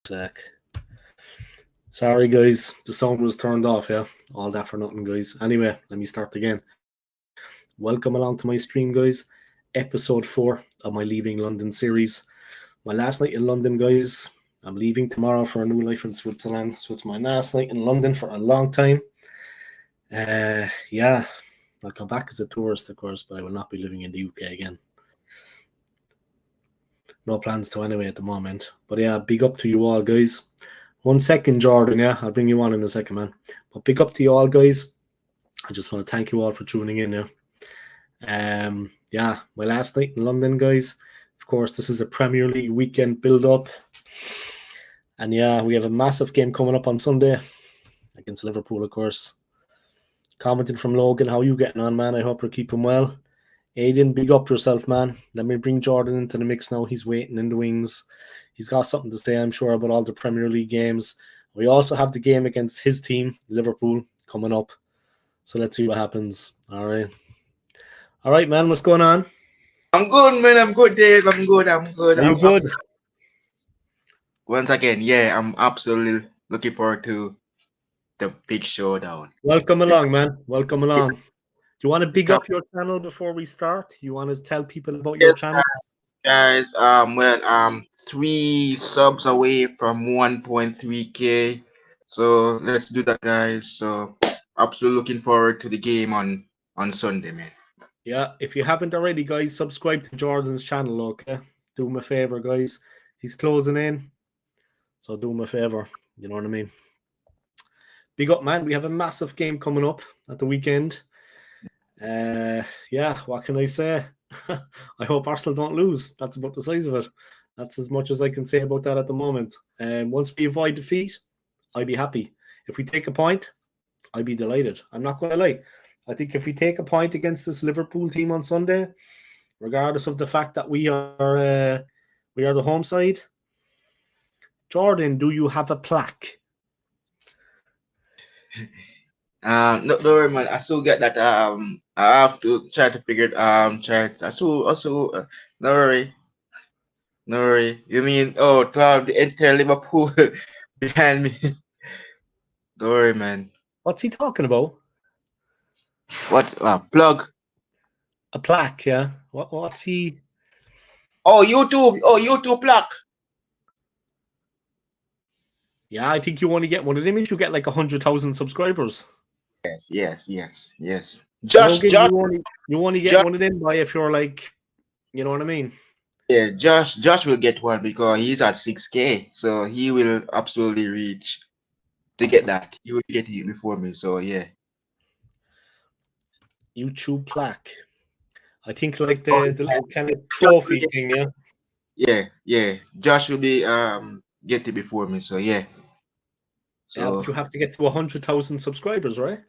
sec. Sorry, guys. The sound was turned off, yeah? All that for nothing, guys. Anyway, let me start again. Welcome along to my stream, guys. Episode 4 of my Leaving London series. My last night in London, guys. I'm leaving tomorrow for a new life in Switzerland. So it's my last night in London for a long time. Yeah, I'll come back as a tourist, of course, but I will not be living in the UK again. No plans to anyway at the moment. But yeah, big up to you all, guys. 1 second, Jordan, yeah? I'll bring you on in a second, man. But big up to you all, guys. I just want to thank you all for tuning in now. Yeah, my last night in London, guys. Of course, this is a Premier League weekend build-up. And yeah, we have a massive game coming up on Sunday against Liverpool, of course. Commenting from Logan, how you getting on, man? I hope you're keeping well. Aiden, big up yourself, man. Let me bring Jordan into the mix now. He's waiting in the wings. He's got something to say, I'm sure, about all the Premier League games. We also have the game against his team, Liverpool, coming up. So let's see what happens. All right, man. What's going on? I'm good, man. I'm good, Dave. I'm good. Are you good? Once again, yeah, I'm absolutely looking forward to the big showdown. Welcome along, man. Welcome along. Do you want to big up your channel before we start? You want to tell people about your channel? Guys, 3 subs away from 1.3k. So let's do that, guys. So absolutely looking forward to the game on Sunday, man. Yeah, if you haven't already, guys, subscribe to Jordan's channel, okay? Do him a favor, guys. He's closing in. So do him a favor. You know what I mean? Big up, man. We have a massive game coming up at the weekend. Yeah, what can I say? I hope Arsenal don't lose. That's about the size of it. That's as much as I can say about that at the moment. Once we avoid defeat, I'd be happy. If we take a point, I'd be delighted. I'm not going to lie. I think if we take a point against this Liverpool team on Sunday, regardless of the fact that we are the home side, Jordan, do you have a plaque? No, don't worry, man. I still get that. I have to try to figure it. No worry. No worry. You mean to have the entire Liverpool behind me? Don't worry, man. What's he talking about? What? Plug? A plaque, yeah. What's he? Oh, YouTube. Oh, YouTube plaque. Yeah, I think you only get one of them if you get like 100,000 subscribers. Yes. Josh, you only get one of them by if you're like, you know what I mean? Yeah, Josh will get one because he's at 6k, so he will absolutely reach to get that. He will get it before me, so yeah. YouTube plaque. I think like the little kind of trophy thing, yeah. Yeah. Josh will be get it before me, so yeah. So yeah, but you have to get to 100,000 subscribers, right?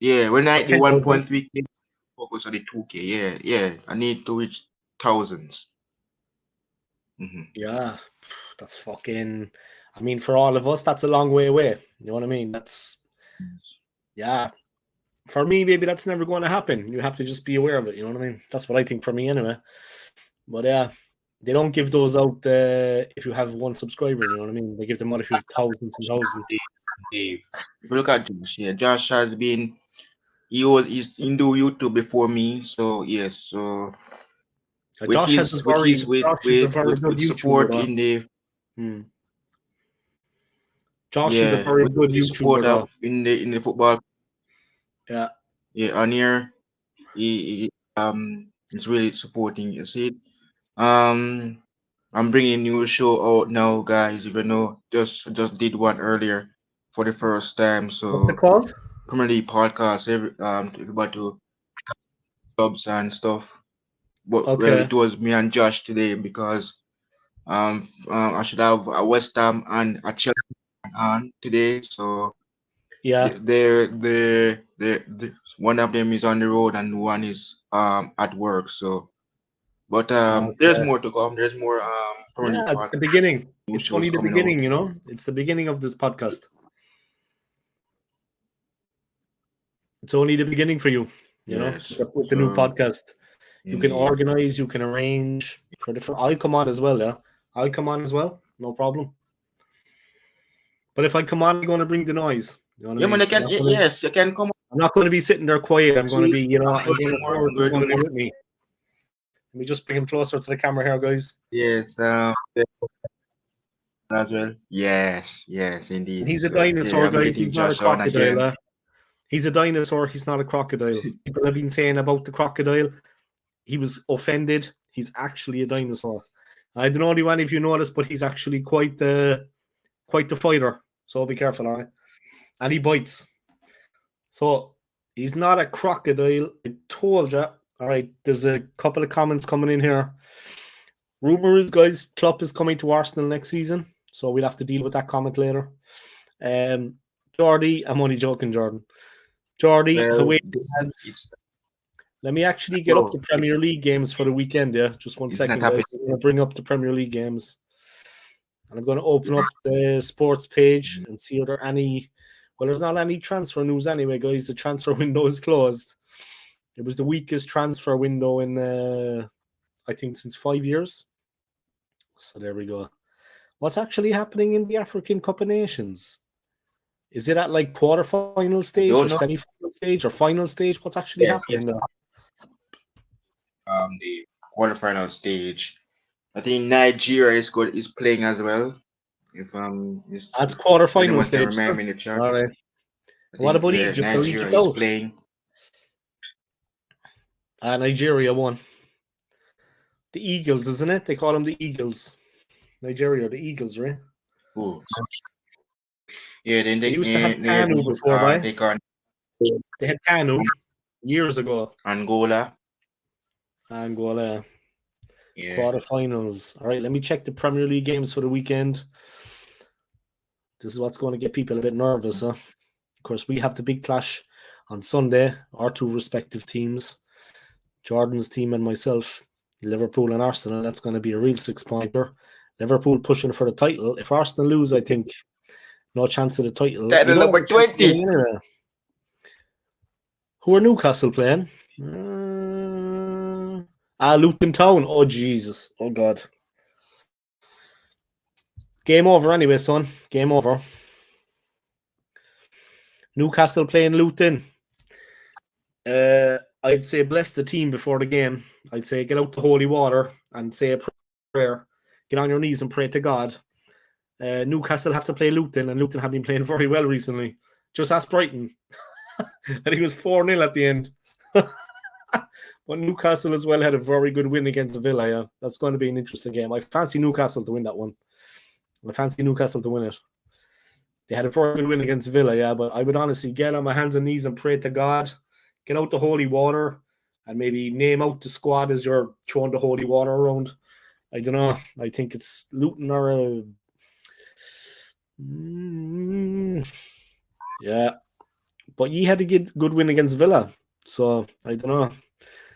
Yeah, we're 91.3k. Focus on the 2k. Yeah. I need to reach thousands. Mm-hmm. Yeah, that's fucking. I mean, for all of us, that's a long way away. You know what I mean? Yeah. For me, maybe that's never going to happen. You have to just be aware of it. You know what I mean? That's what I think for me, anyway. But yeah, they don't give those out if you have 1 subscriber. You know what I mean? They give them out if you have thousands and thousands. Dave, if you look at Josh, yeah, Josh has been. He's into YouTube before me, so yes. So Josh has a very good support YouTuber, in the. Josh is a very good YouTuber in the football. Yeah. On here, he's really supporting. You see, I'm bringing a new show out now, guys. Even though just did one earlier for the first time. So what's it called? Premier League podcast. Everybody to clubs and stuff. But well, it was me and Josh today because I should have a West Ham and a Chelsea on today. So yeah, they're one of them is on the road and one is at work. So, but there's more to come. There's more yeah, it's the beginning. It's only the beginning, you know. It's the beginning of this podcast. It's only the beginning for you, you know, with the new podcast. You can organize, you can arrange for different. I'll come on as well, yeah. I'll come on as well. no problem. But if I come on, I'm going to bring the noise. You know what I Yeah, man, mean? you can. Yes, you can come I'm not going to be sitting there quiet. I'm going to see. be, I'm going to forward. We're He's going doing to be more. with me. Let me just bring him closer to the camera here, guys. Yes, as well. Yes, And indeed. he's a So yeah, dinosaur, I'll be guys. getting He's not a Josh on crocodile. again. He's a dinosaur. He's not a crocodile. People have been saying about the crocodile. He was offended. He's actually a dinosaur. I don't know if you noticed, but he's actually quite the fighter. So be careful, all right? And he bites. So he's not a crocodile. I told you. All right. There's a couple of comments coming in here. Rumor is, guys, Klopp is coming to Arsenal next season, so we'll have to deal with that comment later. Jordy, I'm only joking, Jordan. Jordy, Well, let me actually get up the Premier League games for the weekend. Yeah, just one second, guys. I'm going to bring up the Premier League games, and I'm going to open up the sports page and see if there are any. Well, there's not any transfer news anyway, guys. The transfer window is closed. It was the weakest transfer window in, I think, since 5 years. So there we go. What's actually happening in the African Cup of Nations? Is it at like quarterfinal stage or semi-final stage or final stage? What's actually happening there? The quarterfinal stage. I think Nigeria is playing as well. If That's quarterfinal anyone stage. can remember in the chat. All right. What about Egypt? Nigeria Egypt is out? playing. Nigeria won. The Eagles, isn't it? They call them the Eagles. Nigeria, the Eagles, right? Ooh. Yeah, then they used to have Kanu before, right? They had Kanu years ago. Angola. Yeah. Quarterfinals. All right, let me check the Premier League games for the weekend. This is what's going to get people a bit nervous, huh? Of course, we have the big clash on Sunday, our two respective teams, Jordan's team and myself, Liverpool and Arsenal. That's going to be a real 6-pointer. Liverpool pushing for the title. If Arsenal lose, I think no chance of the title. Title number 20. Who are Newcastle playing? Luton Town. Oh, Jesus. Oh, God. Game over anyway, son. Game over. Newcastle playing Luton. I'd say bless the team before the game. I'd say get out the holy water and say a prayer. Get on your knees and pray to God. Newcastle have to play Luton, and Luton have been playing very well recently. Just ask Brighton. I think it was 4-0 at the end. But Newcastle as well had a very good win against Villa. Yeah, that's going to be an interesting game. I fancy Newcastle to win that one. I fancy Newcastle to win it. They had a very good win against Villa, yeah, but I would honestly get on my hands and knees and pray to God. Get out the holy water and maybe name out the squad as you're throwing the holy water around. I don't know. I think it's Luton or a... Yeah. But he had a good win against Villa. So, I don't know.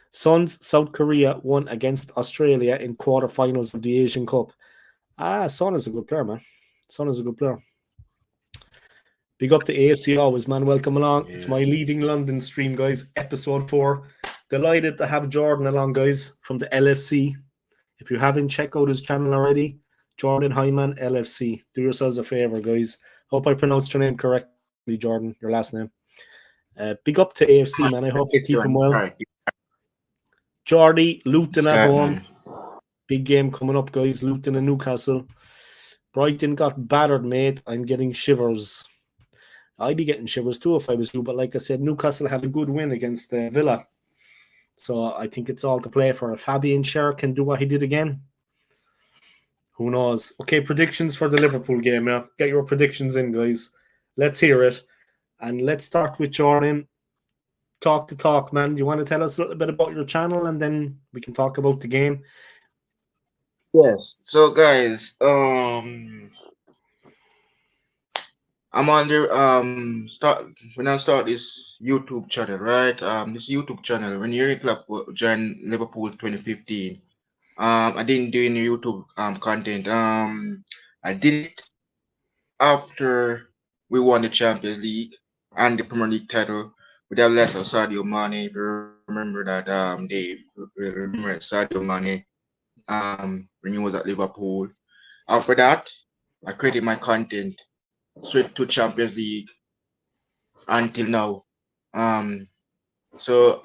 Suns, South Korea won against Australia in quarterfinals of the Asian Cup. Son is a good player, man. Son is a good player. Big up to AFC always, man. Welcome along. Yeah. It's my Leaving London stream, guys. Episode 4. Delighted to have Jordan along, guys, from the LFC. If you haven't, check out his channel already. Jordan Hyman, LFC. Do yourselves a favor, guys. Hope I pronounced your name correctly, Jordan, your last name. Big up to AFC, man. I hope you keep him well. Jordy, Luton at home. Big game coming up, guys. Luton and Newcastle. Brighton got battered, mate. I'm getting shivers. I'd be getting shivers too if I was you, but like I said, Newcastle had a good win against Villa. So I think it's all to play for. If Fabian Schär can do what he did again, who knows? Okay, predictions for the Liverpool game. Yeah, get your predictions in, guys. Let's hear it. And let's start with Jordan. Talk the talk, man. Do you want to tell us a little bit about your channel and then we can talk about the game? Yes. So, guys, I'm on the when I start this YouTube channel, right? This YouTube channel when Jurgen Klopp joined Liverpool 2015. I didn't do any YouTube content. I did it after we won the Champions League and the Premier League title with that letter of Sadio Mane. If you remember that, Dave, remember Sadio Mane when he was at Liverpool. After that, I created my content straight to Champions League until now. Um, so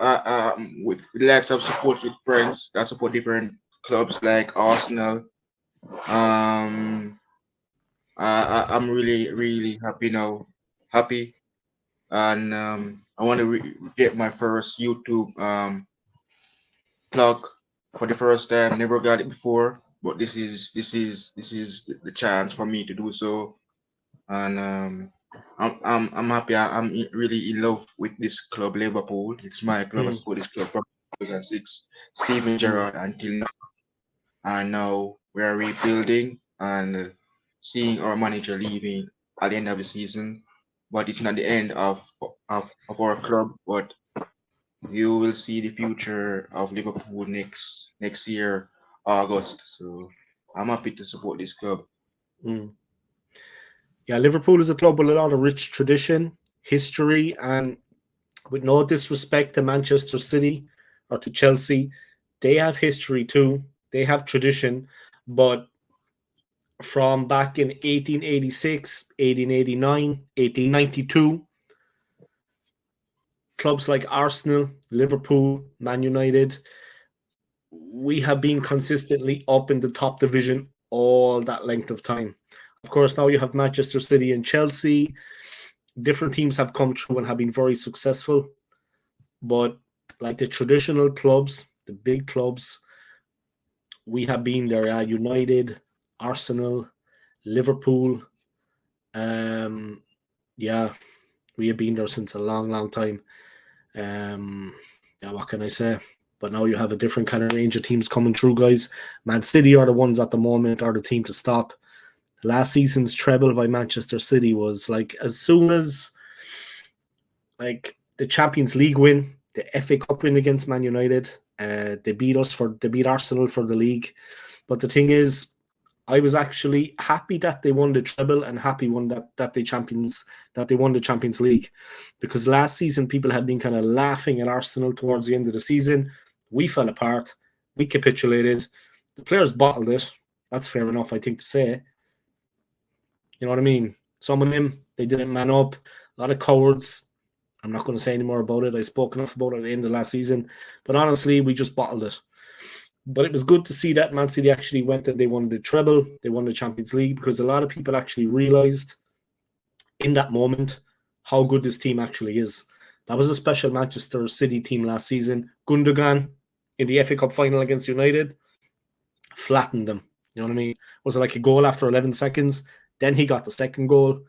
with lots of support with friends that support different clubs like Arsenal. Um, I'm really really happy now, happy, and I want to get my first YouTube plug for the first time. Never got it before, but this is the chance for me to do so, and I'm happy. Really in love with this club, Liverpool. It's my club. I Mm, support this club from 2006, Steven mm. Gerrard until now, and now we are rebuilding and seeing our manager leaving at the end of the season. But it's not the end of our club, but you will see the future of Liverpool next year, August. So I'm happy to support this club. Mm. Yeah, Liverpool is a club with a lot of rich tradition, history, and with no disrespect to Manchester City or to Chelsea, they have history too. They have tradition, but from back in 1886, 1889, 1892, clubs like Arsenal, Liverpool, Man United, we have been consistently up in the top division all that length of time. Of course, now you have Manchester City and Chelsea. Different teams have come through and have been very successful, but like the traditional clubs, the big clubs, we have been there. United, Arsenal, Liverpool. Um, yeah, we have been there since a long, long time. Um, yeah, what can I say? But now you have a different kind of range of teams coming through, guys. Man City are the ones at the moment, are the team to stop. Last season's treble by Manchester City was like as soon as like the Champions League win, the FA Cup win against Man United, they beat Arsenal for the league. But the thing is, I was actually happy that they won the treble and happy that they won the Champions League, because last season people had been kind of laughing at Arsenal towards the end of the season. We fell apart, we capitulated, the players bottled it. That's fair enough, I think, to say. You know what I mean? Some of them they didn't man up. A lot of cowards. I'm not going to say any more about it. I spoke enough about it at the end of last season, but honestly, we just bottled it. But it was good to see that Man City actually went and they won the treble, they won the Champions League, because a lot of people actually realised in that moment how good this team actually is. That was a special Manchester City team last season. Gundogan in the FA Cup final against United flattened them. You know what I mean? Was it like a goal after 11 seconds? Then he got the second goal.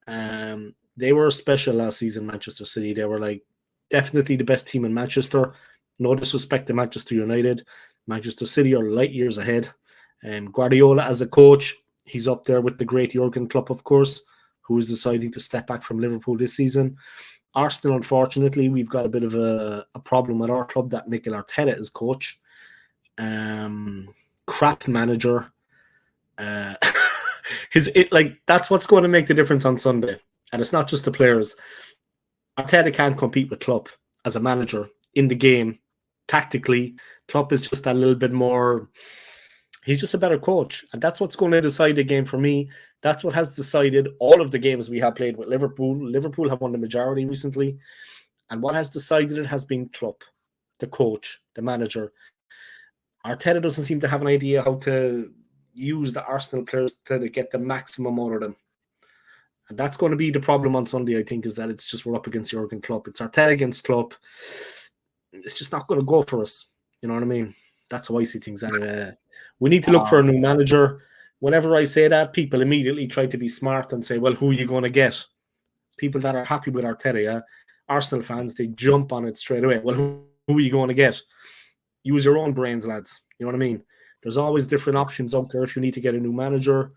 They were special last season, Manchester City. They were like definitely the best team in Manchester. No disrespect to Manchester United. Manchester City are light years ahead. Guardiola as a coach, he's up there with the great Jurgen Klopp, of course, who is deciding to step back from Liverpool this season. Arsenal, unfortunately, we've got a bit of a problem at our club that Mikel Arteta is coach. Crap manager. Uh, that's what's going to make the difference on Sunday. And it's not just the players. Arteta can't compete with Klopp as a manager in the game. Tactically, Klopp is just a little bit more. He's just a better coach, and that's what's going to decide the game for me. That's what has decided all of the games we have played with Liverpool. Liverpool have won the majority recently, and what has decided it has been Klopp, the coach, the manager. Arteta doesn't seem to have an idea how to use the Arsenal players to get the maximum out of them. And that's going to be the problem on Sunday, I think, is that it's just we're up against Jurgen Klopp. It's Arteta against Klopp. It's just not going to go for us. You know what I mean? That's how I see things anyway. We need to look for a new manager. Whenever I say that, people immediately try to be smart and say, well, who are you going to get? People that are happy with Arteta, yeah? Arsenal fans, they jump on it straight away. Well, who are you going to get? Use your own brains, lads. You know what I mean? There's always different options out there if you need to get a new manager.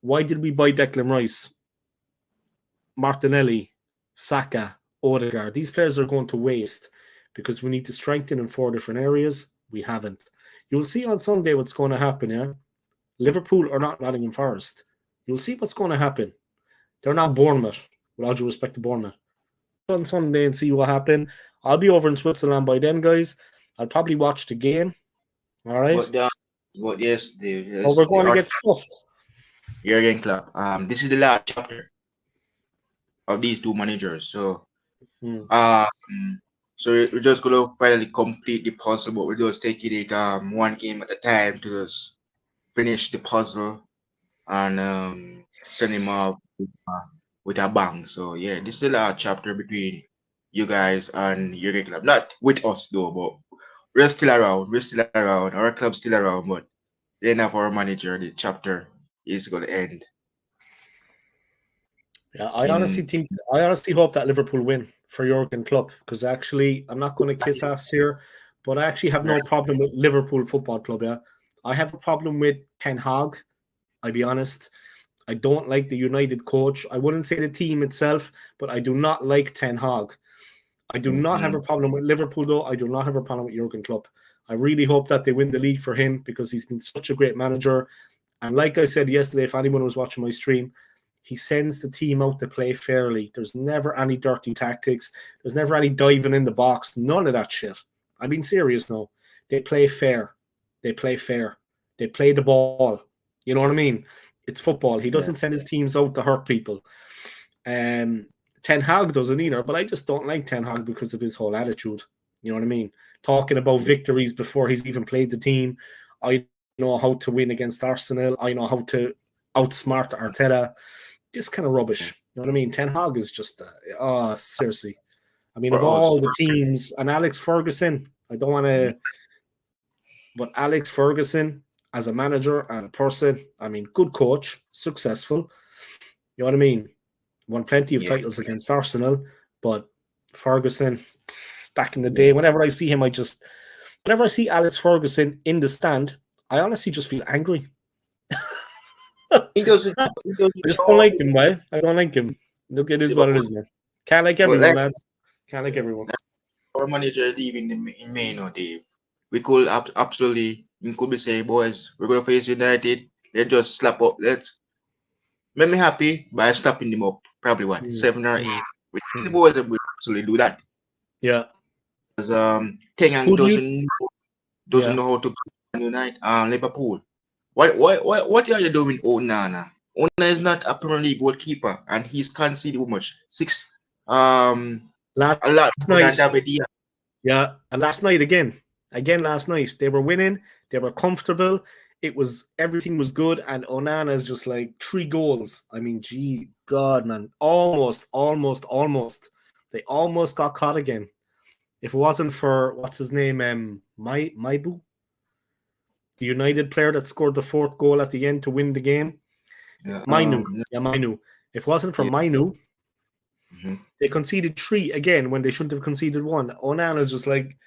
Why did we buy Declan Rice, Martinelli, Saka, Odegaard? These players are going to waste because we need to strengthen in 4 different areas. We haven't. You'll see on Sunday what's going to happen, yeah? Liverpool are not Nottingham Forest. You'll see what's going to happen. They're not Bournemouth, with all due respect to Bournemouth. On Sunday and see what happened. I'll be over in Switzerland by then, guys. I'll probably watch the game. All right. But But yes, Oh, we're going to get stuffed. Jurgen Klopp. This is the last chapter of these two managers. So um, so we're just gonna finally complete the puzzle, but we're just taking it one game at a time to just finish the puzzle and send him off with a bang. So yeah, this is the last chapter between you guys and Jurgen Klopp. Not with us though, but we're still around. We're still around. Our club's still around, but the end of our manager, the chapter is gonna end. Yeah, I honestly hope that Liverpool win for Jurgen Klopp, because actually, I'm not going to kiss ass here, but I actually have no problem with Liverpool Football Club. Yeah, I have a problem with Ten Hag. I'll be honest. I don't like the United coach. I wouldn't say the team itself, but I do not like Ten Hag. I do not have a problem with Liverpool, though. I do not have a problem with Jurgen Klopp. I really hope that they win the league for him, because he's been such a great manager. And like I said yesterday, if anyone was watching my stream, he sends the team out to play fairly. There's never any dirty tactics. There's never any diving in the box. None of that shit. I'm being serious now. They play fair. They play fair. They play the ball. You know what I mean? It's football. He doesn't send his teams out to hurt people. Ten Hag doesn't either, but I just don't like Ten Hag because of his whole attitude. You know what I mean? Talking about victories before he's even played the team. I know how to win against Arsenal. I know how to outsmart Arteta. Just kind of rubbish. You know what I mean? Ten Hag is just, seriously. I mean, of all the teams, and Alex Ferguson, I don't want to, but Alex Ferguson as a manager and a person, I mean, good coach, successful. You know what I mean? Won plenty of titles against Arsenal, but Ferguson, back in the day, whenever I see him, whenever I see Alex Ferguson in the stand, I honestly just feel angry. I just don't like him, man. I don't like him. Look, it is what it is, man. Can't like everyone, lads. Can't like everyone. Our manager leaving in May now, Dave. We could absolutely, we could be saying, boys, we're gonna face United. Let's just slap up. Let's make me happy by slapping them up. Probably what 7 or 8. The boys will absolutely do that. Yeah. Because Tengang doesn't know how to unite Liverpool. What are you doing, Onana? Onana is not a Premier League goalkeeper, and he's conceded how much? 6 a lot night. than David Diaz. Yeah, and last night again last night they were winning, they were comfortable. Everything was good, and Onana's just like 3 goals. I mean, gee, God, man, almost. They almost got caught again. If it wasn't for what's his name, Maibu, the United player that scored the 4th goal at the end to win the game. Mainu. If it wasn't for Mainu, they conceded 3 again when they shouldn't have conceded 1. Onana's just like,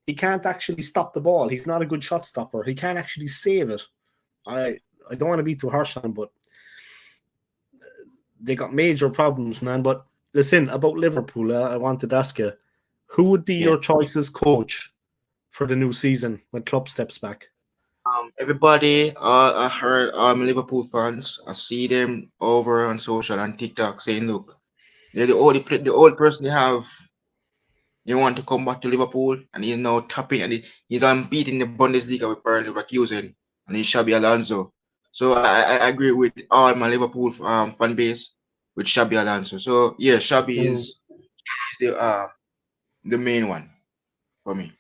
he can't actually stop the ball. He's not a good shot stopper. He can't actually save it. I don't want to be too harsh on him, but they got major problems, man. But listen, about Liverpool, I wanted to ask you, who would be your choice as coach for the new season when Klopp steps back? Everybody, I heard Liverpool fans, I see them over on social and TikTok saying, look, they're the old person they have. They want to come back to Liverpool, and he's now tapping, and he's unbeaten in the Bundesliga with Bayer Leverkusen, and he's Xabi Alonso. So I agree with all my Liverpool fan base with Xabi Alonso. So yeah, Xabi is the main one for me.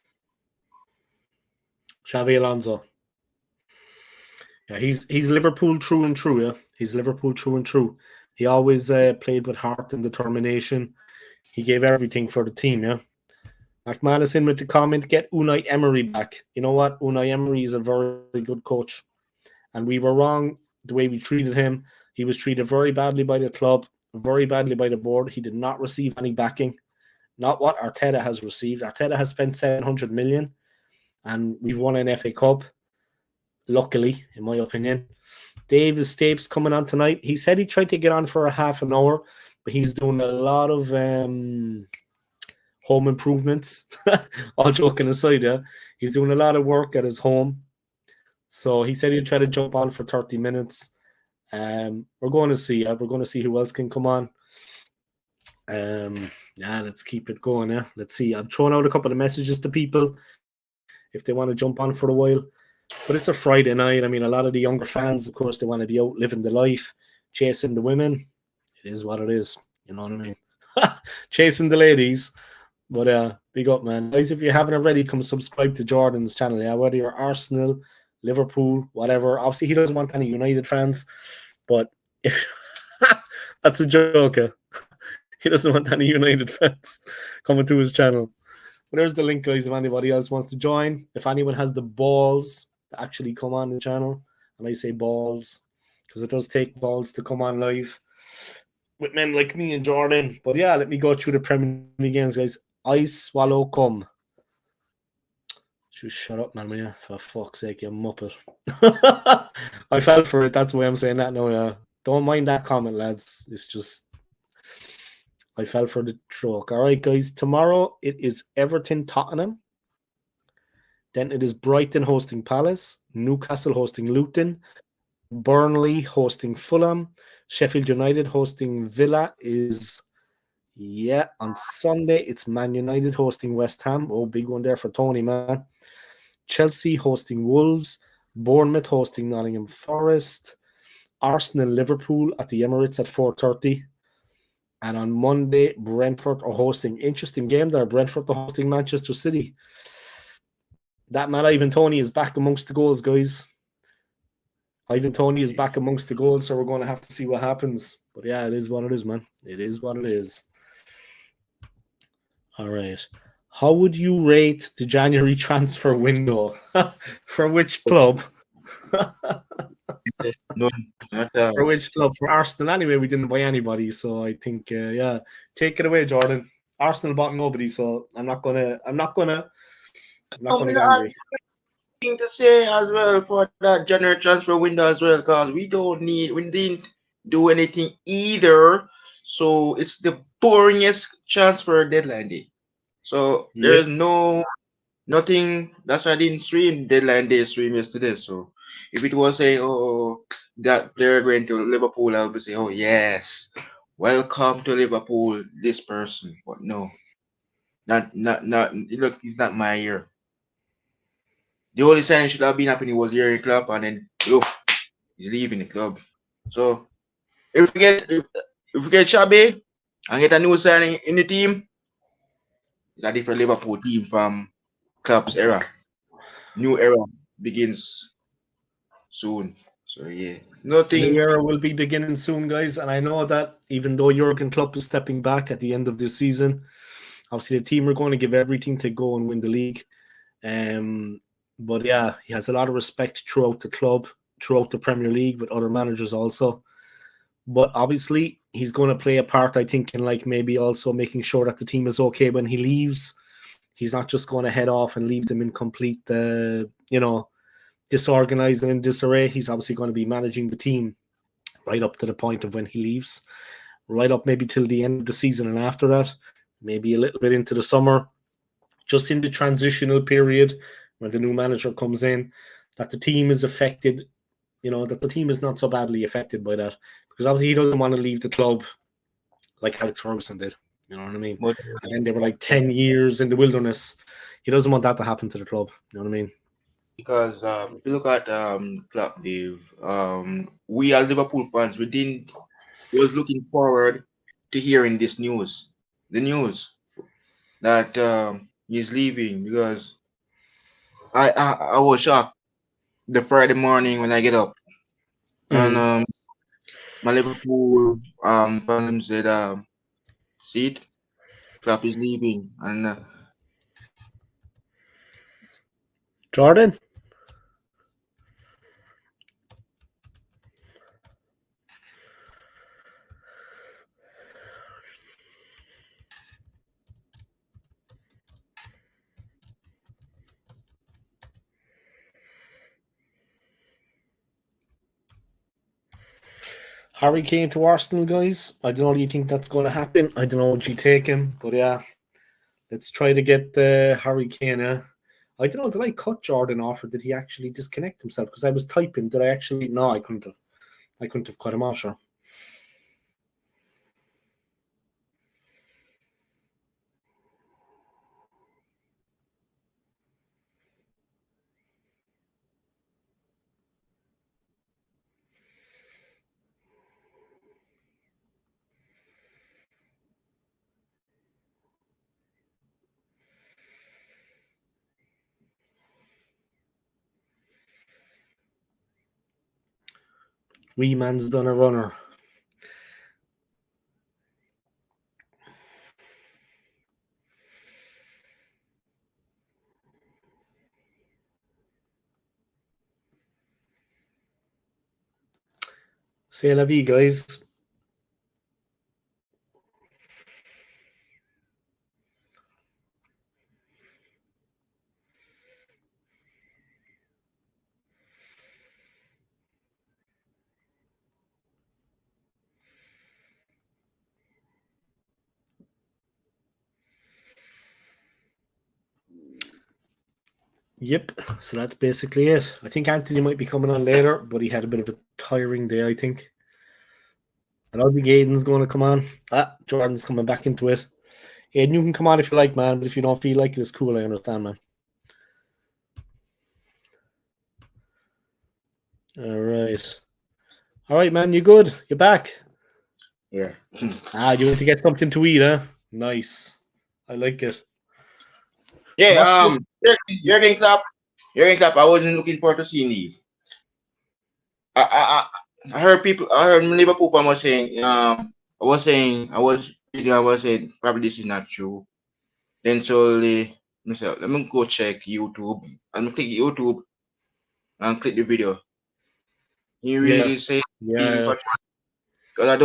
Xabi Alonso. Yeah, he's Liverpool true and true. Yeah, he's Liverpool true and true. He always played with heart and determination. He gave everything for the team. Yeah. McManus in with the comment, get Unai Emery back. You know what? Unai Emery is a very good coach. And we were wrong the way we treated him. He was treated very badly by the club, very badly by the board. He did not receive any backing. Not what Arteta has received. Arteta has spent 700 million and we've won an FA Cup. Luckily, in my opinion. David Stapes coming on tonight. He said he tried to get on for a half an hour, but he's doing a lot of home improvements. All joking aside, yeah. He's doing a lot of work at his home. So he said he'll try to jump on for 30 minutes. We're going to see. We're going to see who else can come on. Let's keep it going. Let's see. I've thrown out a couple of messages to people if they want to jump on for a while. But it's a Friday night. I mean, a lot of the younger fans, of course, they want to be out living the life, chasing the women. It is what it is. You know what I mean? Chasing the ladies. But big up, man. Guys, if you haven't already, come subscribe to Jordan's channel. Yeah, whether you're Arsenal, Liverpool, whatever. Obviously, he doesn't want any United fans, but if that's a joke, he doesn't want any United fans coming to his channel. But there's the link, guys. If anybody else wants to join, if anyone has the balls to actually come on the channel, and I say balls because it does take balls to come on live with men like me and Jordan. But yeah, let me go through the Premier League games, guys. I swallow cum. Just shut up, man, will you? For fuck's sake, you muppet. I fell for it. That's why I'm saying that now, yeah. Don't mind that comment, lads. It's just I fell for the joke. All right, guys. Tomorrow it is Everton Tottenham. Then it is Brighton hosting Palace, Newcastle hosting Luton, Burnley hosting Fulham, Sheffield United hosting Villa is on Sunday it's Man United hosting West Ham. Oh, big one there for Tony, man. Chelsea hosting Wolves, Bournemouth hosting Nottingham Forest, Arsenal Liverpool at the Emirates at 4:30. And on Monday, Brentford are hosting. Interesting game there. Brentford are hosting Manchester City. That man, Ivan Toney, is back amongst the goals, guys. Ivan Toney is back amongst the goals, so we're going to have to see what happens. But yeah, it is what it is, man. It is what it is. All right. How would you rate the January transfer window? For which club? No, not For which club? For Arsenal, anyway. We didn't buy anybody, so I think, yeah. Take it away, Jordan. Arsenal bought nobody, so I'm not gonna get angry. thing to say as well for that January transfer window as well, because we didn't do anything either. So it's the boringest transfer deadline day. So there Yeah. is nothing. That's why I didn't stream deadline day stream yesterday. So if it was a that player going to Liverpool, I would say, oh yes, welcome to Liverpool, this person. But no, not. Look, it's not my year. The only signing should have been happening was Jurgen Klopp, and then oof, he's leaving the club. So if we get Shabby and get a new signing in the team, it's a different Liverpool team from Klopp's era. New era begins soon. So yeah, A new nothing. era will be beginning soon, guys. And I know that even though Jurgen Klopp is stepping back at the end of this season, obviously the team are going to give everything to go and win the league. But yeah, he has a lot of respect throughout the club, throughout the Premier League with other managers also. But obviously, he's going to play a part, I think, in like maybe also making sure that the team is okay when he leaves. He's not just going to head off and leave them in complete, disorganized and in disarray. He's obviously going to be managing the team right up to the point of when he leaves, right up maybe till the end of the season and after that, maybe a little bit into the summer, just in the transitional period when the new manager comes in, that the team is affected, that the team is not so badly affected by that. Because obviously he doesn't want to leave the club like Alex Ferguson did. You know what I mean? But And then they were like 10 years in the wilderness. He doesn't want that to happen to the club. You know what I mean? because if you look at Klopp, Dave, we as Liverpool fans, was looking forward to hearing this news, the news that he's leaving because I was shocked the Friday morning when I get up and Mm. my Liverpool fans said see it, Klopp is leaving and Jordan? Harry Kane to Arsenal, guys. I don't know. Do you think that's going to happen? I don't know. Would you take him? But yeah, let's try to get the Harry Kane. I don't know. Did I cut Jordan off, or did he actually disconnect himself? Because I was typing. Did I actually? No, I couldn't have. I couldn't have cut him off. Sure. Wee man's done a runner. C'est la vie, guys. Yep, so that's basically it. I think Anthony might be coming on later, but he had a bit of a tiring day, I think. I don't think Aiden's going to come on. Jordan's coming back into it. Aiden, you can come on if you like, man, but if you don't feel like it, it's cool. I understand, man. All right, man. You good? You're back. Yeah. You went to get something to eat, huh? Nice. I like it. Yeah. Jurgen Klopp. I wasn't looking forward to seeing these. I heard people. I heard Liverpool fan was saying. I was saying probably this is not true. Then slowly, myself, let me go check YouTube. I'm click YouTube and click the video. He really said Yeah. because I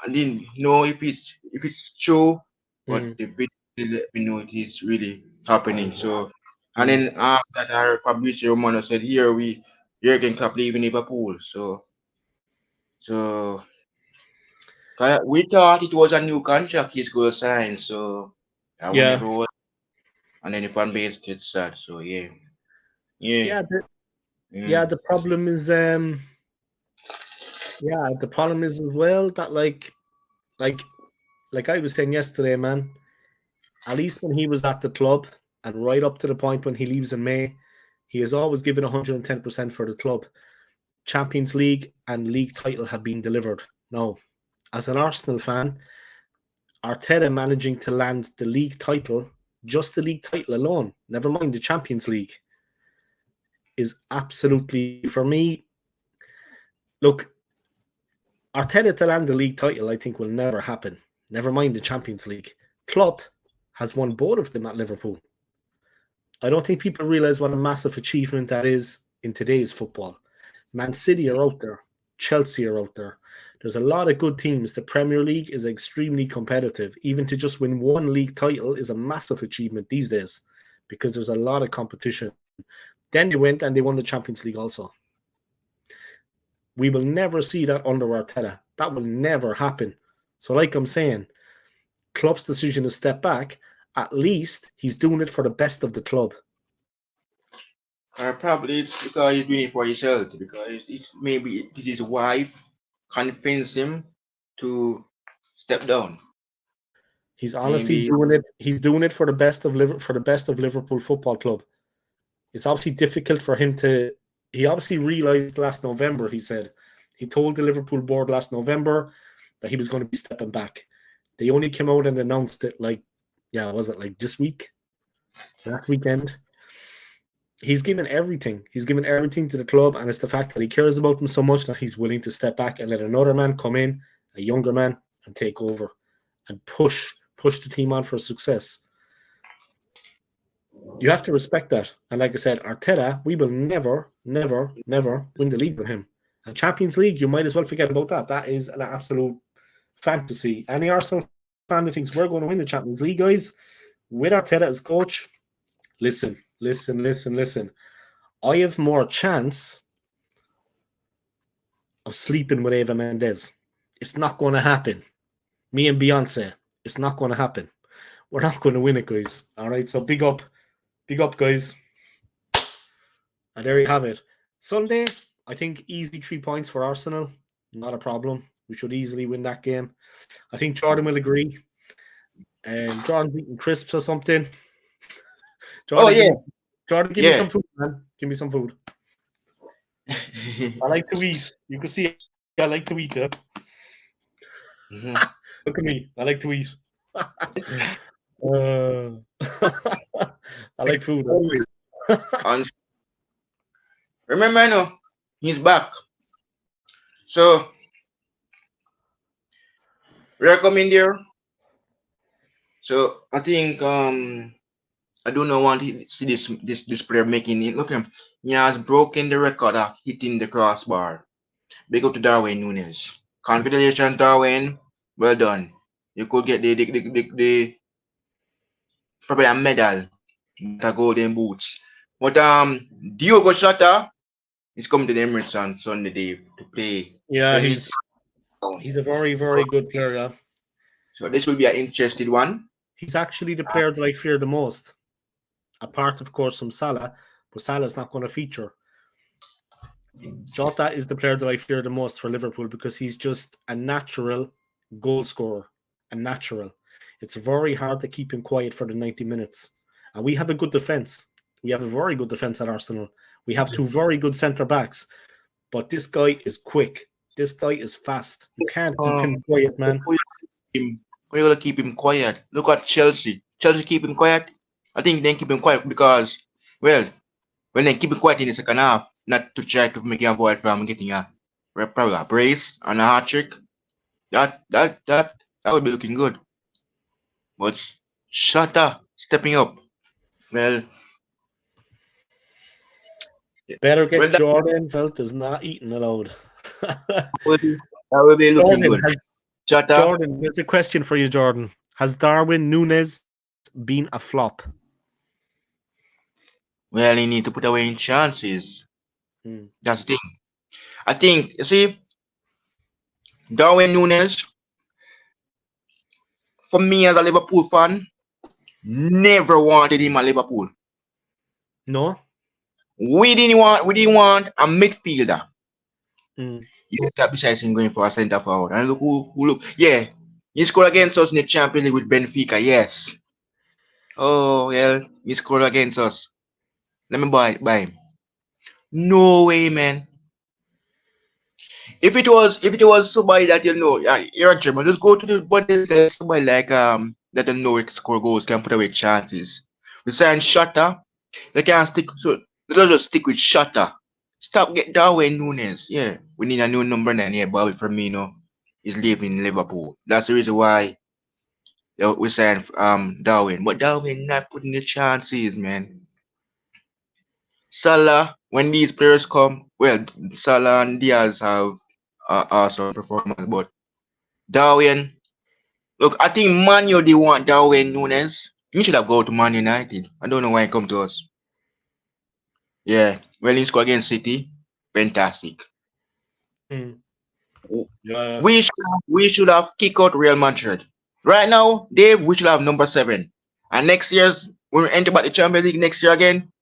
didn't know if it's true, but the video let me know it is really happening. So, and then after that, I heard Fabrizio Romano said, "Here Jurgen Klopp leaving Liverpool." So we thought it was a new contract he's going to sign. So I would never was, and then the fan base gets sad. So yeah. The problem is the problem is as well that like I was saying yesterday, man, at least when he was at the club and right up to the point when he leaves in May, he has always given 110% for the club. Champions League and league title have been delivered. Now, as an Arsenal fan, Arteta managing to land the league title, just the league title alone, never mind the Champions League, is absolutely, for me, look, Arteta to land the league title, I think, will never happen. Never mind the Champions League. Klopp has won both of them at Liverpool. I don't think people realize what a massive achievement that is in today's football. Man City are out there. Chelsea are out there. There's a lot of good teams. The Premier League is extremely competitive. Even to just win one league title is a massive achievement these days because there's a lot of competition. Then they went and they won the Champions League also. We will never see that under Arteta. That will never happen. So like I'm saying, Klopp's decision to step back, at least he's doing it for the best of the club. Probably it's because he's doing it for himself. Because it's maybe his wife convinced him to step down. He's honestly doing it. He's doing it for the best of Liverpool Football Club. It's obviously difficult for him to. He obviously realized last November. He said he told the Liverpool board last November that he was going to be stepping back. They only came out and announced it was it like this week, that weekend? He's given everything. He's given everything to the club, and it's the fact that he cares about them so much that he's willing to step back and let another man come in, a younger man, and take over and push the team on for success. You have to respect that. And like I said, Arteta, we will never, never, never win the league with him. And Champions League, you might as well forget about that. That is an absolute fantasy. Any Arsenal fan that thinks we're going to win the Champions League, guys, with Arteta as coach, listen. I have more chance of sleeping with Eva Mendes. It's not going to happen. Me and Beyonce, it's not going to happen. We're not going to win it, guys. All right, so big up, guys. And there you have it. Sunday, I think easy 3 points for Arsenal. Not a problem. We should easily win that game. I think Jordan will agree. And Jordan's eating crisps or something. Jordan, give me some food, man. Give me some food. I like to eat. You can see I like to eat. Look at me. I like to eat. I like food. Remember, he's back. So recommend there. So I think I do not want to see this player making it. Look at him. He has broken the record of hitting the crossbar. Big up to Darwin Nunes. Congratulations, Darwin. Well done. You could get the probably a medal, not a golden boots. But Diogo Jota is coming to the Emirates on Sunday, Dave, to play. Yeah, Defend his he's a very, very good player. Yeah. So this will be an interesting one. He's actually the player that I fear the most, apart, of course, from Salah, but Salah's not going to feature. Jota is the player that I fear the most for Liverpool because he's just a natural goal scorer. A natural. It's very hard to keep him quiet for the 90 minutes. And we have a good defence. We have a very good defence at Arsenal. We have two very good centre-backs. But this guy is quick. This guy is fast. You can't keep him quiet, man. We're going to keep him quiet. Look at Chelsea. Chelsea keep him quiet. I think they keep him quiet because, well, when they keep him quiet in the second half, not to try to make him avoid from getting probably a brace and a hat trick, that would be looking good. But Shatta stepping up. Well, better get Jordan. Felt is not eating allowed. that would be looking good. Jordan, there's a question for you, Jordan. Has Darwin Nunes been a flop? Well, you need to put away in chances. That's the thing. I think, you see, Darwin Nunes, for me as a Liverpool fan, never wanted him at Liverpool. No? We didn't want a midfielder. You have besides him going for a centre forward. And look who look. Yeah, he scored against us in the Champions League with Benfica, yes. Oh well, he scored against us. Let me buy him. No way, man. If it was somebody that you're a German, just go to the Bundesliga, somebody like that know it score goals, can put away chances. We sign Shatta, they can't stick let's just stick with Shatta. Stop get Darwin Nunes. Yeah, we need a new number 9 here. Bobby Firmino is leaving Liverpool. That's the reason why we signed Darwin. But Darwin not putting the chances, man. Salah, when these players come, well, Salah and Diaz have awesome performance, but Darwin, look, I think Man U they want Darwin Nunes. He should have gone to Man United. I don't know why he come to us. Yeah, well, he scored against City, fantastic. Yeah. We should have kicked out Real Madrid. Right now, Dave, we should have number 7. And next year, when we enter back the Champions League next year again,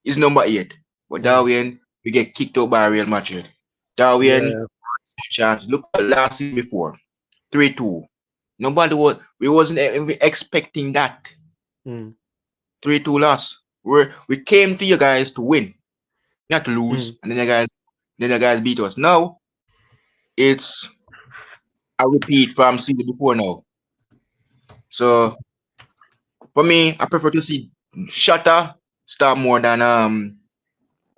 is number 8. But Darwin, we get kicked out by Real Madrid. Darwin, chance. Look at last season before, 3-2. We wasn't even expecting that. 3-2 loss. We came to you guys to win, not to lose. And then the guys beat us. Now it's a repeat from season before now. So for me, I prefer to see Shatta start more than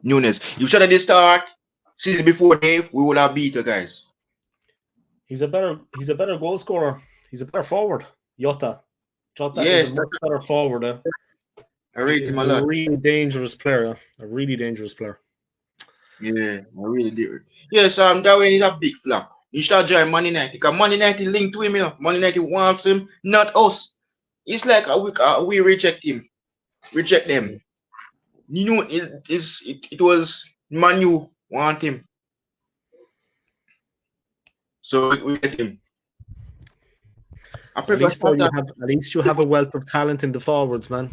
Nunes. If Shatta did start season before, Dave, we would have beat you guys. He's a better goal scorer. He's a better forward. Jota is a much better forward. I rate him a lot. A really dangerous player. A really dangerous player. Yeah, I really do. Yes, Darwin is a big flop. You start joining Man United because Man United linked to him, you know. Man United wants him, not us. It's like we reject him, reject them. You know, it was Man U want him, so we get him. At least you have a wealth of talent in the forwards, man.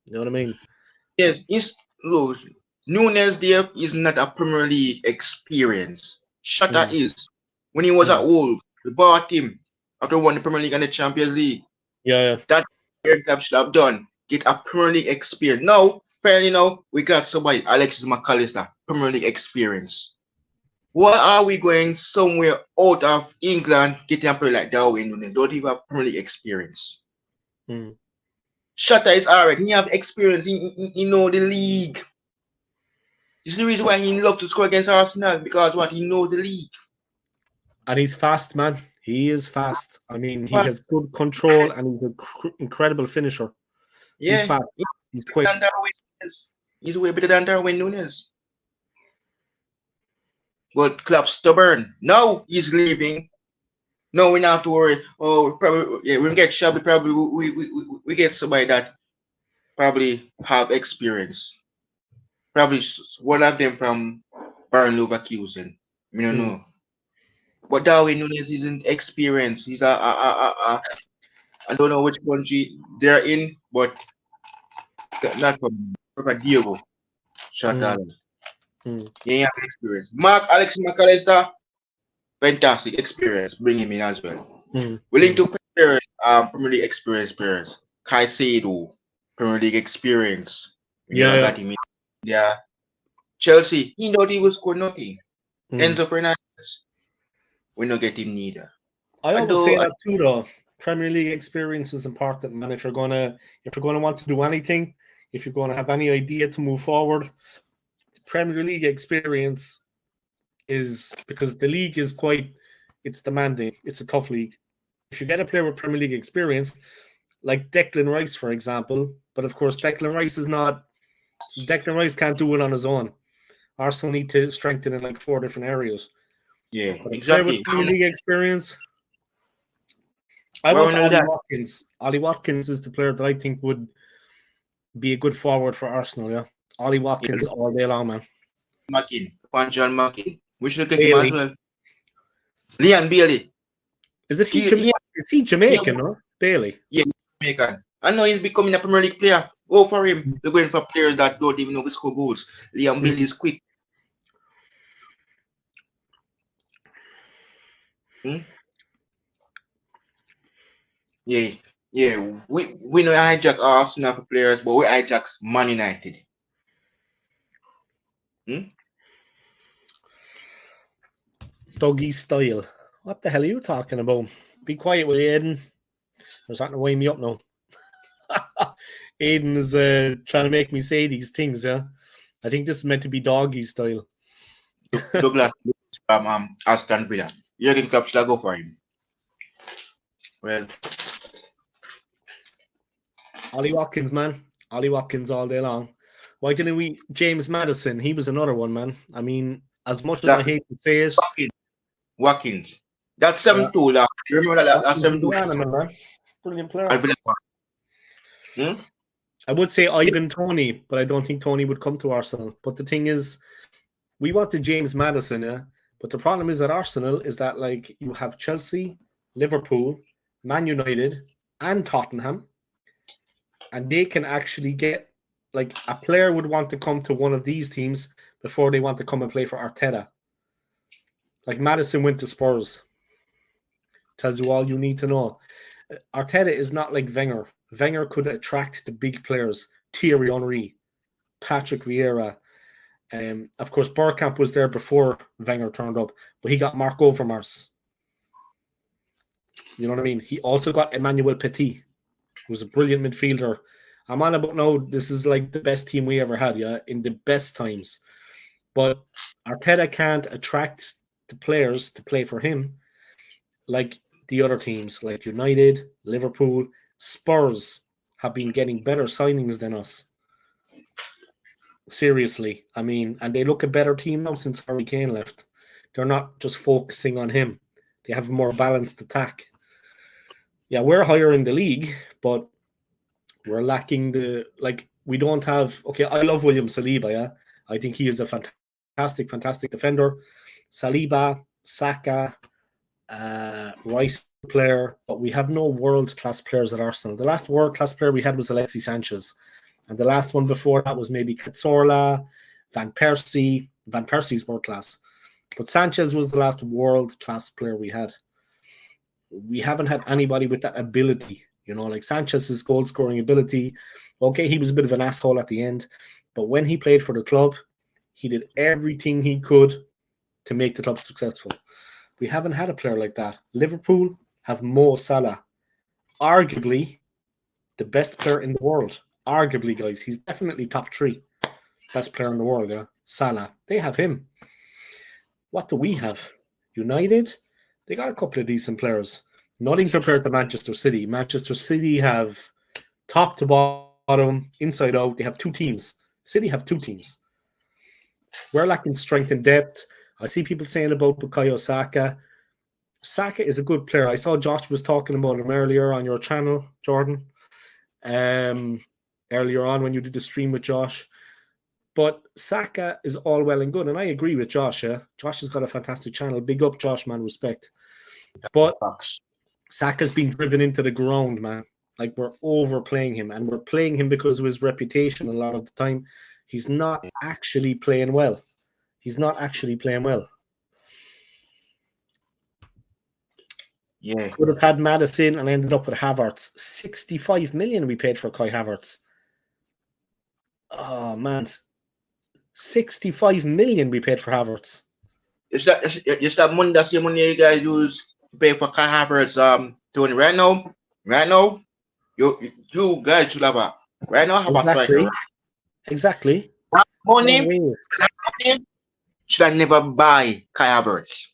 You know what I mean? Yes, look, Nunes Dave is not a Premier League experience. Shatta is. When he was at Wolves, we bought him after winning the Premier League and the Champions League. Yeah. That club should have done. Get a Premier League experience. Now, fairly now, we got somebody, Alexis McAllister, Premier League experience. Why are we going somewhere out of England getting a player like Darwin Nunes? Don't even have Premier League experience. Shatta is alright. He have experience. He know the league. This is the reason why he love to score against Arsenal, because what, he know the league. And he's fast, man. He is fast. I mean, he But has good control and he's an incredible finisher. He's yeah, fast. He's quick. He's way better than Darwin Nunes. But Klopp's stubborn. Now he's leaving. No, we don't have to worry. Oh, probably yeah, when we get Shabby, probably we get somebody that probably have experience. Probably one of them from Baron Leverkusen. I don't Mm. know. But Darwin Nunes isn't experienced. He's I don't know which country they're in, but not from Diego Mm. Shatan. Mm. He have experience. Alex McAllister, fantastic experience. Bring him in as well. Mm. Willing Mm. to players, Premier League experienced players. Caicedo, Premier League experience. We Yeah, never yeah. got him in. Yeah. Chelsea, he know he will score nothing. Mm. Enzo Fernandez, we not get him neither. I always say Although that too, though. Premier League experience is important, man. If you're gonna want to do anything, if you're gonna have any idea to move forward, Premier League experience is because the league is it's demanding. It's a tough league. If you get a player with Premier League experience, like Declan Rice, for example, but of course Declan Rice can't do it on his own. Arsenal need to strengthen in like 4 different areas. yeah, But a player with exactly. Premier League experience, I Why want we know Ollie that? Watkins. Ollie Watkins is the player that I think would be a good forward for Arsenal, yeah. Ollie Yeah, Watkins all day long, man. Mackin, upon John Mackin. We should get him as Bailey. well. Leon Bailey. Is it He is he Jamaican, or Bailey? yeah, Jamaican. I know he's becoming a Premier League player. Go for him. They're going for players that don't even know if score goals. Liam Bailey is quick. Hmm? Yeah, yeah. We know hijack Arsenal for players, but we hijack Man United. Hmm? Dougie style. What the hell are you talking about? Be quiet with Aiden. There's something to wind me up now. Aiden is trying to make me say these things, yeah. I think this is meant to be doggy style. Douglas from Aston Villa. Jurgen Klopp should go for him. Well, Ollie Watkins, man. Ollie Watkins all day long. Why didn't we? James Madison, he was another one, man. I mean, as much as I that hate to say it, Watkins. That's yeah, 7-2 last. You remember that? That's Watkins is 7-2. an animal, man. Brilliant player. At Villa Park. Hmm? I would say Ivan Tony, but I don't think Tony would come to Arsenal. But the thing is, we wanted James Madison, yeah. But the problem is at Arsenal is that like you have Chelsea, Liverpool, Man United, and Tottenham, and they can actually get like a player would want to come to one of these teams before they want to come and play for Arteta. Like Madison went to Spurs. Tells you all you need to know. Arteta is not like Wenger. Wenger could attract the big players. Thierry Henry, Patrick Vieira. Of course, Bergkamp was there before Wenger turned up, but he got Marc Overmars. You know what I mean? He also got Emmanuel Petit, who was a brilliant midfielder. I'm on about now, this is like the best team we ever had, yeah, in the best times. But Arteta can't attract the players to play for him like the other teams, like United, Liverpool, Spurs have been getting better signings than us. Seriously. I mean, and they look a better team now since Harry Kane left. They're not just focusing on him. They have a more balanced attack. Yeah, we're higher in the league, but we're lacking we don't have, okay, I love William Saliba, yeah. I think he is a fantastic defender. Saliba, Saka, Rice player, but we have no world-class players at Arsenal. The last world-class player we had was Alexis Sanchez. And the last one before that was maybe Cazorla, Van Persie. Van Persie's world-class. But Sanchez was the last world-class player we had. We haven't had anybody with that ability, like Sanchez's goal-scoring ability. Okay, he was a bit of an asshole at the end, but when he played for the club, he did everything he could to make the club successful. We haven't had a player like that. Liverpool have Mo Salah, arguably the best player in the world. Arguably, guys, he's definitely top 3 best player in the world. Yeah, Salah. They have him. What do we have? United They got a couple of decent players. Nothing compared to Manchester City. Manchester City have top to bottom, inside out. They have two teams. City have two teams. We're lacking strength and depth. I see people saying about Bukayo Saka. Saka is a good player. I saw Josh was talking about him earlier on your channel, Jordan. Earlier on when you did the stream with Josh. But Saka is all well and good. And I agree with Josh. Yeah? Josh has got a fantastic channel. Big up, Josh, man. Respect. But Saka's been driven into the ground, man. Like, we're overplaying him. And we're playing him because of his reputation a lot of the time. He's not actually playing well. He's not actually playing well. Yeah. Could have had Madison and ended up with Havertz. 65 million we paid for Kai Havertz. Oh, man. 65 million we paid for Havertz. It's that money, that's the money you guys use to pay for Kai Havertz, Tony. Right now, you guys should have a striker. Exactly. That money should I never buy Kai Havertz.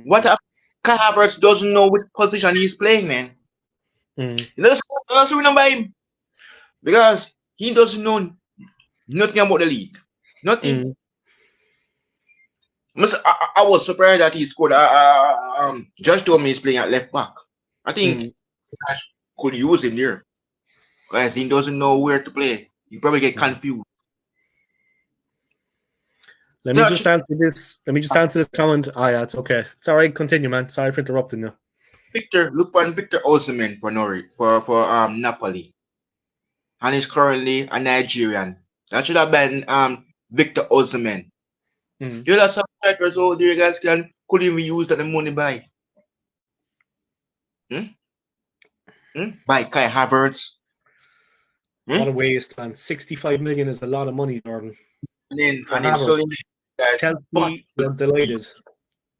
What if Kai Havertz doesn't know which position he's playing, man? You know, that's why we don't buy him. Because he doesn't know nothing about the league. Nothing. I was surprised that he scored. Josh told me he's playing at left back. I think Josh could use him there. Because he doesn't know where to play. You probably get confused. Let me just answer this comment. Oh, yeah, it's okay. It's all right. Continue, man. Sorry for interrupting you. Look on Victor Osimhen for Norwich, for Napoli. And he's currently a Nigerian. That should have been Victor Osimhen. You know, some strikers out there, guys couldn't even use that money by. By Kai Havertz. What a waste, man. 65 million is a lot of money, Jordan. And then Chelsea were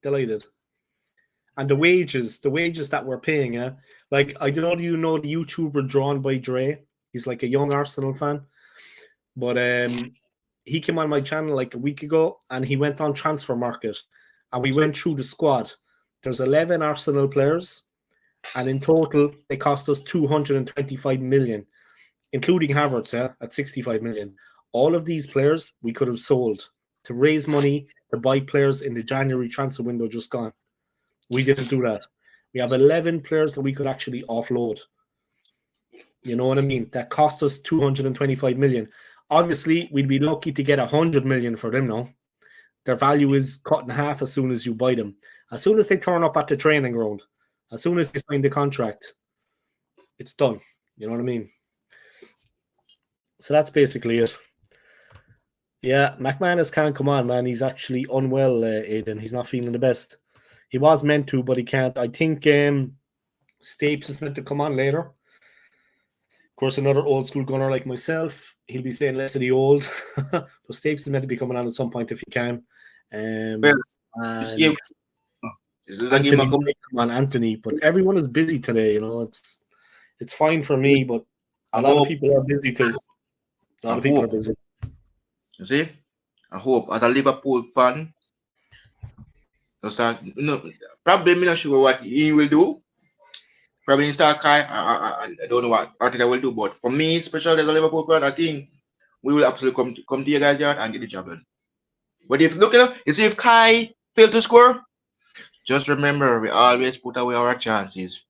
delighted. And the wages that we're paying, like, I don't know, you know the YouTuber Drawn by Dre. He's like a young Arsenal fan. But he came on my channel like a week ago and he went on Transfer Market and we went through the squad. There's 11 Arsenal players and in total they cost us 225 million, including Havertz at 65 million. All of these players we could have sold to raise money to buy players in the January transfer window just gone. We didn't do that. We have 11 players that we could actually offload. You know what I mean? That cost us 225 million. Obviously, we'd be lucky to get 100 million for them now. Their value is cut in half as soon as you buy them. As soon as they turn up at the training ground, as soon as they sign the contract, it's done. You know what I mean? So that's basically it. Yeah, McManus can't come on, man. He's actually unwell, Aiden. He's not feeling the best. He was meant to, but he can't. I think Stapes is meant to come on later. Of course, another old school gunner like myself, he'll be saying less of the old. But Stapes is meant to be coming on at some point if he can. Anthony, come on, Anthony. But everyone is busy today, you know. It's fine for me, but a lot of people are busy too. A lot of people are busy. You see? I hope as a Liverpool fan, probably I'm not sure what he will do. Probably start Kai. I don't know what Arteta will do, but for me, especially as a Liverpool fan, I think we will absolutely come to your guys' yard and get the job done. But if you see if Kai failed to score, just remember we always put away our chances.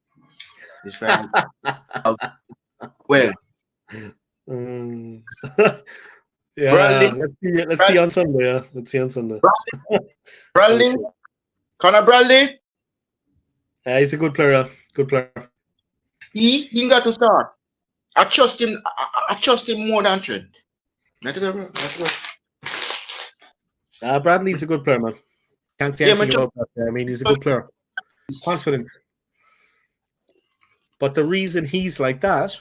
Well. Yeah, Bradley, let's see on Sunday. Yeah, let's see on Sunday. Bradley, Conor Bradley. Yeah, he's a good player. Good player. He got to start. I trust him. I trust him more than Trent. Bradley's a good player, man. Can't say anything about that. I mean, he's a good player. Confident. But the reason he's like that,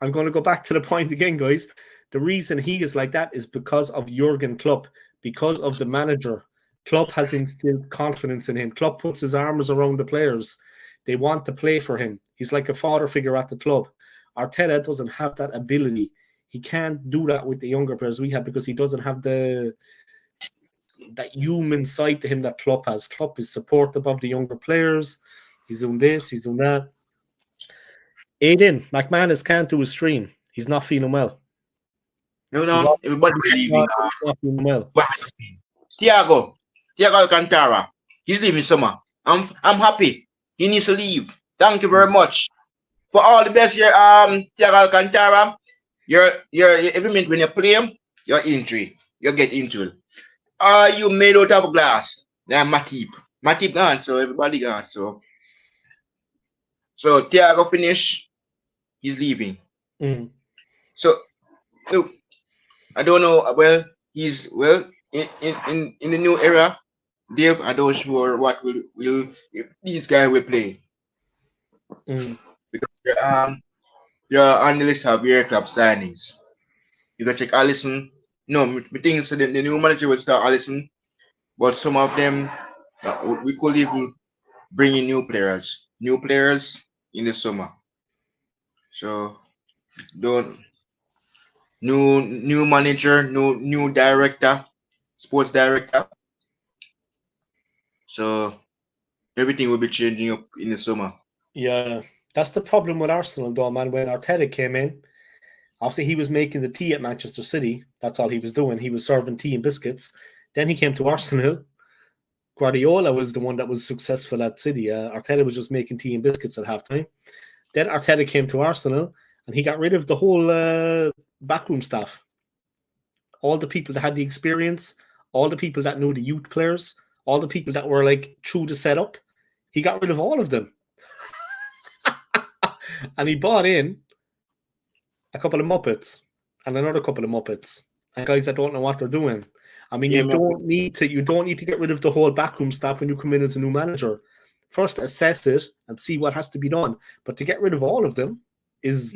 I'm going to go back to the point again, guys. The reason he is like that is because of Jurgen Klopp, because of the manager. Klopp has instilled confidence in him. Klopp puts his arms around the players. They want to play for him. He's like a father figure at the club. Arteta doesn't have that ability. He can't do that with the younger players we have because he doesn't have the that human side to him that Klopp has. Klopp is supportive of the younger players. He's doing this, he's doing that. Aiden, McManus can't do a stream. He's not feeling well. No, everybody leaving. Not feeling well. Thiago Alcantara, he's leaving summer. I'm happy. He needs to leave. Thank you very much for all the best here. Thiago Alcantara, you're every minute when you play him, you're injury. You get injured. You made out of glass. Then Matip gone, so everybody gone. So Thiago finish, he's leaving. So look, I don't know. Well, he's in the new era. Dave, I don't sure what will if these guys will play. Because you're on the list of your club signings. You can check Allison. No, me think so the new manager will start Allison, but some of them we could even bring in new players in the summer. So don't new manager, new director, sports director. So everything will be changing up in the summer. Yeah, that's the problem with Arsenal, though, man. When Arteta came in, obviously he was making the tea at Manchester City. That's all he was doing. He was serving tea and biscuits. Then he came to Arsenal. Guardiola was the one that was successful at City. Arteta was just making tea and biscuits at halftime. Then Arteta came to Arsenal, and he got rid of the whole backroom staff. All the people that had the experience, all the people that knew the youth players, all the people that were like through the setup. He got rid of all of them. And he bought in a couple of Muppets and another couple of Muppets and guys that don't know what they're doing. I mean, you don't need to get rid of the whole backroom staff when you come in as a new manager. First, assess it and see what has to be done. But to get rid of all of them is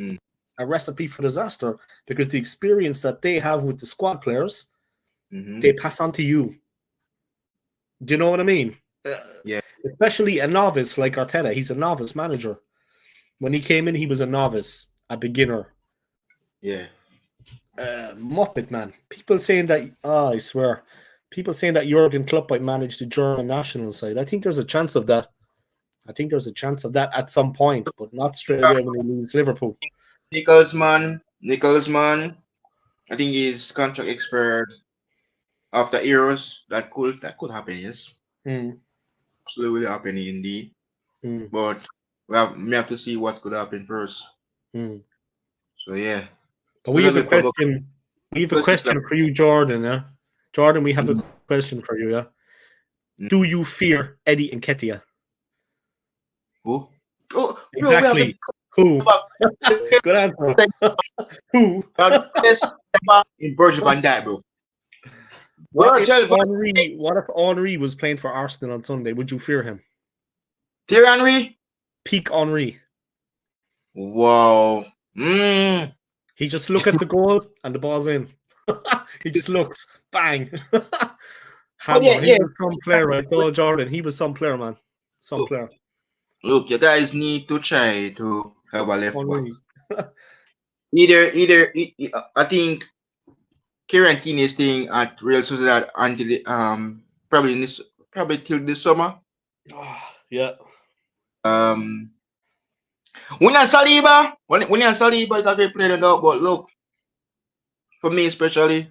a recipe for disaster, because the experience that they have with the squad players, they pass on to you. Do you know what I mean? Yeah. Especially a novice like Arteta. He's a novice manager. When he came in, he was a novice, a beginner. Yeah. Muppet, man. People saying that, I swear, people saying that Jurgen Klopp might manage the German national side. I think there's a chance of that. I think there's a chance of that at some point, but not straight away when he leaves Liverpool. Nicholsman, I think his contract expired after Euros. That could happen, yes. Absolutely happen indeed. But we have to see what could happen first. So yeah. But we have a question. We have a question for you, Jordan. Yeah, Jordan, we have a question for you. Yeah. Do you fear Eddie Nketiah? Who? Exactly. Who? Good answer. Who? In Virgil van Dijk, bro. What if Henry was playing for Arsenal on Sunday? Would you fear him? Thierry Henry? Peak Henry. Wow. He just look at the goal and the ball's in. He just looks, bang. He was some player, right? Oh, Jordan, he was some player, man. Some player. Look, you guys need to try to have a left back. Either I think Kieran Keane is staying at Real Sociedad until probably till this summer. Yeah. William Saliba is a great player, but look, for me especially,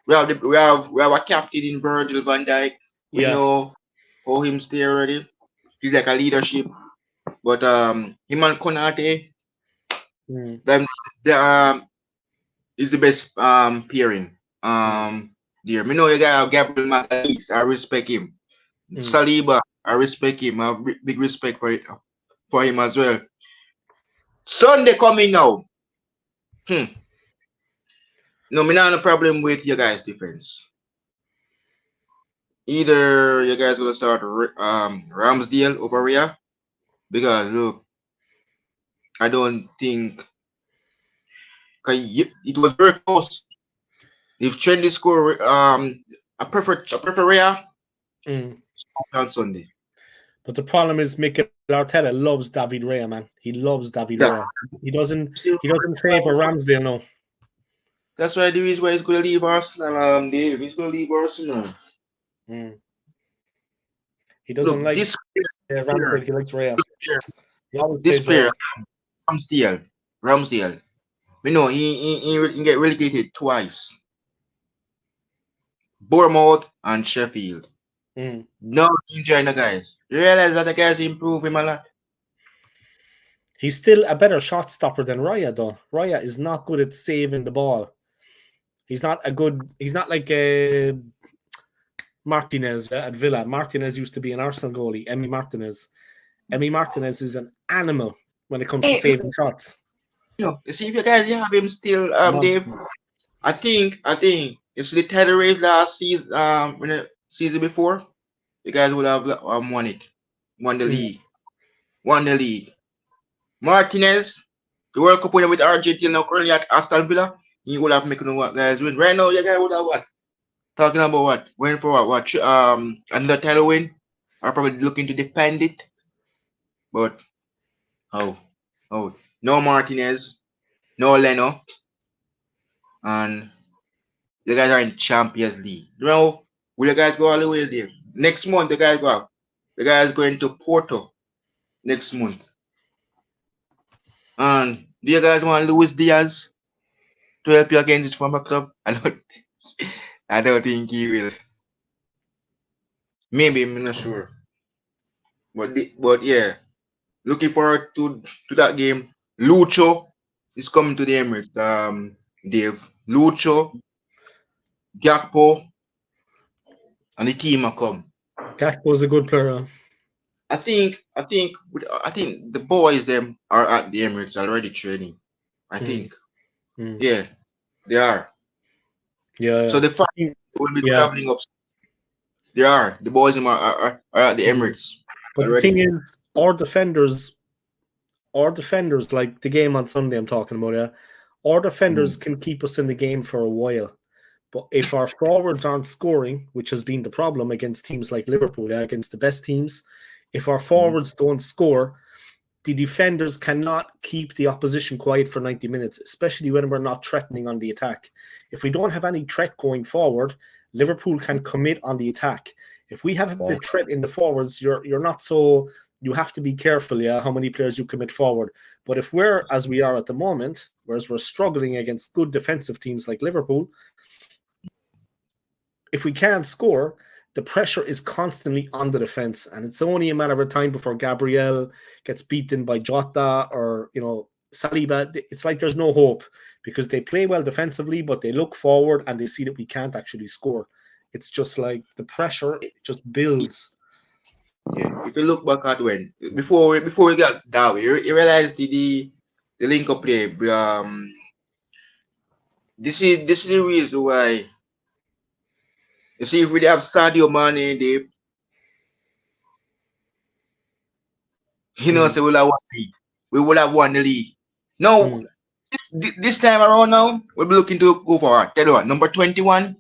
we have a captain in Virgil van Dijk. We know how him stay already. He's like a leadership, but him and Konate, is the best pairing. There, me know you guy Gabriel Magalhaes. I respect him. Saliba, I respect him. I have big respect for him as well. Sunday coming now. No, me not have a problem with your guys' defense. Either you guys will start Ramsdale over here, because look, I don't think it was very close. If Trendy score, I prefer Rhea on Sunday. But the problem is Mikel Arteta loves David Raya, man. He loves David Raya. He doesn't favor Ramsdale, no. That's why the reason why he's going to leave Arsenal, Dave. He's going to leave Arsenal. Mm. He doesn't Look, like this player, Ramsdale. He likes Raya. this player, He always this plays player, Raya. Ramsdale. We know he get relegated twice. Bournemouth and Sheffield. Mm. No enjoying the guys. You realize that the guys improve him a lot. He's still a better shot stopper than Raya, though. Raya is not good at saving the ball. He's not like Martinez at Villa. Martinez used to be an Arsenal goalie, Emi Martinez. Emi Martinez is an animal when it comes to saving shots. You see if you guys you have him still, Dave. Monster. I think if the title race last season, when the season before, you guys would have won it, won the league, won the league. Martinez, the World Cup winner with Argentina, currently at Aston Villa, he would have making what guys win. Right now, you guys would have what? Talking about what? Waiting for what? Another title win? Are probably looking to defend it. But oh, no Martinez, no Leno, and the guys are in Champions League. You know, will the guys go all the way there? Next month, the guys go out. The guys going to Porto next month. And do you guys want Luis Diaz to help you against his former club? I don't think he will. Maybe I'm not sure. But yeah, looking forward to that game. Lucho is coming to the Emirates. Dave Lucho, Gakpo, and the team are come. Gakpo's a good player. I think the boys them are at the Emirates already training. I think. Yeah, they are. Yeah. So the fact will be traveling up. They are. The boys them are at the Emirates. But already. The thing is, our defenders, like the game on Sunday I'm talking about, yeah, our defenders can keep us in the game for a while. But if our forwards aren't scoring, which has been the problem against teams like Liverpool, against the best teams, if our forwards don't score, the defenders cannot keep the opposition quiet for 90 minutes, especially when we're not threatening on the attack. If we don't have any threat going forward, Liverpool can commit on the attack. If we have the threat in the forwards, you're not so... You have to be careful, how many players you commit forward. But if we're, as we are at the moment, whereas we're struggling against good defensive teams like Liverpool, if we can't score, the pressure is constantly on the defense, and it's only a matter of time before Gabriel gets beaten by Jota or Saliba. It's like there's no hope because they play well defensively, but they look forward and they see that we can't actually score. It's just like the pressure just builds. Yeah, if you look back at when before we got that way, you realize the link up play. This is the reason why. You see, if we have Sadio Mane, Dave, so we'll have won the league. We would have won the league. No, this time around now, we'll be looking to go for tell you what, number 21.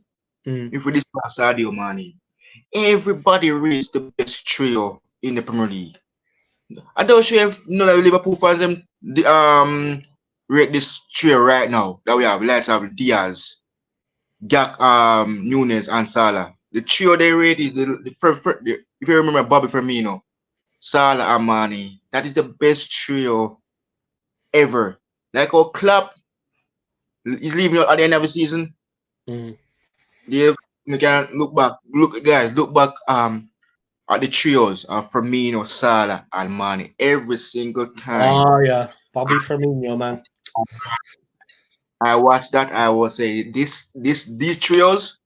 If we discuss Sadio Mane, everybody rates the best trio in the Premier League. I don't sure if none of the Liverpool fans rate this trio right now that we have. Let's have Diaz, Nunes, and Salah. The trio they rate is if you remember Bobby Firmino, Salah, and Mane. That is the best trio ever. Like our club is leaving at the end of the season. You can look back at the trios of Firmino, Salah, and Mane every single time. Oh yeah, Bobby Firmino, man. I watched that. I will say these trios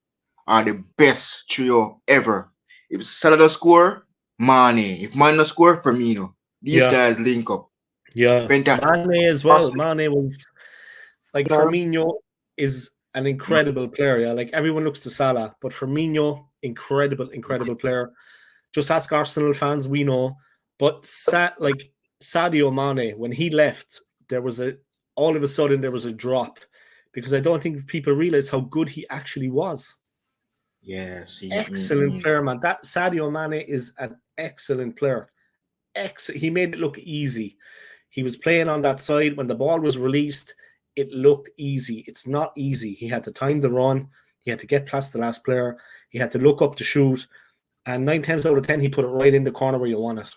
are the best trio ever. If Salah does score, Mane. If Mane does score, Firmino. These guys link up. Yeah, Mane as well. Mane was like Firmino is an incredible player. Yeah, like everyone looks to Salah, but Firmino, incredible player. Just ask Arsenal fans, we know. But Sadio Mane, when he left, all of a sudden there was a drop because I don't think people realize how good he actually was. Yes, excellent player, man. That Sadio Mane is an excellent player. He made it look easy. He was playing on that side when the ball was released. it looked easy. It's not easy. He had to time the run. He had to get past the last player. He had to look up to shoot. And 9 times out of 10, he put it right in the corner where you want it.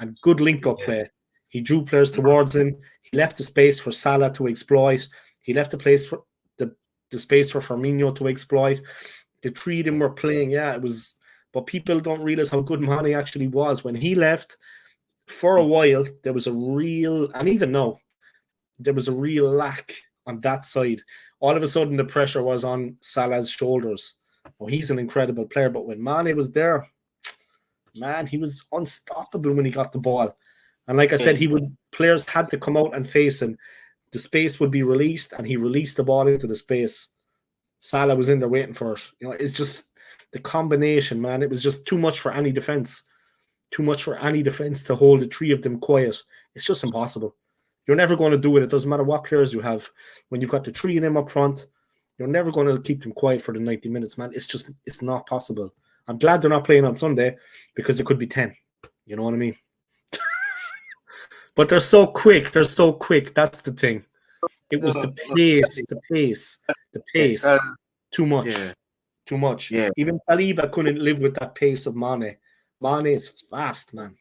And good link-up play. He drew players towards him. He left the space for Salah to exploit. He left the place for the space for Firmino to exploit. The three of them were playing. Yeah, it was. But people don't realize how good Mane actually was. When he left, for a while, there was a real, and even now, there was a real lack on that side. All of a sudden, the pressure was on Salah's shoulders. Oh, he's an incredible player, but when Mane was there, man, he was unstoppable when he got the ball. And like I said, players had to come out and face him. The space would be released, and he released the ball into the space. Salah was in there waiting for it. It's just the combination, man. It was just too much for any defense. Too much for any defense to hold the three of them quiet. It's just impossible. You're never going to do it. It doesn't matter what players you have. When you've got the three of them up front, you're never going to keep them quiet for the 90 minutes, man. It's not possible. I'm glad they're not playing on Sunday because it could be 10. You know what I mean? But they're so quick. They're so quick. That's the thing. It was the pace. Too much. Yeah. Too much. Yeah. Even Saliba couldn't live with that pace of Mane. Mane is fast, man.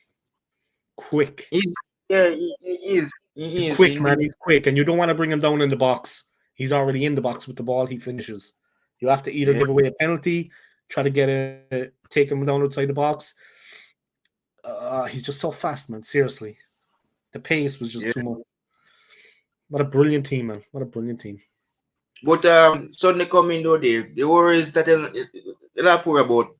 Quick. He is. He's quick, man. He's quick. And you don't want to bring him down in the box. He's already in the box with the ball. He finishes. You have to either give away a penalty, try to take him down outside the box. He's just so fast, man. Seriously. The pace was just too much. What a brilliant team, man. What a brilliant team. But Sunday coming though, Dave. The worry is that they'll not worry about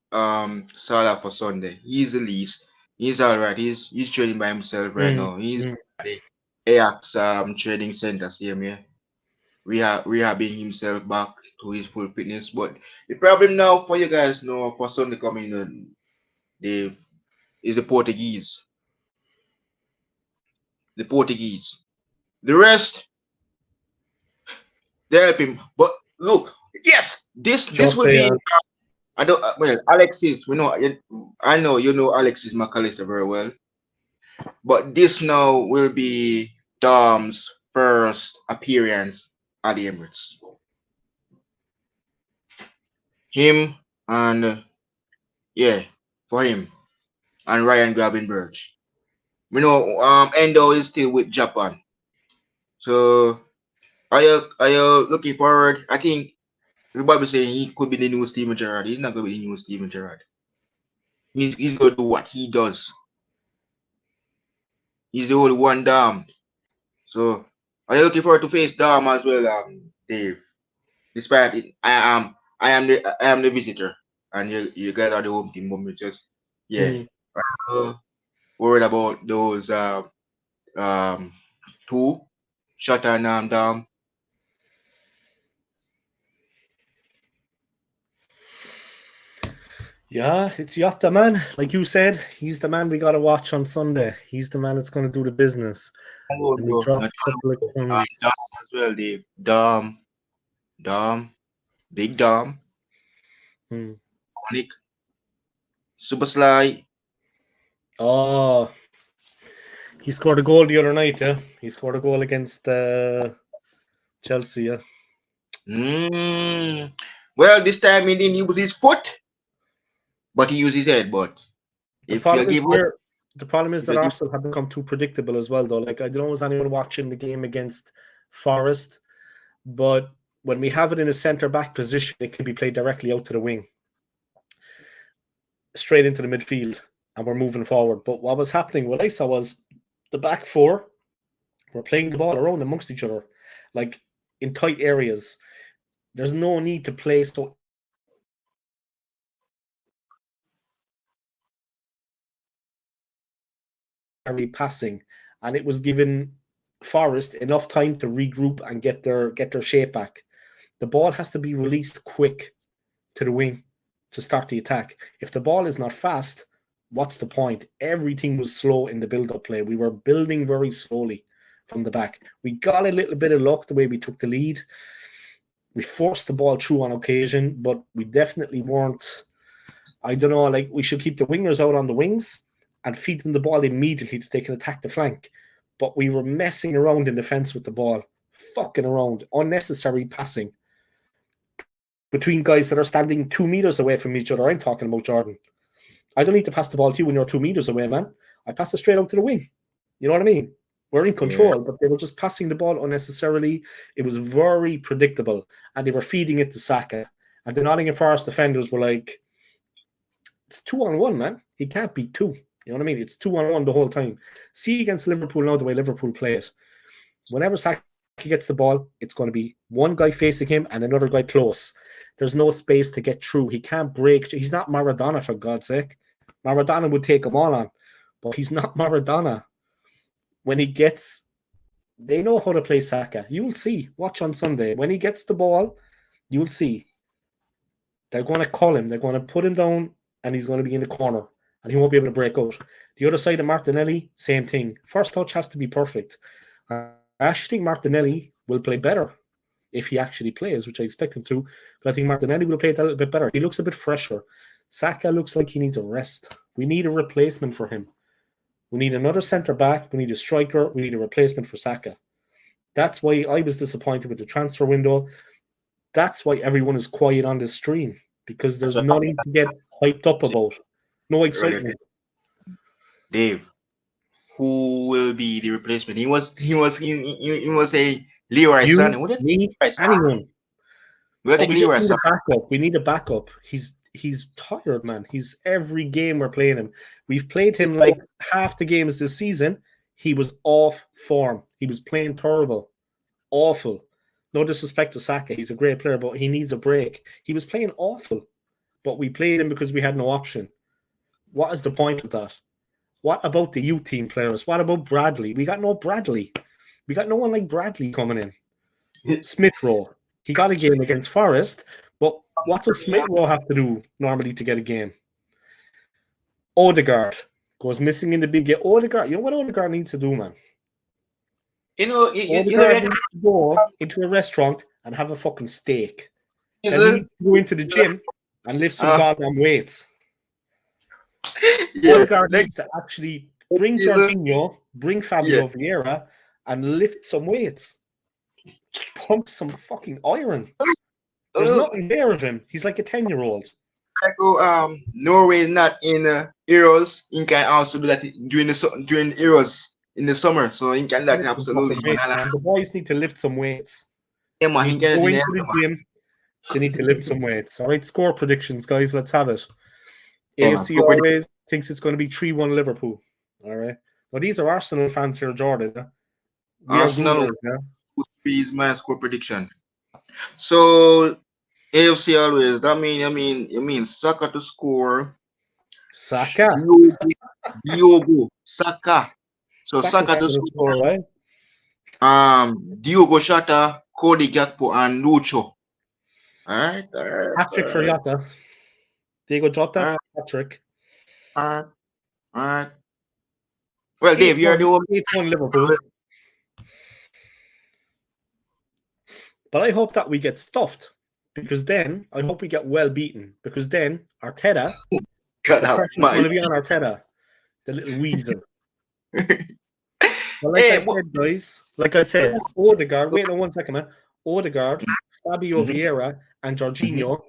Salah for Sunday. He's the least. He's all right. He's training by himself right now. He's at the Ajax training center, same here. Rehabbing himself back to his full fitness. But the problem now for you guys know for Sunday coming, Dave, is the Portuguese. The Portuguese. The rest, they help him. But look, yes, this will be. Alexis. I know you know Alexis McAllister very well. But this now will be Dom's first appearance at the Emirates. Him and for him and Ryan Gravenberch. We know Endo is still with Japan. So are you looking forward? I think everybody saying he could be the new Steven Gerrard. He's not gonna be the new Steven Gerrard. He's gonna do what he does. He's the only one Dom. So are you looking forward to face Dom as well, Dave? Despite it, I am the visitor and you guys are the home team, but just worried about those two, Shota and Dom. Yeah, it's Yotta, man. Like you said, he's the man we got to watch on Sunday. He's the man that's going to do the business. Dom as well, Dave. Dom, Big Dom, Nick, Super Sly. Oh, he scored a goal the other night, yeah? He scored a goal against Chelsea, yeah? Well, this time he didn't use his foot, but he used his head. But the problem is that Arsenal have become too predictable as well, though. Like, I don't know, was anyone watching the game against Forest, but when we have it in a centre-back position, it can be played directly out to the wing, straight into the midfield, and we're moving forward. But what was happening, what I saw was the back four were playing the ball around amongst each other, like in tight areas. There's no need to play so passing, and it was given Forest enough time to regroup and get their shape back. The ball has to be released quick to the wing to start the attack. If the ball is not fast, what's the point? Everything was slow in the build-up play. We were building very slowly from the back. We got a little bit of luck the way we took the lead. We forced the ball through on occasion, but we definitely weren't. I don't know, like, we should keep the wingers out on the wings and feed them the ball immediately so they can attack the flank. But we were messing around in defense with the ball fucking around, unnecessary passing between guys that are standing 2 meters away from each other. I'm talking about Jordan. I don't need to pass the ball to you when you're 2 meters away, man. I pass it straight out to the wing. You know what I mean? We're in control, but they were just passing the ball unnecessarily. It was very predictable, and they were feeding it to Saka. And the Nottingham Forest defenders were like, it's 2-on-1, man. He can't beat two. You know what I mean? It's 2-on-1 the whole time. See against Liverpool now the way Liverpool play it. Whenever Saka gets the ball, it's going to be one guy facing him and another guy close. There's no space to get through. He can't break. He's not Maradona, for God's sake. Maradona would take them all on, but he's not Maradona. When he gets, they know how to play Saka. You'll see. Watch on Sunday. When he gets the ball, you'll see. They're going to call him. They're going to put him down, and he's going to be in the corner, and he won't be able to break out. The other side of Martinelli, same thing. First touch has to be perfect. I actually think Martinelli will play better if he actually plays, which I expect him to. But I think Martinelli will play it a little bit better. He looks a bit fresher. Saka looks like he needs a rest. We need a replacement for him. We need another centre-back. We need a striker. We need a replacement for Saka. That's why I was disappointed with the transfer window. That's why everyone is quiet on this stream, because there's nothing to get hyped up about. No excitement. Dave, who will be the replacement? He was a Leroy Sané. Anyone. We need a backup. We need a backup. He's tired, man. He's every game we're playing him. We've played him like half the games this season. He was off form. He was playing terrible. Awful. No disrespect to Saka. He's a great player, but he needs a break. He was playing awful, but we played him because we had no option. What is the point of that? What about the youth team players? What about Bradley? We got no Bradley. We got no one like Bradley coming in. Smith Rowe. He got a game against Forest, but what does Smith Rowe have to do normally to get a game? Odegaard goes missing in the big game. Odegaard, you know what Odegaard needs to do, man? Odegaard needs to go into a restaurant and have a fucking steak. Then he needs to go into the gym and lift some goddamn weights. Odegaard needs to actually bring Jorginho, bring Fabio Vieira, and lift some weights. Pump some fucking iron. There's nothing there of him. He's like a 10-year-old. Norway is not in Euros. He can also do that during Euros in the summer. So he can do that absolutely. The boys need to lift some weights. Yeah, man. He can go into the gym. They need to lift some weights. All right, score predictions, guys. Let's have it. AFC always thinks it's going to be 3-1 Liverpool. All right. Well, these are Arsenal fans here, Jordan. Arsenal is my score prediction. So AFC always. That mean Saka to score. Saka. Diogo Saka. So Saka to score. Right? Diogo Jota, Cody Gakpo, and Lucho. All right. Patrick for Jota. Diego Jota, Patrick. All right. Well, Dave, you're the one. 8-1 Liverpool. But I hope that we get stuffed, because then I hope we get well beaten, because then Arteta, the pressure's going to be on Arteta, the little weasel. Well, like I said, Odegaard, wait 1 second, man. Odegaard, Fabio Vieira, and Jorginho,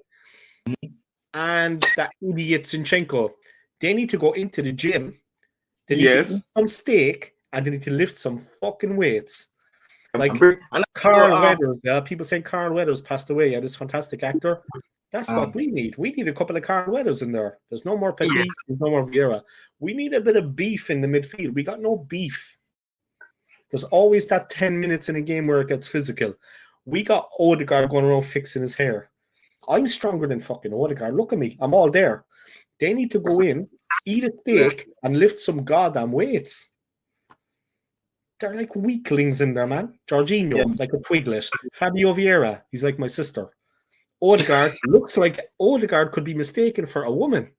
and that idiot Zinchenko, they need to go into the gym. They need to eat some steak, and they need to lift some fucking weights. Like Carl Weathers, people saying Carl Weathers passed away. This fantastic actor. That's what we need. We need a couple of Carl Weathers in there. There's no more Petit, there's no more Vieira. We need a bit of beef in the midfield. We got no beef. There's always that 10 minutes in a game where it gets physical. We got Odegaard going around fixing his hair. I'm stronger than fucking Odegaard. Look at me. I'm all there. They need to go in, eat a steak, and lift some goddamn weights. They're like weaklings in there, man. Jorginho, like a twiglet. Fabio Vieira, he's like my sister. Odegaard looks like Odegaard could be mistaken for a woman.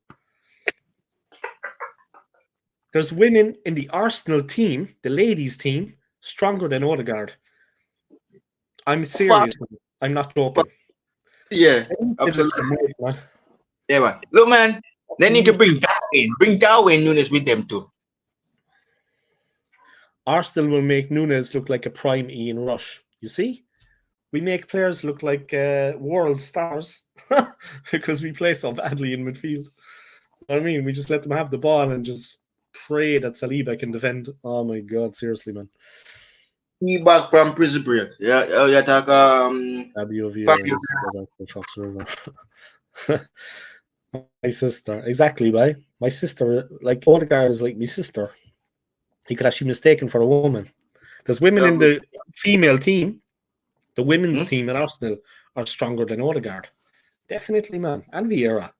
There's women in the Arsenal team, the ladies' team, stronger than Odegaard. I'm serious. I'm not joking. Yeah, absolutely. Yeah, man. Look, man, they need to bring Darwin Nunes with them too. Arsenal will make Nunes look like a prime Ian Rush. You see, we make players look like world stars because we play so badly in midfield. You know what I mean? We just let them have the ball and just pray that Saliba can defend. Oh my God, seriously, man. He back from prison break. Yeah, you talk Fabio Vieira Fabio. needs to go back to Fox River. My sister, exactly, bye. My sister, like Odegaard is like my sister. He could actually be mistaken for a woman. There's women in the female team. The women's team at Arsenal are stronger than Odegaard. Definitely, man. And Vieira.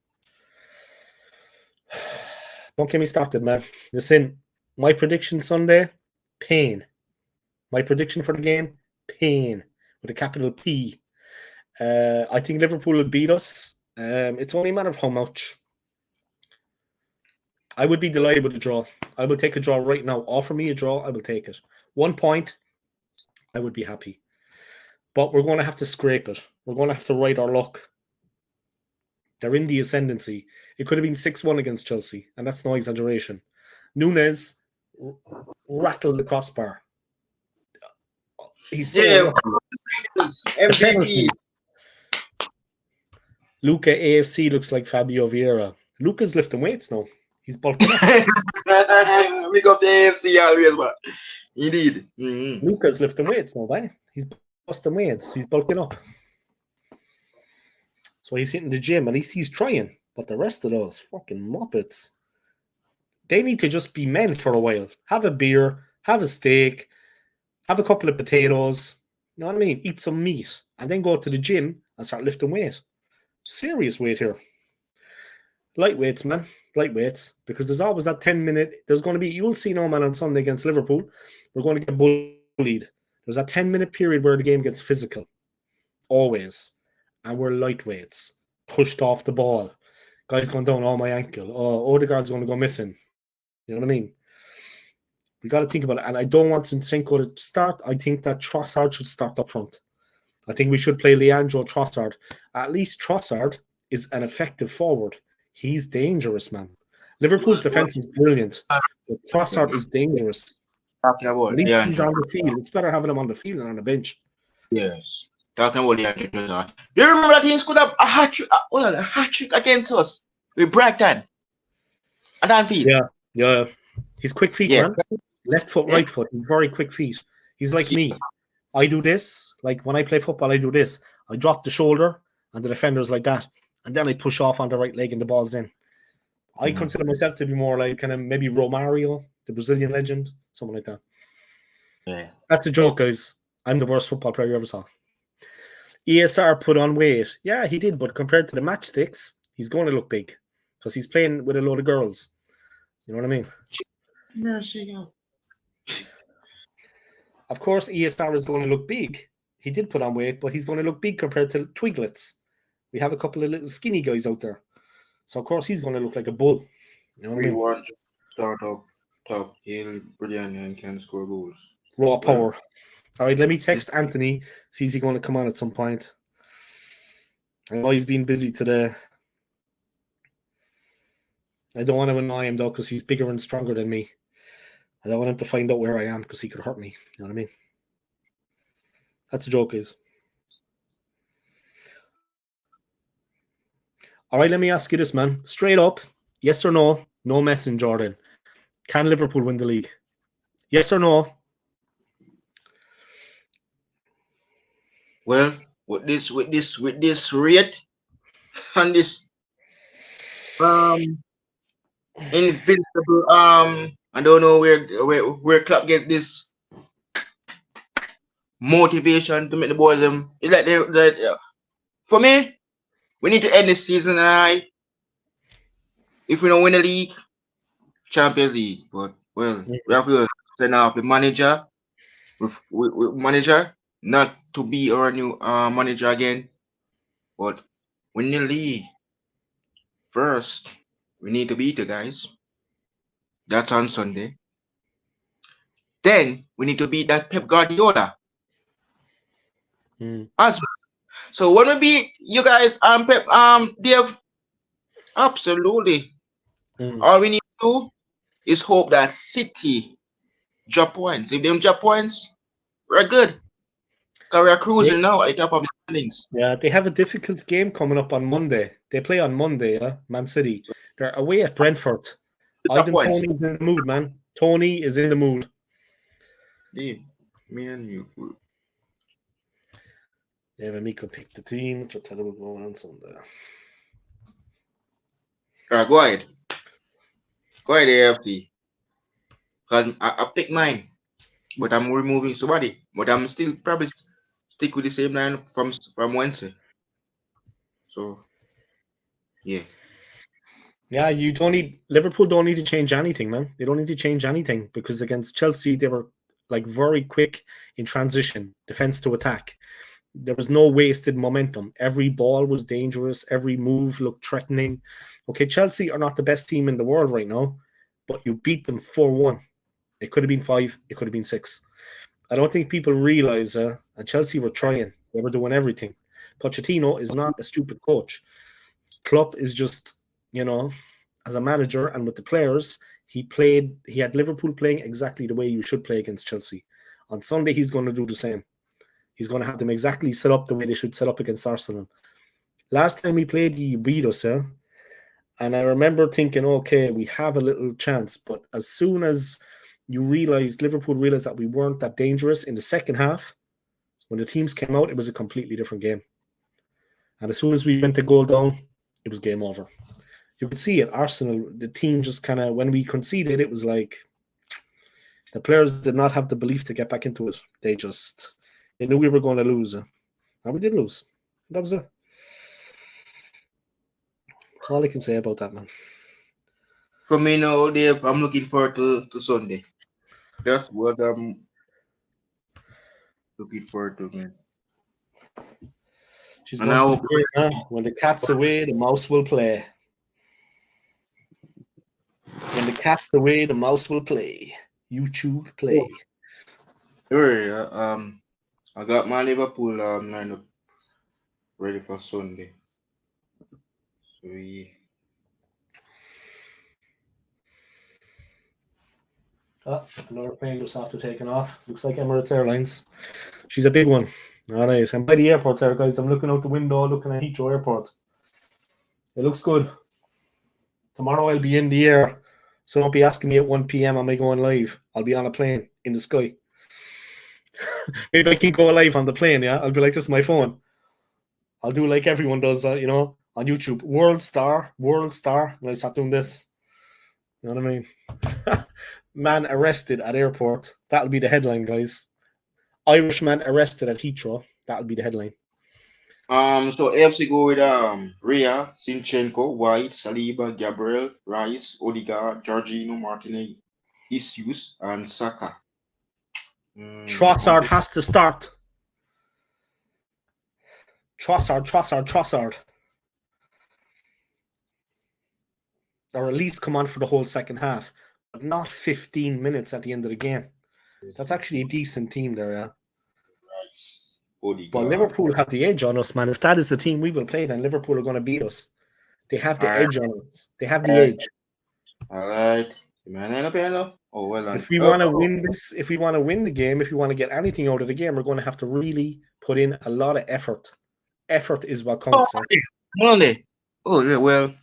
Don't get me started, man. Listen, my prediction Sunday, pain. My prediction for the game, pain. With a capital P. I think Liverpool will beat us. It's only a matter of how much. I would be delighted with a draw. I will take a draw right now. Offer me a draw, I will take it. 1 point, I would be happy. But we're going to have to scrape it. We're going to have to ride our luck. They're in the ascendancy. It could have been 6-1 against Chelsea, and that's no exaggeration. Nunes rattled the crossbar. He's so MVP. Luca AFC looks like Fabio Vieira. Luca's lifting weights now. He's bulking up. We got the AFC always, but indeed. Mm-hmm. Luca's lifting weights now, right? He's busting weights. He's bulking up. So he's hitting the gym. At least he's trying. But the rest of those fucking muppets, they need to just be men for a while. Have a beer, have a steak, have a couple of potatoes. You know what I mean? Eat some meat. And then go to the gym and start lifting weight. Serious weight here. Lightweights, man. Lightweights. Because there's always that 10-minute. There's going to be, you'll see no man on Sunday against Liverpool. We're going to get bullied. There's that 10-minute period where the game gets physical. Always. And we're lightweights. Pushed off the ball. Guy's going down, my ankle. Oh, Odegaard's going to go missing. You know what I mean? We got to think about it. And I don't want Zinchenko to start. I think that Trossard should start up front. I think we should play Leandro Trossard. At least Trossard is an effective forward. He's dangerous, man. Liverpool's defense is brilliant, but Trossard is dangerous. Talking about At least he's on the field. It's better having him on the field than on the bench. Yes. Talking about Leandro Trossard. Do you remember that he scored up a hat-trick against us with Brighton? At Anfield. Yeah. He's quick feet, man. Left foot, right foot. He's very quick feet. He's like me. I do this. Like when I play football, I do this. I drop the shoulder and the defender's like that. And then I push off on the right leg and the ball's in. I consider myself to be more like kind of maybe Romario, the Brazilian legend, something like that. Yeah. That's a joke, guys. I'm the worst football player you ever saw. ESR put on weight. Yeah, he did, but compared to the matchsticks, he's going to look big because he's playing with a load of girls. You know what I mean? Mercy. Of course, ESR is going to look big. He did put on weight, but he's going to look big compared to Twiglets. We have a couple of little skinny guys out there. So, of course, he's going to look like a bull. You know what I mean? Want to start up top. He'll brilliant and can score goals. Raw power. All right, let me text Anthony. See if he's going to come on at some point. I know he's been busy today. I don't want to annoy him, though, because he's bigger and stronger than me. I don't want him to find out where I am because he could hurt me. You know what I mean? That's a joke, guys. All right, let me ask you this, man. Straight up, yes or no? No messing, Jordan. Can Liverpool win the league? Yes or no? Well, with this rate and this invincible I don't know where Klopp get this motivation to make the boys it's like they for me, we need to end this season if we don't win the league, Champions League. But we have to send off the manager with manager not to be our new manager again, but win the league. First, we need to beat the guys. That's on Sunday. Then we need to beat that Pep Guardiola. So when we beat you guys, Pep, Dave, absolutely. All we need to do is hope that City drop points. If them drop points, we're good. Because we are cruising now at the top of the standings. Yeah, they have a difficult game coming up on Monday. They play on Monday, yeah, Man City. They're away at Brentford. Top Ivan points. Toney's in the mood, man. Tony is in the mood. Dave, me and you. David Miko picked the team, which I'll tell you what's going on Sunday. Go ahead. Go ahead, AFC. Because I picked mine. But I'm removing somebody. But I'm still probably stick with the same line from Wednesday. So, yeah. Yeah, you don't need Liverpool don't need to change anything, man. They don't need to change anything because against Chelsea they were like very quick in transition, defense to attack. There was no wasted momentum. Every ball was dangerous. Every move looked threatening. Okay, Chelsea are not the best team in the world right now, but you beat them 4-1. It could have been 5. It could have been 6. I don't think people realize and Chelsea were trying. They were doing everything. Pochettino is not a stupid coach. Klopp is just, as a manager and with the players, he had Liverpool playing exactly the way you should play against Chelsea. On Sunday, he's going to do the same. He's going to have them exactly set up the way they should set up against Arsenal. Last time we played, he beat us, yeah? And I remember thinking, okay, we have a little chance. But as soon as Liverpool realized that we weren't that dangerous in the second half, when the teams came out, it was a completely different game. And as soon as we went the goal down, it was game over. You could see it. Arsenal, the team just kind of, when we conceded, it was like the players did not have the belief to get back into it. They knew we were going to lose. And we did lose. That was it. That's all I can say about that, man. For me now, Dave, I'm looking forward to Sunday. That's what I'm looking forward to, man. She's going to the game, huh? When the cat's away, the mouse will play. When the cat's away, the mouse will play. YouTube play. Sure, I got my Liverpool lineup ready for Sunday. So yeah. Another plane just after taking off. Looks like Emirates Airlines. She's a big one. All right. I'm by the airport there, guys. I'm looking out the window, looking at Heathrow Airport. It looks good. Tomorrow I'll be in the air. So don't be asking me at 1 p.m. am I going live. I'll be on a plane in the sky. Maybe I can go live on the plane, yeah? I'll be like, this is my phone. I'll do like everyone does, on YouTube. World star. And I start doing this. You know what I mean? Man arrested at airport. That'll be the headline, guys. Irishman arrested at Heathrow. That'll be the headline. So AFC go with Rhea, Sinchenko, White, Saliba, Gabriel, Rice, Odegaard, Jorginho, Martinez, Jesus, and Saka. Trossard has to start. Trossard. Or at least come on for the whole second half, but not 15 minutes at the end of the game. That's actually a decent team there, yeah. But Liverpool have the edge on us, man. If that is the team we will play, then Liverpool are going to beat us. They have the edge on us. They have the edge. All right. Oh, well done. If we want to win this, if we want to win the game, if we want to get anything out of the game, we're going to have to really put in a lot of effort. Effort is what counts. Oh, yeah, well.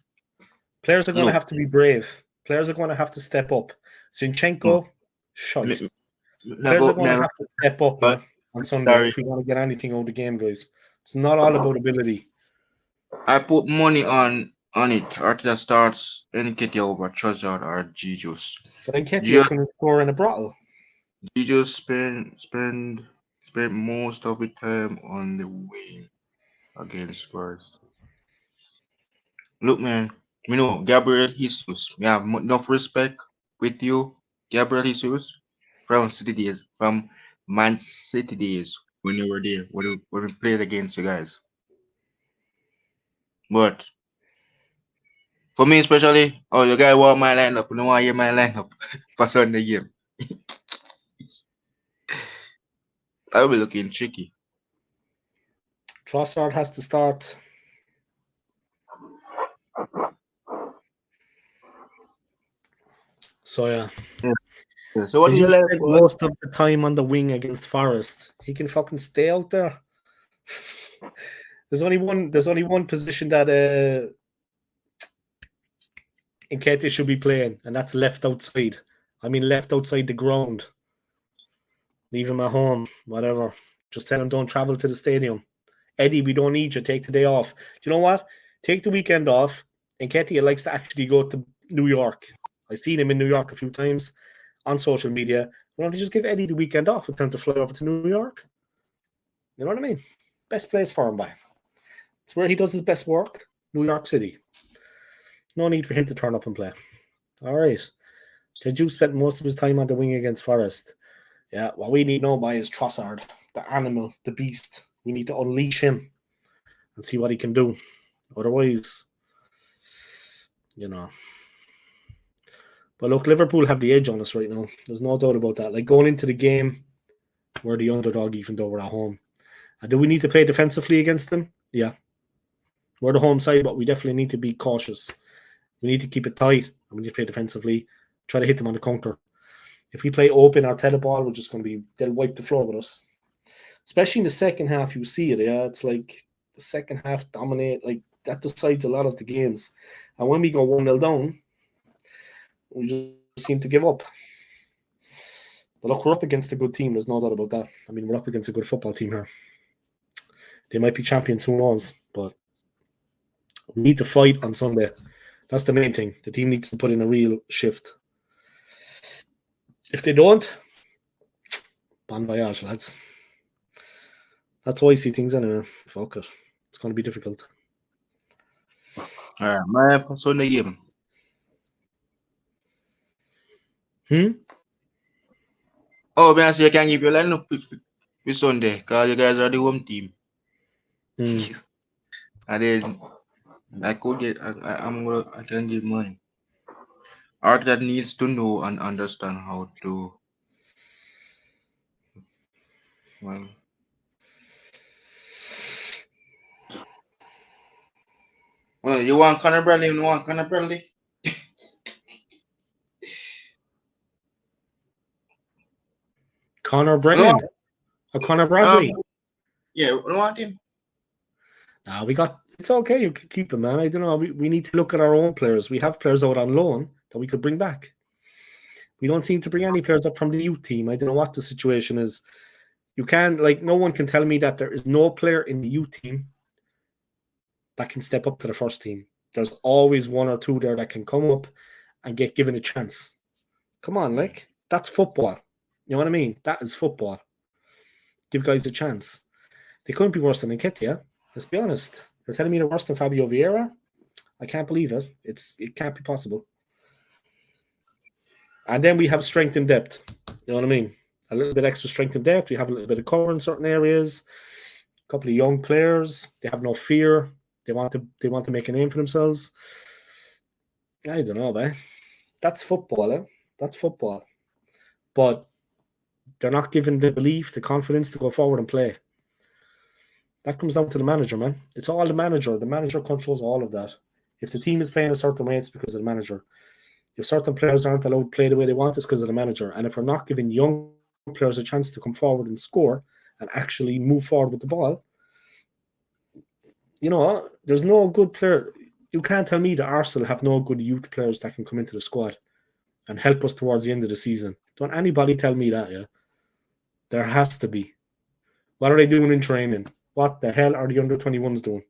Players are going to have to be brave. Players are going to have to step up. Zinchenko, shite. Players are going to have to step up on Sunday if we want to get anything out of the game, guys. It's not all about ability. I put money on it. Arteta starts Nketiah over Trossard or Jesus. But Nketiah can score in a bottle. Jesus spent most of the time on the wing against Spurs. Look, man, Gabriel Jesus. We have enough respect with you, Gabriel Jesus, from Man City days when you were there, when we played against you guys. But for me especially, the guy want my lineup. You don't want to hear my lineup for Sunday game. That'll be looking tricky. Trossard has to start. So yeah. So what Because do you you like? spent most of the time on the wing against Forest. He can fucking stay out there. There's only one. There's only one position that Nketiah should be playing, and that's left outside. I mean, left outside the ground. Leave him at home. Whatever. Just tell him don't travel to the stadium. Eddie, we don't need you. Take the day off. Do you know what? Take the weekend off. Nketiah likes to actually go to New York. I've seen him in New York a few times on social media. Why don't you just give Eddie the weekend off with time to fly over to New York? You know what I mean? Best place for him, by. It's where he does his best work. New York City. No need for him to turn up and play. All right. Jeju spent most of his time on the wing against Forest. Yeah, what we need now, by is Trossard, the animal, the beast. We need to unleash him and see what he can do. Otherwise, you know. But look, Liverpool have the edge on us right now. There's no doubt about that. Like, going into the game, we're the underdog even though we're at home. And do we need to play defensively against them? Yeah. We're the home side, but we definitely need to be cautious. We need to keep it tight, and we need to play defensively, try to hit them on the counter. If we play open or tele-ball, we're just going to be, they'll wipe the floor with us. Especially in the second half, you see it, yeah? It's like the second half dominate, like that decides a lot of the games. And when we go 1-0 down, we just seem to give up. But look, we're up against a good team, there's no doubt about that. I mean, we're up against a good football team here. They might be champions, who knows? But we need to fight on Sunday. That's the main thing. The team needs to put in a real shift. If they don't, bon voyage, lads. That's how I see things anyway. Fuck it. It's going to be difficult. My Sunday game. Oh, man, so you can give your lineup with Sunday because you guys are the home team. And then I could get, I can give mine. Art that needs to know and understand how to. Well, you want Conor Bradley? You want Conor Bradley? Conor Brennan or Conor Bradley? Yeah, we want him. It's okay. You can keep him, man. I don't know. We need to look at our own players. We have players out on loan that we could bring back. We don't seem to bring any players up from the youth team. I don't know what the situation is. You can't, like, no one can tell me that there is no player in the youth team that can step up to the first team. There's always one or two there that can come up and get given a chance. Come on, like, that's football. You know what I mean? That is football. Give guys a chance. They couldn't be worse than Nketiah. Let's be honest. They're telling me they're worse than Fabio Vieira. I can't believe it. It can't be possible. And then we have strength in depth. You know what I mean? A little bit extra strength in depth. We have a little bit of cover in certain areas. A couple of young players. They have no fear. They want to make a name for themselves. I don't know, man. That's football, eh? That's football. But they're not given the belief, the confidence to go forward and play. That comes down to the manager, man. It's all the manager. The manager controls all of that. If the team is playing a certain way, it's because of the manager. If certain players aren't allowed to play the way they want, it's because of the manager. And if we're not giving young players a chance to come forward and score and actually move forward with the ball, you know, there's no good player. You can't tell me that Arsenal have no good youth players that can come into the squad and help us towards the end of the season. Don't anybody tell me that, yeah? There has to be. What are they doing in training? What the hell are the under-21s doing?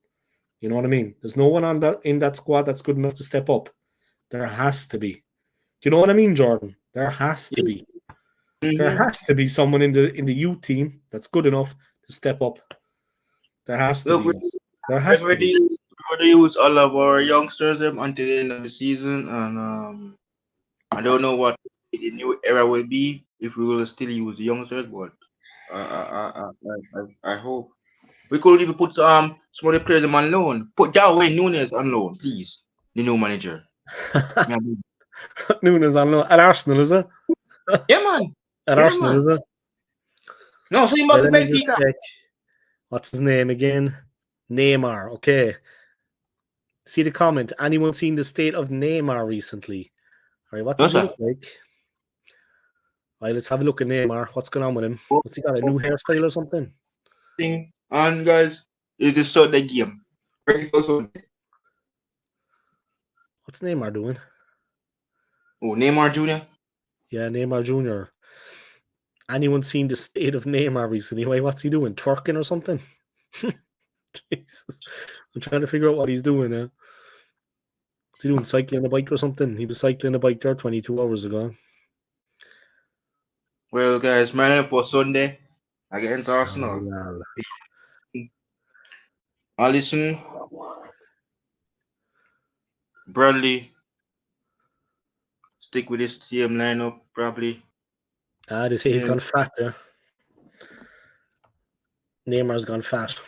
You know what I mean? There's no one in that squad that's good enough to step up. There has to be. Do you know what I mean, Jordan? There has to be. Mm-hmm. There has to be someone in the youth team that's good enough to step up. There has to be. There has to be. We're to use all of our youngsters until the end of the season, and I don't know what the new era will be if we will still use youngsters, but I hope we could even put some of the players on loan. Put Darwin Nunes on loan, please. The new manager. Nunes on loan at Arsenal, is it? Yeah, man. At Arsenal, man. Is it? No, so you what's his name again? Neymar. Okay. See the comment. Anyone seen the state of Neymar recently? All right, what does he look like? Right, let's have a look at Neymar. What's going on with him? Has he got a new hairstyle or something? Thing and guys, it is start the game. Ready for Sunday. What's Neymar doing? Oh, Neymar Jr. Yeah, Neymar Jr. Anyone seen the state of Neymar recently? Why, what's he doing? Twerking or something? Jesus. I'm trying to figure out what he's doing now. Is he doing cycling a bike or something? He was cycling a bike there 22 hours ago. Well, guys, my name for Sunday against Arsenal. Allison, Bradley, stick with this team lineup probably. They say he's gone fat there. Neymar's gone fat.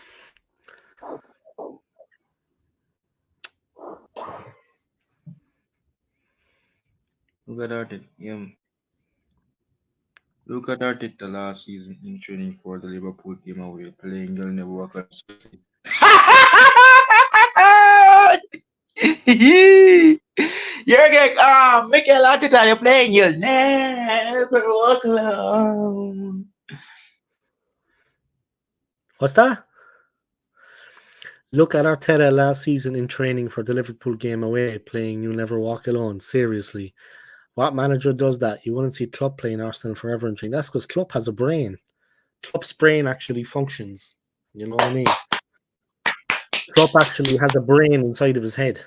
Look at that, Look at that the last season in training for the Liverpool game away, playing you'll never walk on. Jürgen, Mikel Arteta, you're playing, you'll never walk alone. What's that? Look at Arteta last season in training for the Liverpool game away, playing You'll Never Walk Alone. Seriously. What manager does that? You wouldn't see Klopp playing Arsenal forever and training. That's because Klopp has a brain. Klopp's brain actually functions. You know what I mean? Klopp actually has a brain inside of his head.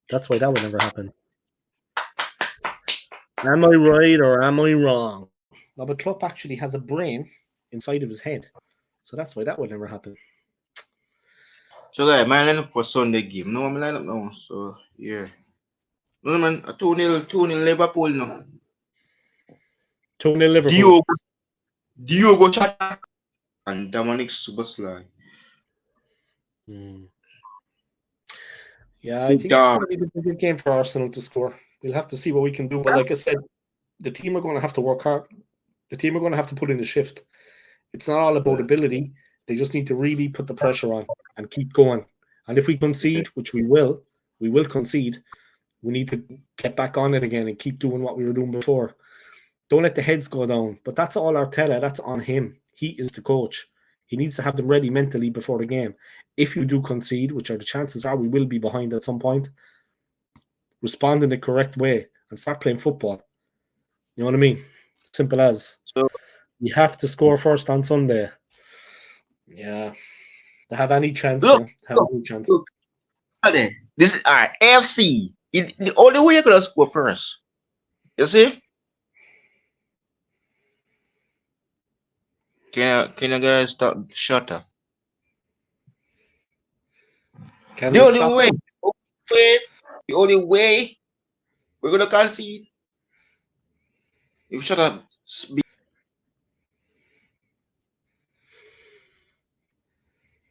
That's why that would never happen. Am I right or am I wrong? No, but Klopp actually has a brain inside of his head. So that's why that would never happen. So guys, my lineup for Sunday game. No, my lineup now. So yeah. No man, 2-0 Liverpool no. 2-0 Liverpool. Diogo Jota and Dominic Szoboszlai. Yeah, I think it's going to be a good game for Arsenal to score. We'll have to see what we can do. But like I said, the team are going to have to work hard. The team are going to have to put in the shift. It's not all about ability. They just need to really put the pressure on and keep going. And if we concede, which we will concede, we need to get back on it again and keep doing what we were doing before. Don't let the heads go down. But that's all Arteta. That's on him. He is the coach. He needs to have them ready mentally before the game. If you do concede, which are the chances are we will be behind at some point, respond in the correct way and start playing football. You know what I mean? Simple as. So you have to score first on Sunday. Yeah. To have any chance. Look, this is AFC. The only way you're gonna score first. You see? Can you guys stop? Shut up. The only way we're gonna concede. You shut up.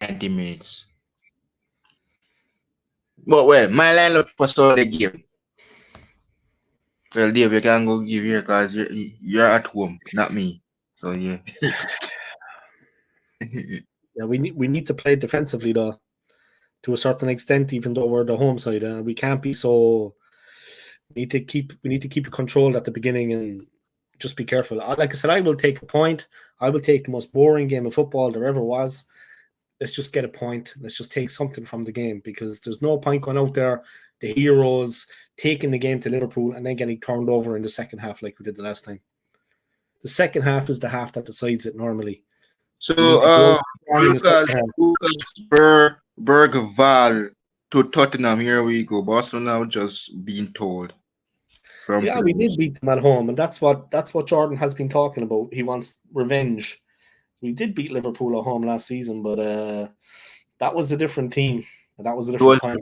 90 minutes. But well, my lineup for Sunday game. Well, Dave, you can go give here because you're at home, not me. So yeah. Yeah, we need to play defensively though, to a certain extent, even though we're the home side. We can't be so. We need to keep it controlled at the beginning and just be careful. Like I said, I will take a point. I will take the most boring game of football there ever was. Let's just get a point. Let's just take something from the game because there's no point going out there, the heroes, taking the game to Liverpool and then getting turned over in the second half like we did the last time. The second half is the half that decides it normally. So, Lucas Bergval to Tottenham. Here we go. Barcelona just being told. Yeah, we did beat them at home, and that's what Jordan has been talking about. He wants revenge. We did beat Liverpool at home last season, but that was a different team. That was a different time.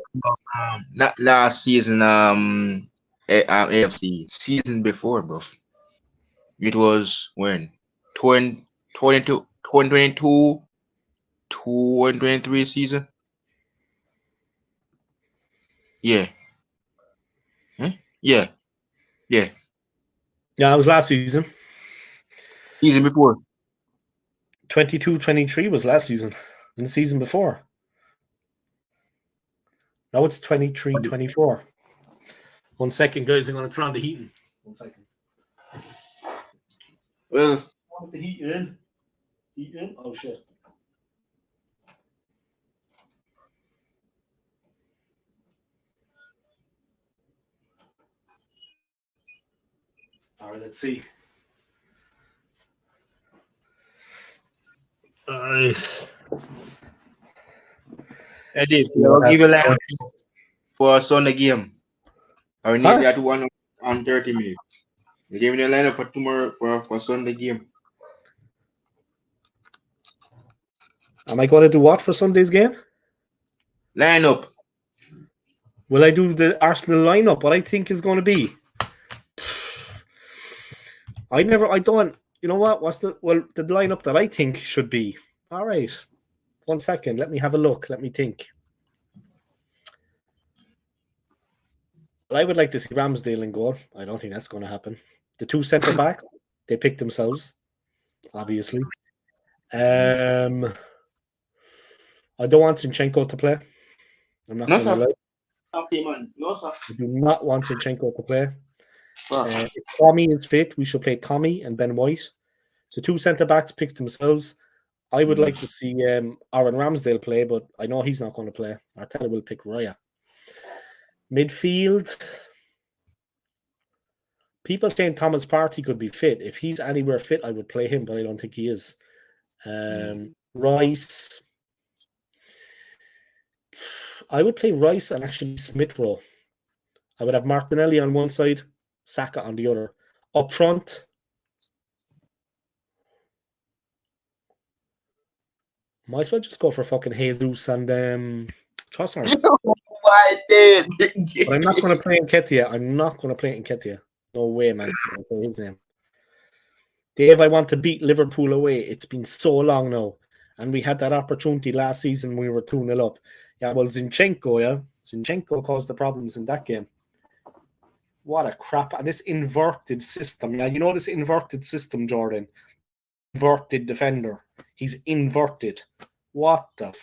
Not last season, AFC. Season before, bro. It was when? 2022, 2023 season? Yeah. Huh? Yeah. Yeah. Yeah, it was last season. Season before. 22-23 was last season. And the season before. Now it's 23-24. 1 second, guys. I'm going to turn on the heating. 1 second. Well, With the heat in. Heat in? Oh, shit. All right, let's see. All right. Eddie, See I'll what give you happens. line for a Sunday game. I need Huh? that one on 30 minutes. You give me the lineup for tomorrow for Sunday game. Am I going to do what for Sunday's game? Lineup. Will I do the Arsenal lineup? What I think is going to be? I don't. You know what? The lineup that I think should be? All right. 1 second. Let me have a look. Let me think. Well, I would like to see Ramsdale in goal. I don't think that's going to happen. The two centre backs, they pick themselves, obviously. I don't want Zinchenko to play. I'm not No, going to sir. lie. Okay, man. No, sir. I do not want Zinchenko to play. Fuck. If Tommy is fit, we should play Tommy and Ben White. The two centre backs pick themselves. I would like to see Aaron Ramsdale play, but I know he's not going to play. Arteta will pick Raya. Midfield. People saying Thomas Partey could be fit. If he's anywhere fit, I would play him, but I don't think he is. Rice. I would play Rice and actually Smith Rowe. I would have Martinelli on one side, Saka on the other. Up front, might as well just go for fucking Jesus and Trossard. Why did? But I'm not going to play Nketiah. I'm not going to play Nketiah. No way, man. I'll say his name. Dave, I want to beat Liverpool away. It's been so long now. And we had that opportunity last season when we were 2-0 up. Yeah, well, Zinchenko caused the problems in that game. What a crap. And this inverted system. Yeah, you know this inverted system, Jordan? Inverted defender. He's inverted. What the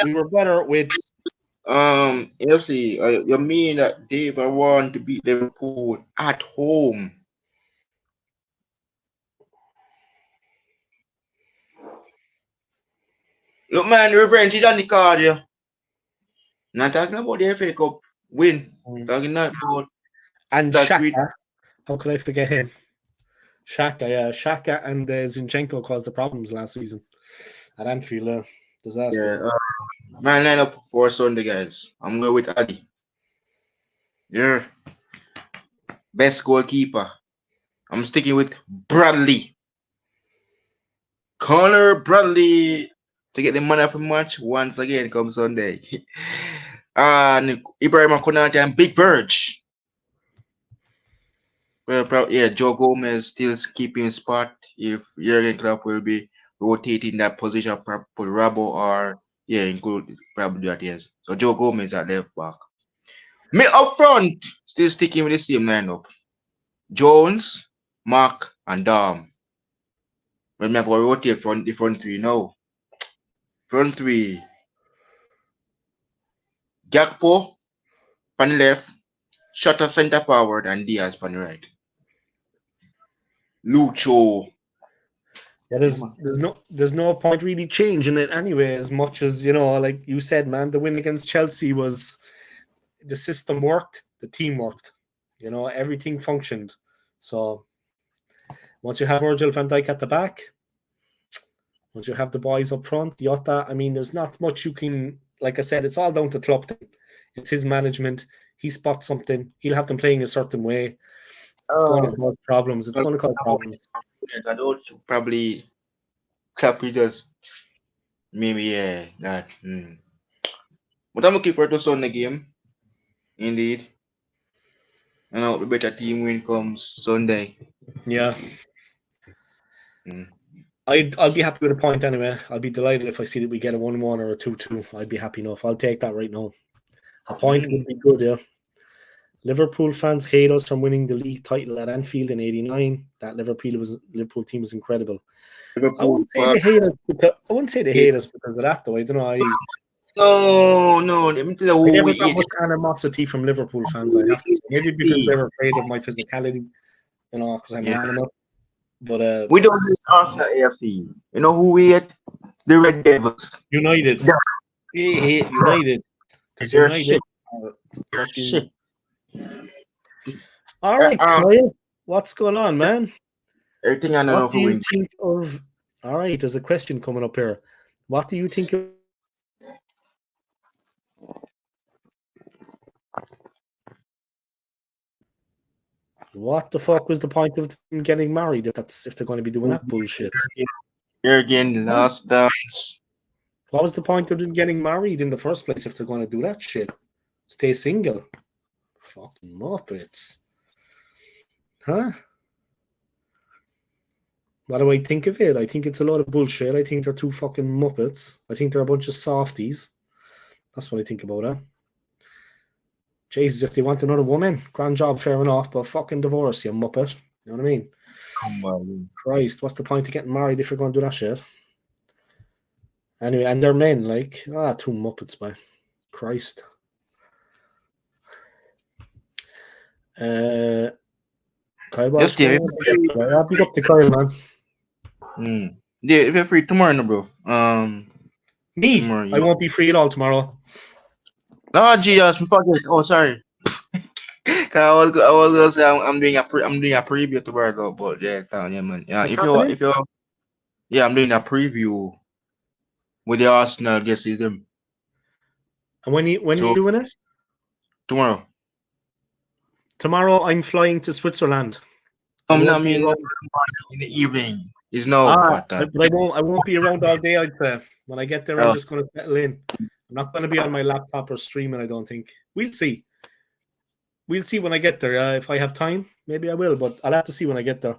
we were better with Elsie, you mean that Dave I want to beat Liverpool at home? Look, man, revenge is on the card, yeah. Not talking about the FA Cup win. Talking about and that Shaka. How could I forget him? Shaka, yeah. Shaka and Zinchenko caused the problems last season at Anfield. Disaster. Yeah, man, line up for Sunday, guys. I'm going with Adi. Yeah. Best goalkeeper. I'm sticking with Bradley. Connor Bradley to get the man of the match once again come Sunday. And Ibrahim Konate and Big Birch. Well, yeah, Joe Gomez still keeping spot if Jurgen Klopp will be rotating that position, put Rabo or include probably that, yes. So Joe Gomez at left back. Mid up front, still sticking with the same lineup. Jones, Mark, and Dom. Remember, we rotate the front three now. Front three. Gakpo on the left, Shutter center forward, and Diaz on the right. Lucho. Yeah, there's no point really changing it anyway, as much as, like you said, man, the win against Chelsea was the system worked, the team worked. Everything functioned. So once you have Virgil van Dijk at the back, once you have the boys up front, Jota, I mean, there's not much you can, like I said, it's all down to Klopp. It's his management. He spots something. He'll have them playing a certain way. It's going to cause problems. It's going to cause problems. I don't probably Klopp with us. Maybe, that. But I'm looking forward to Sunday game. Indeed. And I hope the better team win comes Sunday. Yeah. I'll be happy with a point anyway. I'll be delighted if I see that we get a 1-1 or a 2-2. I'd be happy enough. I'll take that right now. A point would be good, yeah. Liverpool fans hate us from winning the league title at Anfield in '89. That Liverpool team was incredible. I wouldn't say they hate us because of that, though. I don't know. No. Let me tell you I never got much animosity from Liverpool fans. I have to say, maybe because they're afraid of my physicality, because I'm an animal. But We don't hate Arsenal AFC. You know who we hate? The Red Devils. United. He hate United. Because They're United shit. are They're fucking. shit. All right, Kyle. What's going on, man? Everything I know What for do you win. think of? All right, there's a question coming up here. What do you think of? What the fuck was the point of them getting married if they're going to be doing that bullshit? They're getting lost dance. What was the point of them getting married in the first place if they're going to do that shit? Stay single. Fucking muppets. Huh? What do I think of it? I think it's a lot of bullshit. I think they're two fucking muppets. I think they're a bunch of softies. That's what I think about it. Jesus, if they want another woman, grand job, fair enough, but fucking divorce, you muppet. You know what I mean? Come on. Christ, what's the point of getting married if you're going to do that shit? Anyway, and they're men, like, two muppets, man. Christ. Kyle Walsh, Just I'll pick up the Kyle, man. Yeah, if you're free tomorrow, no, bro. Me? Tomorrow, I won't be free at all tomorrow. Oh, Jesus, me forget. Oh, sorry. Cause I was gonna say I'm doing a preview tomorrow, though, but yeah, yeah, man. Yeah, What's happening? I'm doing a preview with the Arsenal against them. And when are you doing it? Tomorrow. Tomorrow I'm flying to Switzerland. I mean, in the evening. It's no but I won't be around all day. I'd say when I get there, I'm just going to settle in. I'm not going to be on my laptop or streaming. I don't think. We'll see. We'll see when I get there. If I have time, maybe I will, but I'll have to see when I get there.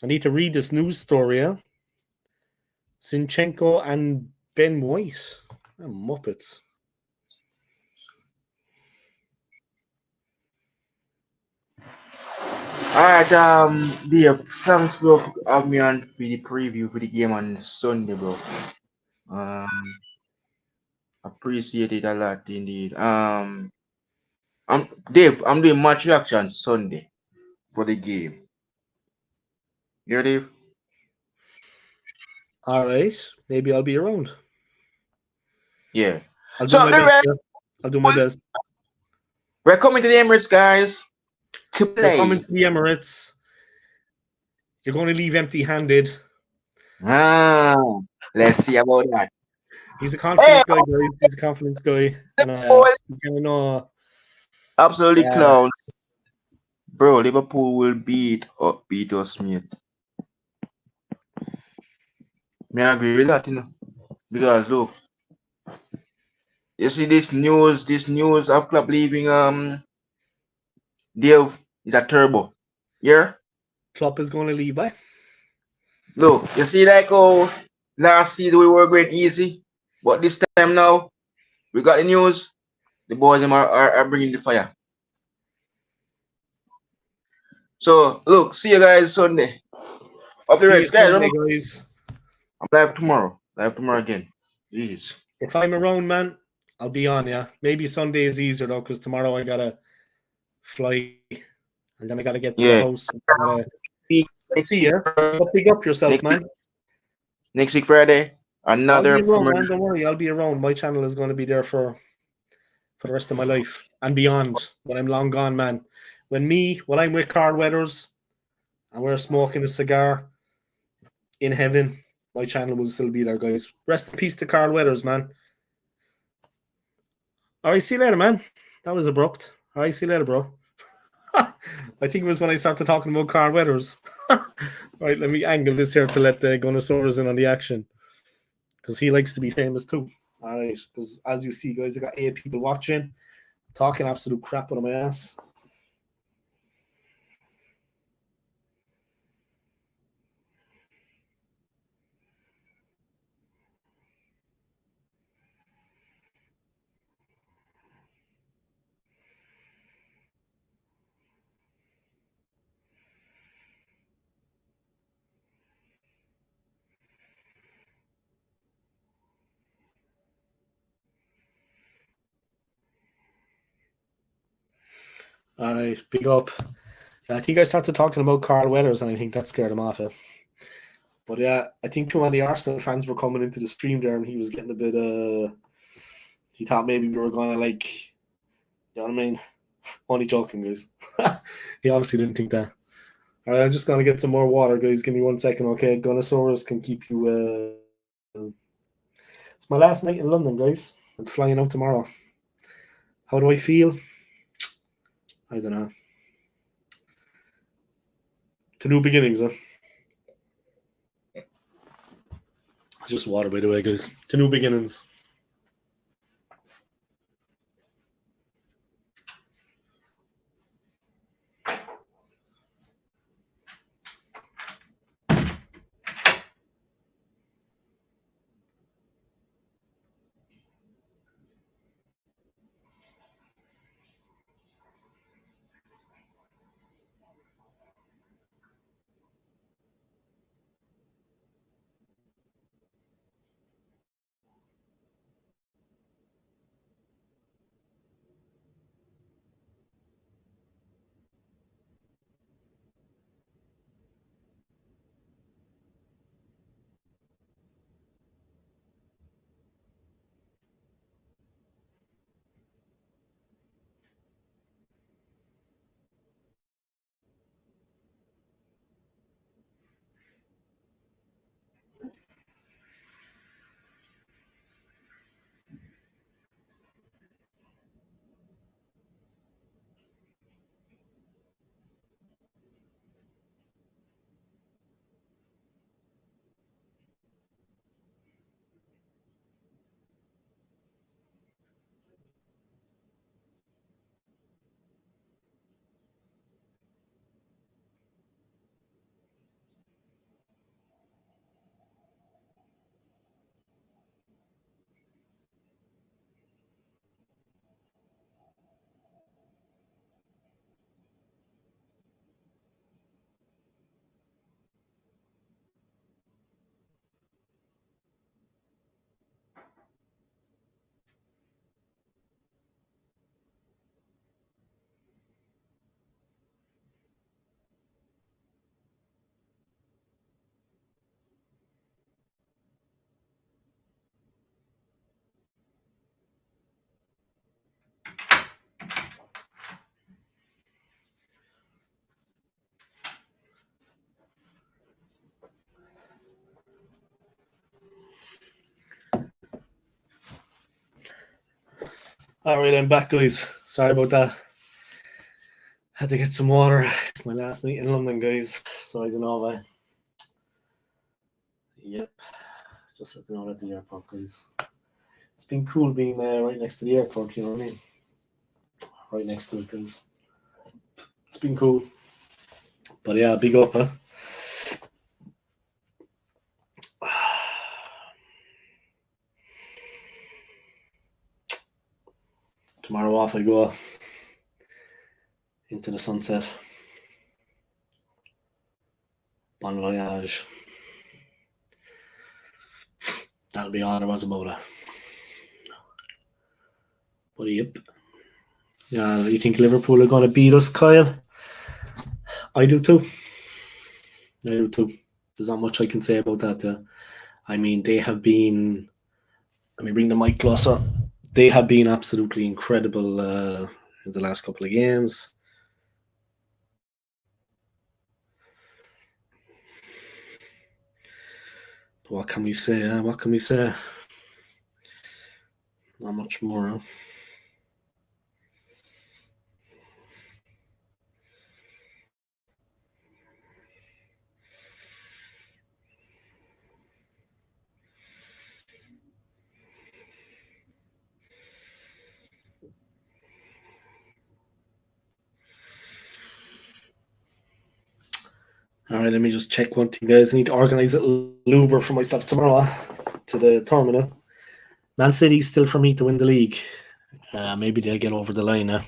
I need to read this news story. Zinchenko and Ben White. Muppets. Alright, dear, thanks, bro, for having me on for the preview for the game on Sunday, bro. Appreciate it a lot indeed. Dave, I'm doing match reaction Sunday for the game. You Dave? All right, maybe I'll be around. Yeah. I'll do my best. We're coming to the Emirates, guys. To play. We're coming to the Emirates. You're going to leave empty-handed. Let's see about that. He's a confident guy, guys. He's a confident guy. And absolutely clowns. Bro, Liverpool will beat us, mate. May I agree with that, you know? Because look, you see this news of club leaving Dave is a turbo. Yeah? Klopp is going to leave, bye. Look, you see like last season we were going easy, but this time now we got the news. The boys are bringing the fire. So look, see you guys Sunday. Up the Reds, guys. I'm live tomorrow. Live tomorrow again. Jeez. If I'm around, man, I'll be on, yeah. Maybe Sunday is easier though, because tomorrow I gotta fly and then I gotta get to the house. Let's see you. Pick up yourself, man. Next week Friday. Another. I'll be around, man. Don't worry, I'll be around. My channel is going to be there for the rest of my life and beyond. When I'm long gone, man. When I'm with Carl Weathers and we're smoking a cigar in heaven, my channel will still be there, guys. Rest in peace to Carl Weathers, man. All right, see you later, man. That was abrupt. All right, see you later, bro. I think it was when I started talking about Carl Weathers. All right, let me angle this here to let the Gunnosaurus in on the action. Because he likes to be famous too. All right, because as you see, guys, I got 8 people watching, talking absolute crap out of my ass. All right, big up. I think I started talking about Carl Weathers, and I think that scared him off it. But yeah, I think too many Arsenal fans were coming into the stream there, and he was getting a bit. He thought maybe we were gonna like, you know what I mean? Only joking, guys. He obviously didn't think that. All right, I'm just gonna get some more water, guys. Give me 1 second, okay? Gunnosaurus can keep you. It's my last night in London, guys. I'm flying out tomorrow. How do I feel? I don't know. To new beginnings, huh? Just water, by the way, guys. To new beginnings. All right, I'm back, guys. Sorry about that. Had to get some water. It's my last night in London, guys. So I don't know if I. Yep. Just looking out at the airport, guys. It's been cool being right next to the airport, you know what I mean? Right next to it, guys. It's been cool. But yeah, big up, huh? Tomorrow off I go into the sunset. Bon voyage. That'll be all there was about it. But yep. Yeah, you think Liverpool are going to beat us, Kyle? I do too. There's not much I can say about that. I mean, they have been. Let me bring the mic closer. They have been absolutely incredible in the last couple of games. But what can we say? What can we say? Not much more. Huh? All right, let me just check one thing, guys. I need to organize a little Uber for myself tomorrow to the terminal. Man City's still for me to win the league. Maybe they'll get over the line.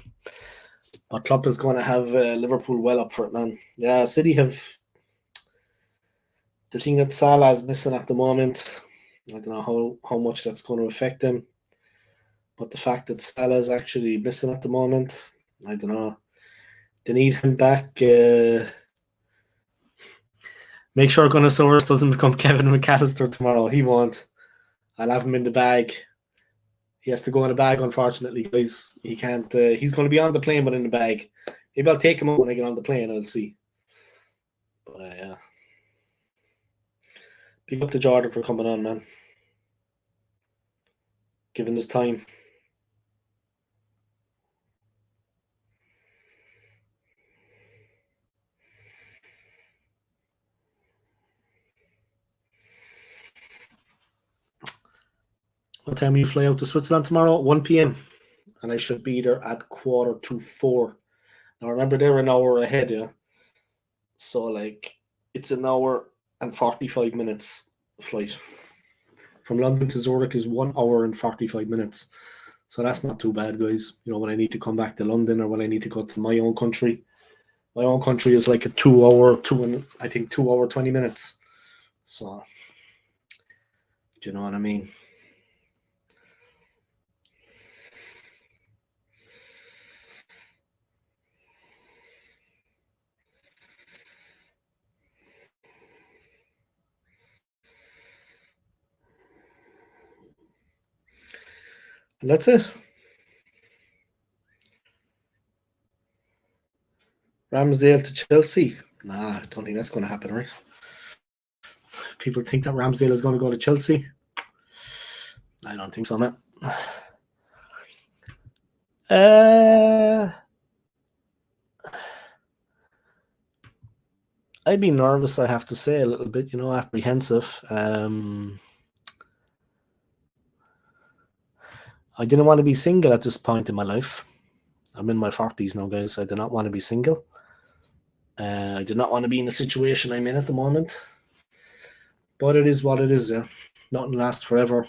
But Klopp is going to have Liverpool well up for it, man. Yeah, City have the thing that Salah is missing at the moment. I don't know how much that's going to affect them. But the fact that Salah is actually missing at the moment, I don't know. They need him back. Make sure Gunnosaurus doesn't become Kevin McAllister tomorrow. He won't. I'll have him in the bag. He has to go in the bag, unfortunately, guys. He can't. He's going to be on the plane, but in the bag. Maybe I'll take him out when I get on the plane. I'll see. But yeah. Big up to Jordan for coming on, man. Giving his time. What time will you fly out to Switzerland tomorrow? 1 p.m. And I should be there at 3:45. Now remember, they're an hour ahead, yeah. So like, it's an hour and 45 minutes flight. From London to Zurich is 1 hour and 45 minutes. So that's not too bad, guys. You know, when I need to come back to London or when I need to go to my own country. My own country is like a 2 hour, 20 minutes. So, do you know what I mean? And that's it. Ramsdale to Chelsea. Nah, I don't think that's going to happen, right? People think that Ramsdale is going to go to Chelsea. I don't think so, man. I'd be nervous, I have to say, a little bit, you know, apprehensive. I didn't want to be single at this point in my life. I'm in my 40s now, guys. I do not want to be single. I do not want to be in the situation I'm in at the moment. But it is what it is, yeah. Nothing lasts forever.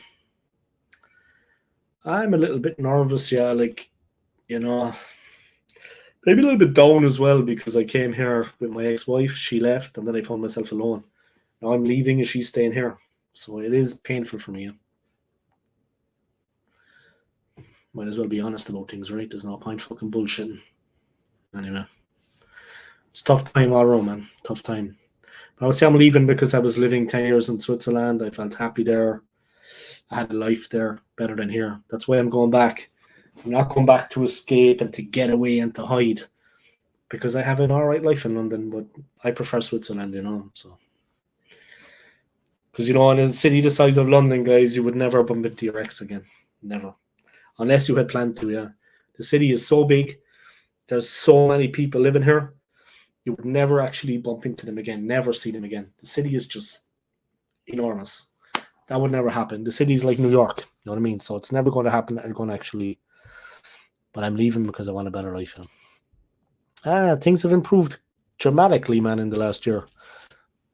I'm a little bit nervous, yeah, like, you know, maybe a little bit down as well because I came here with my ex-wife. She left, and then I found myself alone. Now I'm leaving and she's staying here. So it is painful for me. Yeah. Might as well be honest about things, right? There's no point fucking bullshitting. Anyway. It's a tough time all around, man. Tough time. But I would say I'm leaving because I was living 10 years in Switzerland. I felt happy there. I had a life there better than here. That's why I'm going back. I'm not going back to escape and to get away and to hide because I have an all right life in London, but I prefer Switzerland, you know. So, because you know, in a city the size of London, guys, you would never bump into your ex again, never, unless you had planned to. Yeah, the city is so big. There's so many people living here. You would never actually bump into them again. Never see them again. The city is just enormous. That would never happen. The city's like New York. You know what I mean? So it's never going to happen that you're going to actually. But I'm leaving because I want a better life. Things have improved dramatically, man, in the last year.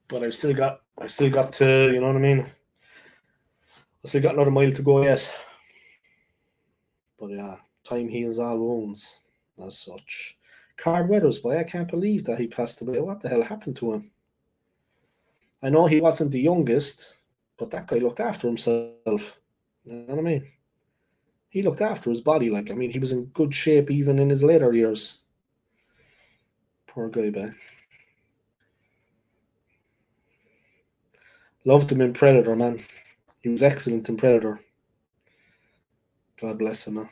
But I've still got to, you know what I mean? I still got another mile to go yet. But yeah, time heals all wounds, as such. Card Weathers, boy, I can't believe that he passed away. What the hell happened to him? I know he wasn't the youngest, but that guy looked after himself. You know what I mean? He looked after his body. Like, I mean, he was in good shape even in his later years. Poor guy, man. Loved him in Predator, man. He was excellent in Predator. God bless him, man.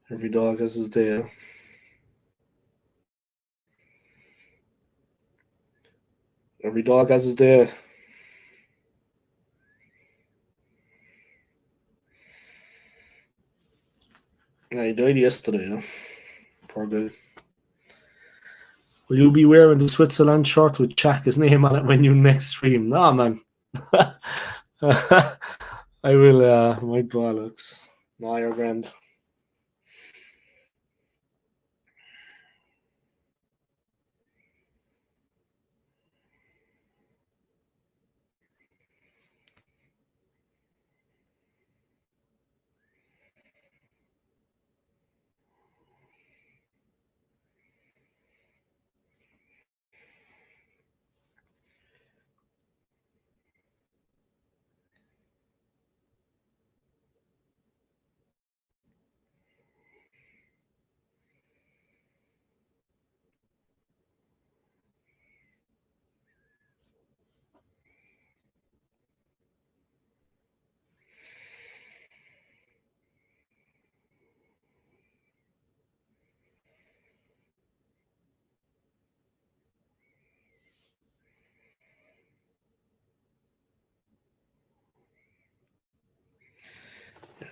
Every dog has his day. Every dog has his day. Yeah, he died yesterday, yeah. Poor guy. Will you be wearing the Switzerland shirt with Chaka's name on it when you next stream? Nah, man. I will, my bollocks. Nah, you're grand.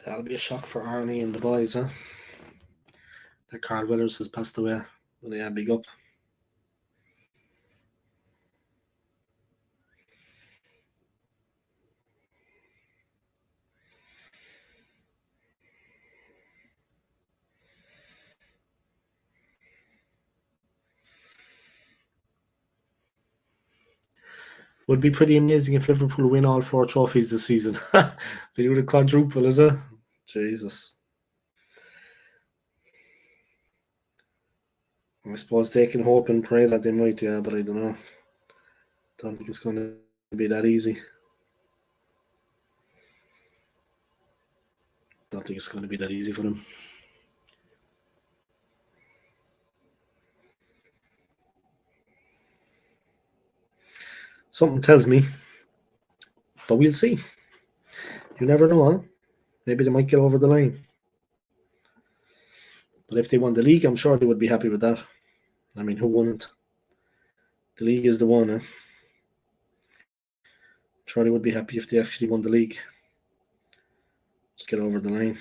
That'll be a shock for Arnie and the boys, huh? That Carl Weathers has passed away. Well, yeah, big up. Would be pretty amazing if Liverpool win all 4 trophies this season. They do the quadruple, is it? Jesus. I suppose they can hope and pray that they might, yeah, but I don't know. Don't think it's going to be that easy. Don't think it's going to be that easy for them. Something tells me, but we'll see. You never know, huh? Maybe they might get over the line. But if they won the league, I'm sure they would be happy with that. I mean, who wouldn't? The league is the one, eh? I'm sure they would be happy if they actually won the league. Just get over the line.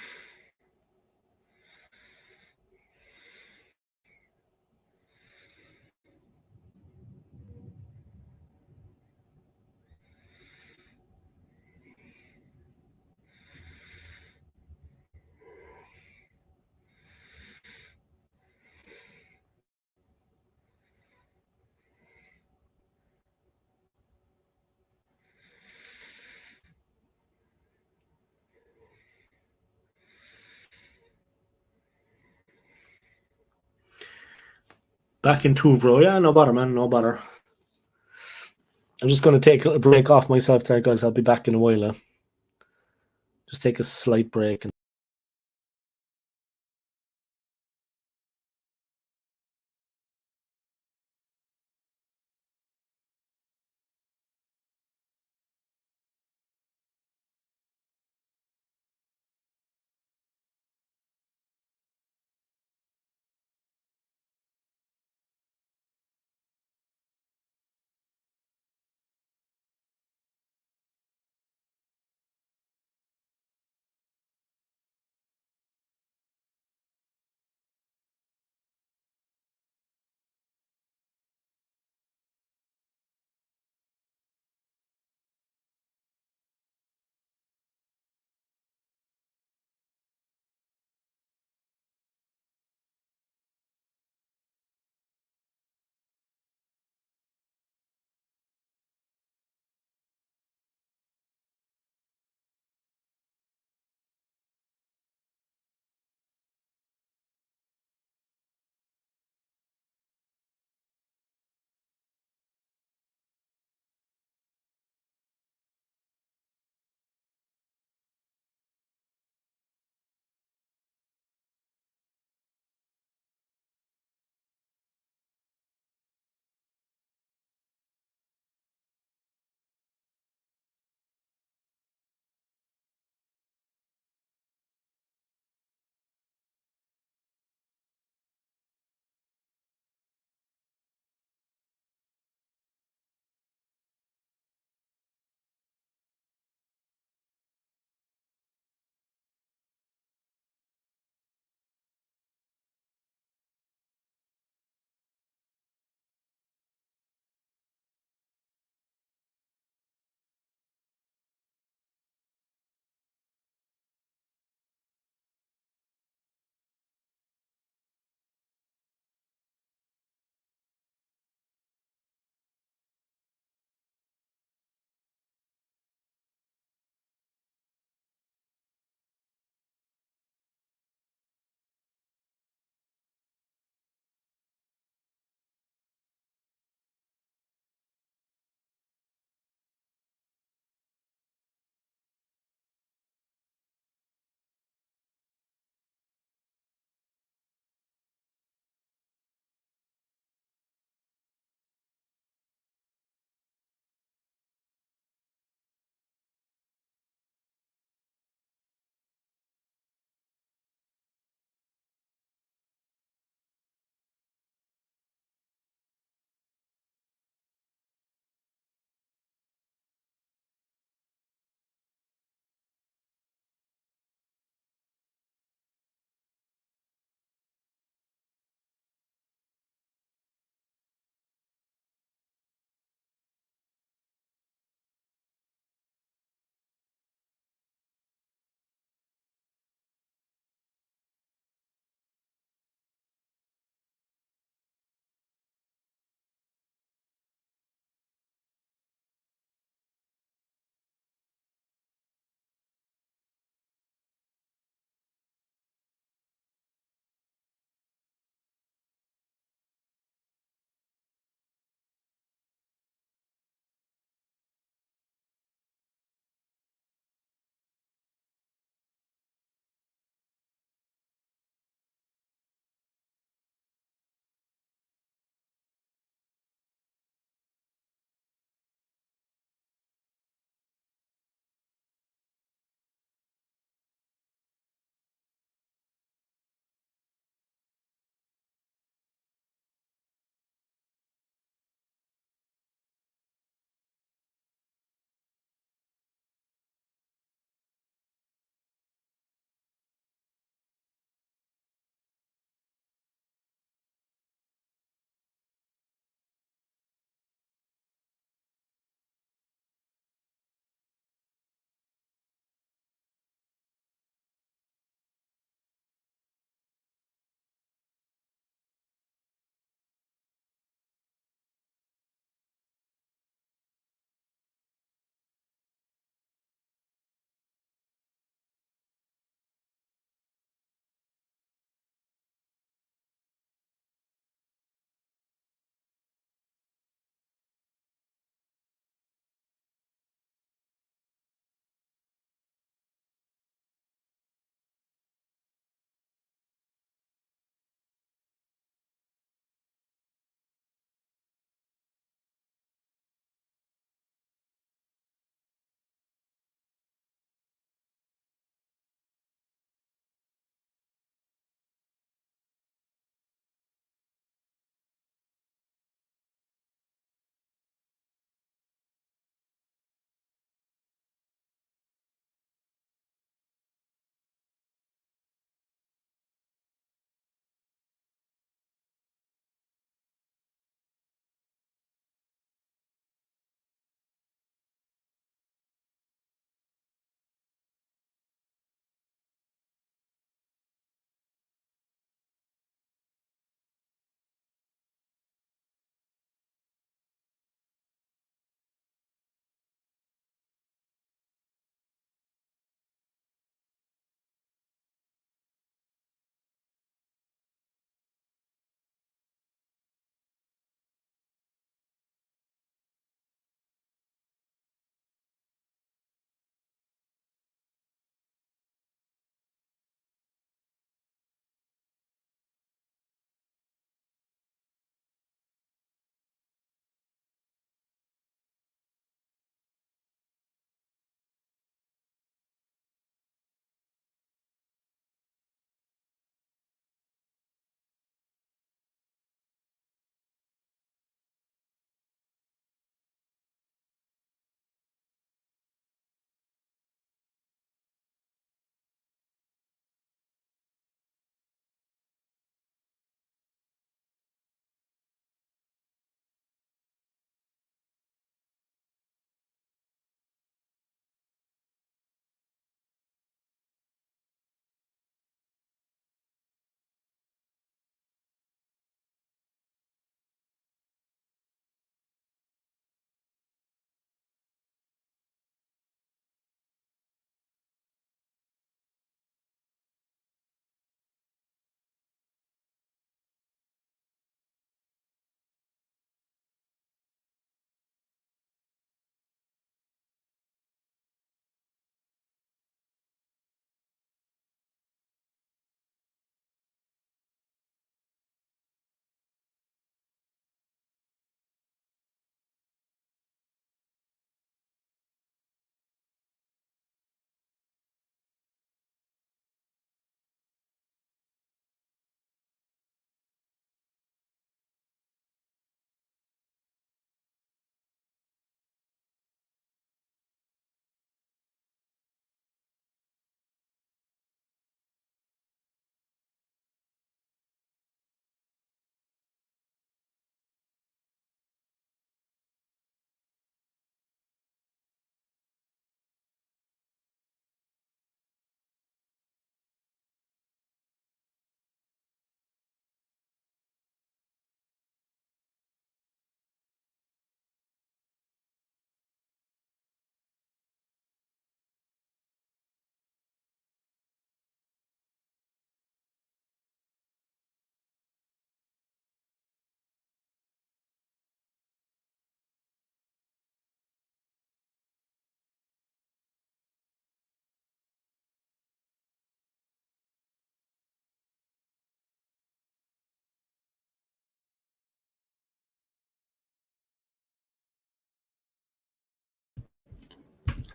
Back in two, bro. Yeah, no bother, man. No bother. I'm just going to take a break off myself there, guys. I'll be back in a while. Just take a slight break.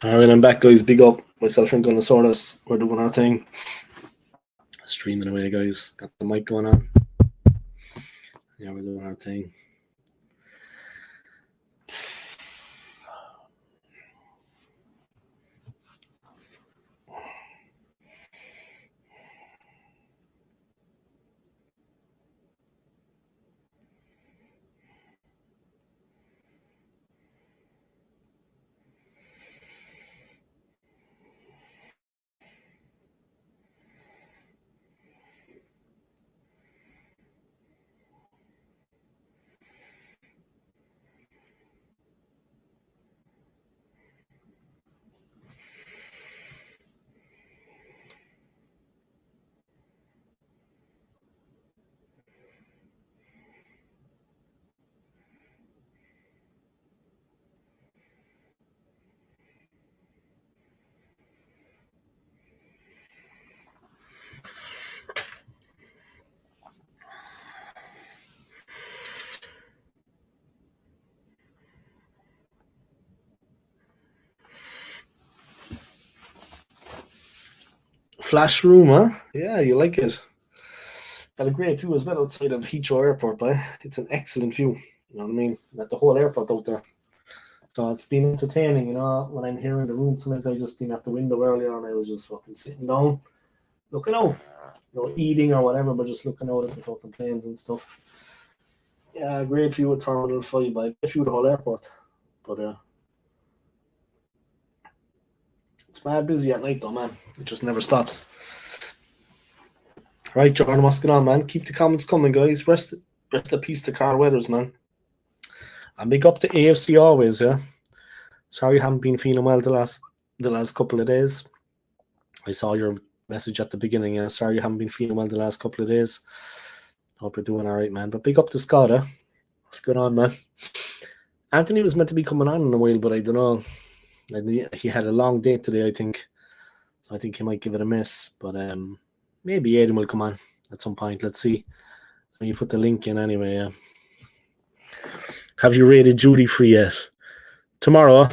Alright, I'm back, guys. Big up. Myself and Gunnosaurus. We're doing our thing. Streaming away, guys. Got the mic going on. Yeah, we're doing our thing. Flash room, huh? Yeah, you like it. Got a great view as well outside of Heathrow Airport, but it's an excellent view. You know what I mean? Got the whole airport out there. So it's been entertaining, you know. When I'm here in the room, sometimes I just been at the window earlier and I was just fucking sitting down, looking out, you know, eating or whatever, but just looking out at the fucking planes and stuff. Yeah, great view of Terminal 5, but great view of the whole airport. But it's mad busy at night though, man. It just never stops. Right, Jordan, what's going on, man? Keep the comments coming, guys. Rest in peace to Carl Weathers, man. And big up to AFC always, yeah. Sorry you haven't been feeling well the last couple of days. I saw your message at the beginning, yeah. Sorry you haven't been feeling well the last couple of days. Hope you're doing all right, man. But big up to Scott, eh? What's going on, man? Anthony was meant to be coming on in a while, but I don't know. He had a long date today, I think. So I think he might give it a miss. But maybe Aiden will come on at some point. Let's see. Let me put the link in anyway, yeah. Have you rated Judy free yet? Tomorrow.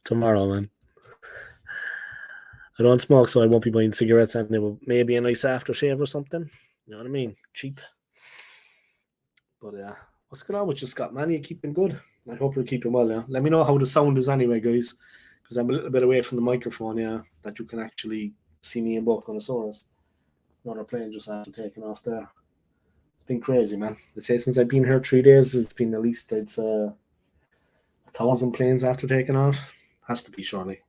Tomorrow, man. I don't smoke, so I won't be buying cigarettes anyway. Maybe a nice aftershave or something. You know what I mean? Cheap. But what's going on with you, Scott, man? You keeping good? I hope you're keeping well, yeah. Let me know how the sound is anyway, guys. Because I'm a little bit away from the microphone, yeah, that you can actually see me in both Gunnosaurus. Another plane just after taking off there. It's been crazy, man. I'd say since I've been here 3 days, it's been at least 1,000 planes after taking off. Has to be, surely.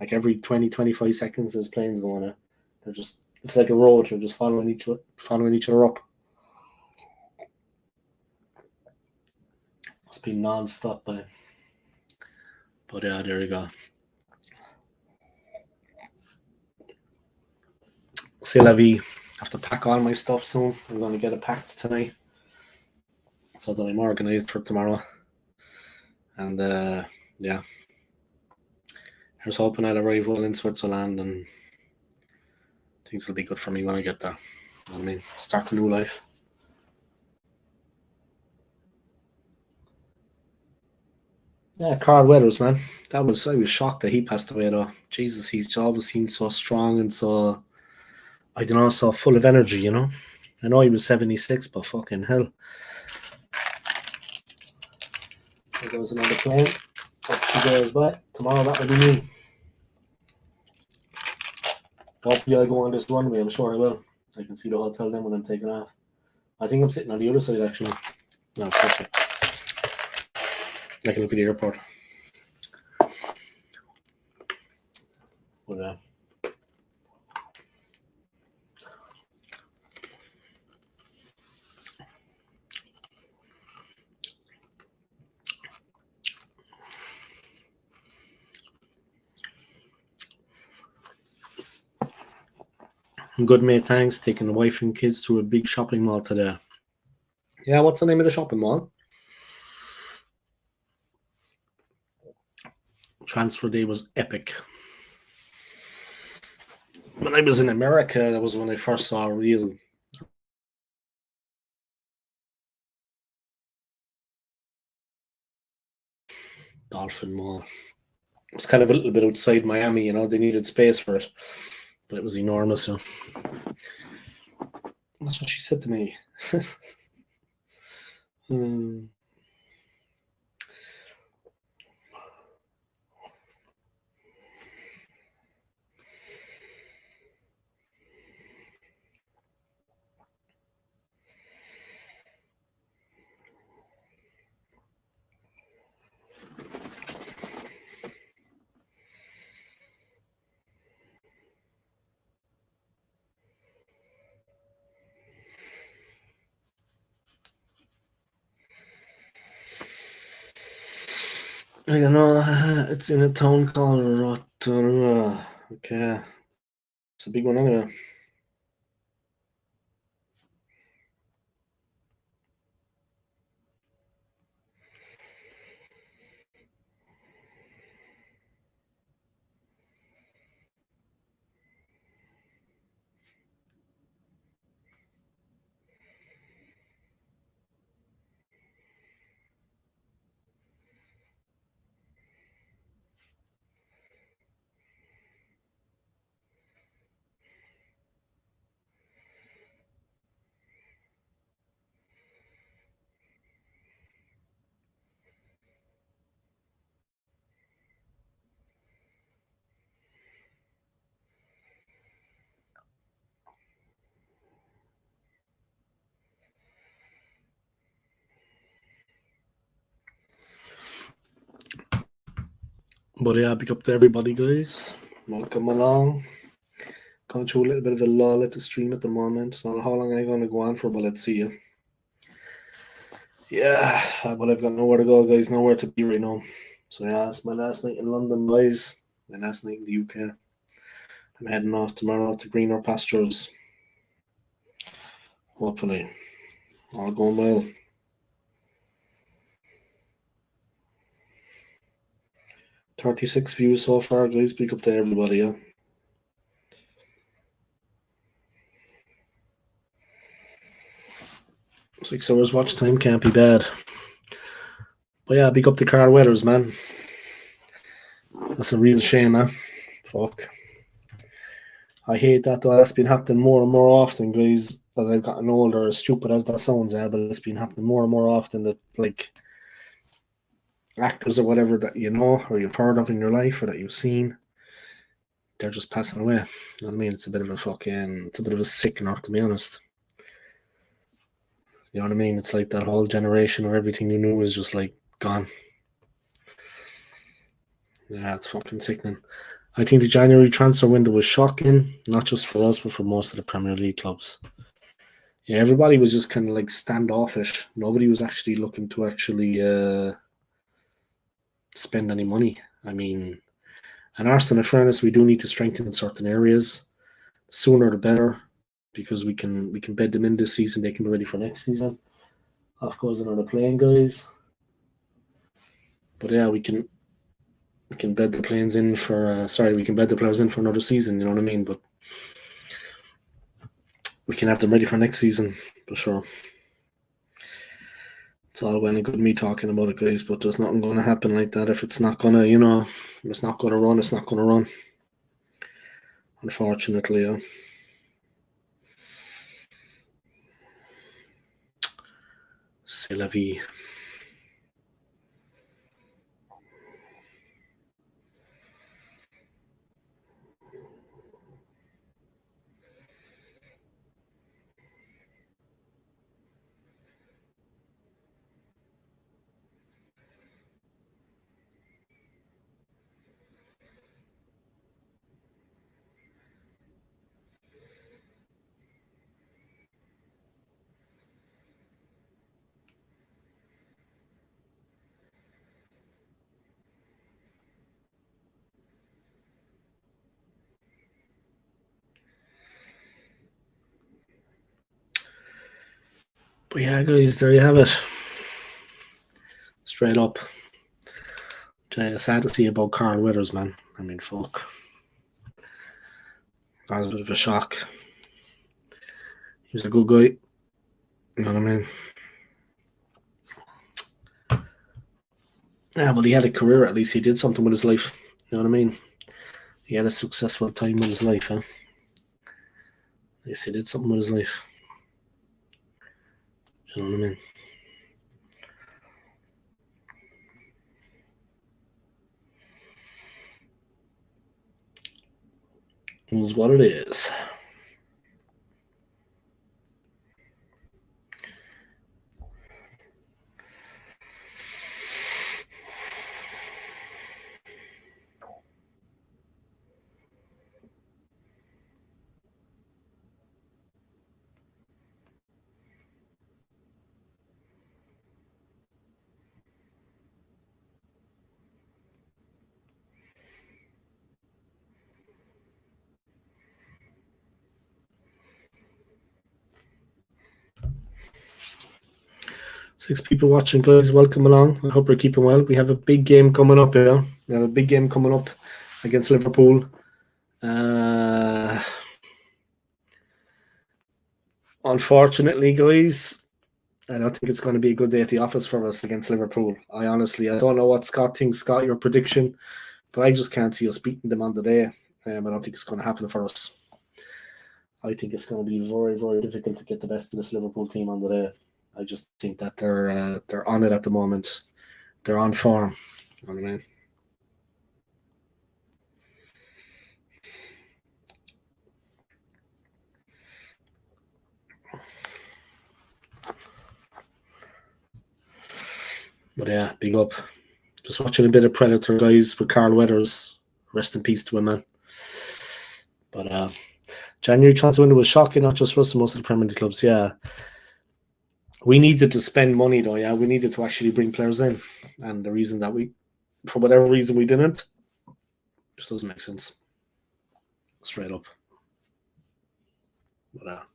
Like every 20, 25 seconds, there's planes going on. They're just, it's like a road. They're just following each other up. It's been non-stop, but yeah, there you go. C'est la vie. I have to pack all my stuff soon. I'm going to get it packed tonight so that I'm organized for tomorrow. And yeah, here's hoping I'll arrive well in Switzerland and things will be good for me when I get there. You know what I mean? Start a new life. Yeah, Carl Weathers, man. I was shocked that he passed away though. Jesus, he's always seemed so strong and so, I don't know, so full of energy, you know? I know he was 76, but fucking hell. There goes another plane. Up she goes by. Tomorrow that will be me. Hopefully I'll go on this runway. I'm sure I will. I can see the hotel then when I'm taking off. I think I'm sitting on the other side actually. No, perfect. I can look at the airport. But I'm good, mate. Thanks. Taking the wife and kids to a big shopping mall today. Yeah, what's the name of the shopping mall? Transfer day was epic. When I was in America, that was when I first saw a real Dolphin Mall. It was kind of a little bit outside Miami, they needed space for it, but it was enormous. So that's what she said to me. Hmm. I don't know. It's in a town called Rotorua. Okay, it's a big one anyway. But yeah, big up to everybody, guys. Welcome along. Going through a little bit of a lull at the stream at the moment. I don't know how long I'm going to go on for, but let's see. Yeah, but I've got nowhere to go, guys. Nowhere to be right now. So yeah, it's my last night in London, guys. My last night in the UK. I'm heading off tomorrow to greener pastures. Hopefully, all going well. 36 views so far, guys. Big up to everybody, yeah. 6 hours watch time can't be bad. But yeah, big up to Carl Weathers, man. That's a real shame, man. Fuck. I hate that though. That's been happening more and more often, guys, as I've gotten older. As stupid as that sounds, but it's been happening more and more often that like actors or whatever that you know or you've heard of in your life or that you've seen, they're just passing away. You know what I mean? It's a bit of a sickener, to be honest. You know what I mean? It's like that whole generation of everything you knew is just like gone. Yeah, it's fucking sickening. I think the January transfer window was shocking, not just for us, but for most of the Premier League clubs. Yeah, everybody was just kind of like standoffish. Nobody was actually looking to actually spend any money. I mean, and Arsenal, in fairness, we do need to strengthen in certain areas. Sooner the better, because we can bed them in this season. They can be ready for next season. Off goes another plane, guys. But yeah, we can bed the planes in for. We can bed the players in for another season. You know what I mean? But we can have them ready for next season for sure. It's all well and good me talking about it, guys, but there's nothing going to happen like that if it's not going to, it's not going to run. It's not going to run. Unfortunately, yeah. C'est la vie. But yeah, guys, there you have it. Straight up. Sad to see about Carl Withers, man. I mean, fuck. That was a bit of a shock. He was a good guy. You know what I mean? Yeah, but he had a career. At least he did something with his life. You know what I mean? He had a successful time with his life. Huh? At least he did something with his life. You know what I mean? It is what it is. Six people watching, guys. Welcome along. I hope you're keeping well. We have a big game coming up, yeah. We have a big game coming up against Liverpool. Unfortunately, guys, I don't think it's going to be a good day at the office for us against Liverpool. I don't know what Scott thinks. Scott, your prediction, but I just can't see us beating them on the day. I don't think it's going to happen for us. I think it's going to be very, very difficult to get the best of this Liverpool team on the day. I just think that they're on it at the moment. They're on form. You know what I mean? But yeah, big up. Just watching a bit of Predator, guys, with Carl Weathers. Rest in peace to him, man. But January transfer window was shocking, not just for us, most of the Premier League clubs. Yeah. We needed to spend money, though, yeah. We needed to actually bring players in. And the reason that for whatever reason, we didn't, just doesn't make sense. Straight up. But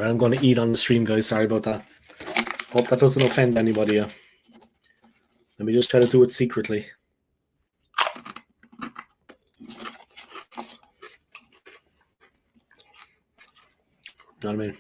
I'm going to eat on the stream, guys. Sorry about that. Hope that doesn't offend anybody. Let me just try to do it secretly. You know what I mean?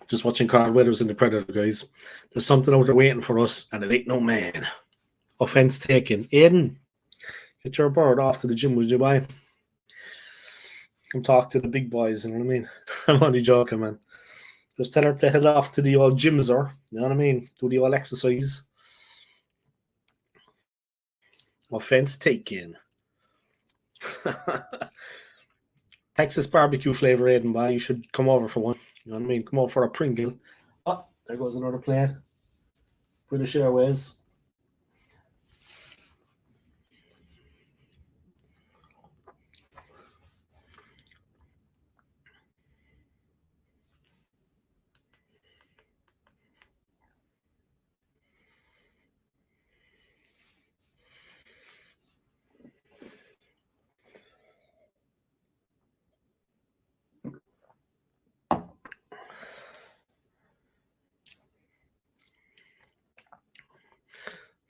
Just watching Carl Weathers in the Predator, guys. There's something out there waiting for us, and it ain't no man. Offense taken. Aiden, get your bird off to the gym, would you, boy? Come talk to the big boys, you know what I mean? I'm only joking, man. Just tell her to head off to the old gyms, or you know what I mean? Do the old exercise. Offense taken. Texas barbecue flavor, Aiden, boy. You should come over for one. You know what I mean? Come over for a Pringle. Oh, there goes another plane. British Airways.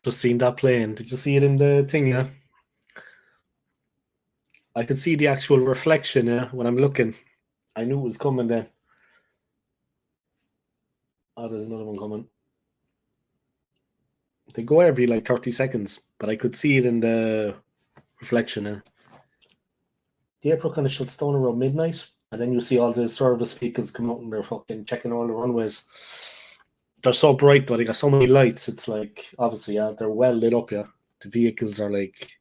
Just seen that plane. Did you see it in the thing, yeah? I could see the actual reflection, yeah, when I'm looking. I knew it was coming then. Oh, there's another one coming. They go every like 30 seconds, but I could see it in the reflection. The airport kind of shuts down around midnight, and then you see all the service vehicles come out and they're fucking checking all the runways. They're so bright, but they got so many lights. It's like, obviously, yeah, they're well lit up, yeah. The vehicles are like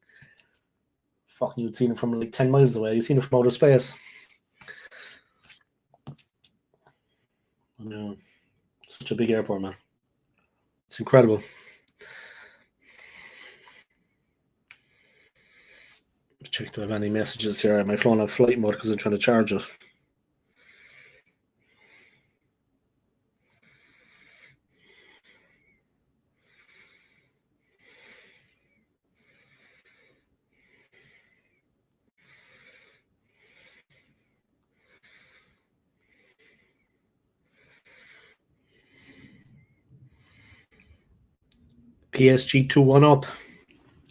fucking you'd seen it from like 10 miles away. You'd seen it from outer space. Yeah, such a big airport, man. It's incredible. Check if I have any messages here. My phone on flight mode because I'm trying to charge it. PSG 2-1 up.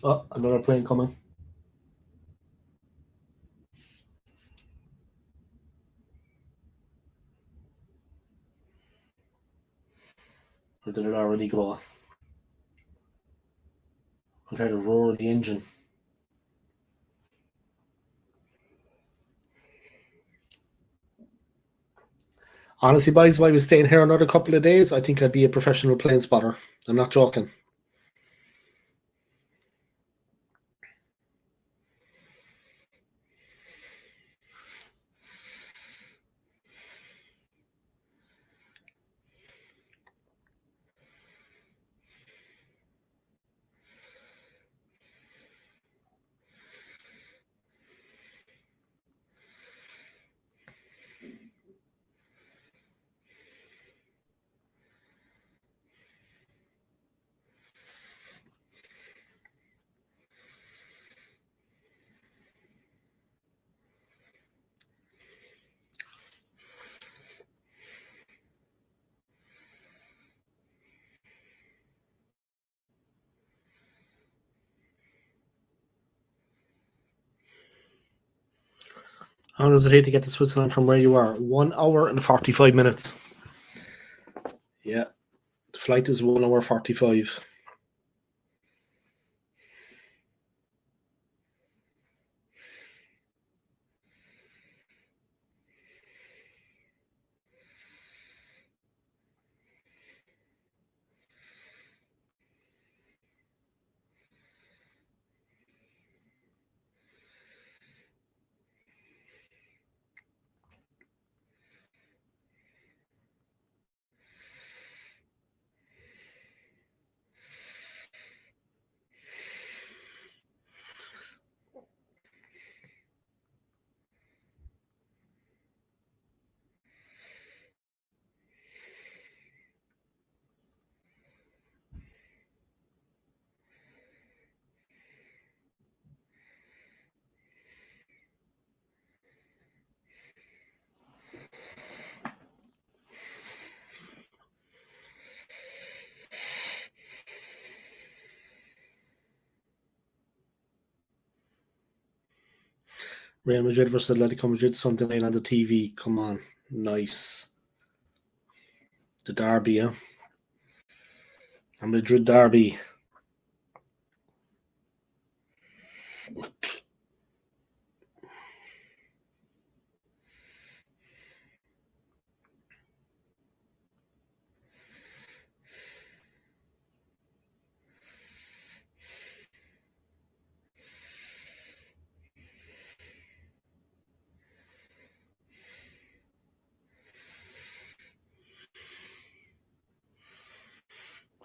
Oh, another plane coming. Or did it already go? I heard the roar of the engine. Honestly, boys, if I was staying here another couple of days, I think I'd be a professional plane spotter. I'm not joking. How long does it take to get to Switzerland from where you are? 1 hour and 45 minutes. Yeah, the flight is 1 hour 45. Real Madrid versus Atletico Madrid, something like on the TV. Come on. Nice. The derby, yeah. A Madrid derby.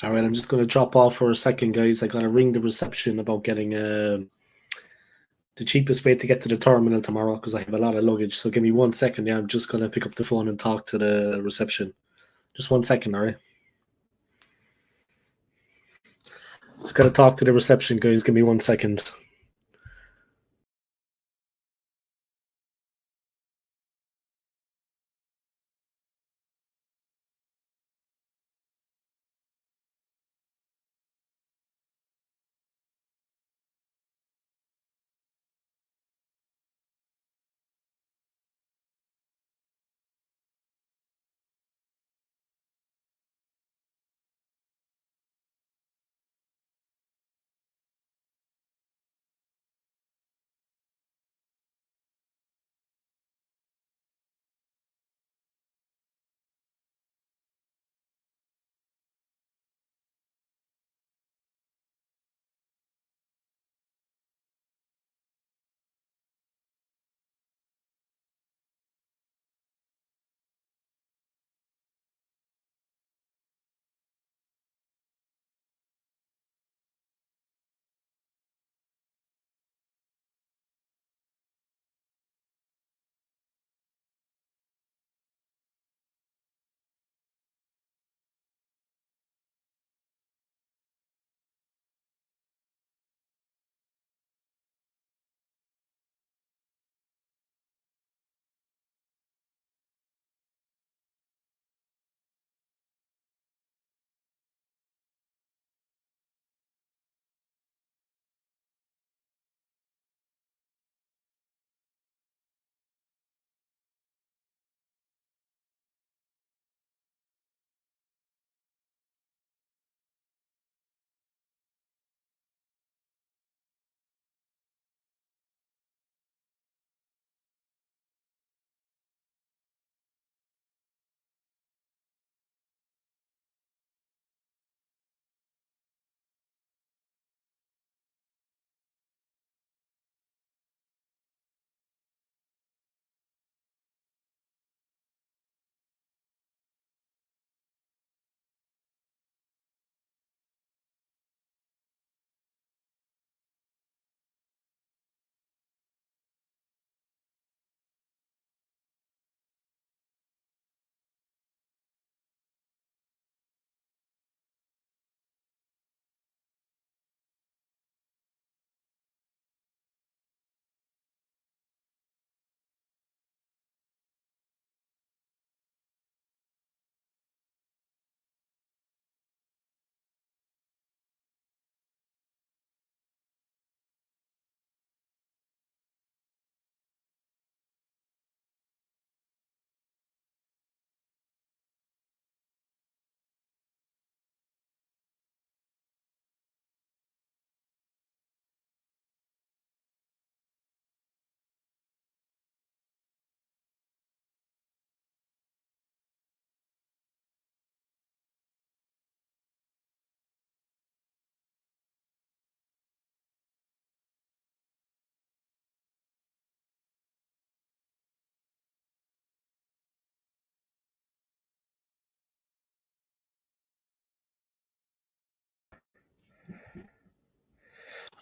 All right, I'm just going to drop off for a second, guys. I got to ring the reception about getting the cheapest way to get to the terminal tomorrow because I have a lot of luggage. So give me 1 second. Yeah, I'm just going to pick up the phone and talk to the reception. Just 1 second, all right? Just got to talk to the reception, guys. Give me 1 second.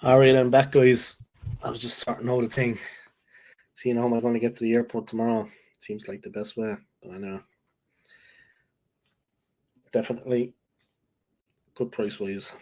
All right, I'm back, guys. I was just sorting out a thing, seeing how am I going to get to the airport tomorrow. Seems like the best way, but I know definitely good price wise.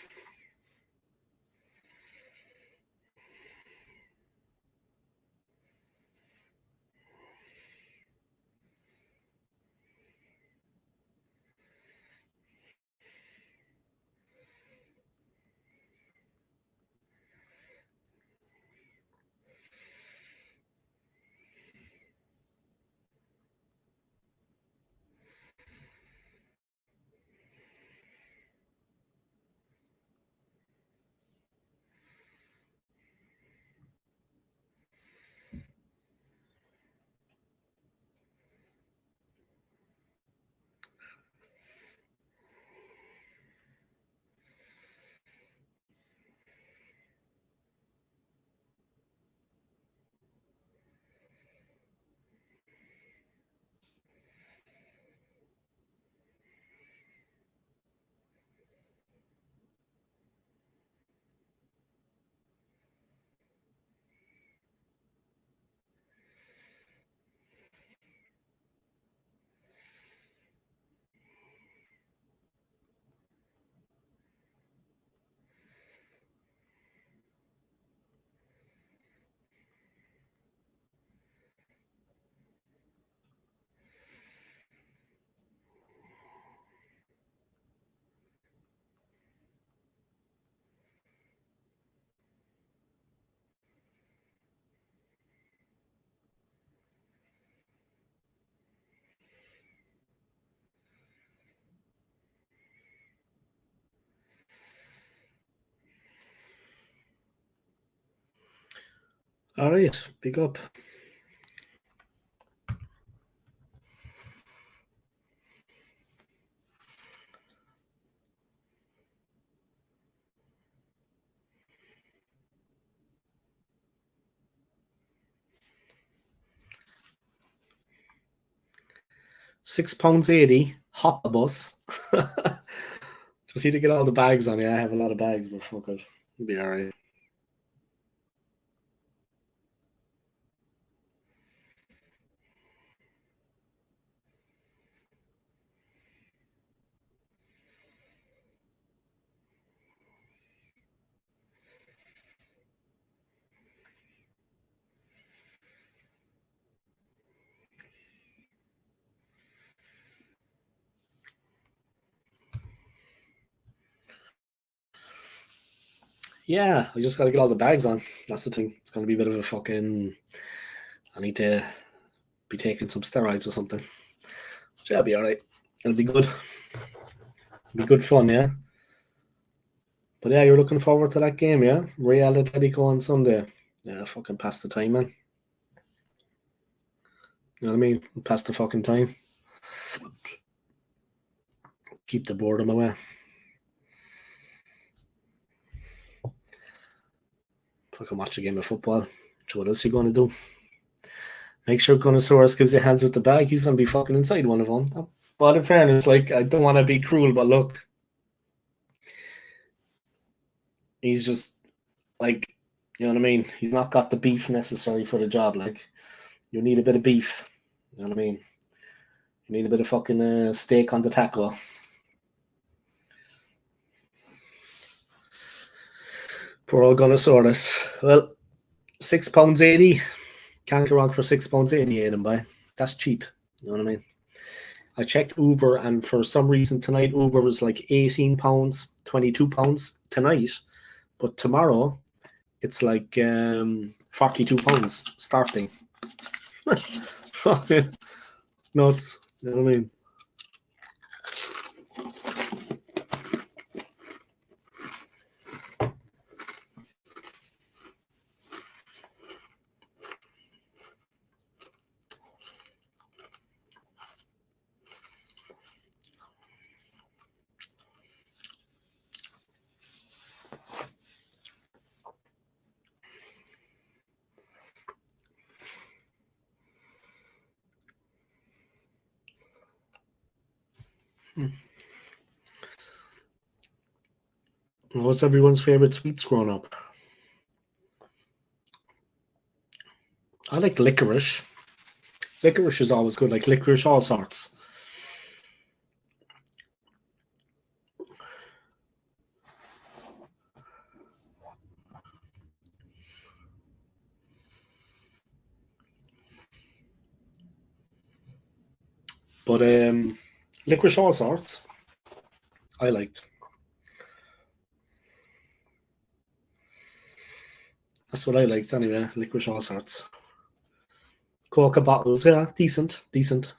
All right, big up. £6.80, hop a bus. Just need to get all the bags on me. I have a lot of bags, but fuck it. It'll be alright. Yeah, I just got to get all the bags on. That's the thing. It's going to be a bit of a fucking. I need to be taking some steroids or something. But yeah, it'll be alright. It'll be good. It'll be good fun, yeah. But yeah, you're looking forward to that game, yeah? Real Atletico on Sunday. Yeah, fucking pass the time, man. You know what I mean? Pass the fucking time. Keep the boredom away. Fucking watch a game of football. So what else are you going to do? Make sure Gunnosaurus gives you hands with the bag. He's going to be fucking inside one of them. But in fairness, like, I don't want to be cruel, but look, he's just, like, you know what I mean? He's not got the beef necessary for the job. Like, you need a bit of beef. You know what I mean? You need a bit of fucking steak on the taco. Poor old Gunnosaurus. Well, £6.80. Can't go wrong for £6.80, Aidan, by. That's cheap. You know what I mean? I checked Uber, and for some reason tonight Uber was like £18, £22 tonight, but tomorrow it's like £42 starting. Fucking nuts. You know what I mean? What's everyone's favorite sweets growing up? I like licorice. Licorice is always good, like licorice, all sorts. But licorice, all sorts, I liked. That's what I liked anyway, licorice, all sorts. Coca bottles, yeah, decent, decent.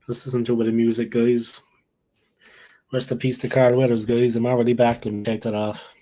This isn't too bit of music, guys. Rest in peace to Carl Weathers, guys. I'm already back. Let me take that off.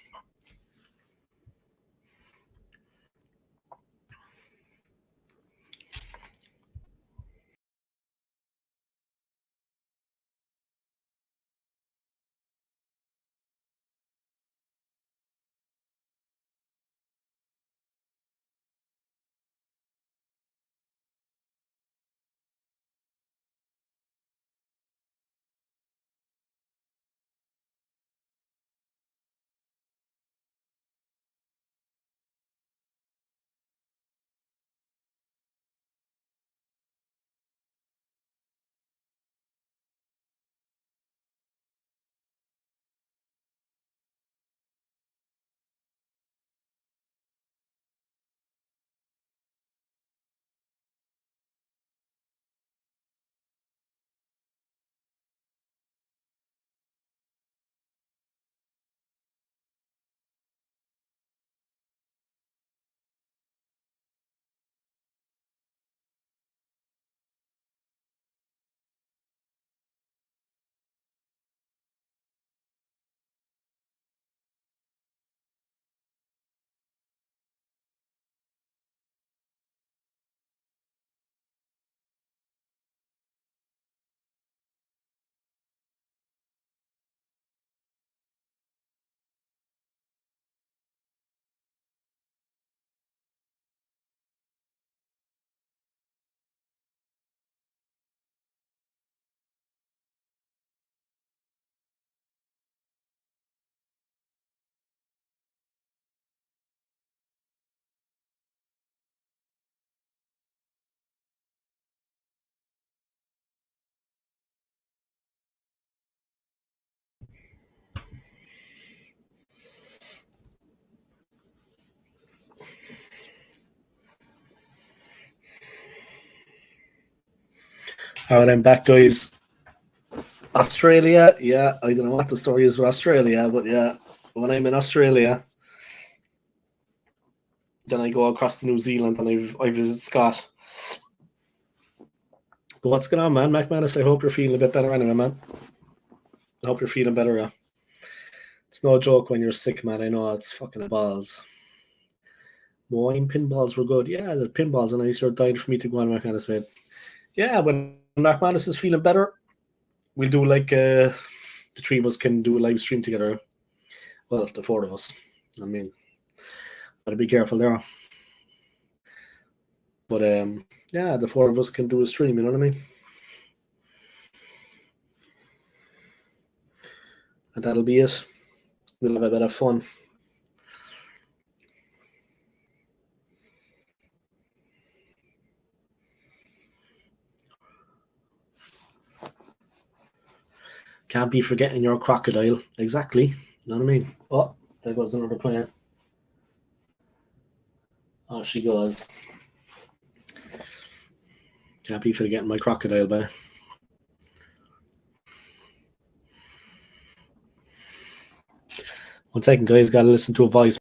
All right, I'm back, guys. Australia, yeah, I don't know what the story is for Australia, but yeah, when I'm in Australia, then I go across to New Zealand and I visit Scott. But what's going on, man? McManus, I hope you're feeling a bit better anyway, man. I hope you're feeling better. It's no joke when you're sick, man. I know it's fucking balls. Wine pinballs were good. Yeah, the pinballs are nice. You're dying for me to go on McManus, mate. Yeah, when McManus is feeling better, we'll do like the three of us can do a live stream together. Well, the four of us. I mean, gotta be careful there. But yeah, the four of us can do a stream. You know what I mean? And that'll be it. We'll have a bit of fun. Can't be forgetting your crocodile. Exactly. You know what I mean? Oh, there goes another plane. Oh, she goes. Happy for getting my crocodile by. One second, guys. Got to listen to a voice.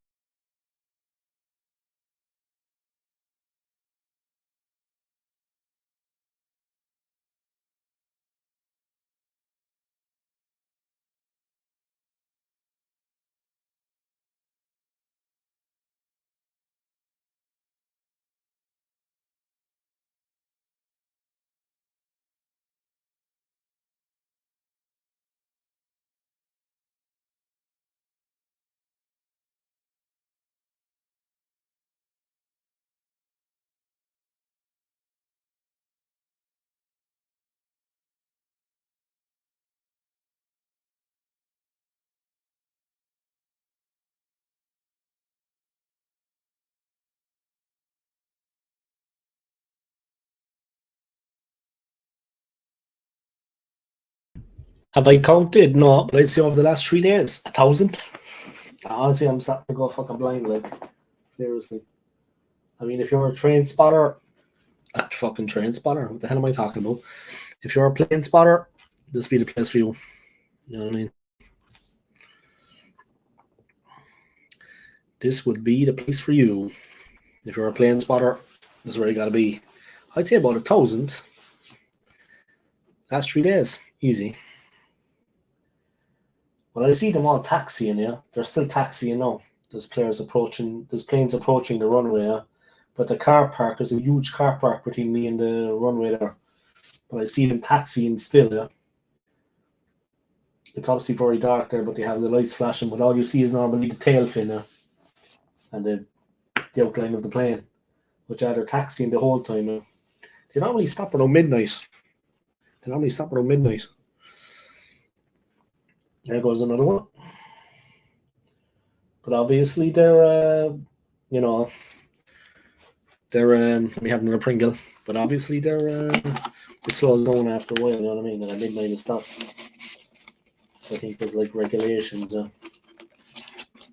Have I counted? No, but I'd say over the last 3 days, 1,000. Honestly, I'm starting to go fucking blind, like, seriously. I mean, if you're a train spotter, fucking train spotter, what the hell am I talking about? If you're a plane spotter, this be the place for you. You know what I mean? This would be the place for you. If you're a plane spotter, this is where you gotta be. I'd say about 1,000. Last 3 days, easy. Well, I see them all taxiing, yeah. They're still taxiing now. There's planes approaching the runway, yeah. But the car park, there's a huge car park between me and the runway there. But I see them taxiing still, yeah. It's obviously very dark there, but they have the lights flashing. But all you see is normally the tail fin, yeah, and the outline of the plane. But yeah, they're taxiing the whole time, yeah. They normally stop around midnight. There goes another one. But obviously they're, you know, they're we have another Pringle. But obviously they're it slows down after a while. You know what I mean? And at midnight it stops. So I think there's like regulations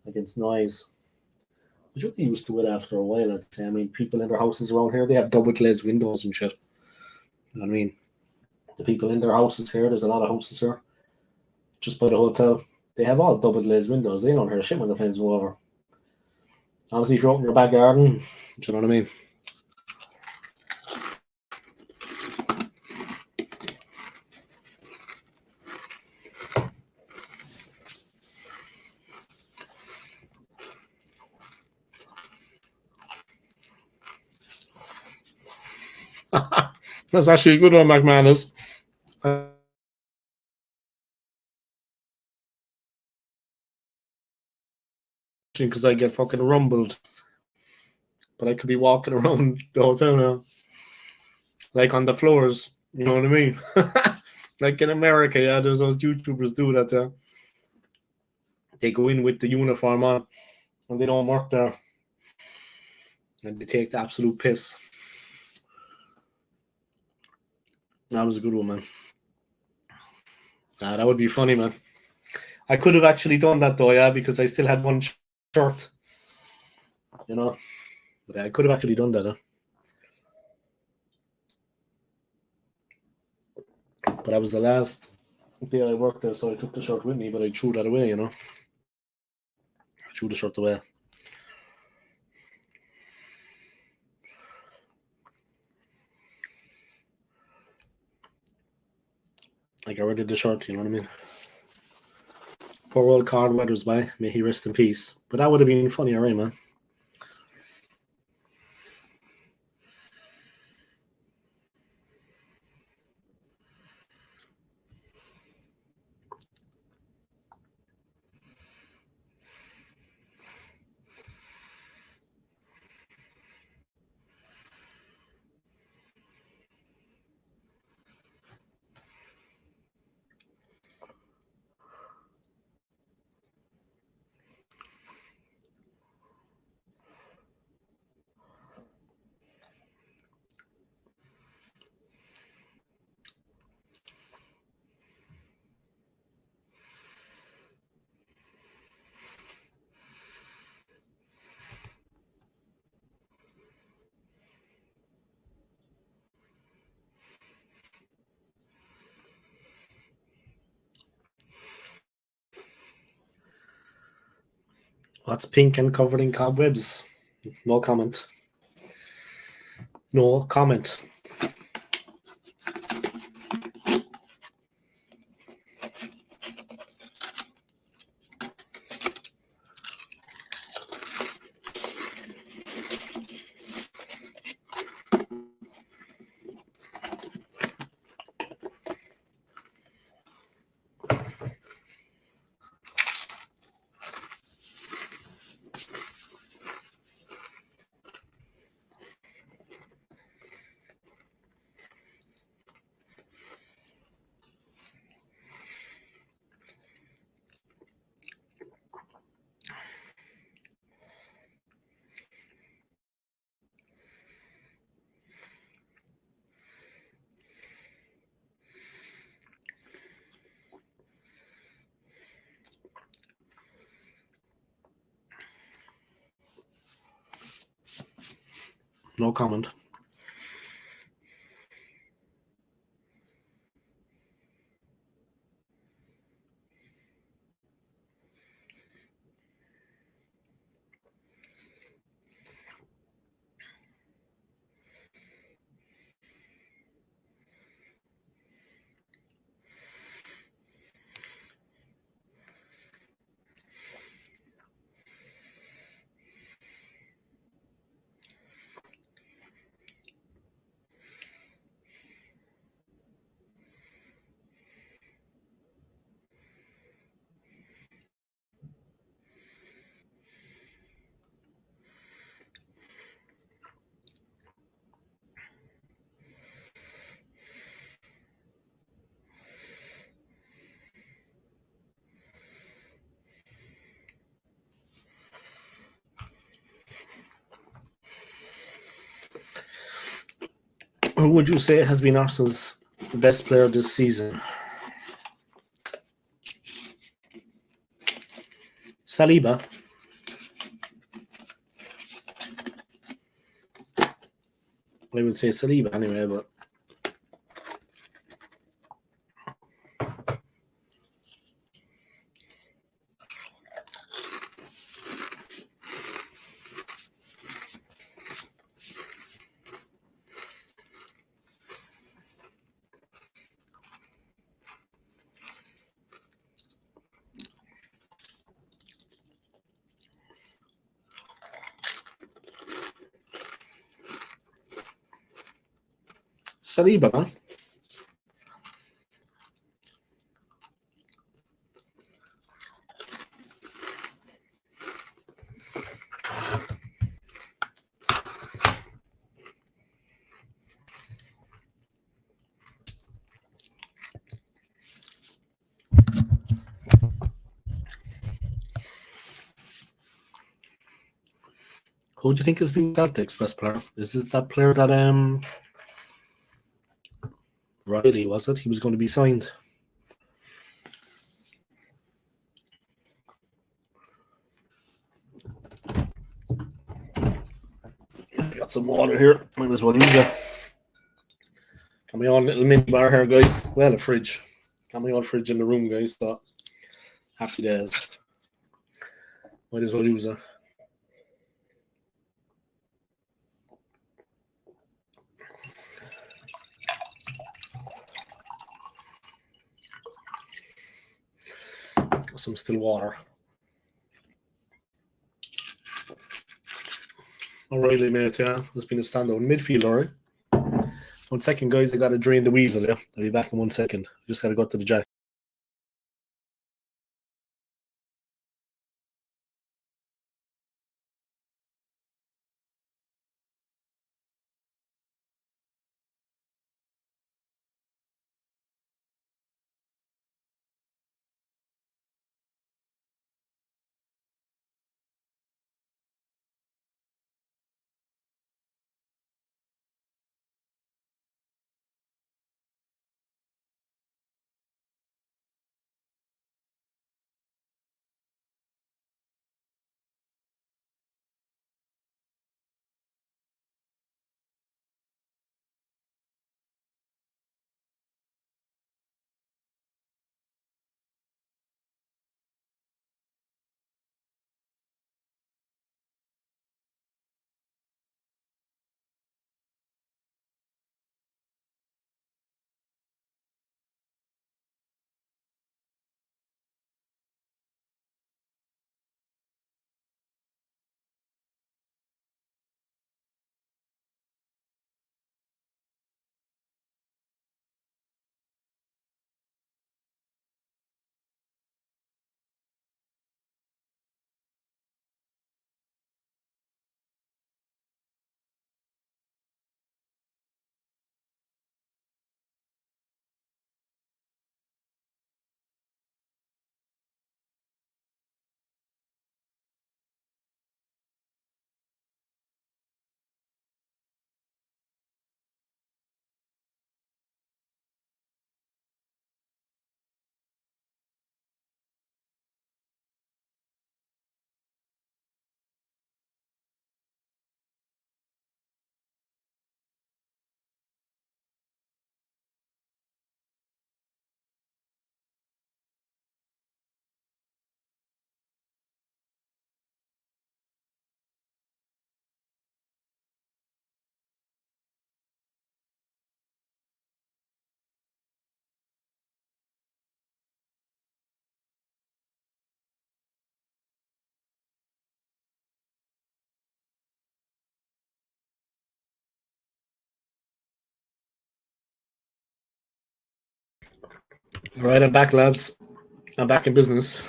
against noise. But you'll be used to it after a while. I'd say. I mean, people in their houses around here, they have double glazed windows and shit. You know what I mean? The people in their houses here, there's a lot of houses here, just by the hotel. They have all double glazed windows. They don't hear shit when the planes go over. Obviously, if you're out in your back garden, do you know what I mean? That's actually a good one, McManus. Because I get fucking rumbled. But I could be walking around the hotel now. Like on the floors. You know what I mean? Like in America, yeah, there's those YouTubers do that, yeah. They go in with the uniform on and they don't work there. And they take the absolute piss. That was a good one, man. That would be funny, man. I could have actually done that though, yeah, because I still had one shirt. You know? But I could have actually done that, huh? But that was the last day I worked there, so I took the shirt with me, but I threw that away, you know? I threw the shirt away. I got rid of the shirt, you know what I mean? Poor old Card Weathers by. May he rest in peace. But that would have been funny, alright, man. What's pink and covered in cobwebs? No comment. No comment. No comment. Who would you say has been Arsenal's best player this season? Saliba. I would say Saliba anyway, but Saliba, man. Who do you think has been Celtic's best player? Is this that player that Riley, was it? He was going to be signed. I got some water here. Might as well use it. Got my own little mini bar here, guys. Well, a fridge. Got my own fridge in the room, guys. So happy days. Might as well use it. Got some still water. O'Reilly, mate, yeah. Has been a standout midfielder, right? 1 second, guys. I got to drain the weasel, yeah? I'll be back in 1 second. Just got to go to the jack. All right, I'm back, lads. I'm back in business.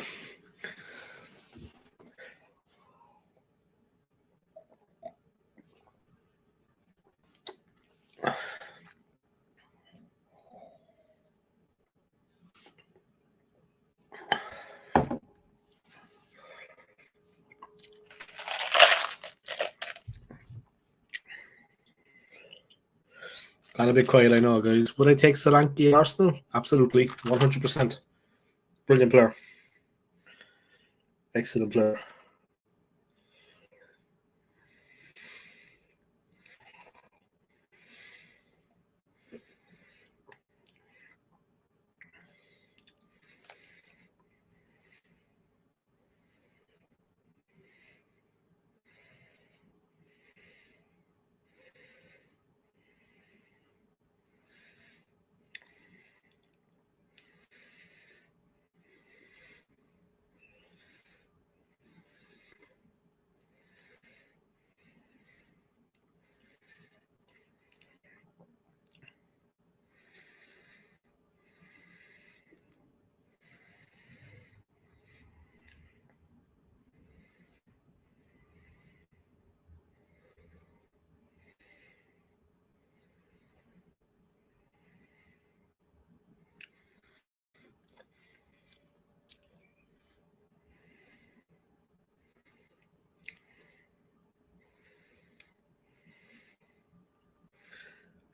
Kind of a bit quiet, I know, guys. Would I take Solanke at Arsenal? Absolutely, 100%. Brilliant player. Excellent player.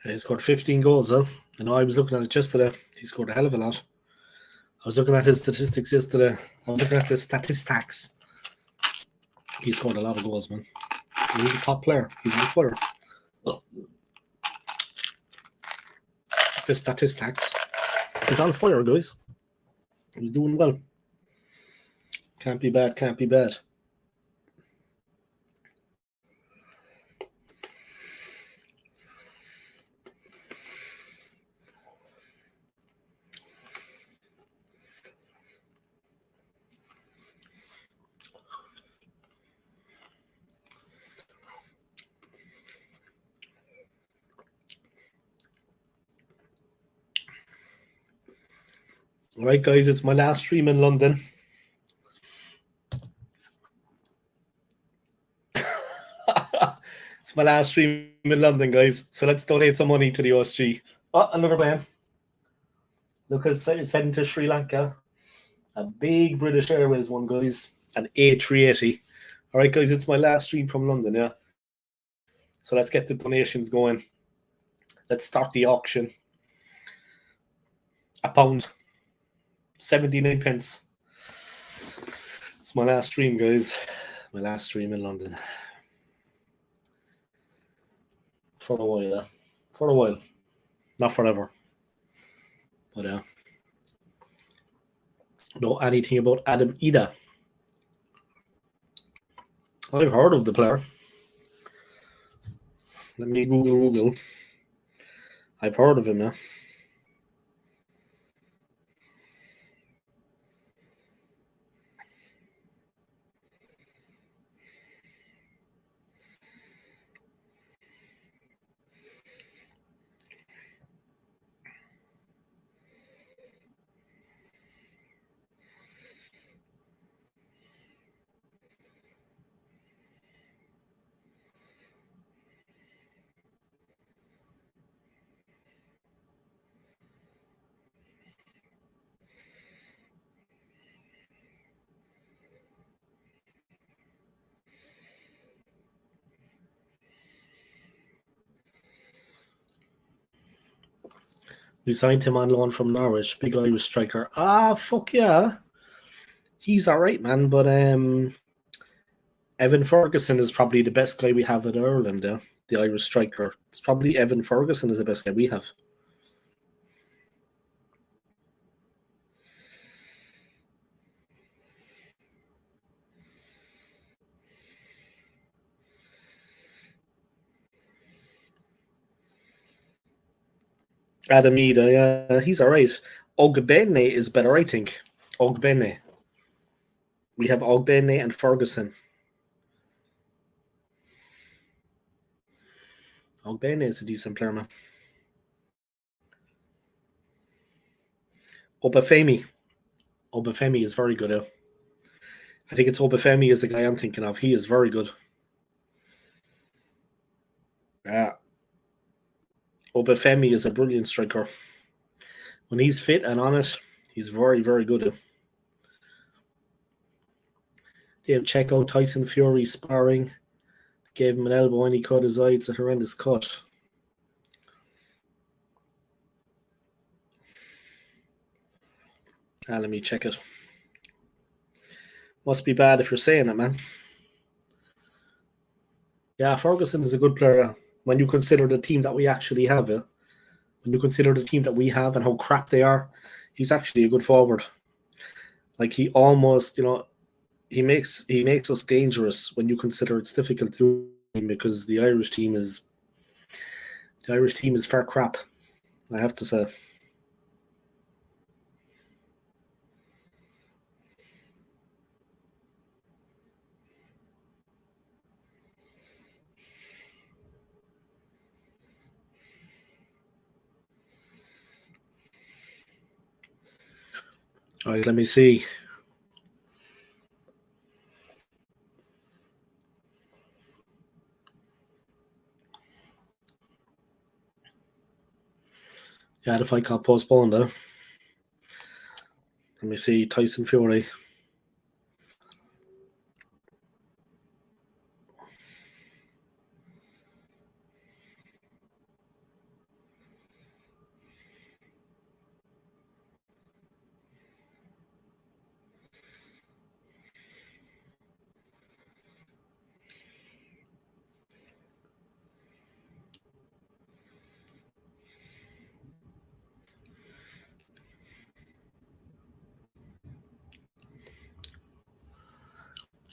He scored 15 goals, huh? I know I was looking at it yesterday. He scored a hell of a lot. I was looking at his statistics yesterday. I was looking at the statistics. He scored a lot of goals, man. He's a top player. He's on fire. The statistics. He's on fire, guys. He's doing well. Can't be bad, can't be bad. All right, guys, it's my last stream in London. It's my last stream in London, guys. So let's donate some money to the OSG. Oh, another man. Lucas is heading to Sri Lanka. A big British Airways one, guys. An A380. All right, guys, it's my last stream from London, yeah? So let's get the donations going. Let's start the auction. £1. 79 pence. It's my last stream, guys. My last stream in London. For a while, yeah. For a while. Not forever. But know anything about Adam Ida? I've heard of the player. Let me Google. I've heard of him, yeah. We signed him on loan from Norwich, big Irish striker. Fuck yeah. He's all right, man. But Evan Ferguson is probably the best guy we have in Ireland, the Irish striker. It's probably Evan Ferguson is the best guy we have. Adam Ida, yeah, he's all right. Ogbene is better, I think. Ogbene. We have Ogbene and Ferguson. Ogbene is a decent player, man. Obafemi. Obafemi is very good. I think it's Obafemi is the guy I'm thinking of. He is very good. Yeah. Obafemi is a brilliant striker. When he's fit and on it, he's very, very good. Dave, check out Tyson Fury sparring. Gave him an elbow and he cut his eye. It's a horrendous cut. Let me check it. Must be bad if you're saying it, man. Yeah, Ferguson is a good player when you consider the team that we actually have. When you consider the team that we have and how crap they are, he's actually a good forward. Like he almost, he makes us dangerous when you consider it's difficult to do because the Irish team is fair crap, I have to say. All right, let me see. Yeah, the fight got postponed, though. Let me see. Tyson Fury.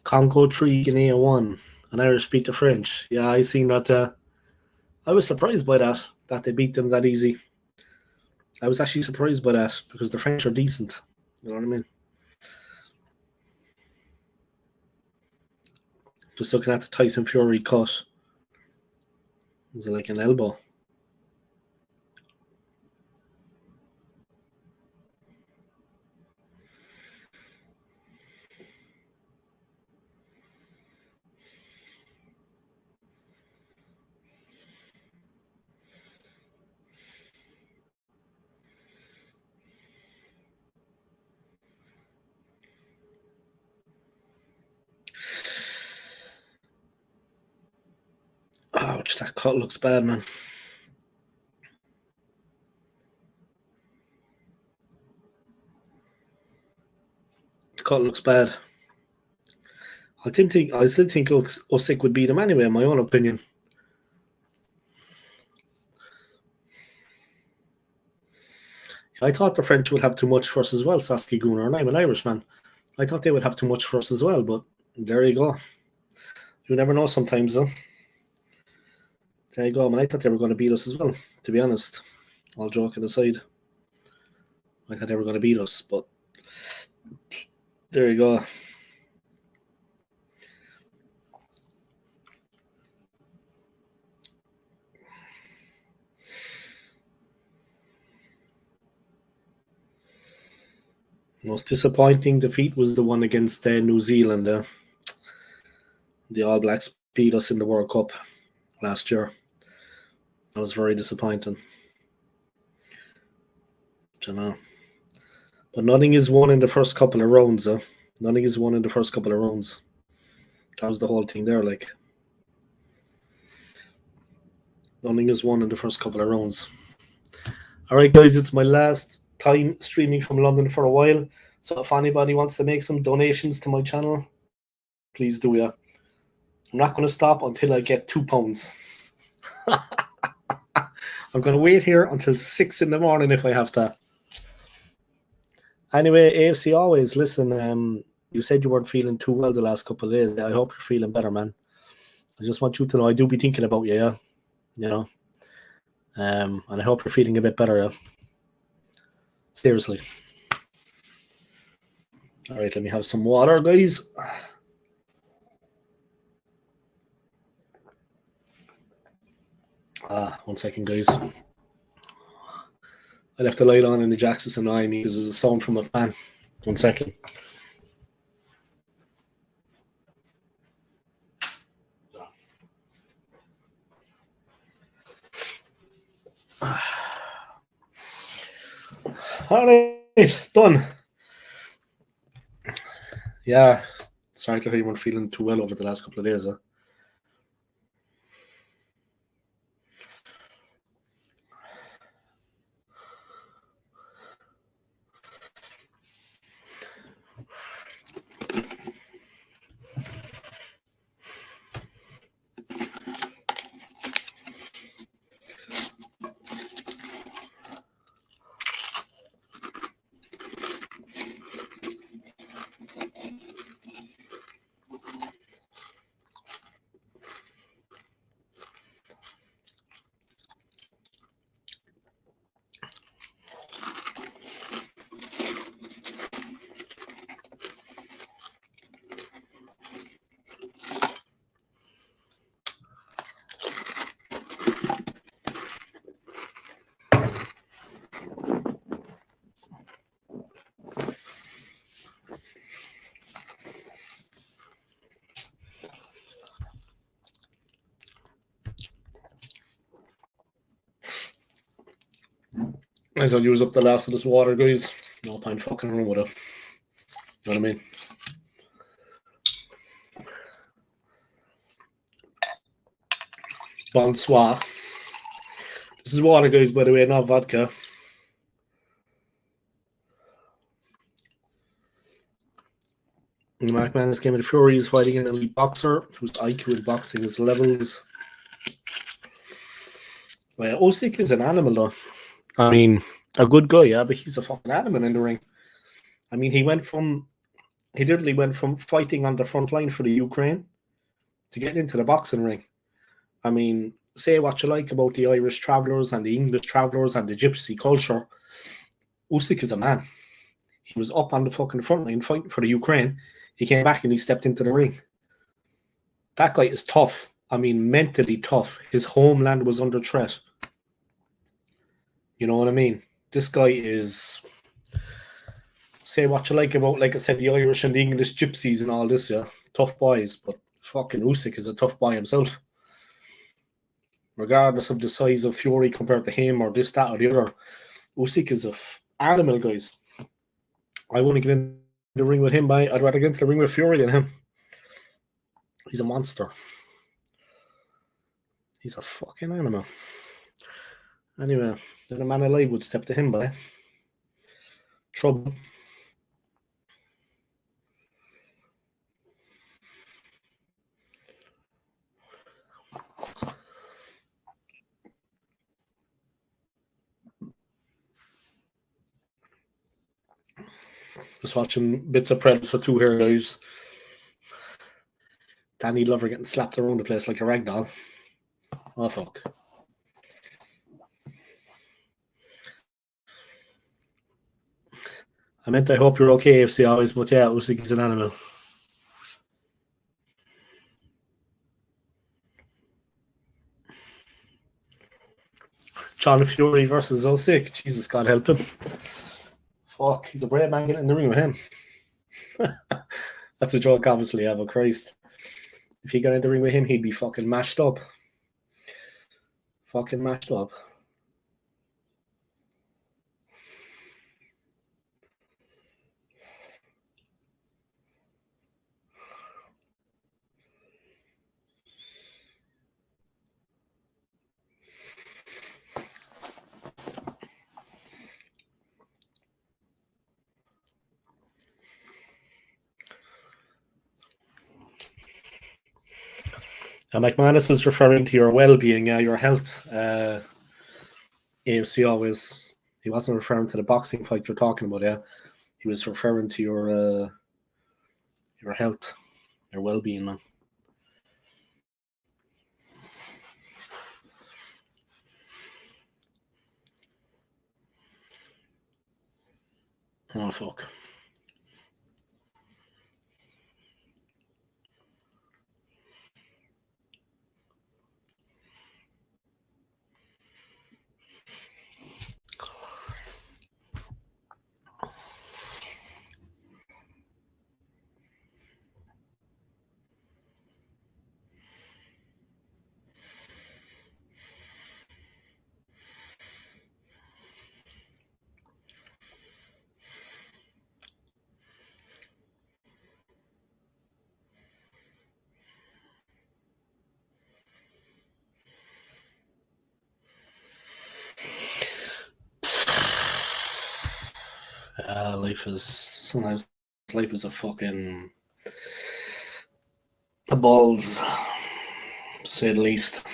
Congo 3, Guinea 1. And Irish beat the French. Yeah, I seen that. I was surprised by that they beat them that easy. I was actually surprised by that because the French are decent. You know what I mean? Just looking at the Tyson Fury cut. Was it like an elbow? Ouch, that cut looks bad, man. The cut looks bad. I still think Usyk would beat him anyway, in my own opinion. I thought the French would have too much for us as well, Saskia Gunnar, and I'm an Irishman. I thought they would have too much for us as well, but there you go. You never know sometimes, though. There you go, man. I thought they were going to beat us as well, to be honest. All joking aside. I thought they were going to beat us, but there you go. Most disappointing defeat was the one against New Zealand. The All Blacks beat us in the World Cup last year. That was very disappointing. You know. But nothing is won in the first couple of rounds. Nothing is won in the first couple of rounds. That was the whole thing there. Like, nothing is won in the first couple of rounds. All right, guys, it's my last time streaming from London for a while. So if anybody wants to make some donations to my channel, please do, yeah. I'm not going to stop until I get £2. I'm going to wait here until 6 in the morning if I have to. Anyway, AFC always, listen, you said you weren't feeling too well the last couple of days. I hope you're feeling better, man. I just want you to know I do be thinking about you, yeah? You know? And I hope you're feeling a bit better, yeah? Seriously. All right, let me have some water, guys. One second, guys. I left the light on in the jacks. It's annoying me because there's a sound from a fan. 1 second. All right, done. Yeah, sorry to hear you weren't feeling too well over the last couple of days. Huh? As I'll use up the last of this water, guys. No point fucking around with it. You know what I mean? Bonsoir. This is water, guys, by the way, not vodka. Mark Manus came into Fury is fighting an elite boxer whose IQ in boxing is levels. Well, Usyk is an animal, though. I mean, a good guy, yeah, but he's a fucking animal in the ring. I mean, he literally went from fighting on the front line for the Ukraine to getting into the boxing ring. I mean, say what you like about the Irish travellers and the English travellers and the gypsy culture. Usyk is a man. He was up on the fucking front line fighting for the Ukraine. He came back and he stepped into the ring. That guy is tough. I mean, mentally tough. His homeland was under threat. You know what I mean? This guy is... Say what you like about, like I said, the Irish and the English gypsies and all this, yeah. Tough boys, but fucking Usyk is a tough boy himself. Regardless of the size of Fury compared to him or this, that, or the other, Usyk is an animal, guys. I want to get in the ring with him, but I'd rather get into the ring with Fury than him. He's a monster. He's a fucking animal. Anyway, then a man alive would step to him, by trouble. Just watching bits of Predator 2 here, guys. Danny Glover getting slapped around the place like a ragdoll. Oh, fuck. I hope you're okay, AFC always, but yeah, Usyk is an animal. John Fury versus Usyk. Jesus, God help him. Fuck, he's a brave man getting in the ring with him. That's a joke, obviously, yeah, but Christ. If he got in the ring with him, he'd be fucking mashed up. Fucking mashed up. Mike Manus was referring to your well-being, your health. AFC always, he wasn't referring to the boxing fight you're talking about, yeah. He was referring to your health, your well-being, man. Oh, fuck. Sometimes life is a fucking a balls, to say the least.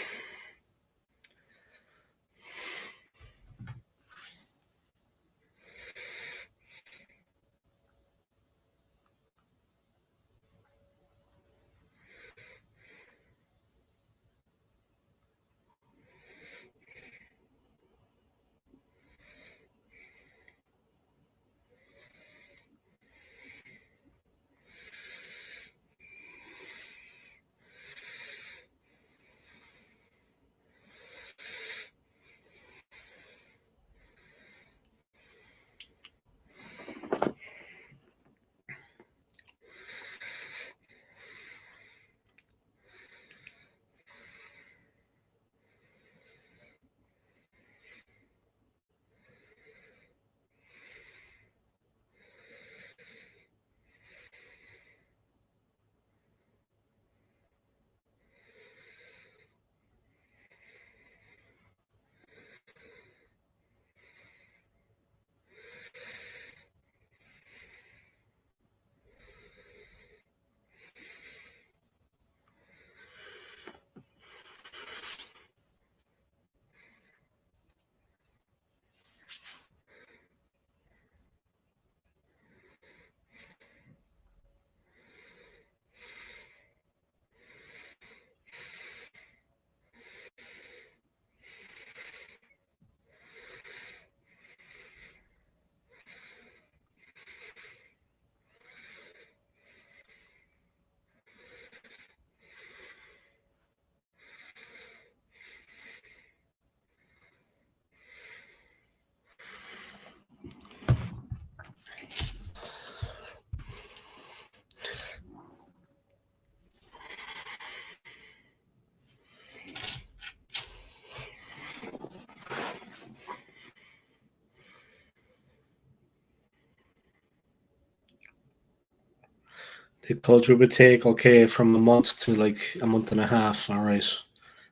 They told you it would take from a month to like a month and a half. All right,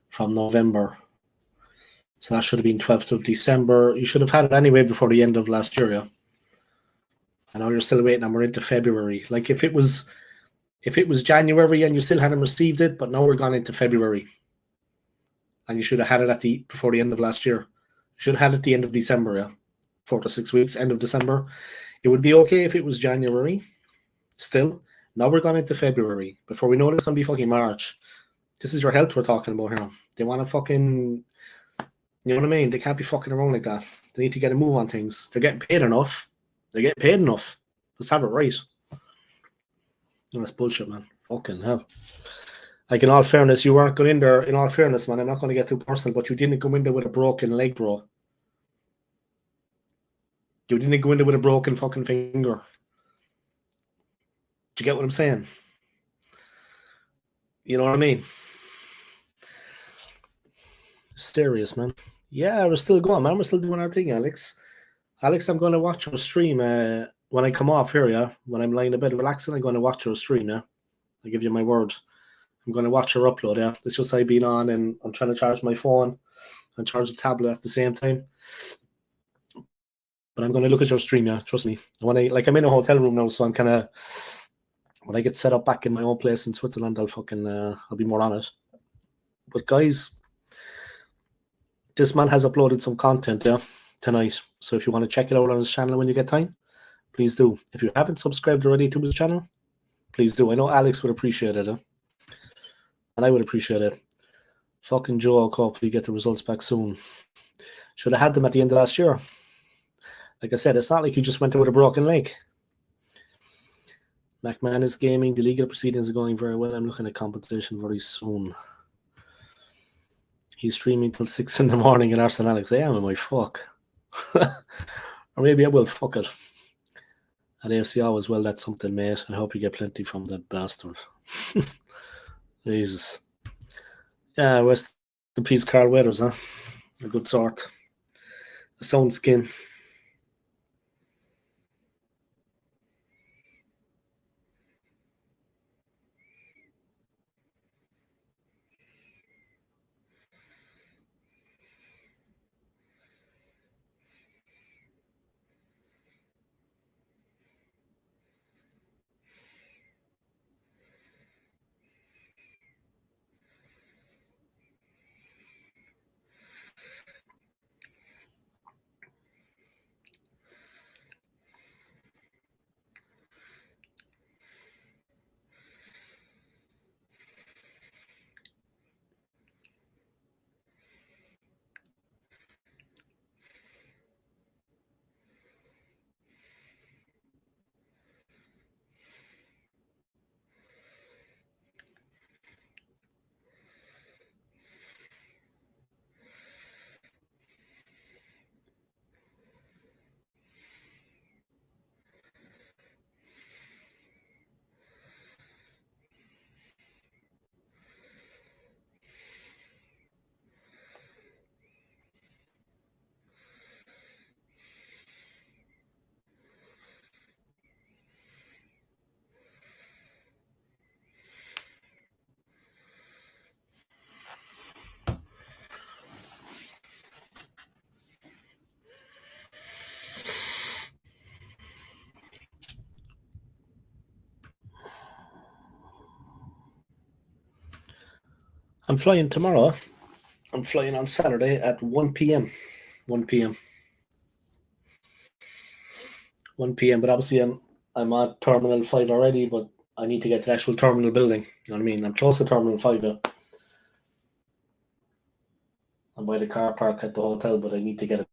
from November. So that should have been 12th of December. You should have had it anyway before the end of last year, yeah. And now you're still waiting, and we're into February. Like if it was January and you still hadn't received it, but now we're gone into February, and you should have had it before the end of last year. You should have had it at the end of December, yeah, 4 to 6 weeks, end of December. It would be okay if it was January. Still, now we're gone into February. Before we know it, it's gonna be fucking March. This is your health we're talking about here. They want to fucking, you know what I mean? They can't be fucking around like that. They need to get a move on things. They're getting paid enough. Let's have it right. No, that's bullshit, man. Fucking hell. Like, in all fairness, you weren't going in there. In all fairness, man, I'm not going to get too personal, but you didn't go in there with a broken leg, bro. You didn't go in there with a broken fucking finger. Do you get what I'm saying? You know what I mean? Mysterious, man. Yeah, we're still going, man. We're still doing our thing, Alex. Alex, I'm going to watch your stream when I come off here, yeah? When I'm lying in bed relaxing, I'm going to watch your stream, yeah? I give you my word. I'm going to watch your upload, yeah? It's just I've been on and I'm trying to charge my phone and charge the tablet at the same time. But I'm going to look at your stream, yeah? Trust me. I'm in a hotel room now, so I'm kind of, when I get set up back in my own place in Switzerland, I'll be more on it. But guys, this man has uploaded some content, yeah, tonight. So if you want to check it out on his channel when you get time, please do. If you haven't subscribed already to his channel, please do. I know Alex would appreciate it, and I would appreciate it. Fucking Joe, hopefully get the results back soon. Should have had them at the end of last year. Like I said, it's not like you just went there with a broken leg. McMahon is gaming. The legal proceedings are going very well. I'm looking at compensation very soon. He's streaming till 6 in the morning in Arsenal. Alex, I am in my fuck. Or maybe I will. Fuck it. At AFCO as well, that's something, mate. I hope you get plenty from that bastard. Jesus. Yeah, rest in peace, Carl Weathers, huh? A good sort. A sound skin. I'm flying tomorrow. I'm flying on Saturday at 1 p.m. 1 p.m. 1 p.m. But obviously I'm at Terminal 5 already, but I need to get to the actual terminal building. You know what I mean? I'm close to Terminal 5. I'm by the car park at the hotel, but I need to get it.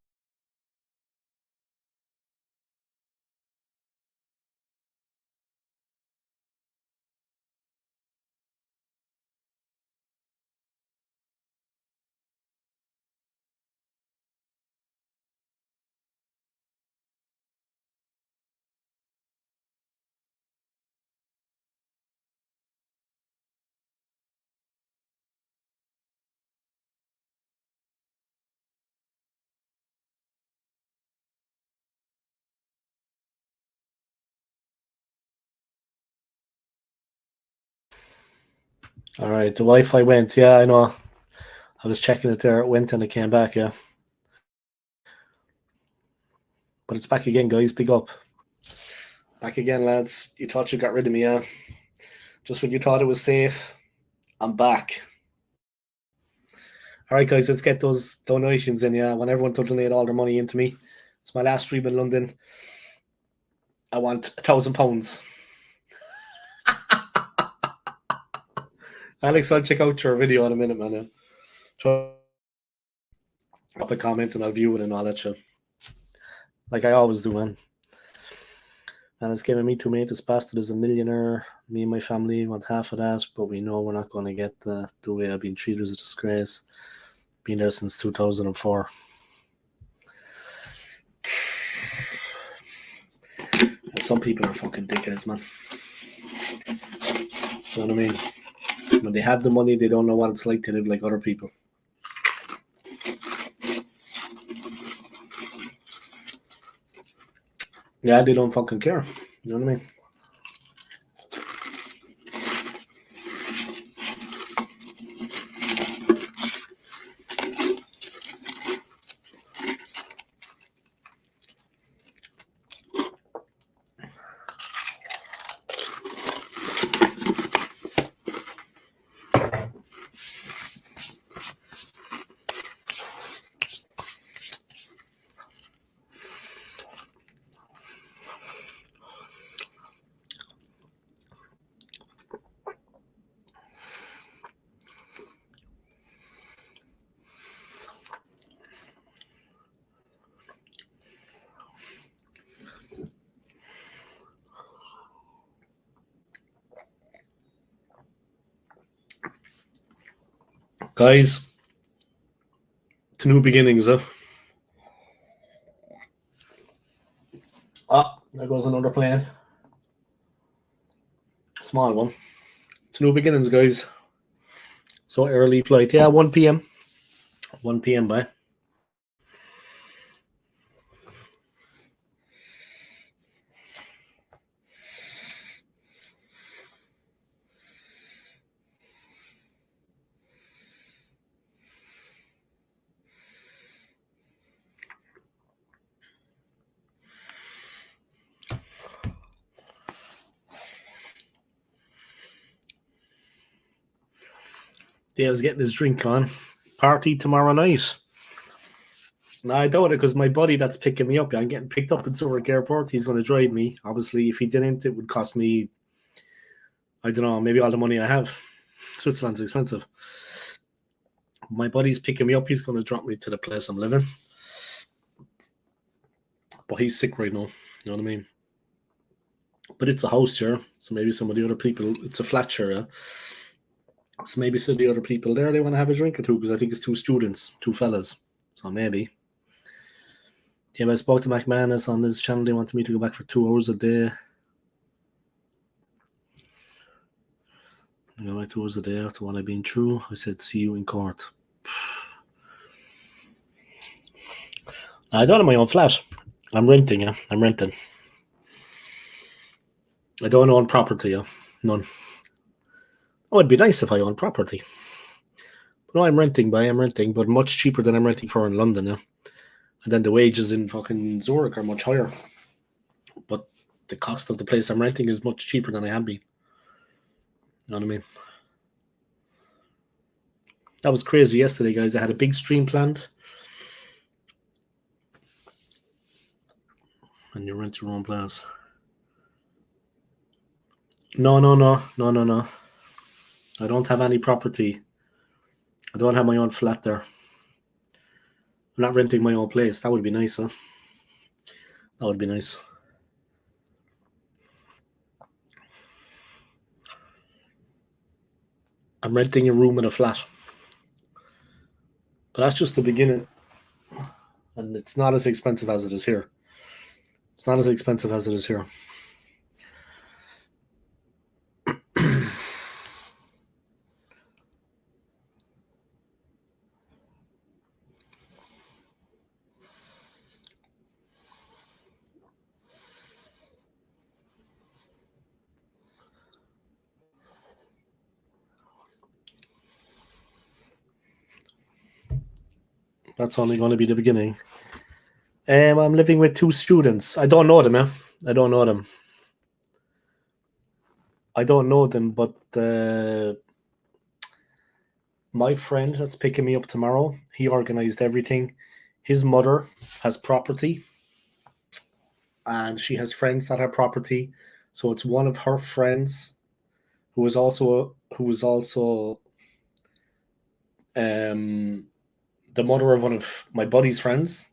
All right, the Wi-Fi went. Yeah, I know. I was checking it there. It went and it came back. Yeah, but it's back again, guys. Big up. Back again, lads. You thought you got rid of me, yeah? Just when you thought it was safe, I'm back. All right, guys, let's get those donations in. Yeah, when everyone donate all their money into me. It's my last stream in London. I want £1,000. Alex, I'll check out your video in a minute, man. Drop a comment and I'll view it and all that shit. Like I always do, man. And it's giving me too, mate. This bastard is a millionaire. Me and my family want half of that, but we know we're not going to get the way I've been treated as a disgrace. Been there since 2004. And some people are fucking dickheads, man. You know what I mean? When they have the money, they don't know what it's like to live like other people. Yeah, they don't fucking care. You know what I mean? Guys, to new beginnings, huh? Ah, there goes another plane. Small one. To new beginnings, guys. So early flight. Yeah, 1 p.m. 1 p.m. by. Dave's getting his drink on. Party tomorrow night. No, I doubt it because my buddy that's picking me up, I'm getting picked up in Zurich Airport. He's going to drive me. Obviously, if he didn't, it would cost me, I don't know, maybe all the money I have. Switzerland's expensive. My buddy's picking me up. He's going to drop me to the place I'm living. But he's sick right now. You know what I mean? But it's a house here. So maybe some of the other people, it's a flat share, yeah? So maybe some of the other people there, they want to have a drink or two because I think it's two students, two fellas. So maybe. Yeah, I spoke to McManus on his channel. They wanted me to go back for 2 hours a day. I go back 2 hours a day after what I've been through. I said, see you in court. I don't have my own flat. I'm renting, yeah. I'm renting. I don't own property, yeah. None. Oh, it'd be nice if I owned property. But no, I'm renting, but much cheaper than I'm renting for in London, yeah. And then the wages in fucking Zurich are much higher. But the cost of the place I'm renting is much cheaper than I have been. You know what I mean? That was crazy yesterday, guys. I had a big stream planned. And you rent your own place. No. I don't have any property. I don't have my own flat there. I'm not renting my own place. That would be nice, huh? That would be nice. I'm renting a room in a flat. But that's just the beginning. And it's not as expensive as it is here. It's not as expensive as it is here. That's only going to be the beginning. I'm living with 2 students. I don't know them, yeah. I don't know them, but my friend that's picking me up tomorrow, he organized everything. His mother has property, and she has friends that have property. So it's one of her friends who is also the mother of one of my buddy's friends.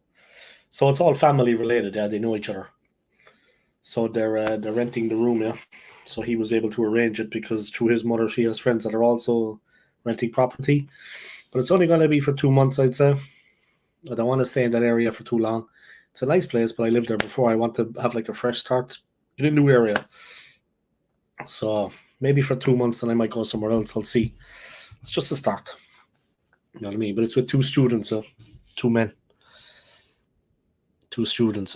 So it's all family related. Yeah, they know each other. So they're renting the room. Yeah, so he was able to arrange it because through his mother, she has friends that are also renting property. But it's only going to be for 2 months, I'd say. I don't want to stay in that area for too long. It's a nice place, but I lived there before. I want to have like a fresh start in a new area. So maybe for 2 months, then I might go somewhere else. I'll see. It's just a start. You know what I mean? But it's with 2 students, 2 men. 2 students.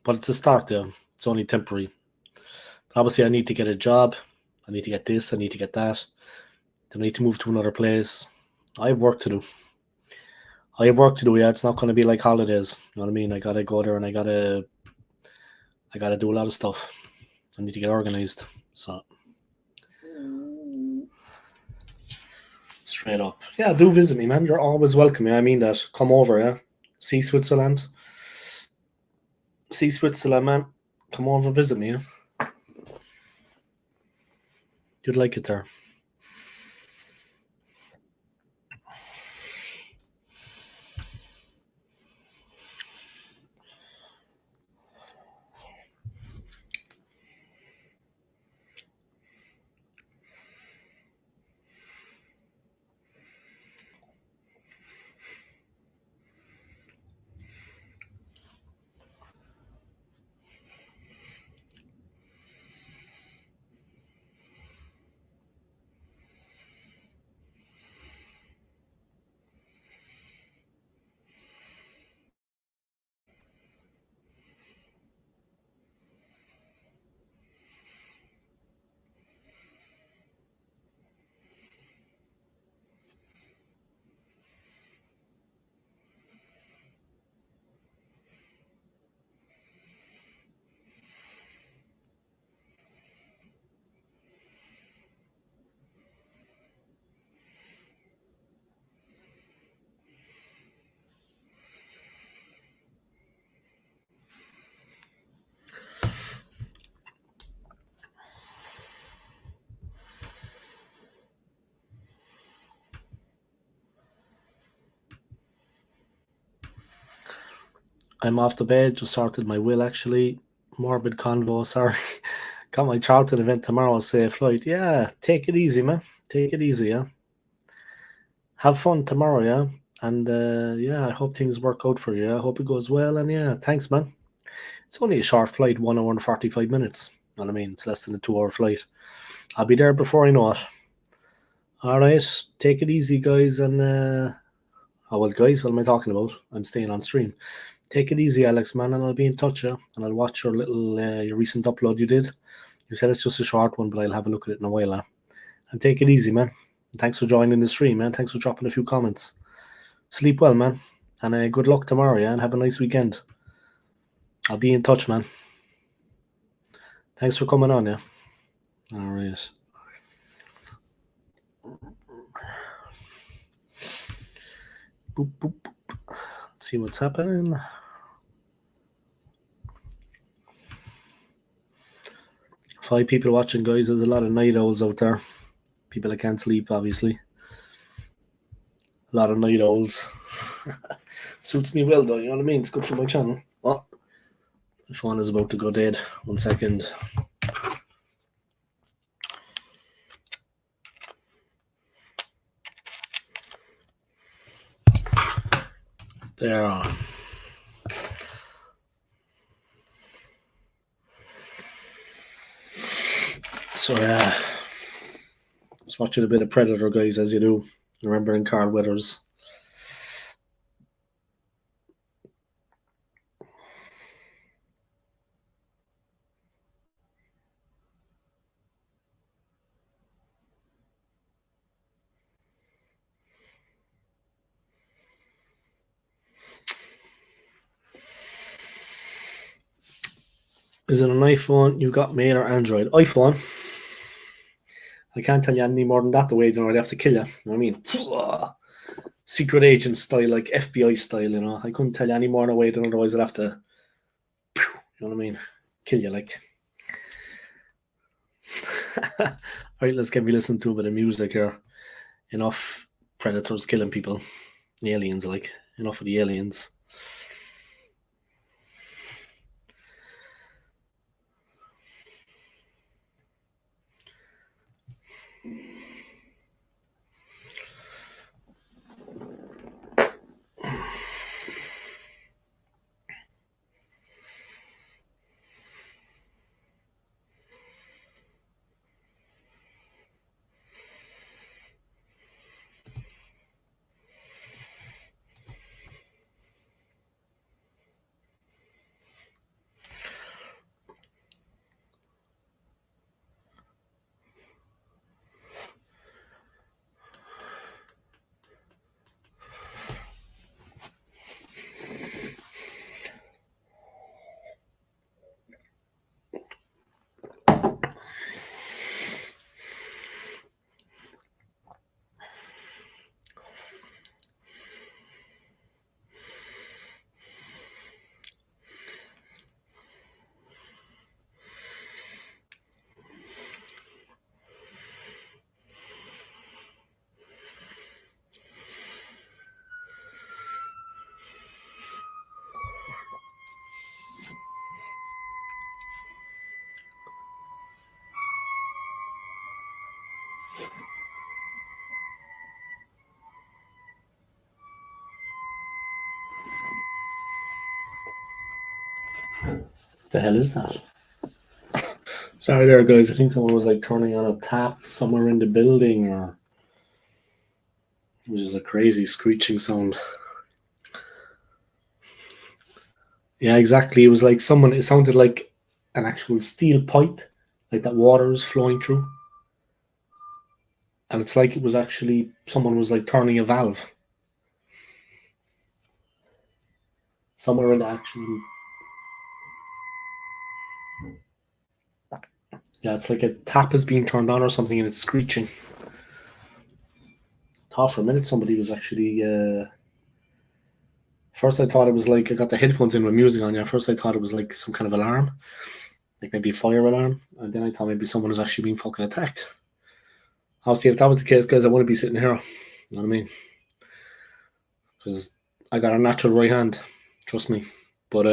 But it's a start there. It's only temporary. But obviously, I need to get a job. I need to get this. I need to get that. Then I need to move to another place. I have work to do. Yeah. It's not going to be like holidays. You know what I mean? I got to go there and I got to do a lot of stuff. I need to get organized. So straight up. Yeah, do visit me, man. You're always welcome. Yeah, I mean that. Come over, yeah. See Switzerland. Man. Come over, visit me, yeah. You'd like it there. I'm off the bed, just sorted my will actually. Morbid convo, sorry. Got my chartered event tomorrow, safe flight. Yeah, take it easy, man. Take it easy, yeah. Have fun tomorrow, yeah. And yeah, I hope things work out for you. I hope it goes well. And yeah, thanks, man. It's only a short flight, 1 hour and 45 minutes. You know what I mean? It's less than a 2-hour flight. I'll be there before I know it. All right, take it easy, guys. And oh well, guys, what am I talking about? I'm staying on stream. Take it easy, Alex, man, and I'll be in touch, yeah? And I'll watch your little your recent upload you did. You said it's just a short one, but I'll have a look at it in a while. And take it easy, man. And thanks for joining the stream, man. Thanks for dropping a few comments. Sleep well, man. And good luck tomorrow, yeah? And have a nice weekend. I'll be in touch, man. Thanks for coming on, yeah? All right. Boop, boop, boop. Let's see what's happening. Five people watching, guys. There's a lot of night owls out there. People that can't sleep, obviously. A lot of night owls. Suits me well, though. You know what I mean? It's good for my channel. Oh, the phone is about to go dead. 1 second. There. So yeah, just watching a bit of Predator, guys, as you do. Remembering Carl Weathers. Is it an iPhone you got made or Android? iPhone. I can't tell you any more than that the way then I'd have to kill you. You know what I mean? Secret agent style, like FBI style, you know. I couldn't tell you any more in a way than otherwise I'd have to, you know what I mean? Kill you, like. Alright, let's get me listening to a bit of music here. Enough predators killing people. The aliens, like. Enough of the aliens. The hell is that? Sorry there, guys. I think someone was like turning on a tap somewhere in the building, or it was just a crazy screeching sound. Yeah, exactly. It was like someone, it sounded like an actual steel pipe, like that water is flowing through. And it's like it was actually, someone was like turning a valve. Somewhere in the actual. Yeah, it's like a tap is being turned on or something and it's screeching. Thought for a minute somebody was actually. First, I thought it was like I got the headphones in with music on. Yeah, first I thought it was like some kind of alarm, like maybe a fire alarm, and then I thought maybe someone was actually being fucking attacked. Obviously, if that was the case, guys, I wouldn't be sitting here. You know what I mean? Because I got a natural right hand, trust me. But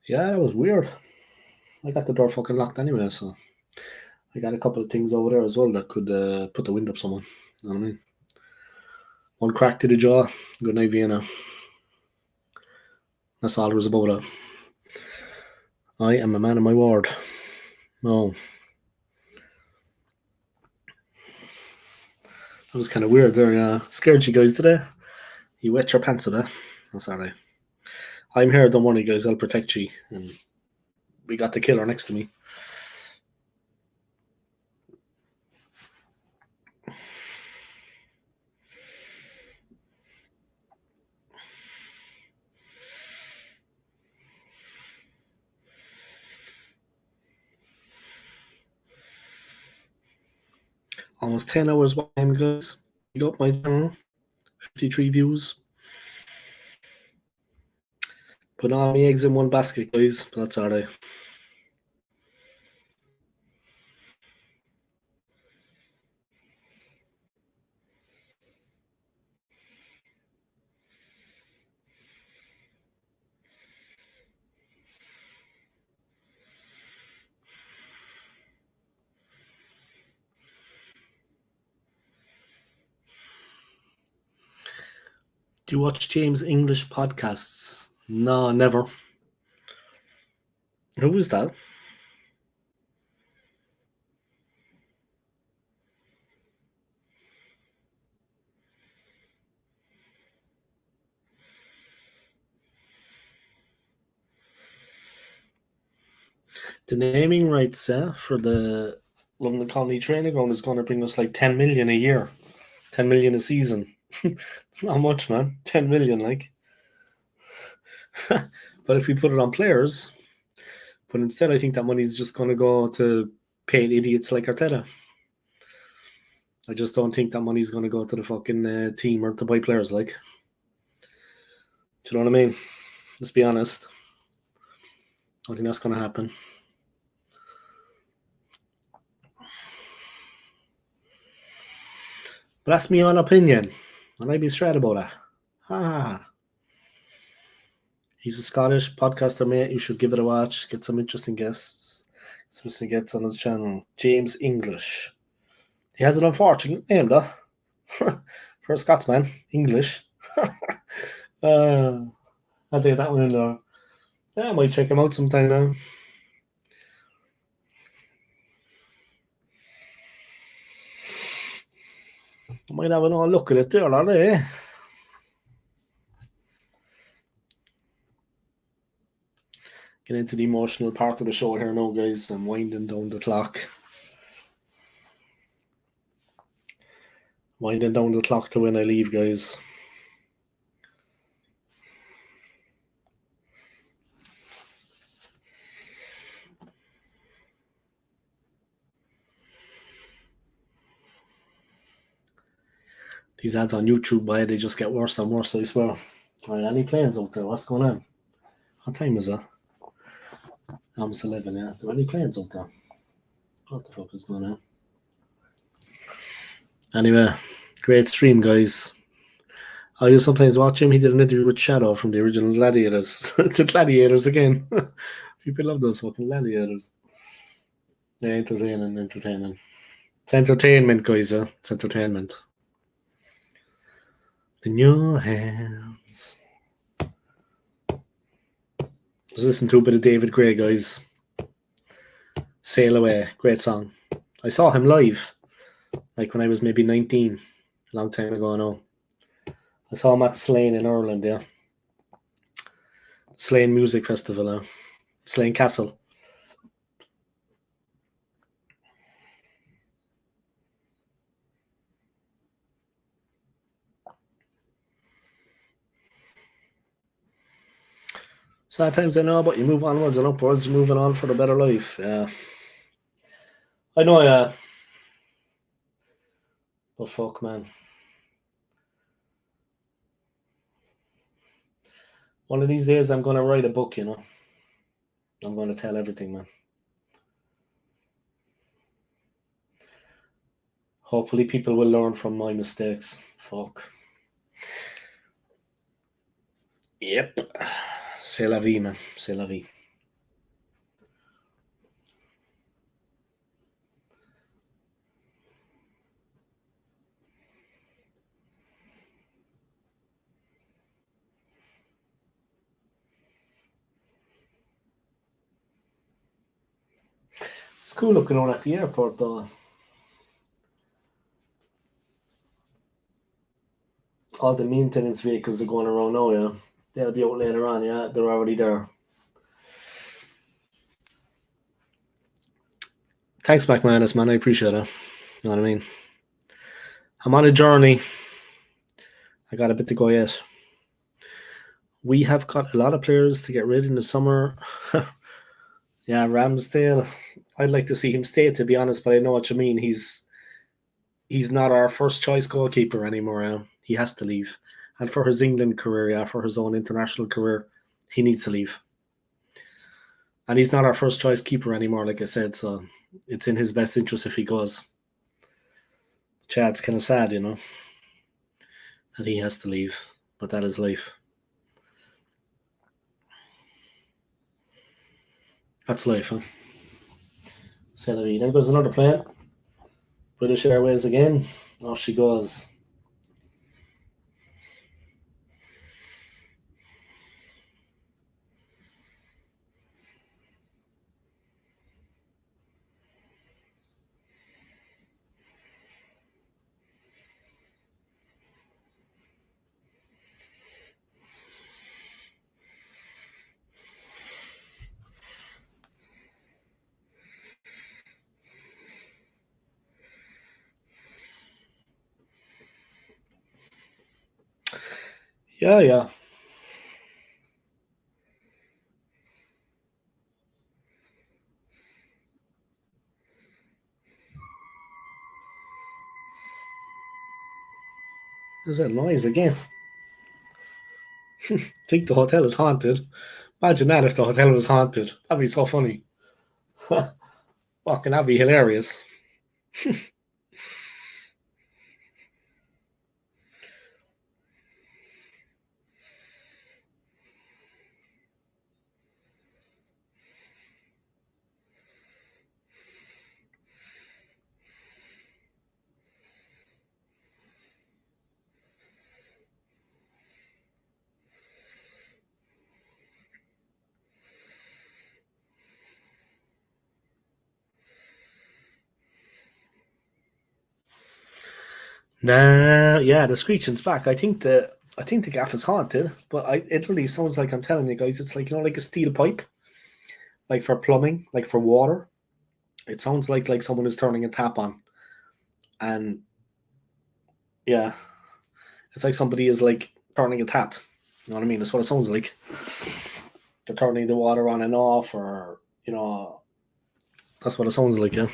yeah, it was weird. I got the door fucking locked anyway, so I got a couple of things over there as well that could put the wind up someone. You know what I mean? One crack to the jaw. Good night, Vienna. That's all there was about it. I am a man of my word. No. That was kind of weird there, yeah. Scared you guys today? You wet your pants a bit. That's alright. I'm here, don't worry, guys. I'll protect you. And we got the killer next to me. Almost 10 hours behind, guys. Pick up my channel. 53 views. Put all my eggs in one basket, guys. That's all right. Do you watch James English podcasts? No, never. Who is that? The naming rights for the London Colony Training Ground is going to bring us like 10 million a year, 10 million a season. It's not much, man. 10 million, like. But if we put it on players, but instead, I think that money's just going to go to paying idiots like Arteta. I just don't think that money's going to go to the fucking team or to buy players, like. Do you know what I mean? Let's be honest. I don't think that's going to happen. But that's my own opinion. And I'd be straight about that. Ha. He's a Scottish podcaster, mate. You should give it a watch. Get some interesting guests. Some interesting guests on his channel. James English. He has an unfortunate name, though. For a Scotsman. English. I'll take that one in there. Yeah, I might check him out sometime now. I might have a look at it there, are they? Get into the emotional part of the show here now, guys. I'm winding down the clock. Winding down the clock to when I leave, guys. These ads on YouTube, boy, they just get worse and worse, I swear. Alright, any planes out there? What's going on? What time is it? Almost 11, yeah. Are there any planes out there? What the fuck is going on? Anyway, great stream, guys. I do sometimes watch him. He did an interview with Shadow from the original Gladiators. It's the Gladiators again. People love those fucking Gladiators. Yeah, entertaining. It's entertainment, guys, yeah. It's entertainment. In your hands. Just listen to a bit of David Gray, guys. Sail Away. Great song. I saw him live, like when I was maybe 19, a long time ago now. I saw him at Slane in Ireland, yeah. Slane Music Festival, Slane Castle. So at times I know, but you move onwards and upwards, moving on for the better life. Yeah. I know, yeah. But fuck, man. One of these days I'm going to write a book, you know. I'm going to tell everything, man. Hopefully people will learn from my mistakes. Fuck. Yep. C'est la vie, man. C'est la vie. It's cool looking on at the airport, though. All the maintenance vehicles are going around now, yeah. They'll be out later on, yeah. They're already there. Thanks, McManus, man. I appreciate it. You know what I mean? I'm on a journey. I got a bit to go yet. We have got a lot of players to get rid in the summer. Yeah, Ramsdale. I'd like to see him stay, to be honest, but I know what you mean. He's not our first choice goalkeeper anymore. He has to leave. And for his England career, yeah, for his own international career, he needs to leave. And he's not our first choice keeper anymore, like I said, so it's in his best interest if he goes. Chad's kind of sad, that he has to leave, but that is life. That's life, huh? There goes another plane. British Airways again. Off she goes. Yeah. There's that noise again. Think the hotel is haunted. Imagine that if the hotel was haunted. That'd be so funny. Fucking, that'd be hilarious. Nah, yeah, the screeching's back. I think the gaff is haunted, but it really sounds like, I'm telling you guys, it's like, like a steel pipe, like for plumbing, like for water. It sounds like someone is turning a tap on, and yeah, it's like somebody is like turning a tap. You know what I mean? That's what it sounds like. They're turning the water on and off, or that's what it sounds like. Yeah.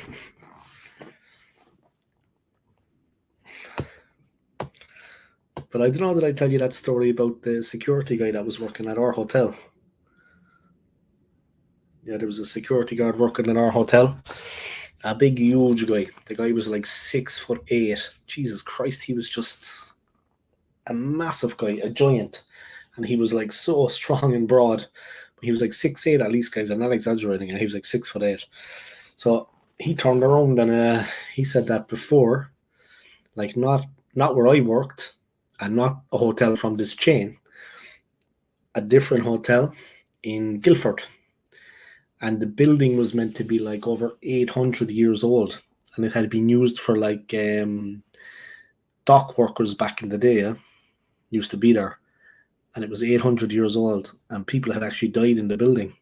But I don't know that I tell you that story about the security guy that was working at our hotel. Yeah, there was a security guard working in our hotel. A big, huge guy. The guy was like 6'8". Jesus Christ, he was just a massive guy, a giant. And he was like so strong and broad. He was like 6'8" at least, guys. I'm not exaggerating. He was like 6'8". So he turned around and he said that before, like not where I worked, and not a hotel from this chain, a different hotel in Guildford. And the building was meant to be like over 800 years old. And it had been used for like dock workers back in the day, used to be there. And it was 800 years old. And people had actually died in the building.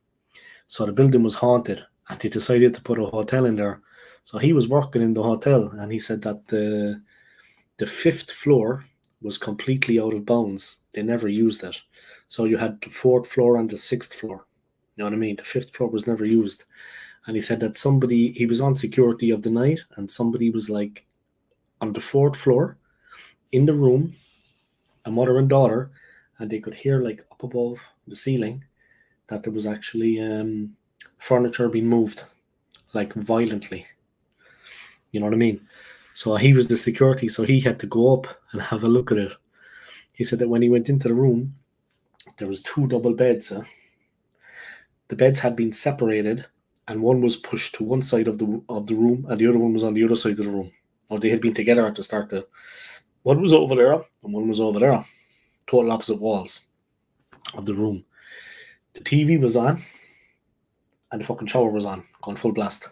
So the building was haunted. And they decided to put a hotel in there. So he was working in the hotel. And he said that the fifth floor was completely out of bounds. They never used it. So you had the fourth floor and the sixth floor. You know what I mean? The fifth floor was never used. And he said that he was on security of the night, and somebody was like on the fourth floor in the room, a mother and daughter, and they could hear like up above the ceiling that there was actually furniture being moved, like violently. You know what I mean? So he was the security, so he had to go up and have a look at it. He said that when he went into the room, there was 2 double beds. The beds had been separated, and one was pushed to one side of the room, and the other one was on the other side of the room. Or they had been together at the start. One was over there, and one was over there. Total opposite walls of the room. The TV was on, and the fucking shower was on, going full blast.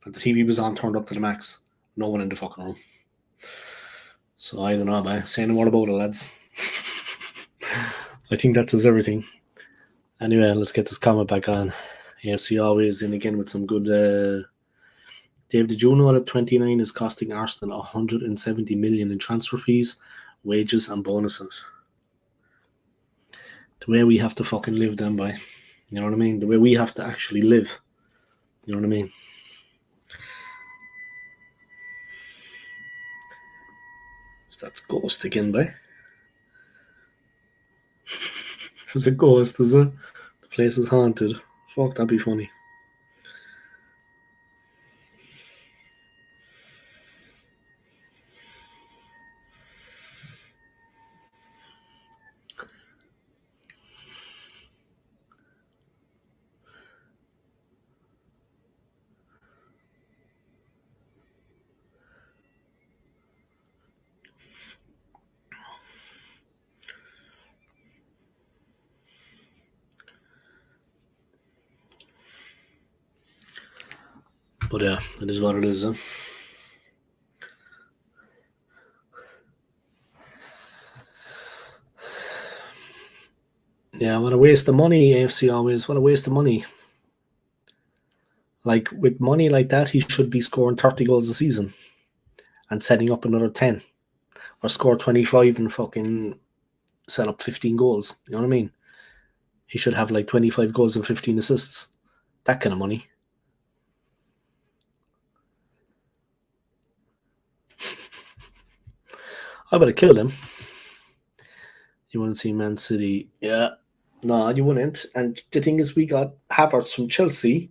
And the TV was on, turned up to the max. No one in the fucking room. So I don't know, man. Say no more about it, lads. I think that says everything. Anyway, let's get this comment back on. AFC always in again with some good. Dave, did you know that 29 is costing Arsenal 170 million in transfer fees, wages, and bonuses? The way we have to fucking live them by. You know what I mean? The way we have to actually live. You know what I mean? So that's ghost again, boy. There's a ghost, is it? The place is haunted. Fuck, that'd be funny. But yeah, it is what it is. Yeah, what a waste of money, AFC always. What a waste of money. Like, with money like that, he should be scoring 30 goals a season and setting up another 10. Or score 25 and fucking set up 15 goals. You know what I mean? He should have like 25 goals and 15 assists. That kind of money. I would have killed him. You wouldn't see Man City. Yeah. No, you wouldn't. And the thing is, we got Havertz from Chelsea.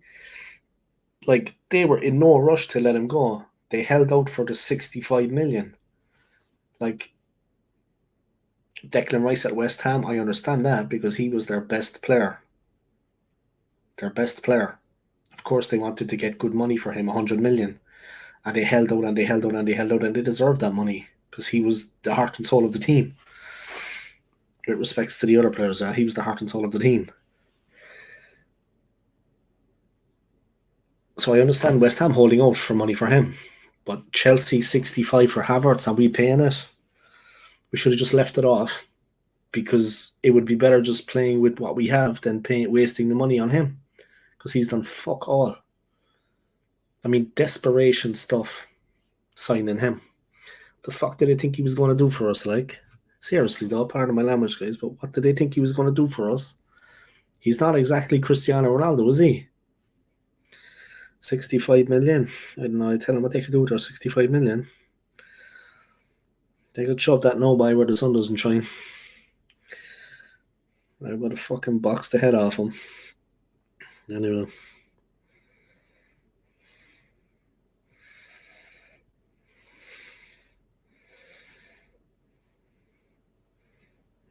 Like, they were in no rush to let him go. They held out for the 65 million. Like, Declan Rice at West Ham, I understand that because he was their best player. Their best player. Of course, they wanted to get good money for him, 100 million. And they held out and they held out and they held out, and they deserved that money because he was the heart and soul of the team. With respects to the other players, he was the heart and soul of the team. So I understand West Ham holding out for money for him. But Chelsea 65 for Havertz, and we paying it? We should have just left it off because it would be better just playing with what we have than wasting the money on him because he's done fuck all. I mean, desperation stuff signing him. The fuck did they think he was going to do for us? Like, seriously, though, pardon my language, guys, but what did they think he was going to do for us? He's not exactly Cristiano Ronaldo, is he? 65 million. I don't know. I tell them what they could do with their 65 million. They could shove that no by where the sun doesn't shine. I would have fucking boxed the head off him. Anyway.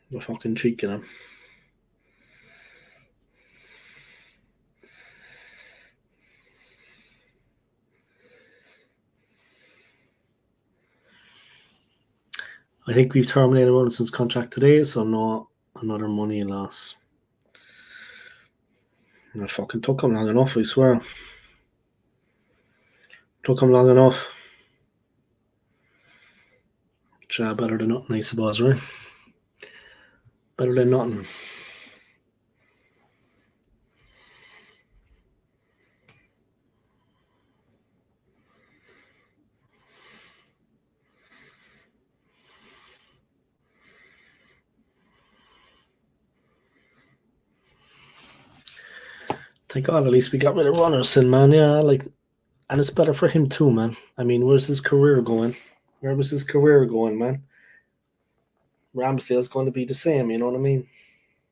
The fucking cheek in him. I think we've terminated Robinson's contract today, so no another money loss. I fucking took him long enough, I swear. Took him long enough. Better than nothing, I suppose, right? Better than nothing. Thank God, at least we got rid of Runnerson, man. Yeah, like, and it's better for him too, man. I mean, where's his career going? Where was his career going, man? Ramsdale's going to be the same, you know what I mean?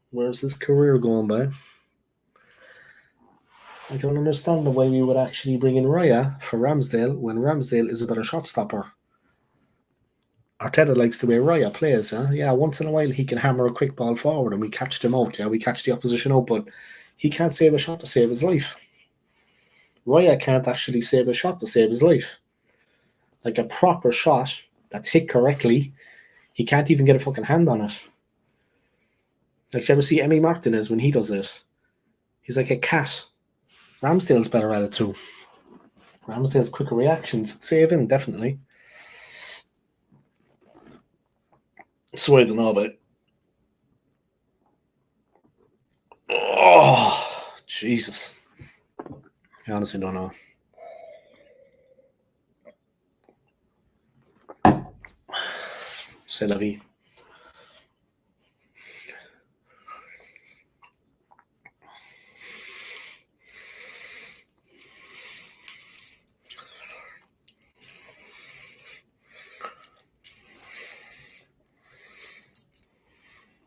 Where's his career going, by? I don't understand the way we would actually bring in Raya for Ramsdale when Ramsdale is a better shot stopper. Arteta likes the way Raya plays, huh? Yeah, once in a while he can hammer a quick ball forward and we catch them out, yeah, we catch the opposition out, but he can't save a shot to save his life. Raya can't actually save a shot to save his life. Like a proper shot that's hit correctly, he can't even get a fucking hand on it. Like, you ever see Emi Martinez when he does it? He's like a cat. Ramsdale's better at it too. Ramsdale's quicker reactions. Saving, definitely. So I don't know about it. Oh, Jesus. I honestly don't know. C'est la vie.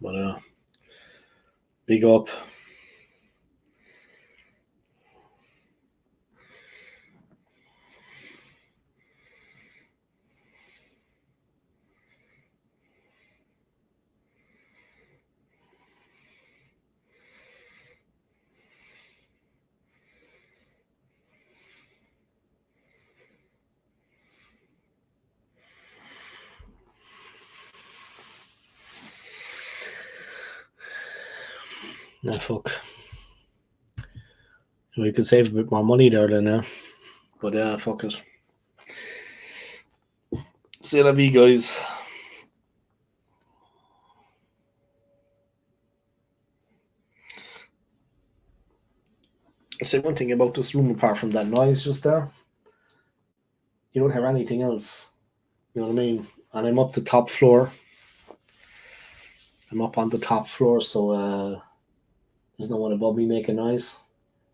But big up. Fuck. We could save a bit more money there then, yeah. But fuck it. C'est la vie, guys. I say one thing about this room apart from that noise just there. You don't hear anything else. You know what I mean? And I'm up the top floor. I'm up on the top floor, so there's no one above me making noise.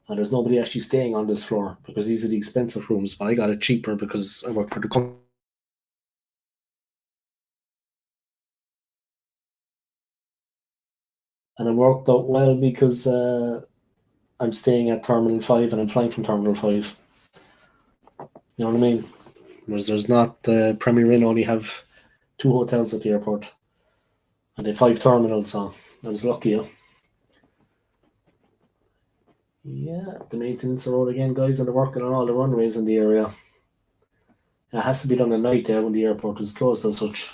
And there's nobody actually staying on this floor because these are the expensive rooms. But I got it cheaper because I work for the company. And it worked out well because I'm staying at Terminal 5 and I'm flying from Terminal 5. You know what I mean? Whereas there's not, Premier Inn only have 2 hotels at the airport. And they have 5 terminals, so I was lucky, yeah. Yeah, the maintenance are out again, guys, and they're working on all the runways in the area. It has to be done at night there when the airport is closed as such.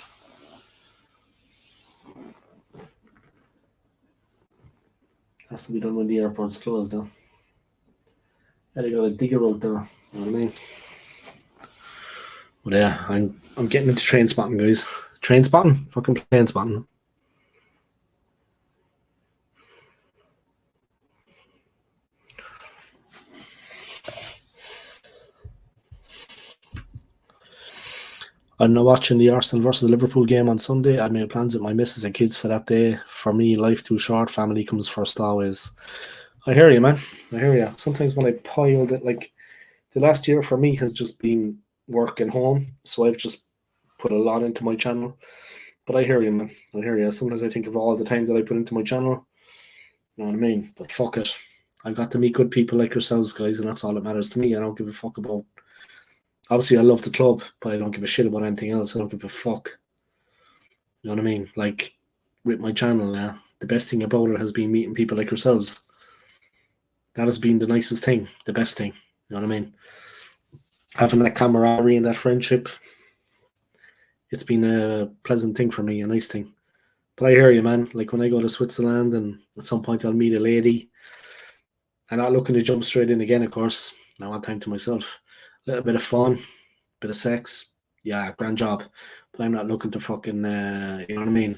Has to be done when the airport's closed now. Yeah, they got a digger out there. You know what I mean? But yeah, I'm getting into train spotting, guys. Train spotting? Fucking plane spotting. I'm not watching the Arsenal versus Liverpool game on Sunday. I made plans with my missus and kids for that day. For me, life too short. Family comes first always. I hear you, man. I hear you. Sometimes when I piled it, like the last year for me has just been work and home. So I've just put a lot into my channel. But I hear you, man. I hear you. Sometimes I think of all the time that I put into my channel. You know what I mean? But fuck it. I've got to meet good people like yourselves, guys, and that's all that matters to me. I don't give a fuck about. Obviously, I love the club, but I don't give a shit about anything else. I don't give a fuck. You know what I mean? Like with my channel now, the best thing about it has been meeting people like yourselves. That has been the nicest thing, the best thing. You know what I mean? Having that camaraderie and that friendship, it's been a pleasant thing for me, a nice thing. But I hear you, man. Like when I go to Switzerland and at some point I'll meet a lady, I'm not looking to jump straight in again, of course. I want time to myself. A little bit of fun, bit of sex. Yeah, grand job. But I'm not looking to fucking, you know what I mean?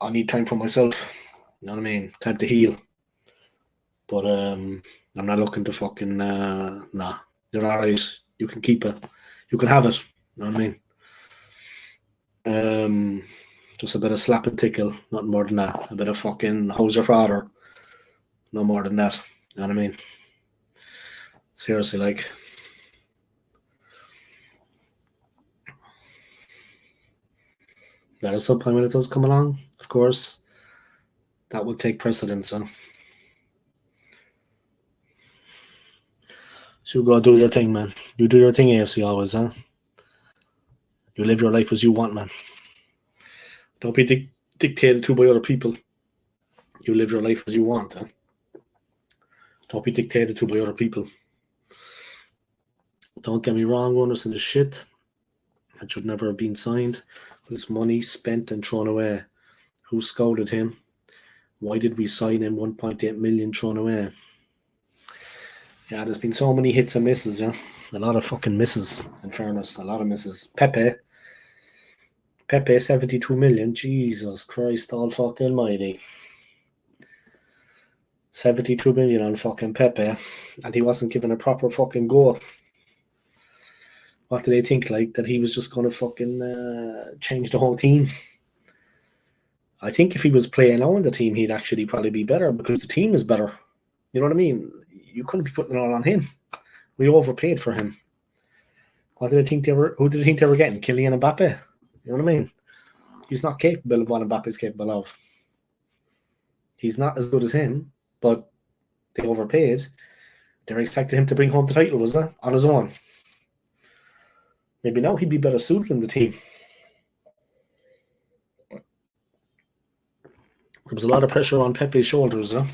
I need time for myself. You know what I mean? Time to heal. But I'm not looking to fucking, nah. You're alright. You can keep it. You can have it. You know what I mean? Just a bit of slap and tickle, not more than that. A bit of fucking how's your father? No more than that. You know what I mean? Seriously, like. That is something when it does come along, of course, that will take precedence, huh? So you go do your thing, man. You do your thing, AFC, always, huh? You live your life as you want, man. Don't be dictated to by other people. You live your life as you want, huh? Don't be dictated to by other people. Don't get me wrong, runners in the shit. That should never have been signed. But it's money spent and thrown away. Who scouted him? Why did we sign him? 1.8 million thrown away. Yeah, there's been so many hits and misses, yeah. A lot of fucking misses, in fairness. A lot of misses. Pepe, 72 million. Jesus Christ, all fucking almighty. 72 million on fucking Pepe, and he wasn't given a proper fucking goal. What did they think, like, that he was just going to fucking change the whole team? I think if he was playing on the team, he'd actually probably be better because the team is better. You know what I mean? You couldn't be putting it all on him. We overpaid for him. What did they think they were? Who did they think they were getting? Kylian Mbappe. You know what I mean? He's not capable of what Mbappe's capable of. He's not as good as him, but they overpaid. They were expecting him to bring home the title, was it? On his own. Maybe now he'd be better suited in the team. There was a lot of pressure on Pepe's shoulders. I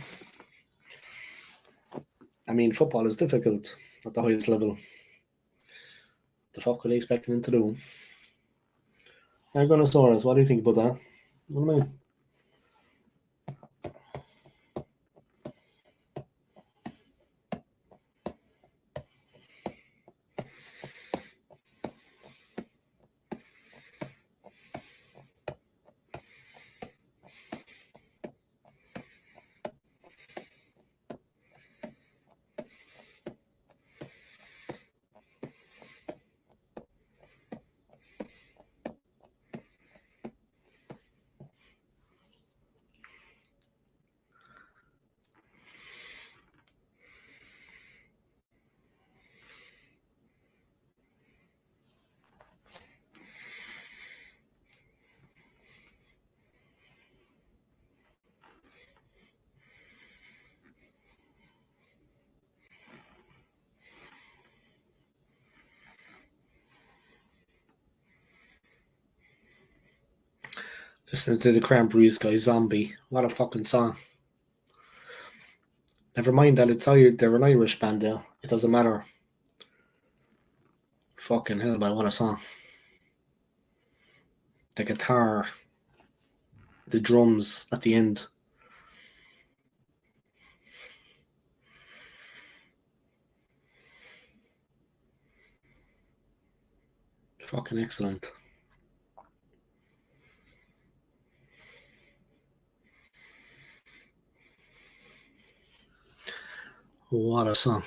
mean, football is difficult at the highest level. The fuck were they expecting him to do? Argonosaurus, what do you think about that? What do I mean? Listening to the Cranberries guy, Zombie. What a fucking song. Never mind that they're an Irish band now. It doesn't matter. Fucking hell, man, what a song. The guitar, the drums at the end. Fucking excellent. What a song.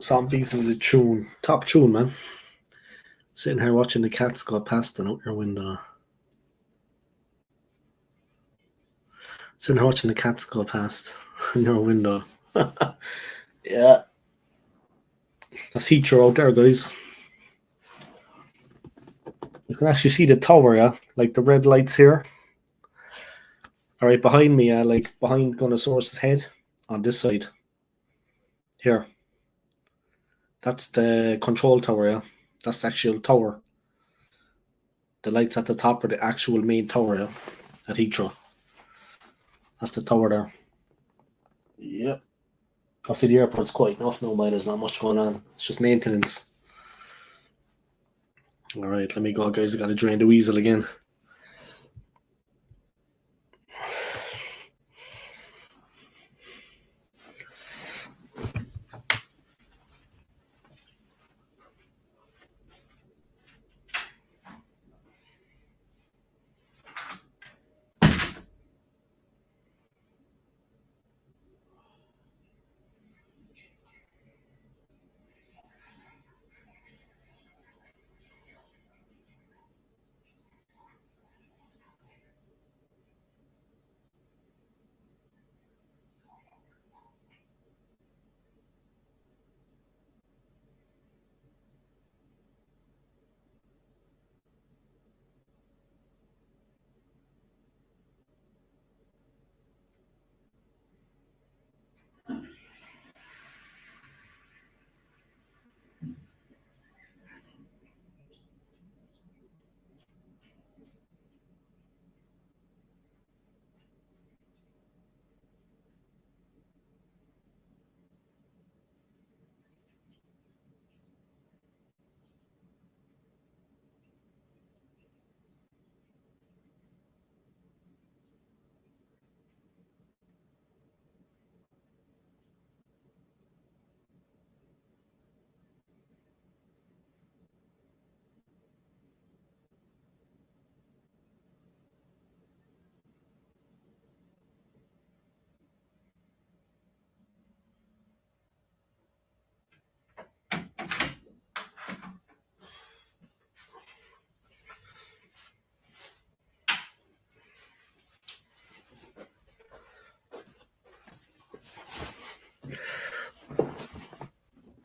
Zombies is a tune. Top tune, man. Sitting here watching the cats go past and out your window. Sitting here watching the cats go past in your window. Yeah. That's Heathrow out there, guys. You can actually see the tower, yeah? Like the red lights here. Alright, behind me, like behind Gunnosaurus' head on this side. Here. That's the control tower, yeah? That's the actual tower. The lights at the top are the actual main tower, yeah? At Heathrow. That's the tower there. Yep. Obviously, the airport's quiet enough now, but there's not much going on. It's just maintenance. Alright, let me go, guys. I gotta drain the weasel again.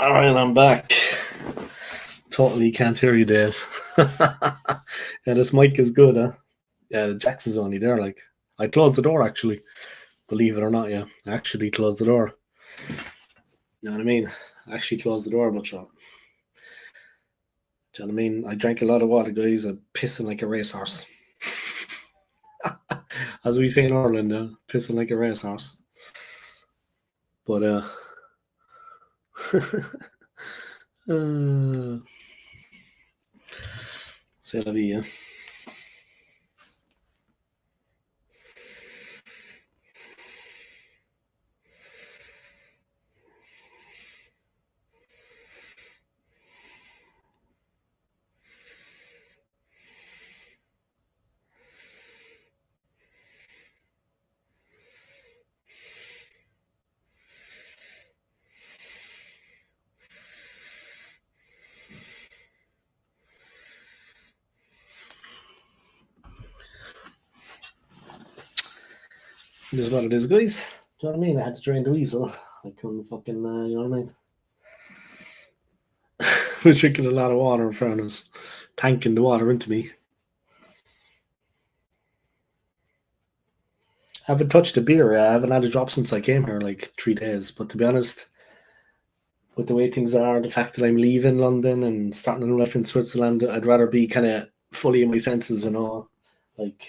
All right, I'm back. Totally can't hear you, Dave. Yeah, this mic is good, huh? Yeah, the jacks is only there. Like, I closed the door actually. Believe it or not, yeah, I actually closed the door. You know what I mean? I actually closed the door, but sure. Do you know what I mean? I drank a lot of water, guys. I'm pissing like a racehorse. As we say in Ireland, pissing like a racehorse. But c'est la vie, hein? It is what it is, guys. Do you know what I mean? I had to drain the weasel. I couldn't fucking, you know what I mean? We're drinking a lot of water in front of us, tanking the water into me. I haven't touched a beer. I haven't had a drop since I came here, like 3 days. But to be honest, with the way things are, the fact that I'm leaving London and starting a new life in Switzerland, I'd rather be kind of fully in my senses, you know, like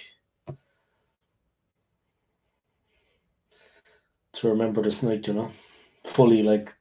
to remember this night, you know, fully like.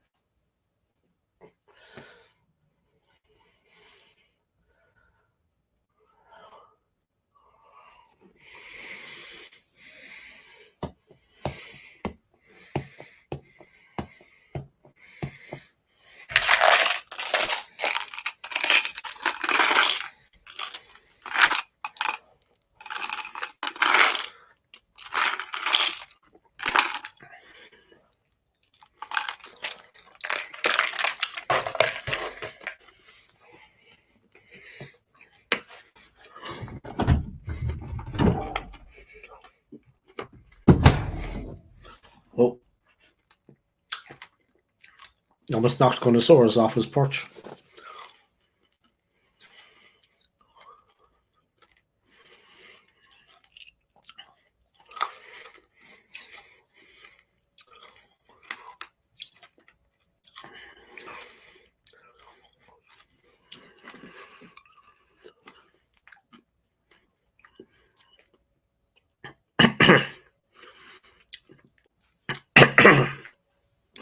Oh, almost knocked Connosaurus off his perch.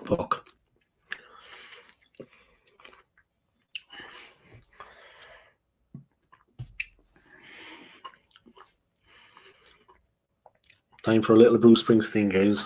Fuck. Time for a little Bruce Springsteen, guys.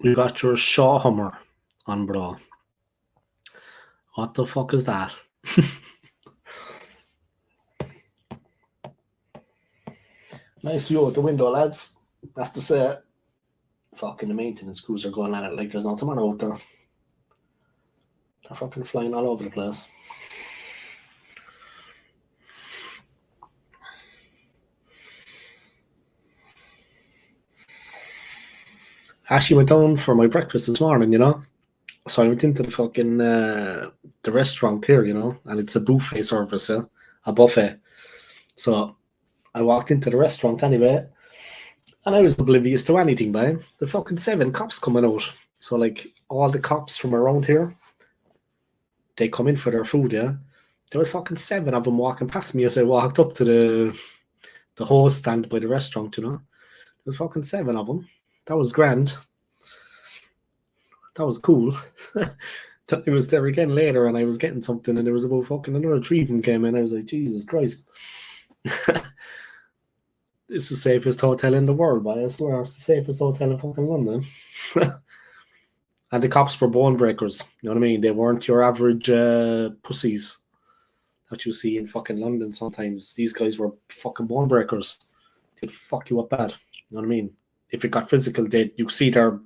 We got your Shaw Hummer on, bro. What the fuck is that? Nice view out the window, lads. I have to say, fucking the maintenance crews are going at it like there's no tomorrow out there. They're fucking flying all over the place. I actually went down for my breakfast this morning, you know. So I went into the fucking the restaurant here, you know, and it's a buffet service, yeah? A buffet. So I walked into the restaurant anyway, and I was oblivious to anything, man. The fucking 7 cops coming out. So like all the cops from around here, they come in for their food, yeah. There was fucking 7 of them walking past me as I walked up to the host stand by the restaurant, you know. There was fucking 7 of them. That was grand. That was cool. It was there again later, and I was getting something, and there was about fucking another 3 of them came in. I was like, Jesus Christ. It's the safest hotel in the world, but I swear it's the safest hotel in fucking London. And the cops were bone breakers. You know what I mean? They weren't your average pussies. that you see in fucking London sometimes. These guys were fucking bone breakers. They'd fuck you up bad. You know what I mean? If it got physical, you see they're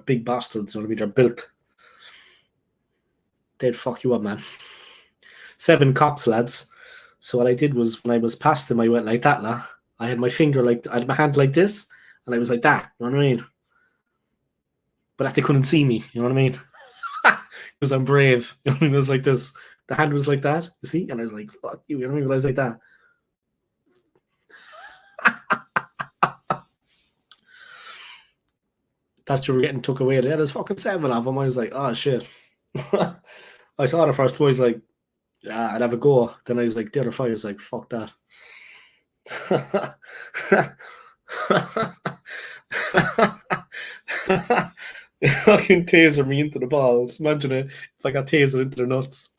big bastards. You know what I mean? They're built. They'd fuck you up, man. 7 cops, lads. So what I did was when I was past them, I went like that, lah. I had my finger like, I had my hand like this, and I was like that. You know what I mean? But that they couldn't see me. You know what I mean? Because I'm brave. You know what I mean? It was like this. The hand was like that, you see? And I was like, fuck you. You know what I mean? But I was like that. That's you were getting took away. There's fucking 7 of them. I was like, oh shit. I saw the first two. I was like, yeah, I'd have a go. Then I was like, the other 5 was like, fuck that. Fucking taser me into the balls. Imagine it if I got tasered into the nuts.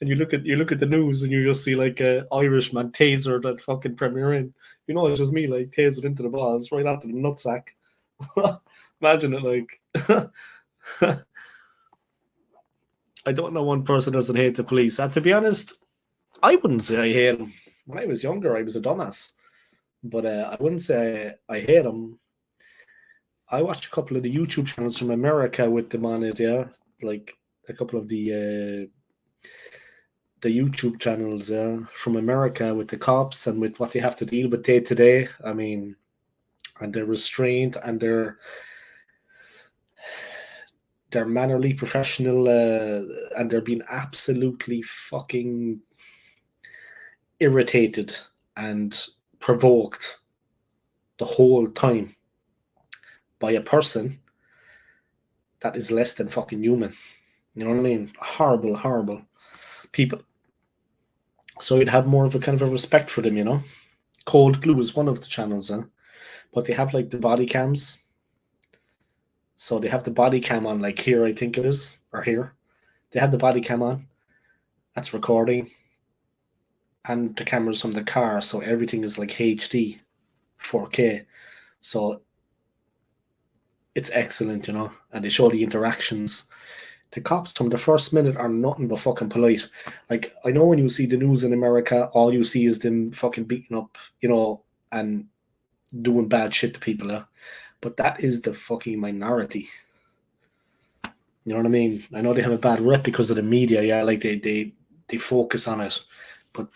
And you look at the news and you just see like a Irishman tasered at fucking Premier Inn. You know, it's just me like tasered into the balls right after the nutsack. Imagine it like. I don't know one person doesn't hate the police. And to be honest, I wouldn't say I hate them. When I was younger, I was a dumbass. But I wouldn't say I hate them. I watched a couple of the YouTube channels from America with them on it, yeah. Like a couple of the YouTube channels from America with the cops and with what they have to deal with day to day. I mean, and their restraint and their mannerly professional and they're being absolutely fucking irritated and provoked the whole time by a person that is less than fucking human. You know what I mean? Horrible, horrible people. So you'd have more of a kind of a respect for them, you know? Cold Blue is one of the channels, but they have like the body cams. So they have the body cam on, like here, I think it is, or here. They have the body cam on. That's recording. And the cameras from the car, so everything is like HD, 4K. So it's excellent, you know, and they show the interactions. The cops from the first minute are nothing but fucking polite. Like, I know when you see the news in America, all you see is them fucking beating up, you know, and doing bad shit to people, but that is the fucking minority. You know what I mean? I know they have a bad rep because of the media, yeah, like they focus on it, but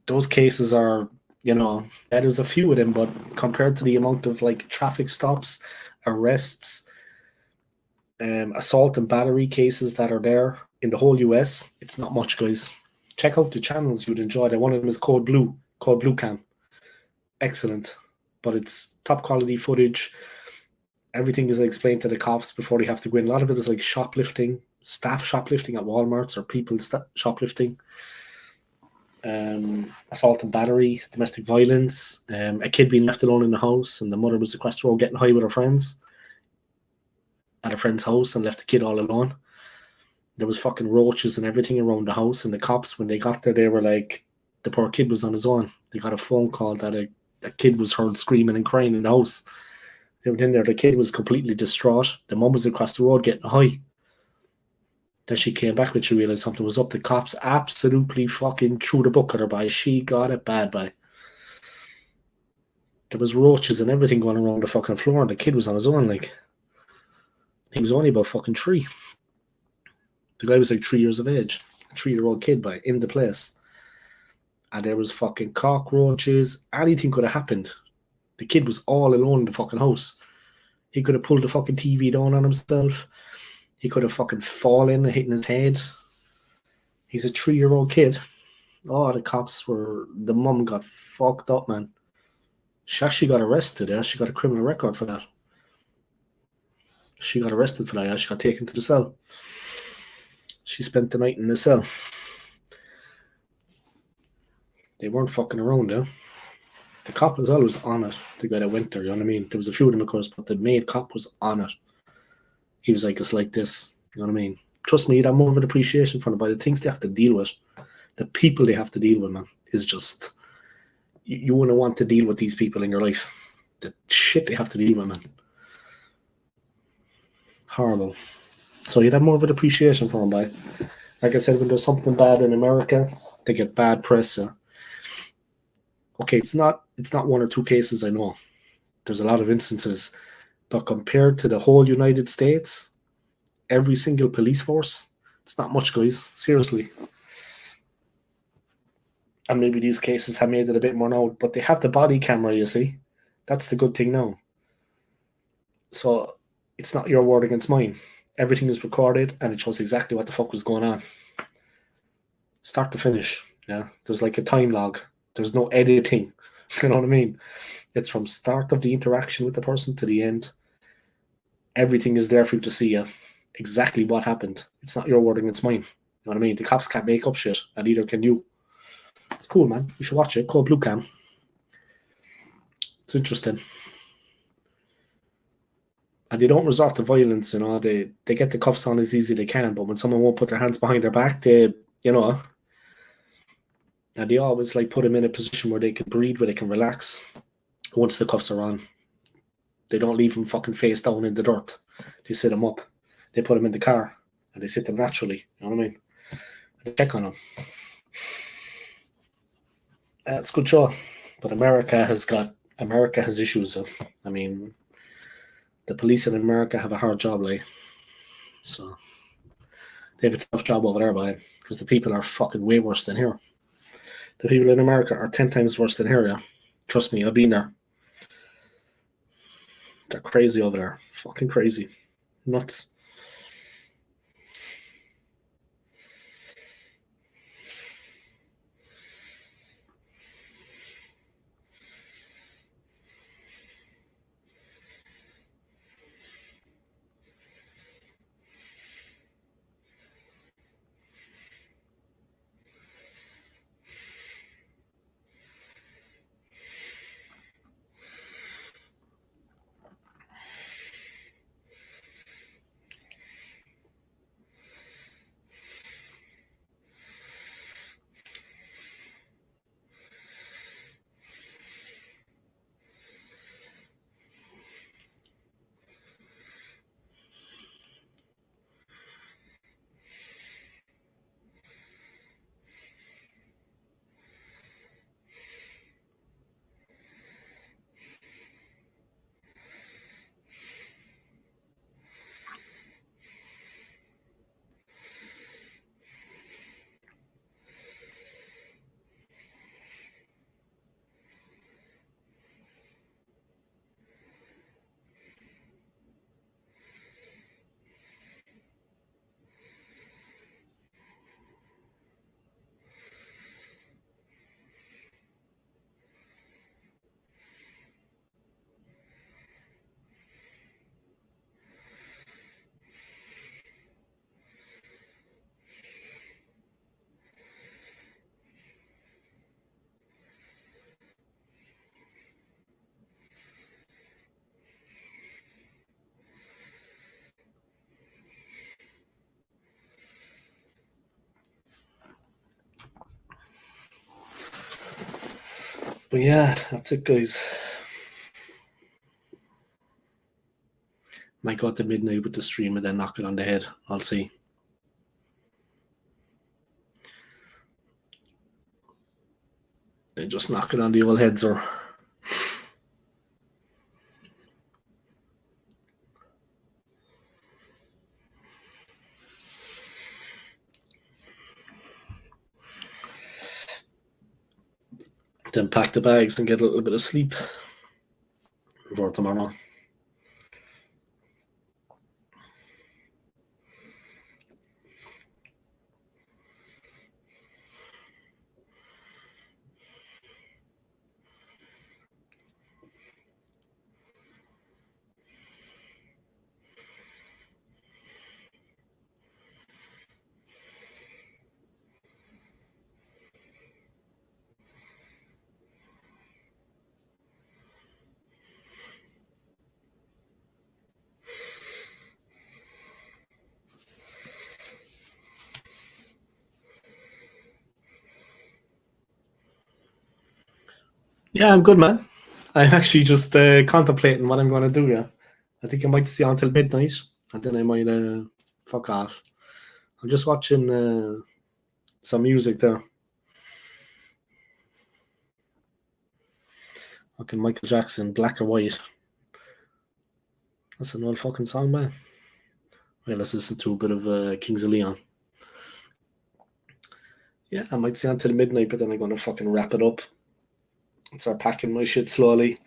those cases are, you know, there's a few of them, but compared to the amount of like traffic stops, arrests, assault and battery cases that are there in the whole US, it's not much, guys. Check out the channels you'd enjoy. One of them is Code Blue Cam. Excellent. But it's top quality footage. Everything is explained to the cops before they have to go in. A lot of it is like shoplifting, staff shoplifting at Walmarts or people shoplifting. Assault and battery, domestic violence, a kid being left alone in the house and the mother was across the road getting high with her friends at a friend's house and left the kid all alone. There was fucking roaches and everything around the house, and the cops, when they got there, they were like, the poor kid was on his own. They got a phone call that a kid was heard screaming and crying in the house. They went in there, the kid was completely distraught. The mum was across the road getting high. Then she came back when she realised something was up. The cops absolutely fucking threw the book at her, by. She got it bad, by. There was roaches and everything going around the fucking floor, and the kid was on his own, like. He was only about fucking 3. The guy was like 3 years of age. A 3-year-old kid, by, in the place. And there was fucking cockroaches. Anything could have happened. The kid was all alone in the fucking house. He could have pulled the fucking TV down on himself. He could have fucking fallen and hitting his head. He's a 3-year-old kid. Oh, the mum got fucked up, man. She actually got arrested, yeah? She got a criminal record for that. She got arrested for that, yeah? She got taken to the cell. She spent the night in the cell. They weren't fucking around, yeah? The cop was always on it, the guy that went there, you know what I mean? There was a few of them, of course, but the main cop was on it. He was like, it's like this, you know what I mean? Trust me, you'd have more of an appreciation for them, but the things they have to deal with, the people they have to deal with, man, is just, you wouldn't want to deal with these people in your life. The shit they have to deal with, man. Horrible. So you'd have more of an appreciation for them, by. Like I said, when there's something bad in America, they get bad press. Okay, it's not one or two cases, I know. There's a lot of instances. But compared to the whole United States, every single police force, it's not much, guys. Seriously. And maybe these cases have made it a bit more known, but they have the body camera, you see. That's the good thing now. So it's not your word against mine. Everything is recorded and it shows exactly what the fuck was going on. Start to finish. Yeah. There's like a time log. There's no editing. You know what I mean? It's from start of the interaction with the person to the end. Everything is there for you to see exactly what happened. It's not your word against mine. You know what I mean? The cops can't make up shit, and neither can you. It's cool, man. You should watch it. Called Blue Cam. It's interesting. And they don't resort to violence, you know. They get the cuffs on as easy as they can, but when someone won't put their hands behind their back, they, you know, and they always like put them in a position where they can breathe, where they can relax once the cuffs are on. They don't leave them fucking face down in the dirt. They sit them up. They put them in the car and they sit them naturally. You know what I mean? They check on them. It's a good show. But America has issues. I mean, the police in America have a hard job, like. So they have a tough job over there, by because the people are fucking way worse than here. The people in America are 10 times worse than here, yeah. Trust me, I've been there. They're crazy over there. Fucking crazy. Nuts. But yeah, that's it, guys. Might go to midnight with the stream and then knock it on the head. I'll see. They just knock it on the old heads or. Then pack the bags and get a little bit of sleep for tomorrow. Yeah, I'm good, man. I'm actually just contemplating what I'm going to do, yeah. I think I might stay until midnight, and then I might fuck off. I'm just watching some music there. Fucking Michael Jackson, Black or White. That's an old fucking song, man. Well, let's listen to a bit of Kings of Leon. Yeah, I might stay until midnight, but then I'm gonna fucking wrap it up and start packing my shit slowly.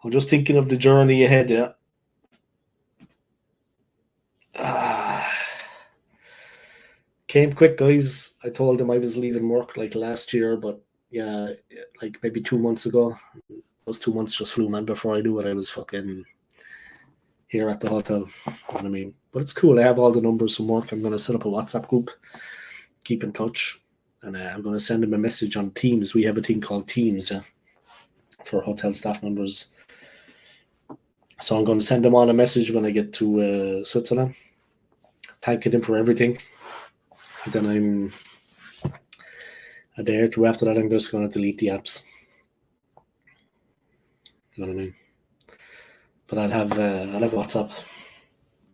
I'm just thinking of the journey ahead, yeah. Came quick, guys. I told them I was leaving work like last year, but yeah, like maybe 2 months ago. Those 2 months just flew, man. Before I knew it, I was fucking here at the hotel. You know what I mean? But it's cool. I have all the numbers from work. I'm going to set up a WhatsApp group, keep in touch, and I'm going to send them a message on Teams. We have a thing called Teams, yeah, for hotel staff members. So I'm going to send them all a message when I get to Switzerland, thanking them for everything. And then I'm a day or two after that, I'm just going to delete the apps. You know what I mean? But I'll have WhatsApp.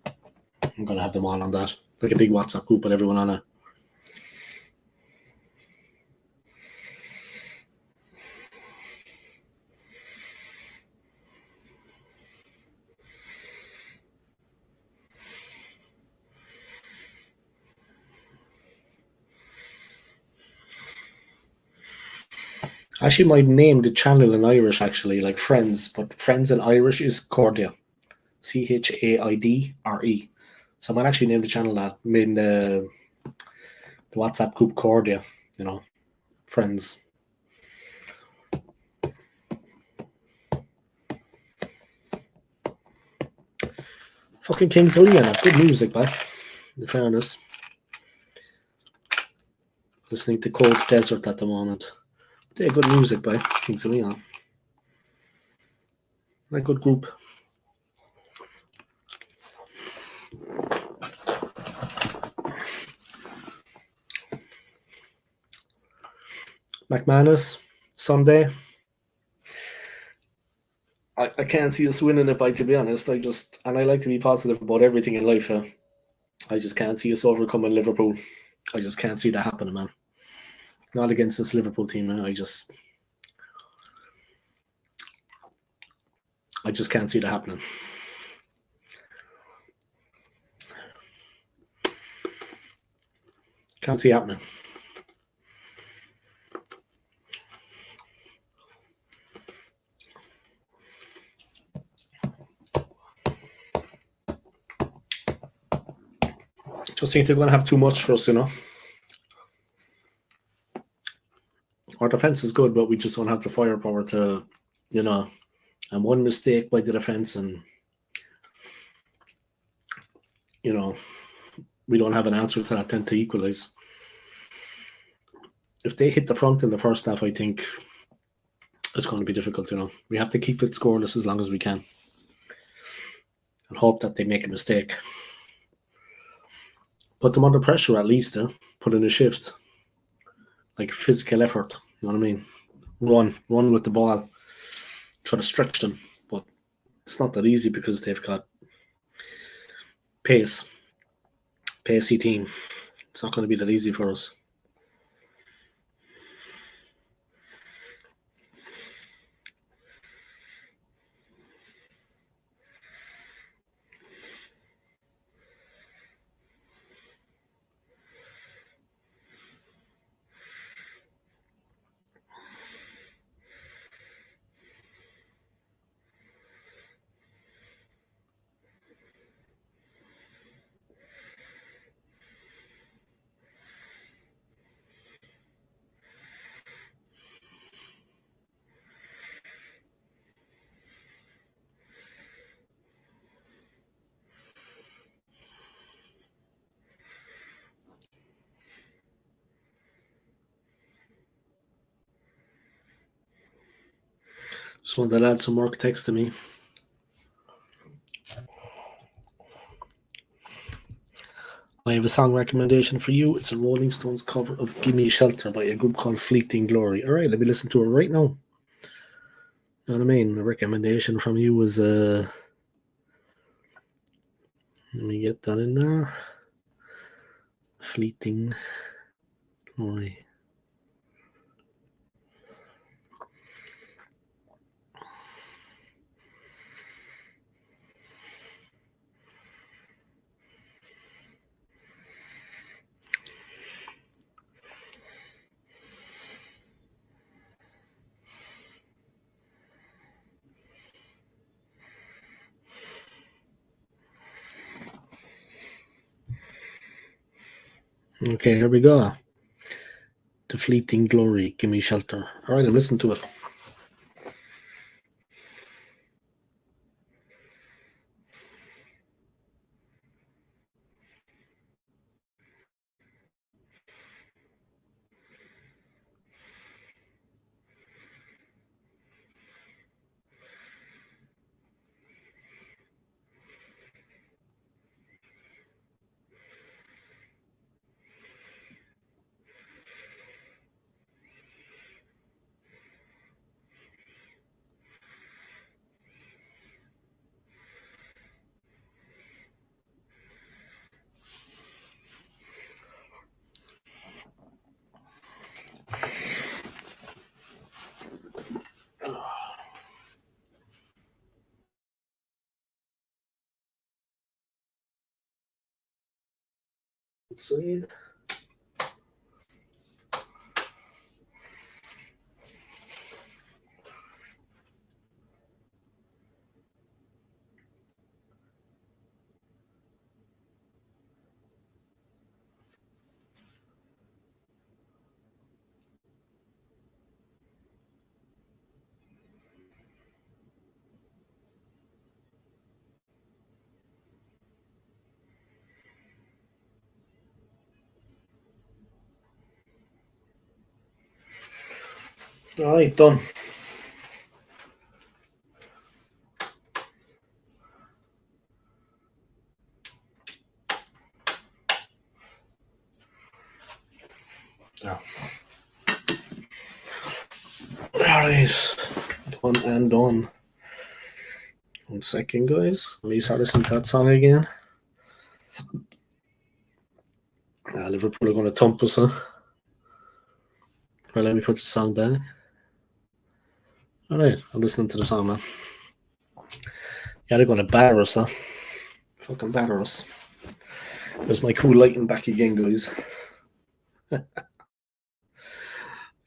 I'm going to have them all on that. Like a big WhatsApp group with everyone on it. I actually might name the channel in Irish, actually, like Friends, but Friends in Irish is Cordia. Chaidre. So I might actually name the channel that, in the WhatsApp group Cordia, you know, Friends. Fucking Kings of Leon, good music, man, in fairness. Listening to Cold Desert at the moment. Yeah, good music by Kings of Leon. A good group. McManus, Sunday. I can't see us winning it, to be honest. I like to be positive about everything in life. I just can't see us overcoming Liverpool. I just can't see that happening, man. Not against this Liverpool team, man. I just can't see that happening. Can't see it happening. Just think they're going to have too much for us, you know. Our defense is good, but we just don't have the firepower to, you know, and one mistake by the defense, and you know, we don't have an answer to that then to equalize. If they hit the front in the first half, I think it's going to be difficult, you know. We have to keep it scoreless as long as we can and hope that they make a mistake. Put them under pressure at least, put in a shift. Like physical effort, you know what I mean? Run with the ball. Try to stretch them. But it's not that easy because they've got pacey team. It's not going to be that easy for us. Just one of the lads from work texted me. I have a song recommendation for you. It's a Rolling Stones cover of Gimme Shelter by a group called Fleeting Glory. All right, let me listen to it right now. You know what I mean? The recommendation from you was, let me get that in there. fleeting glory. Okay, here we go. The fleeting glory, give me shelter. All right, I'm listening to it. Let's see. All right, done. Yeah. All right, done and done. 1 second, guys. Let me start listening to that song again. Liverpool are going to thump us, huh? Well, let me put the song back. All right, I'm listening to the song, man. Yeah, they're going to batter us, huh? Fucking batter us. There's my cool lighting back again, guys. It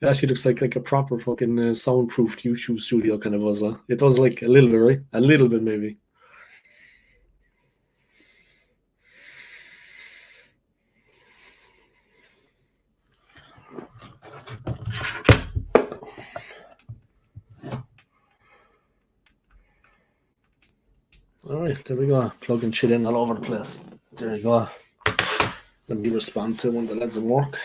actually looks like a proper fucking soundproofed YouTube studio kind of was. It does like a little bit, right? A little bit, maybe. All right, there we go. Plugging shit in all over the place. There you go. Let me respond to one of the lads in work.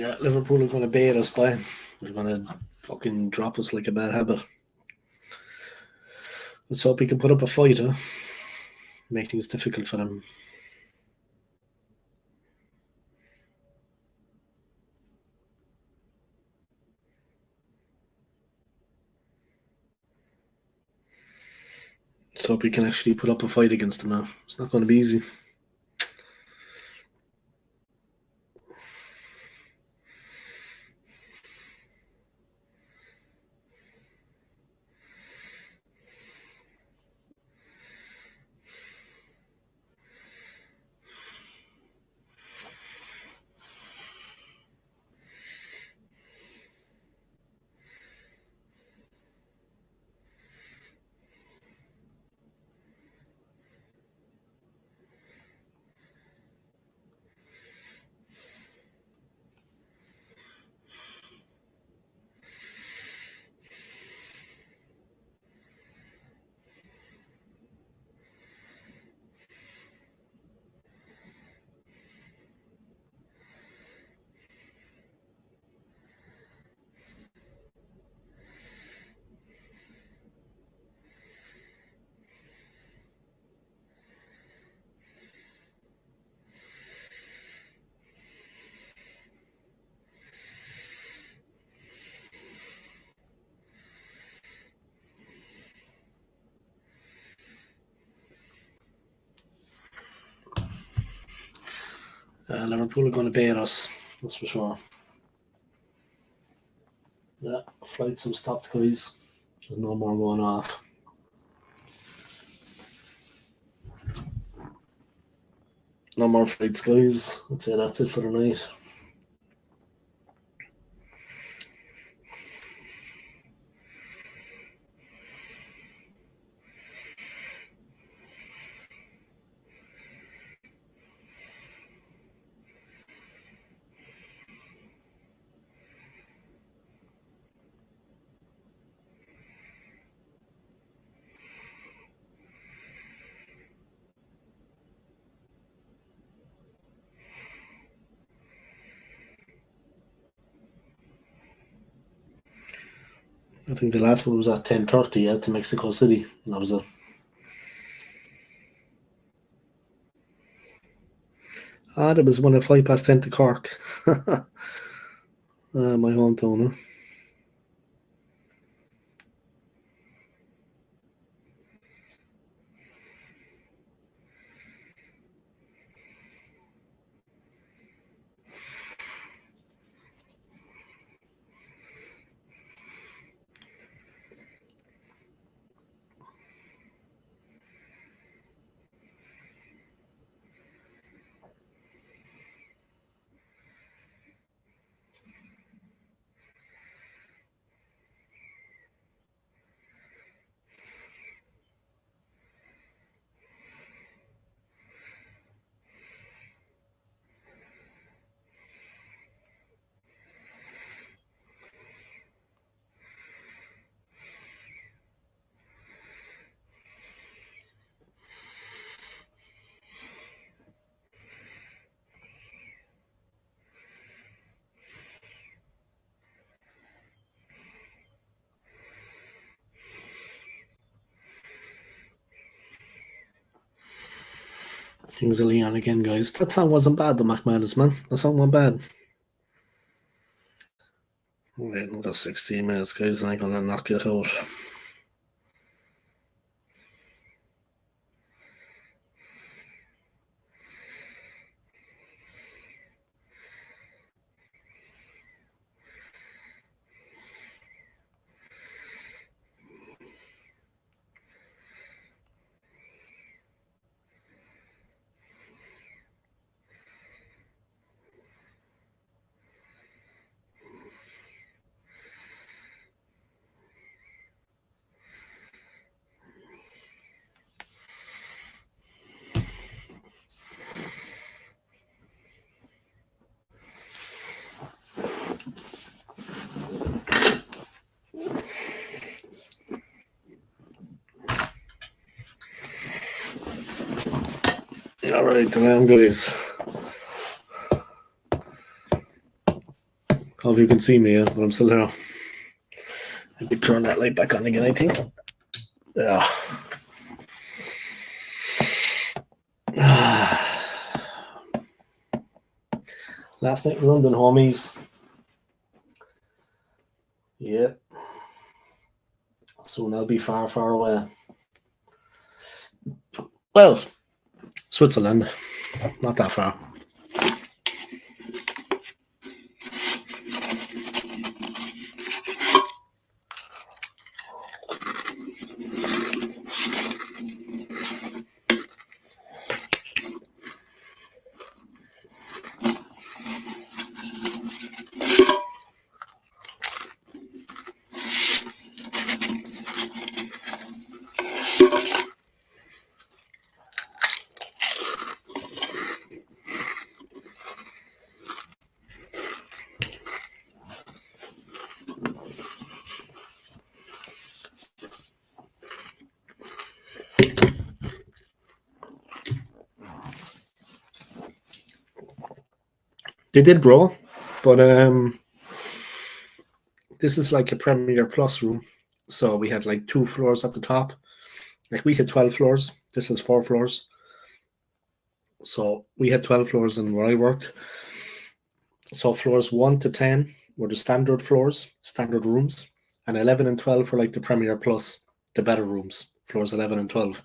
Yeah, Liverpool are going to bait us by. They're going to fucking drop us like a bad habit. Let's hope we can put up a fight, huh? Make things difficult for them. Let's hope we can actually put up a fight against them now. It's not going to be easy. Liverpool are going to bait us, that's for sure. Yeah, flights have stopped, guys. There's no more going off. No more flights, guys. I'd say that's it for the night. I think the last one was at 10:30, yeah, to Mexico City. And that was it. There was one at 10:05 to Cork. My hometown, huh? Kings of Leon again, guys. That song wasn't bad, the McManus, man. That song wasn't bad. Wait, another 16 minutes, guys, and I'm gonna knock it out. Alright, then, guys. Hope you can see me, but I'm still here. Maybe turn that light back on again, I think. Yeah. Last night in London, homies. Yeah. Soon I'll be far, far away. Well, Switzerland. Not that far. They did grow, but this is like a Premier Plus room. So we had like 2 floors at the top. Like we had 12 floors. This is 4 floors. So we had 12 floors in where I worked. So floors 1 to 10 were the standard floors, standard rooms, and 11 and 12 were like the Premier Plus, the better rooms, floors 11 and 12,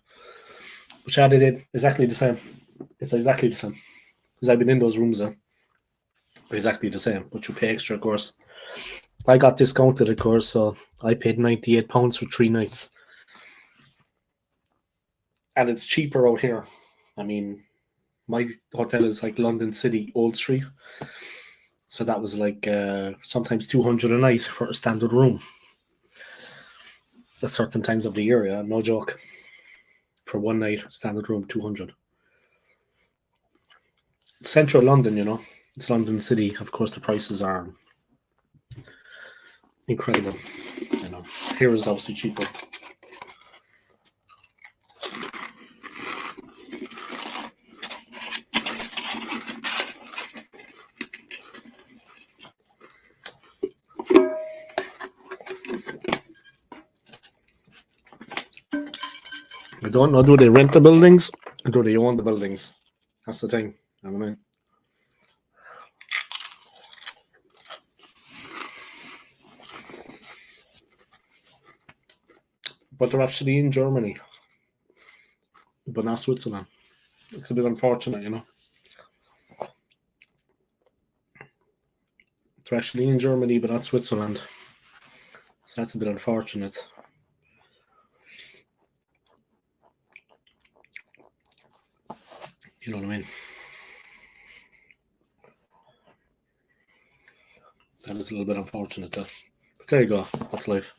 which added it exactly the same. It's exactly the same. Because I've been in those rooms there. Exactly the same, but you pay extra, of course. I got discounted, of course, so I paid £98 for 3 nights. And it's cheaper out here. I mean, my hotel is like London City, Old Street. So that was like sometimes 200 a night for a standard room. At certain times of the year, yeah, no joke. For one night, standard room, 200. Central London, you know, it's London City. Of course, the prices are incredible. You know, here is obviously cheaper. I don't know, do they rent the buildings or do they own the buildings? That's the thing. I don't know. But they're actually in Germany, but not Switzerland. It's a bit unfortunate, you know. They're actually in Germany, but not Switzerland. So that's a bit unfortunate. You know what I mean? That is a little bit unfortunate, though. But there you go. That's life.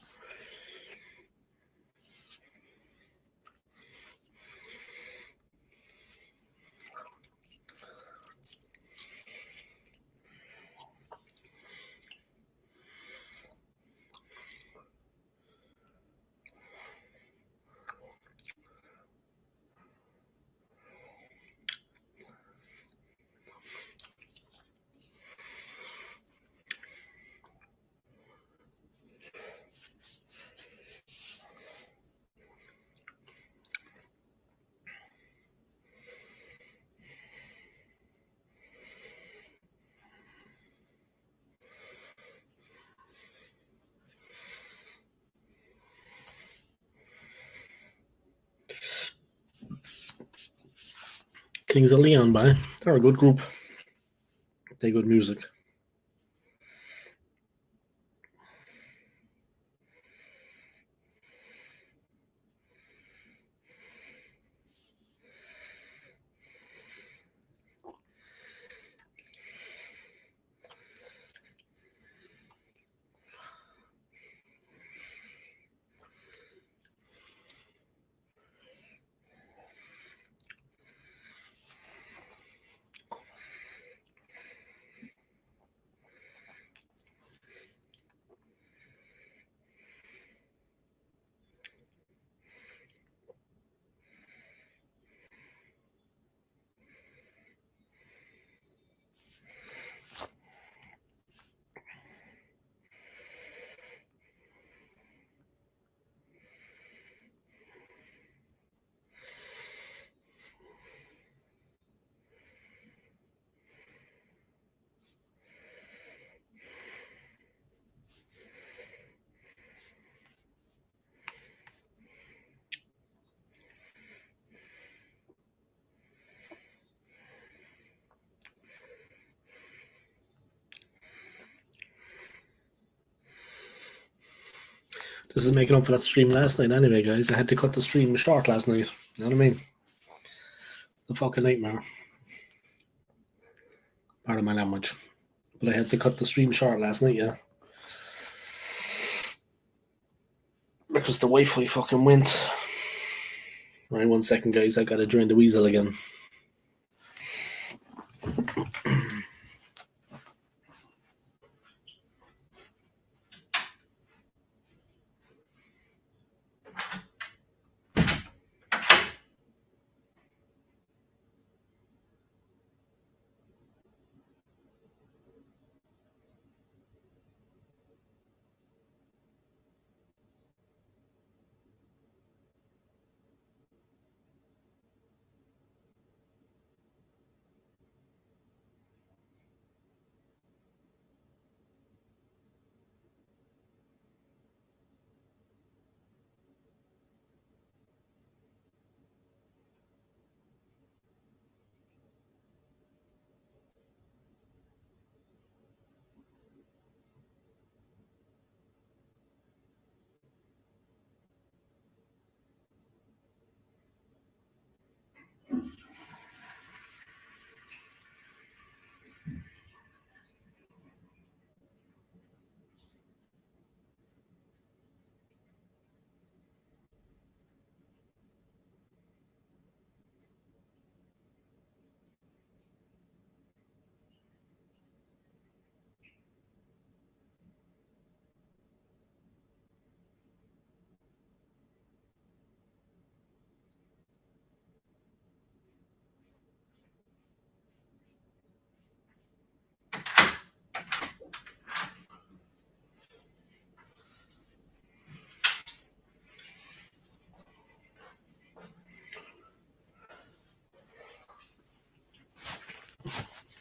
Kings of Leon, by they're a good group. They good music. This is making up for that stream last night anyway, guys. I had to cut the stream short last night. You know what I mean? The fucking nightmare. Pardon my language. But I had to cut the stream short last night, yeah. Because the Wi-Fi fucking went. Right, 1 second, guys. I gotta drain the weasel again.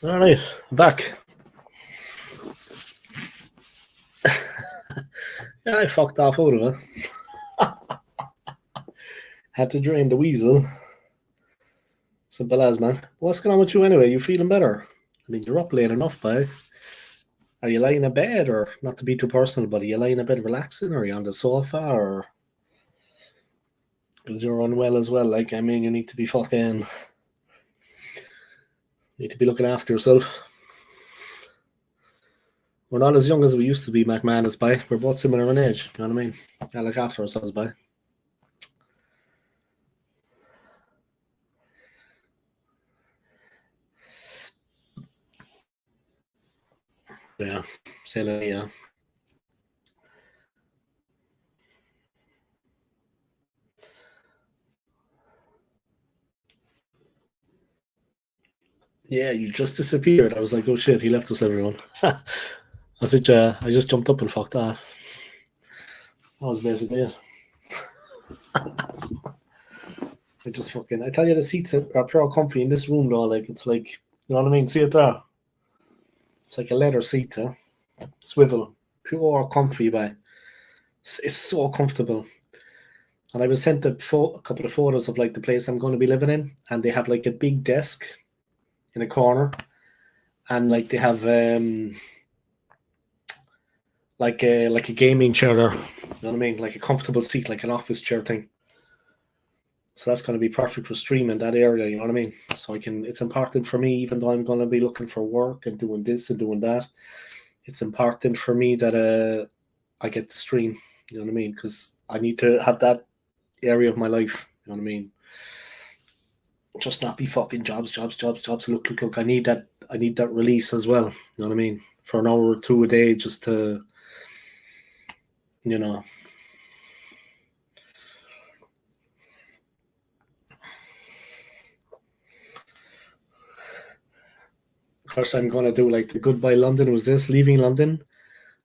All right, back. Yeah, I fucked off out of it. Had to drain the weasel. Simple as, man. What's going on with you anyway? You feeling better? I mean, you're up late enough, bye. Are you lying in bed, or not to be too personal, but are you lying in bed relaxing, or are you on the sofa, or because you're unwell as well? Like, I mean, you need to be looking after yourself. We're not as young as we used to be, McManus, bye. We're both similar in age. You know what I mean? Gotta look after ourselves, bye. Yeah, say that, yeah. Yeah, you just disappeared. I was like, oh shit, he left us, everyone. I said, I just jumped up and fucked off. That was basically it. I tell you, the seats are pure comfy in this room, though. Like, it's like, you know what I mean? See it there? It's like a leather seat, swivel, pure comfy, by. It's so comfortable. And I was sent a couple of photos of like the place I'm going to be living in, and they have like a big desk in a corner, and like they have like a gaming chair there. You know what I mean? Like a comfortable seat, like an office chair thing. So that's going to be perfect for streaming that area. You know what I mean? So it's important for me, even though I'm going to be looking for work and doing this and doing that. It's important for me that I get to stream. You know what I mean? Because I need to have that area of my life. You know what I mean? Just not be fucking jobs. Look. I need that release as well. You know what I mean? For an hour or two a day, just to, you know. Of course, I'm going to do like the Goodbye London was this, leaving London.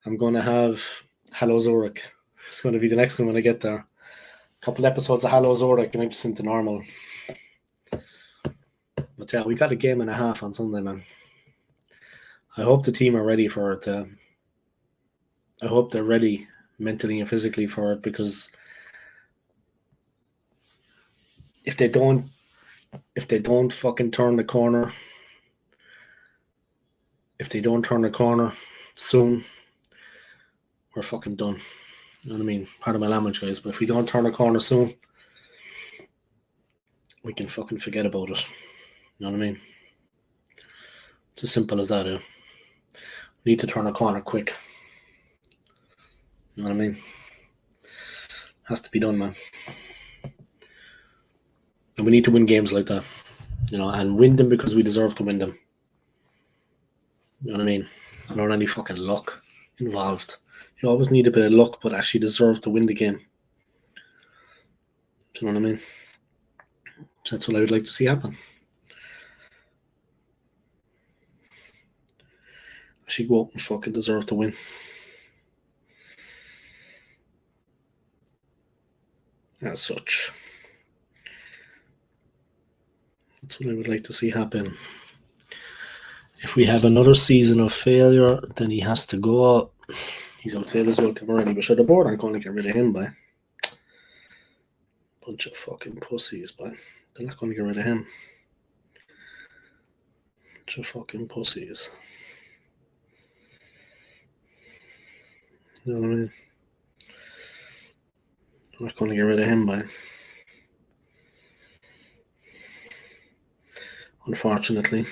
I'm going to have Hello Zurich. It's going to be the next one when I get there. A couple episodes of Hello Zurich and I'm just into normal. But yeah, we got a game and a half on Sunday, man. I hope the team are ready for it. I hope they're ready mentally and physically for it, because if they don't fucking turn the corner, if they don't turn the corner soon, we're fucking done. You know what I mean? Part of my language, guys. But if we don't turn a corner soon, we can fucking forget about it. You know what I mean? It's as simple as that. We need to turn a corner quick. You know what I mean? Has to be done, man. And we need to win games like that. You know, and win them because we deserve to win them. You know what I mean? Not any fucking luck involved. You always need a bit of luck, but actually deserve to win the game. Do you know what I mean? So that's what I would like to see happen. Actually go out and fucking deserve to win. As such. That's what I would like to see happen. If we have another season of failure, then he has to go. He's outside as well, come already. But sure, the board aren't going to get rid of him, boy. Bunch of fucking pussies, boy. They're not going to get rid of him. Bunch of fucking pussies. You know what I mean? They're not going to get rid of him, boy. Unfortunately.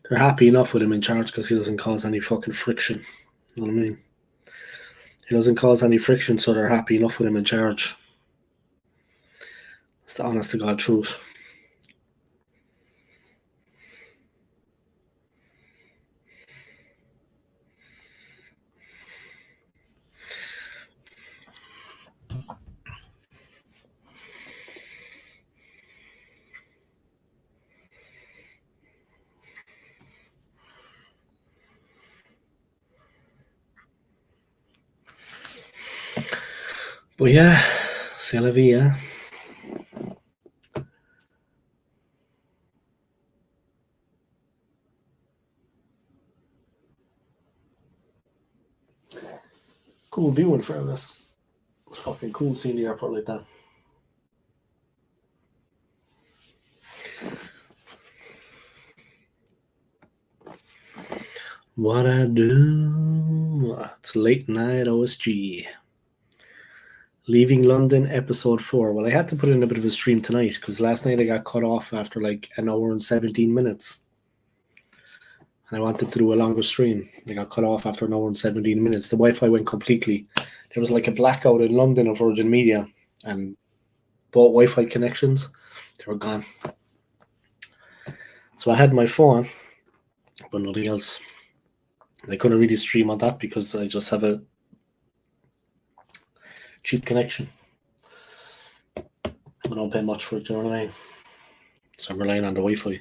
They're happy enough with him in charge because he doesn't cause any fucking friction. You know what I mean? He doesn't cause any friction, so they're happy enough with him in charge. That's the honest to God truth. But yeah, c'est la vie, eh? Cool view in front of us. It's fucking cool seeing the airport like that. What I do? It's late night OSG. Leaving London, episode 4. Well, I had to put in a bit of a stream tonight because last night I got cut off after like an hour and 17 minutes. And I wanted to do a longer stream. I got cut off after an hour and 17 minutes. The Wi-Fi went completely. There was like a blackout in London of Virgin Media, and both Wi-Fi connections, they were gone. So I had my phone, but nothing else. I couldn't really stream on that because I just have a cheap connection. I don't pay much for it, you know what I mean? So I'm relying on the Wi-Fi.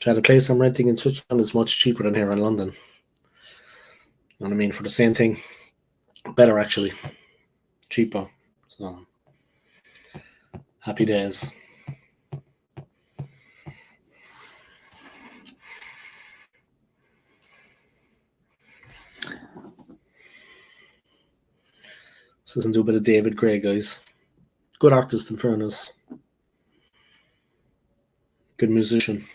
So the place I'm renting in Switzerland is much cheaper than here in London. You know what I mean? For the same thing. Better, actually. Cheaper. So, happy days. Let's listen to a bit of David Gray, guys. Good artist, in fairness. Good musician.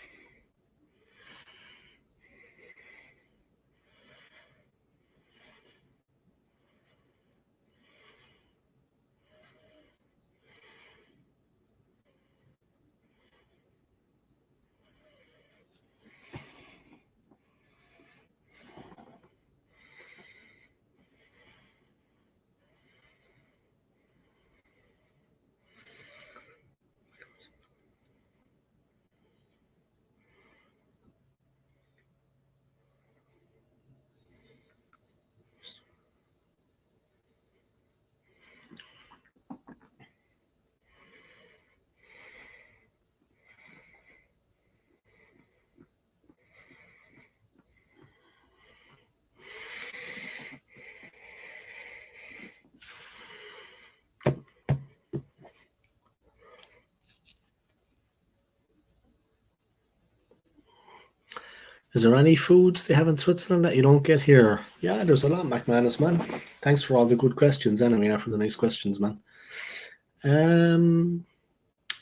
Is there any foods they have in Switzerland that you don't get here? Yeah, there's a lot, McManus, man. Thanks for all the good questions anyway, for the nice questions, man.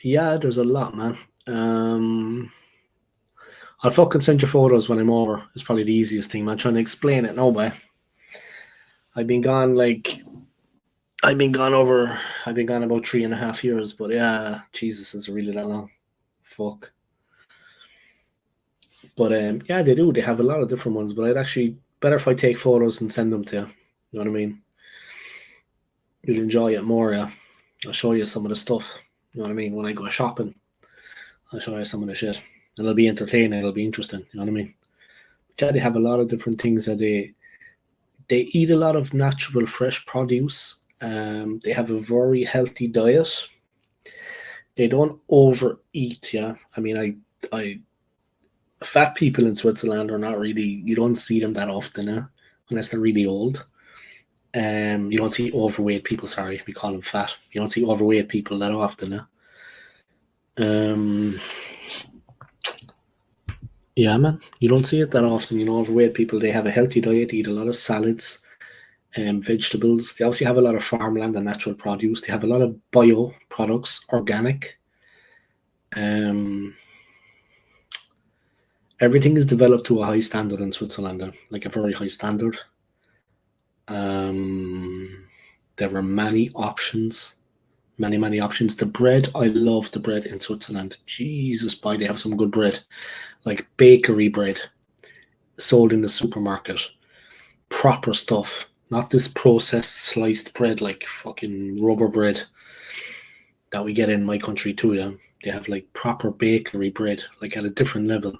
Yeah, there's a lot, man. I'll fucking send you photos when I'm over. It's probably the easiest thing, man. Trying to explain it, no way. I've been gone like I've been gone over. I've been gone about 3.5 years. But yeah, Jesus, is really that long. Fuck. But yeah, they do. They have a lot of different ones. But I'd actually better if I take photos and send them to you. You know what I mean? You'll enjoy it more. Yeah, I'll show you some of the stuff. You know what I mean? When I go shopping, I'll show you some of the shit. And it'll be entertaining. It'll be interesting. You know what I mean? But yeah, they have a lot of different things that they eat a lot of natural, fresh produce. They have a very healthy diet. They don't overeat. Yeah, I mean, I fat people in Switzerland are not really. You don't see them that often, unless they're really old. You don't see overweight people. Sorry, we call them fat. You don't see overweight people that often. Um, yeah, man, you don't see it that often. Overweight people, they have a healthy diet, eat a lot of salads, vegetables. They obviously have a lot of farmland and natural produce. They have a lot of bio products, organic. Um, Everything is developed to a high standard in Switzerland, like a very high standard. Um, there are many options, many options. The bread, I love the bread in Switzerland. Jesus, boy, they have some good bread, like bakery bread sold in the supermarket. Proper stuff, not this processed sliced bread like fucking rubber bread that we get in my country too. Yeah, they have like proper bakery bread, like at a different level.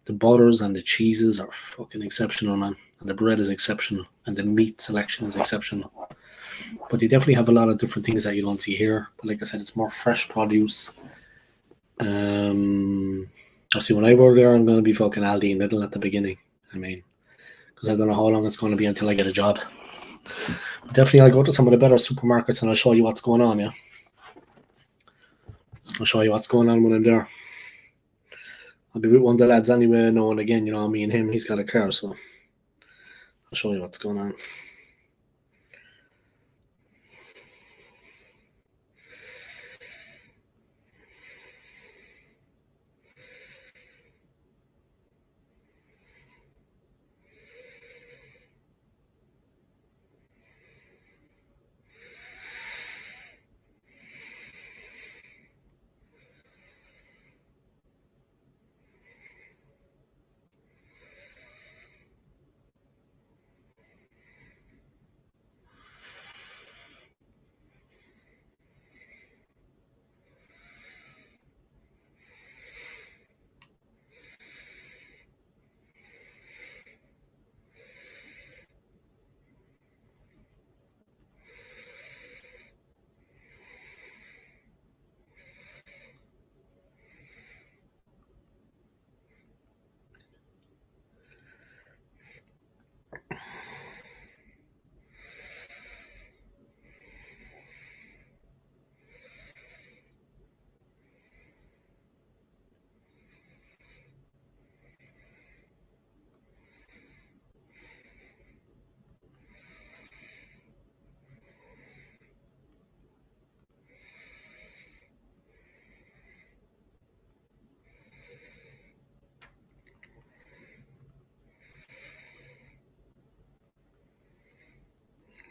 The butters and the cheeses are fucking exceptional, man. And the bread is exceptional. And the meat selection is exceptional. But they definitely have a lot of different things that you don't see here. But like I said, it's more fresh produce. I see when I work there, I'm going to be fucking Aldi and Lidl at the beginning. I mean, because I don't know how long it's going to be until I get a job. But definitely, I'll go to some of the better supermarkets and I'll show you what's going on, yeah? I'll show you what's going on when I'm there. I'll be with one of the lads anyway, now and again, me and him, he's got a car, so I'll show you what's going on.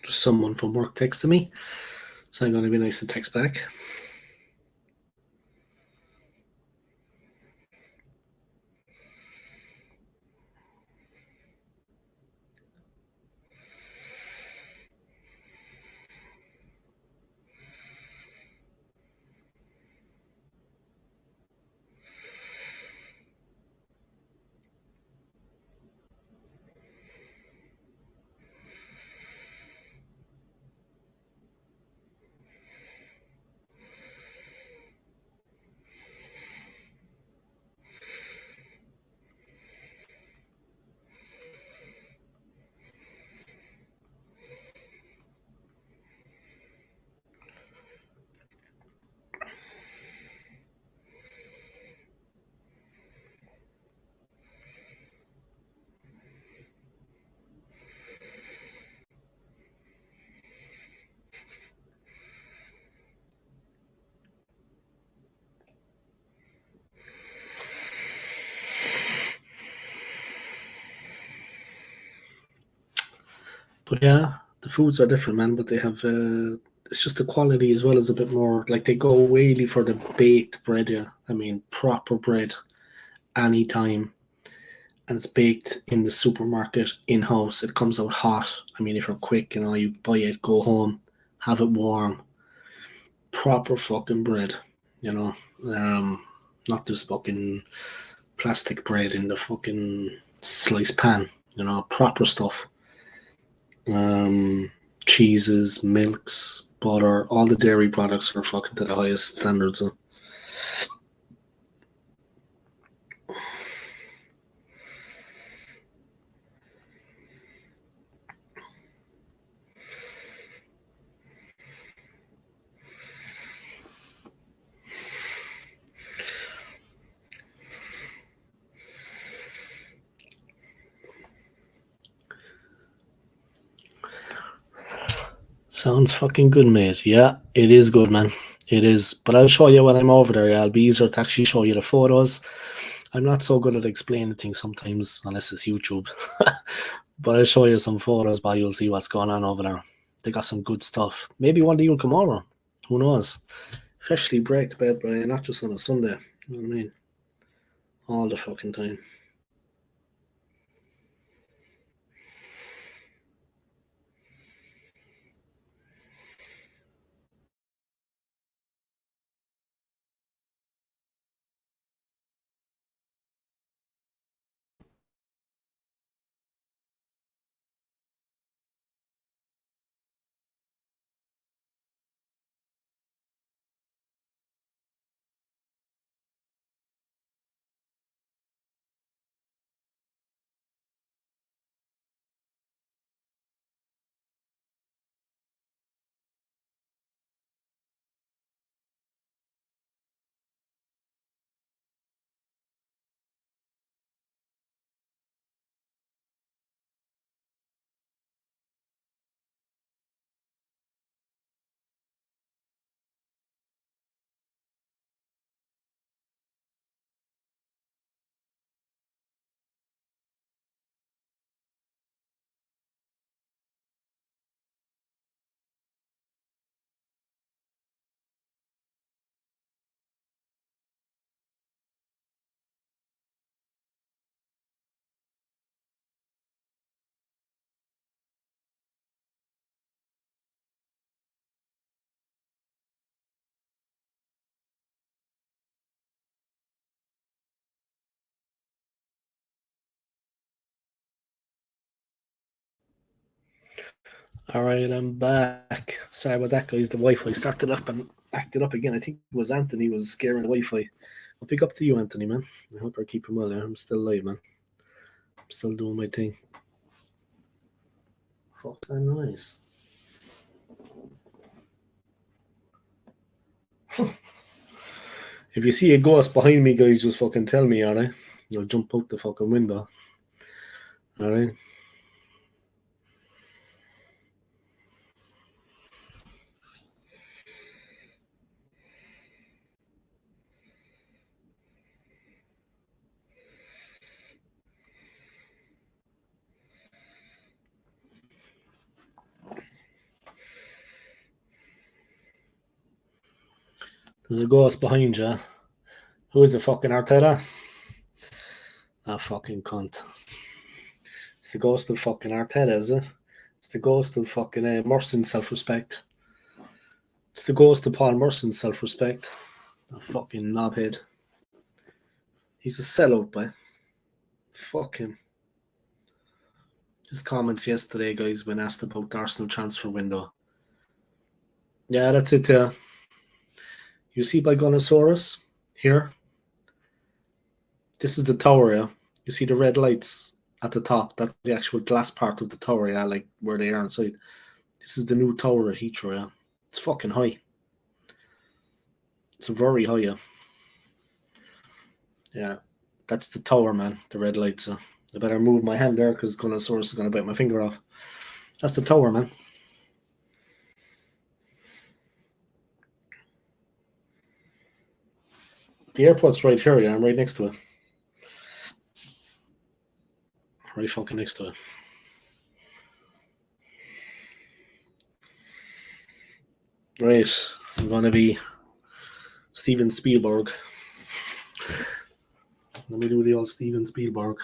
Just someone from work texting me, so I'm going to be nice to text back. But yeah, The foods are different, man, but they have. It's just the quality as well as a bit more. Like they go really for the baked bread. Yeah, I mean proper bread, anytime, and it's baked in the supermarket in house. It comes out hot. I mean, if you're quick, you buy it, go home, have it warm. Proper fucking bread, you know. Not this fucking plastic bread in the fucking sliced pan. Proper stuff. Um, Cheeses, milks, butter, all the dairy products are fucking to the highest standards. Sounds fucking good, mate. Yeah, it is good, man. It is. But I'll show you when I'm over there. Yeah, I'll be easier to actually show you the photos. I'm not so good at explaining things sometimes, unless it's YouTube. But I'll show you some photos, but you'll see what's going on over there. They got some good stuff. Maybe one day you'll come over. Who knows? Freshly baked bread, Brian, not just on a Sunday. You know what I mean? All the fucking time. All right, I'm back. Sorry about that, guys. The Wi-Fi started up and acted up again. I think it was Anthony was scaring the Wi-Fi. I'll pick up to you, Anthony, man. I hope you're keeping well. I'm still alive, man. I'm still doing my thing. Fuck's that noise? If you see a ghost behind me, guys, just fucking tell me, alright? I'll jump out the fucking window. Alright? There's a ghost behind you. Who is it, fucking Arteta? That fucking cunt. It's the ghost of fucking Arteta, is it? It's the ghost of fucking Merson's self-respect. It's the ghost of Paul Merson's self-respect. A fucking knobhead. He's a sellout, boy. Fuck him. His comments yesterday, guys, when asked about the Arsenal transfer window. Yeah, that's it. You see by Gunnosaurus here? This is the tower, yeah? You see the red lights at the top? That's the actual glass part of the tower, yeah? Like where they are inside. This is the new tower at Heathrow, yeah? It's fucking high. It's very high, yeah. Yeah, that's the tower, man. The red lights. I better move my hand there because Gunnosaurus is going to bite my finger off. That's the tower, man. The airport's right here, yeah. I'm right next to it. Right fucking next to it. Right, I'm gonna be Steven Spielberg. Let me do the old Steven Spielberg.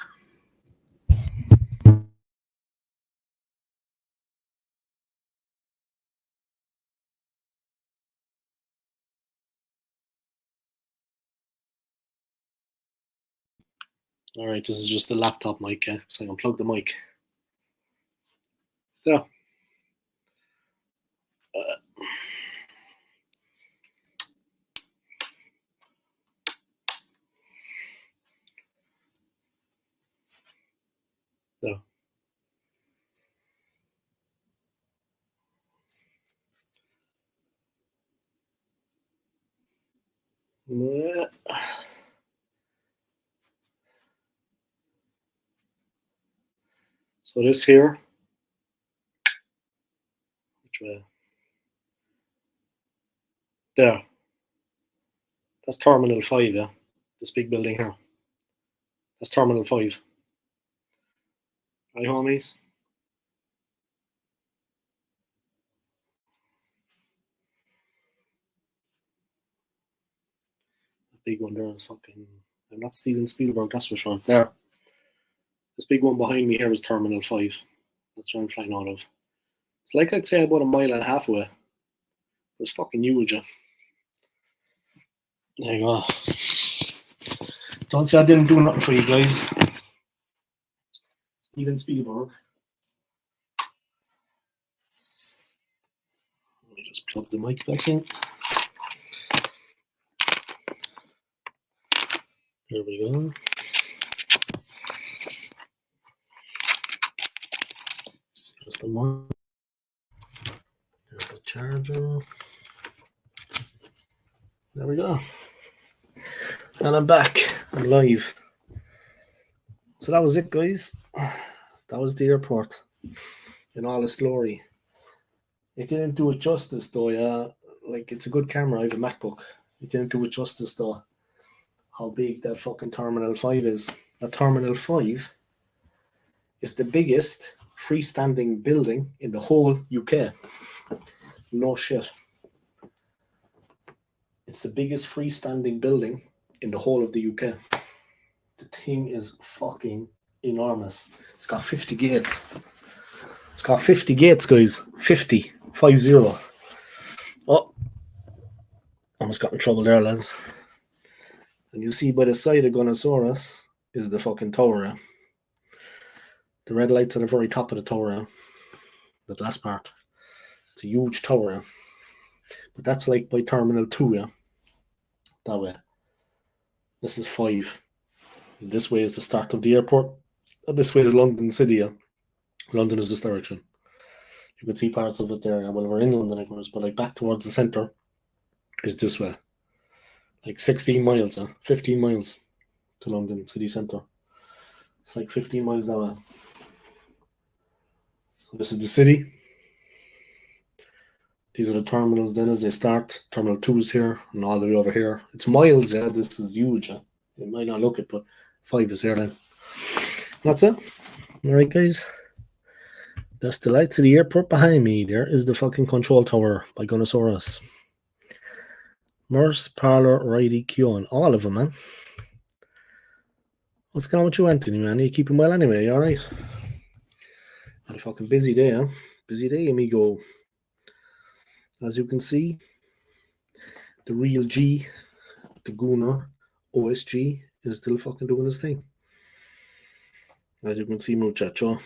Alright, this is just the laptop mic, so I can plug the mic. There. There. So this here, which way? There. That's Terminal 5, yeah. This big building here. That's Terminal 5. Right, homies? The big one there is fucking... I'm not Steven Spielberg, that's for sure. There. This big one behind me here is Terminal 5. That's where I'm flying out of. It's like I'd say about a mile and a half away. It's fucking huge, yeah. There you go. Don't say I didn't do nothing for you guys. Steven Spielberg. Let me just plug the mic back in. There we go. There's the mic. There's the charger. There we go. And I'm back. I'm live. So that was it, guys. That was the airport in all its glory. It didn't do it justice, though, yeah. Like, it's a good camera. I have a MacBook. It didn't do it justice, though, how big that fucking Terminal 5 is. That Terminal 5 is the biggest freestanding building in the whole UK. No shit. It's the biggest freestanding building in the whole of the UK. The thing is fucking enormous. It's got 50 gates. It's got 50 gates, guys. 50. 50. Oh. Almost got in trouble there, lads. And you see by the side of Gunnosaurus is the fucking tower. The red lights at the very top of the tower. The glass part. It's a huge tower. But that's like by Terminal 2, yeah. That way. This is 5. This way is the start of the airport. And this way is London City, yeah. London is this direction. You can see parts of it there. Well, we're in London, of course, but like back towards the centre is this way. Like 16 miles, 15 miles to London city centre. It's like 15 miles that way. So this is the city. These are the terminals then as they start. Terminal 2 is here and all the way over here. It's miles, yeah. This is huge. Yeah. You might not look it, but 5 is here then. That's it. All right, guys. That's the lights of the airport behind me. There is the fucking control tower by Gunnosaurus. Merce, Parlour, Righty, Keon. All of them, man. What's going on with you, Anthony, man? Are you keeping well anyway? You alright? Had a fucking busy day, huh? Busy day, amigo. As you can see, the real G, the Gooner, OSG, is still fucking doing his thing. As you can see, muchacho.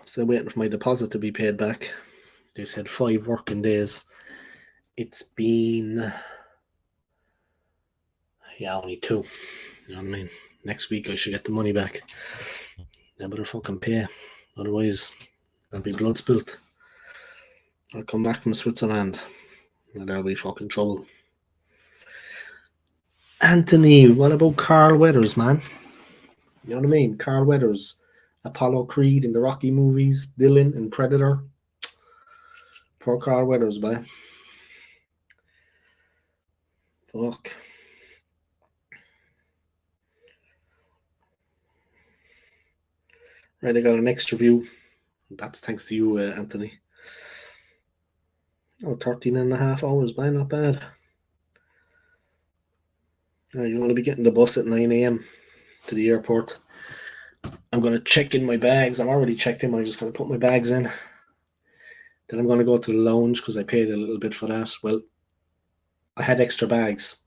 Still waiting for my deposit to be paid back. They said 5 working days. It's been... yeah, only 2. You know what I mean? Next week I should get the money back. They better fucking pay. Otherwise, there'll be blood spilt. I'll come back from Switzerland and there'll be fucking trouble. Anthony, what about Carl Weathers, man? You know what I mean? Carl Weathers, Apollo Creed in the Rocky movies, Dylan in Predator. Poor Carl Weathers, boy. Fuck. Right, I got an extra view. That's thanks to you, Anthony. Oh, 13 and a half hours, man, not bad. You're going to be getting the bus at 9 a.m. to the airport. I'm going to check in my bags. I'm already checked in. I'm just going to put my bags in. Then I'm going to go to the lounge because I paid a little bit for that. Well, I had extra bags.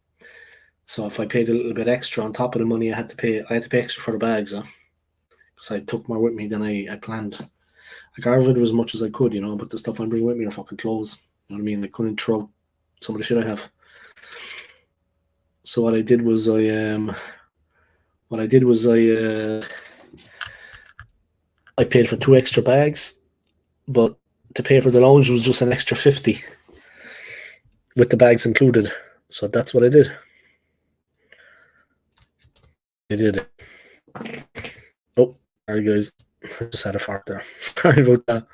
So if I paid a little bit extra on top of the money I had to pay extra for the bags, because I took more with me than I planned. I got rid of as much as I could, but the stuff I'm bringing with me are fucking clothes. You know what I mean? I couldn't throw some of the shit I have. So what I did was I paid for 2 extra bags, but to pay for the lounge was just an extra 50 with the bags included. So that's what I did. I did. Oh, sorry guys. I just had a fart there. Sorry about that.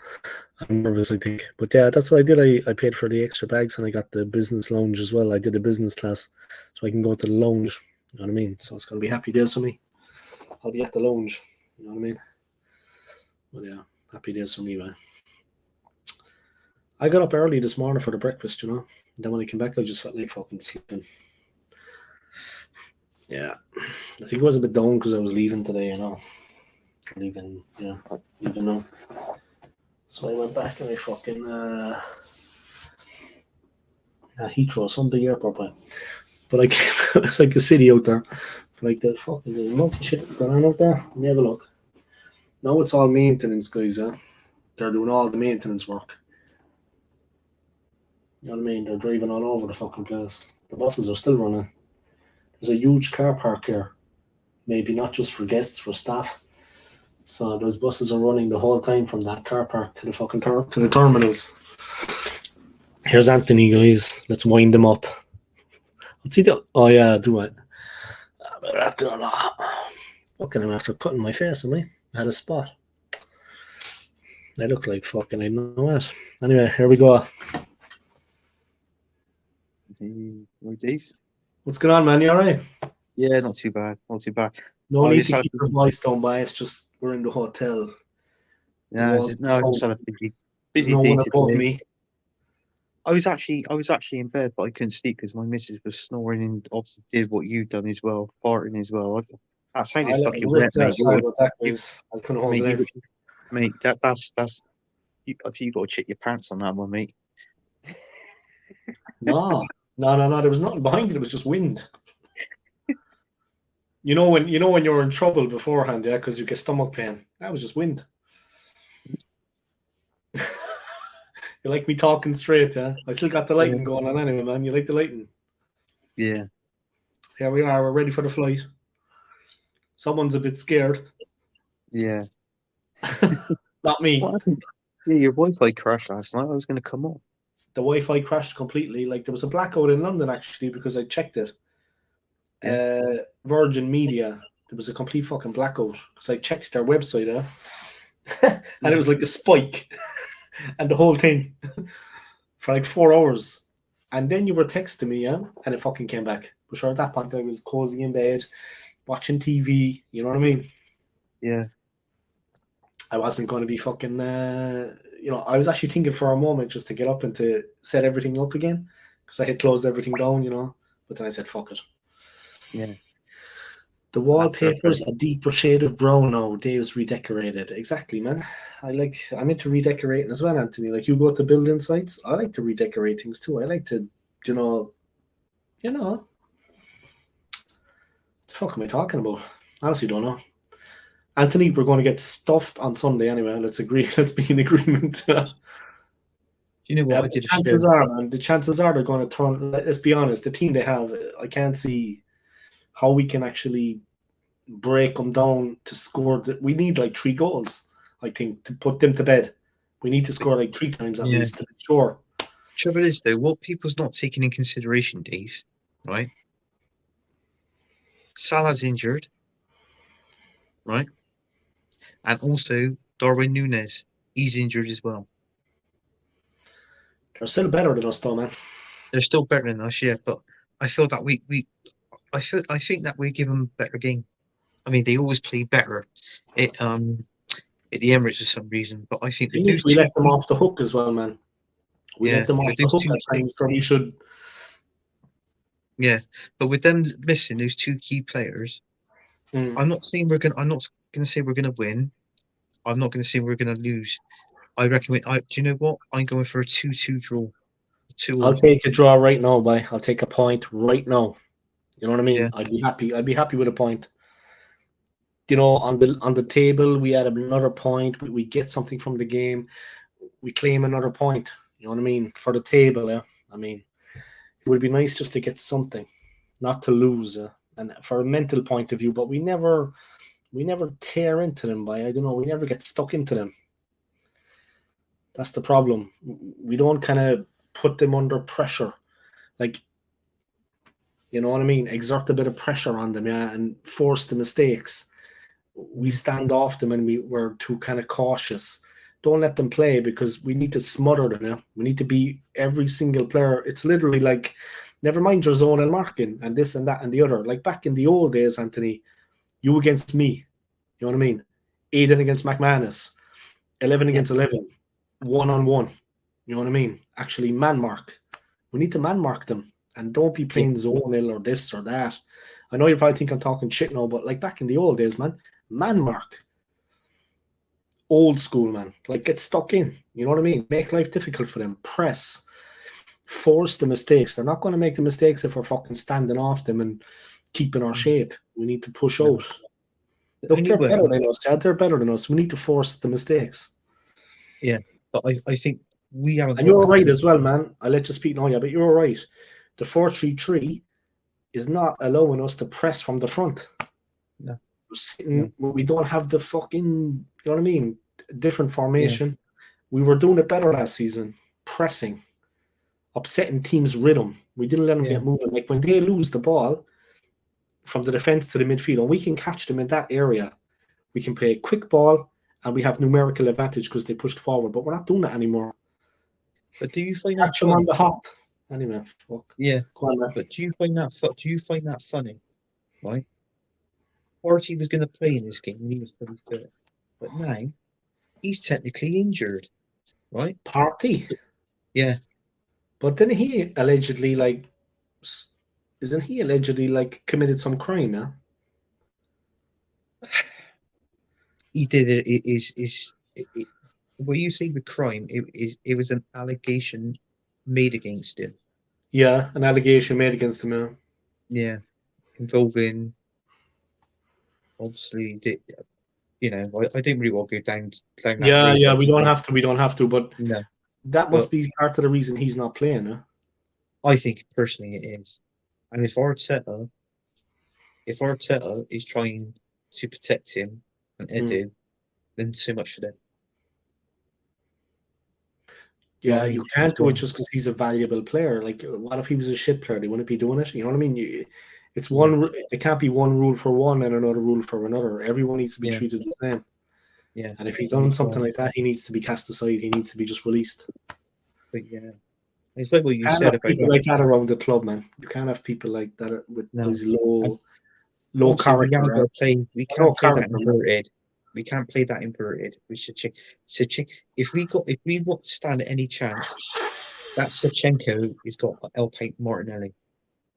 I'm nervous, I think. But yeah, that's what I did. I paid for the extra bags and I got the business lounge as well. I did a business class so I can go to the lounge. You know what I mean? So it's going to be happy days for me. I'll be at the lounge. You know what I mean? But yeah, happy days for me, man. I got up early this morning for the breakfast, And then when I came back, I just felt like fucking sleeping. Yeah. I think I was a bit down because I was leaving today, Leaving now. So I went back and I fucking Heathrow, some big airport, but it's like a city out there. But like the fucking amount of shit that's going on out there. Have a look. Now it's all maintenance guys, They're doing all the maintenance work. You know what I mean? They're driving all over the fucking place. The buses are still running. There's a huge car park here. Maybe not just for guests, for staff. So those buses are running the whole time from that car park to the fucking to the terminals. Here's Anthony, guys. Let's wind him up. What's he do? Oh yeah, do it. Fucking I'm after cutting my face, am I? I had a spot. I look like fucking I know what. Anyway, here we go. What's going on, man? You alright? Yeah, not too bad. Not too bad. No need to keep your voice down by. It's just we're in the hotel. I just had a busy no day one above me. I was actually in bed, but I couldn't sleep because my missus was snoring and obviously did what you've done as well, farting as well. That sounded fucking weird, mate. Sorry about that, guys. I couldn't hold it. Mate, that's you got to check your pants on that one, mate. No. There was nothing behind it. It was just wind. You know when you're in trouble beforehand, yeah, because you get stomach pain. That was just wind. You like me talking straight, yeah? I still got the lighting going on anyway, man. You like the lighting? Yeah. Here we are. We're ready for the flight. Someone's a bit scared. Yeah. Not me. Yeah, your Wi-Fi crashed last night. I was going to come on. The Wi-Fi crashed completely. Like there was a blackout in London actually because I checked it. Yeah. Virgin Media. There was a complete fucking blackout because I checked their website, and it was like a spike. And the whole thing for like 4 hours. And then you were texting me, and it fucking came back. But sure, at that point, I was cozy in bed, watching TV. You know what I mean? Yeah. I wasn't going to be fucking, I was actually thinking for a moment just to get up and to set everything up again because I had closed everything down, But then I said, fuck it. Yeah. The wallpaper's a deeper shade of brown now. Dave's redecorated. Exactly, man. I'm into redecorating as well, Anthony. Like you go to building sites, I like to redecorate things too. I like to, what the fuck am I talking about? Honestly, don't know. Anthony, we're going to get stuffed on Sunday anyway. Let's be in agreement. Do you know what? The chances are they're going to turn. Let's be honest. The team they have, I can't see how we can actually break them down to score. We need like 3 goals, I think, to put them to bed. We need to score like 3 times at least to be sure. Trouble is, though, what people's not taking in consideration, Dave, right? Salah's injured, right? And also Darwin Núñez, he's injured as well. They're still better than us, though, man. They're still better than us, yeah. But I feel that I think that we give them a better game. I mean, they always play better at the Emirates for some reason, but I think we let them off the hook as well, man. We let them off the hook at times, so he should. Yeah, but with them missing those two key players, I'm not saying we're gonna. I'm not gonna say we're gonna win. I'm not gonna say we're gonna lose. I reckon. Do you know what? I'm going for a 2-2 draw. I'll take a draw right now, boy. I'll take a point right now. You know what I mean? Yeah. I'd be happy. I'd be happy with a point. You know, on the table, we add another point. We get something from the game. We claim another point. You know what I mean? For the table, yeah. I mean, it would be nice just to get something, not to lose. And for a mental point of view, but we never tear into them. I don't know. We never get stuck into them. That's the problem. We don't kind of put them under pressure, like, you know what I mean? Exert a bit of pressure on them, yeah, and force the mistakes. We stand off them and we're too kind of cautious. Don't let them play because we need to smother them. Yeah? We need to be every single player. It's literally like, never mind your zone and marking and this and that and the other. Like back in the old days, Anthony, you against me. You know what I mean? Aiden against McManus. 11 against 11. 1-on-1. You know what I mean? Actually, man mark. We need to man mark them. And don't be playing zonal or this or that. I know you probably think I'm talking shit now, but like back in the old days, man mark. Old school, man. Like, get stuck in. You know what I mean? Make life difficult for them. Press. Force the mistakes. They're not going to make the mistakes if we're fucking standing off them and keeping our shape. We need to push out. Look, they're better than us, Chad. They're better than us. We need to force the mistakes. Yeah, but I think we haven't. And you're right as well, man. I'll let you speak now, yeah, but you're right. The 4-3-3 is not allowing us to press from the front. No. We're sitting, we don't have the fucking, you know what I mean? Different formation. Yeah. We were doing it better last season. Pressing. Upsetting teams' rhythm. We didn't let them get moving. Like when they lose the ball from the defense to the midfield, and we can catch them in that area, we can play a quick ball and we have numerical advantage because they pushed forward. But we're not doing that anymore. But do you find catch them on the hop? Anyway, fuck. Yeah. Go on, man. But do you find that funny? Right? Party was going to play in this game and he was pretty fit. But now he's technically injured. Right? Party? Yeah. But then he allegedly isn't he allegedly committed some crime now? He did it. It what you say the crime? It was an allegation made against him. Yeah, an allegation made against him. Yeah, involving obviously. You know, I didn't really want to go down that. Yeah. We don't have to. But no, that must be part of the reason he's not playing. Huh? I think personally it is. And if Arteta is trying to protect him and Edu, then so much for them. Yeah, you can't do it just because he's a valuable player. Like, what if he was a shit player? They wouldn't be doing it. You know what I mean? It's one. It can't be one rule for one and another rule for another. Everyone needs to be treated the same. Yeah. And if he's done something like that, he needs to be cast aside. He needs to be just released. But yeah. It's like what you said about people like that around the club, man. You can't have people like that with those low character. We can't play that inverted. We can't play that inverted. We should check. If we want to stand any chance, that Shevchenko has got El Martinelli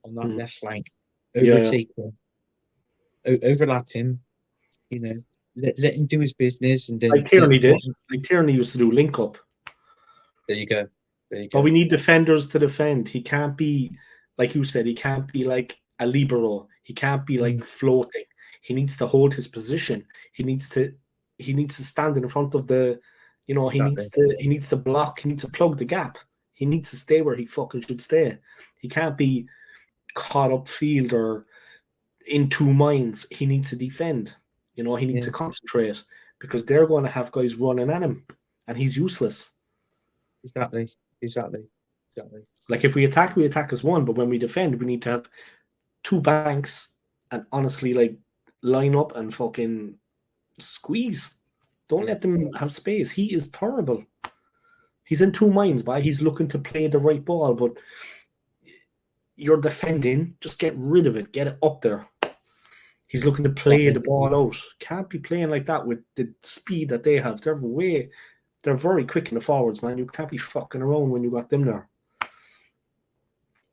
on that left flank. Overtake him, overlap him. You know, let him do his business, and then like Tierney did. Like Tierney used to do link up. There you go. But we need defenders to defend. He can't be, like you said, he can't be like a libero. He can't be like floating. He needs to hold his position. He needs to stand in front of the, you know, exactly. he needs to block. He needs to plug the gap. He needs to stay where he fucking should stay. He can't be caught up field or in two minds. He needs to defend. You know, he needs to concentrate because they're going to have guys running at him, and he's useless. Exactly. Like if we attack as one, but when we defend, we need to have two banks and honestly like line up and fucking squeeze. Don't let them have space. He is terrible. He's in two minds, he's looking to play the right ball, but you're defending, just get rid of it, get it up there. He's looking to play the ball out. Can't be playing like that with the speed that they have. They're way They're very quick in the forwards, man. You can't be fucking around when you got them there.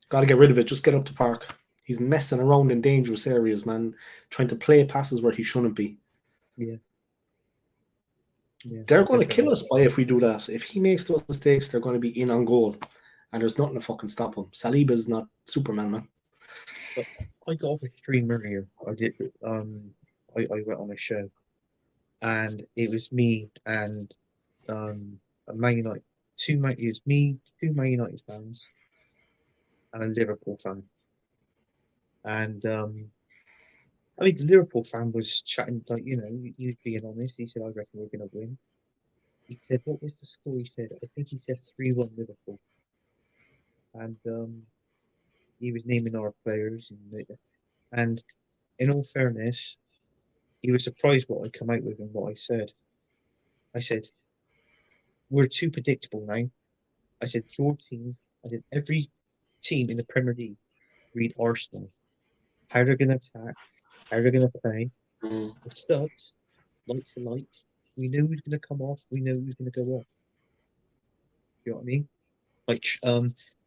Got to get rid of it. Just get up the park. He's messing around in dangerous areas, man. Trying to play passes where he shouldn't be. Yeah. They're going to kill us by if we do that. If he makes those mistakes, they're going to be in on goal. And there's nothing to fucking stop him. Saliba's not Superman, man. But I got off a stream earlier. I did. I went on a show, and it was me and a Man United. It was me, two Man United fans, and a Liverpool fan. And I mean, the Liverpool fan was chatting like, you know, he was being honest. He said, "I reckon we're going to win." He said, "What was the score?" He said, "I think he said 3-1 Liverpool." And he was naming our players, and in all fairness, he was surprised what I come out with and what I said. I said, "We're too predictable now." I said, "Your team," I said, "every team in the Premier League read Arsenal. How they're going to attack, how they're going to play. The subs, like for like. We know who's going to come off. We know who's going to go off. You know what I mean? Like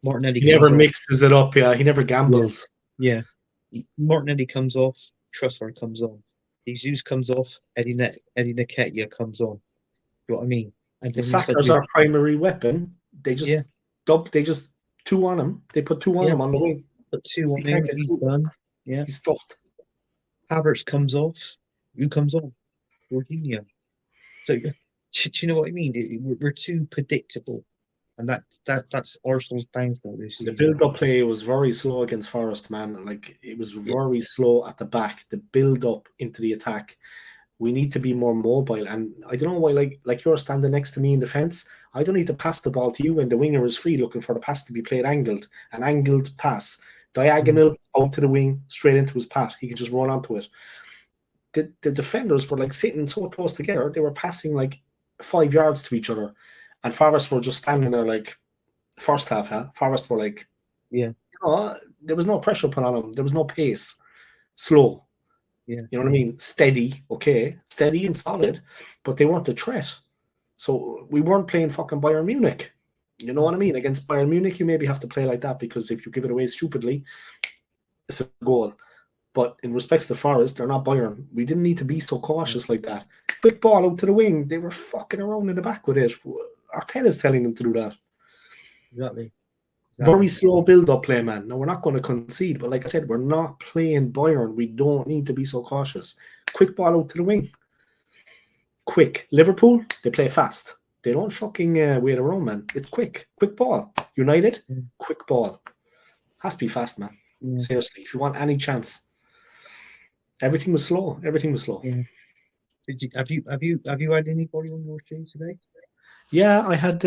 Martinelli. He never mixes it up. Yeah, he never gambles. Yeah. Martinelli comes off. Trussard comes on. Jesus comes off. Eddie Nketiah comes on. You know what I mean? And the Saka's our primary weapon. They just They just two on him. They put two on him on the wing. Put two on him. He's done. Yeah. He's stuffed. Havertz comes off. Who comes on? Jorginho. So, do you know what I mean? We're too predictable, and that's Arsenal's downfall this season. The build-up play was very slow against Forest, man. Like, it was very slow at the back. The build-up into the attack. We need to be more mobile, and I don't know why. Like you're standing next to me in defence. I don't need to pass the ball to you, and the winger is free, looking for the pass to be played angled. An angled pass, diagonal out to the wing, straight into his path. He can just run onto it. The defenders were like sitting so close together, they were passing like 5 yards to each other, and Forest were just standing there like first half. Forest were like, there was no pressure put on them. There was no pace, slow. Yeah, you know what I mean. Steady, steady and solid, but they weren't a threat. So we weren't playing fucking Bayern Munich. You know what I mean? Against Bayern Munich, you maybe have to play like that because if you give it away stupidly, it's a goal. But in respects to Forest, they're not Bayern. We didn't need to be so cautious like that. Quick ball out to the wing. They were fucking around in the back with it. Arteta's telling them to do that. Exactly. Very slow build-up play, man. No, we're not going to concede. But like I said, we're not playing Bayern. We don't need to be so cautious. Quick ball out to the wing. Quick. Liverpool, they play fast. They don't fucking wait around, man. It's quick. Quick ball. United, quick ball. Has to be fast, man. Yeah. Seriously, if you want any chance. Everything was slow. Yeah. Have you had anybody on your team today? Yeah, I had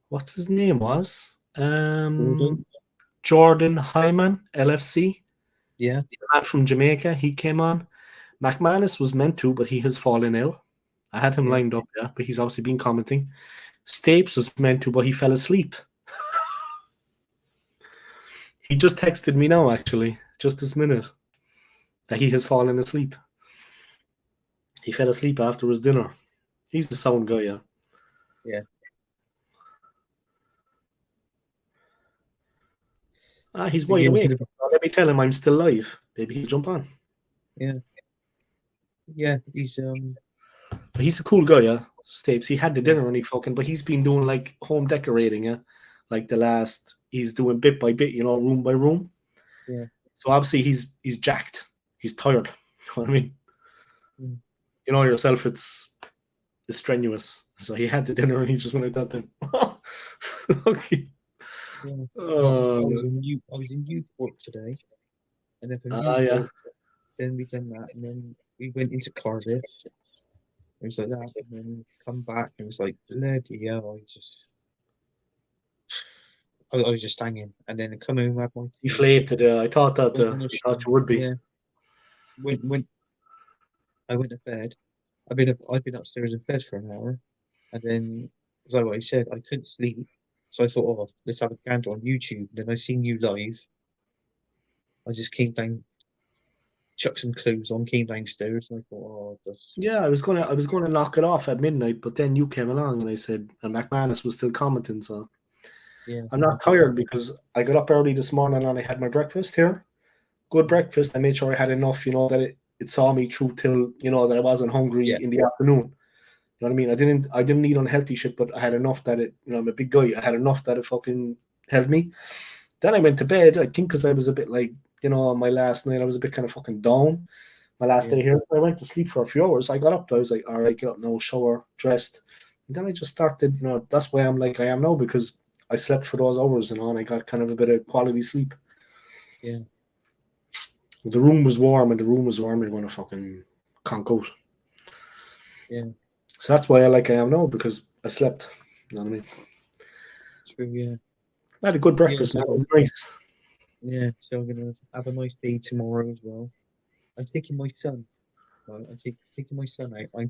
what's his name was? Jordan Hyman, LFC. Yeah. The man from Jamaica. He came on. McManus was meant to, but he has fallen ill. I had him lined up, but he's obviously been commenting. Stapes was meant to, but he fell asleep. He just texted me now, actually, just this minute, that he has fallen asleep. He fell asleep after his dinner. He's the sound guy, yeah. Yeah. He's wide awake. Let me tell him I'm still live. Maybe he'll jump on. Yeah. Yeah, he's But he's a cool guy, yeah. Stapes. He had the dinner and but he's been doing like home decorating, yeah. Like he's doing bit by bit, room by room. Yeah. So obviously he's jacked. He's tired. You know what I mean? Mm. You know yourself, it's strenuous. So he had the dinner and he just went like that then. Okay. Yeah. I was in youth work today, and then from youth work, then we done that, and then we went into Cardiff. It was like that, and then come back, and it was like bloody hell! I was just hanging, and then come home had my deflated. I thought you would be. Yeah. When I went to bed, I've been upstairs in bed for an hour, and then, like what I said, I couldn't sleep. So I thought, oh, let's have a gander on YouTube. Then I seen you live. I just came down chuck some clues on, came downstairs, and I thought, oh, that's Yeah, I was gonna knock it off at midnight, but then you came along and I said, and McManus was still commenting, so yeah. I'm not tired because I got up early this morning and I had my breakfast here. Good breakfast. I made sure I had enough, that it saw me through till, that I wasn't hungry Yeah. in the afternoon. You know what I mean? I didn't eat unhealthy shit, but I had enough that I'm a big guy. I had enough that it fucking held me. Then I went to bed, I think because I was a bit like, my last night I was a bit kind of fucking down. My last day here, I went to sleep for a few hours. I got up, I was like, all right, get up now, shower, dressed. And then I just started, that's why I'm like I am now, because I slept for those hours, and I got kind of a bit of quality sleep. Yeah. The room was warm, and you're going to fucking conk out. Yeah. So that's why I am now, because I slept. You know what I mean? True, yeah. I had a good breakfast, man. It was nice. Yeah, so I'm gonna have a nice day tomorrow as well. I'm taking my son. Right? I'm taking my son out. I'm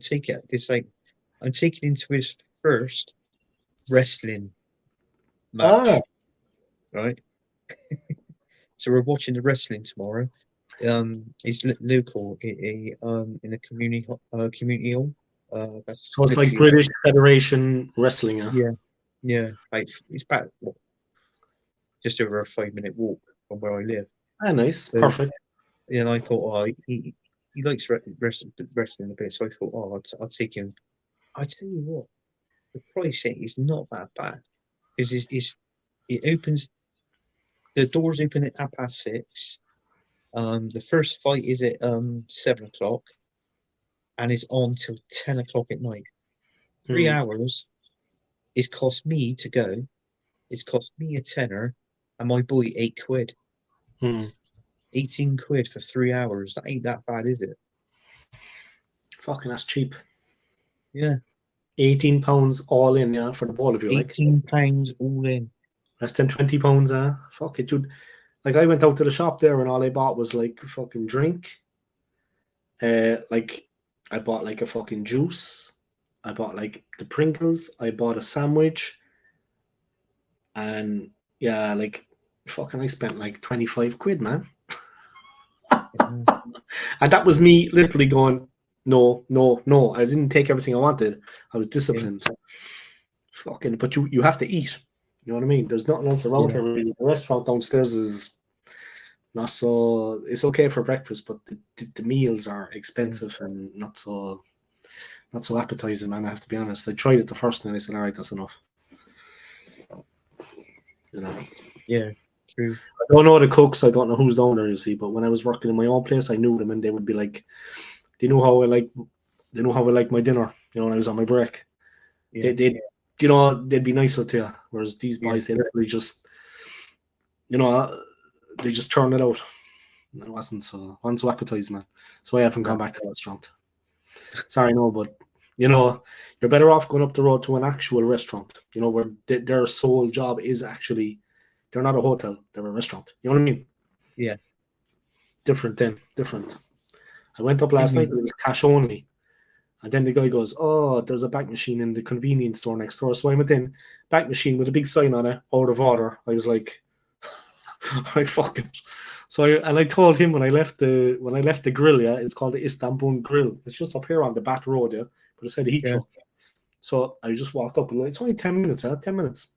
taking into his first wrestling match. Right? So we're watching the wrestling tomorrow. It's local in a community hall. That's So it's like British Federation Wrestling. Yeah. It's about just over a 5-minute walk from where I live. Nice, So, perfect. and I thought, he likes wrestling a bit, so I thought, I'll take him. I tell you what, the price is not that bad because the doors open at 6:30. The first fight is at 7:00 and is on till 10:00 at night. 3 hours. It's cost me to go. It's cost me a tenner, and my boy £8. 18 quid for 3 hours. That ain't that bad, is it? Fucking, that's cheap. Yeah. £18 all in, yeah, for the both of you. £18 all in. Less than £20, fuck it, dude. Like, I went out to the shop there and all I bought was like a fucking drink. Like, I bought like a fucking juice. I bought like the Pringles. I bought a sandwich. And yeah, like, fucking, I spent like 25 quid, man. And that was me literally going, no. I didn't take everything I wanted. I was disciplined. Yeah. Fucking, but you have to eat. You know what I mean? There's nothing else around here. Really. The restaurant downstairs is not so. It's okay for breakfast, but the meals are expensive and not so appetizing, man. I have to be honest. I tried it the first night. I said, all right, that's enough. You know. Yeah. True. I don't know the cooks. I don't know who's down there, you see. But when I was working in my own place, I knew them, and they would be like, they know how I like my dinner. When I was on my break, they'd be nicer to you. Whereas these boys, they literally just, they just turn it out. It wasn't so appetizing, man. So I haven't gone back to the restaurant. Sorry, no, but you're better off going up the road to an actual restaurant. Where their sole job is actually. They're not a hotel. They're a restaurant. You know what I mean? Yeah. Different. I went up last night. It was cash only. And then the guy goes, oh, there's a bank machine in the convenience store next door. So I went in, bank machine with a big sign on it, out of order. I was like, I fucking. So I told him when I left the grill, yeah, it's called the Istanbul Grill. It's just up here on the Bat Road, yeah, but it's at the heat truck. So I just walked up and it's only 10 minutes, 10 minutes.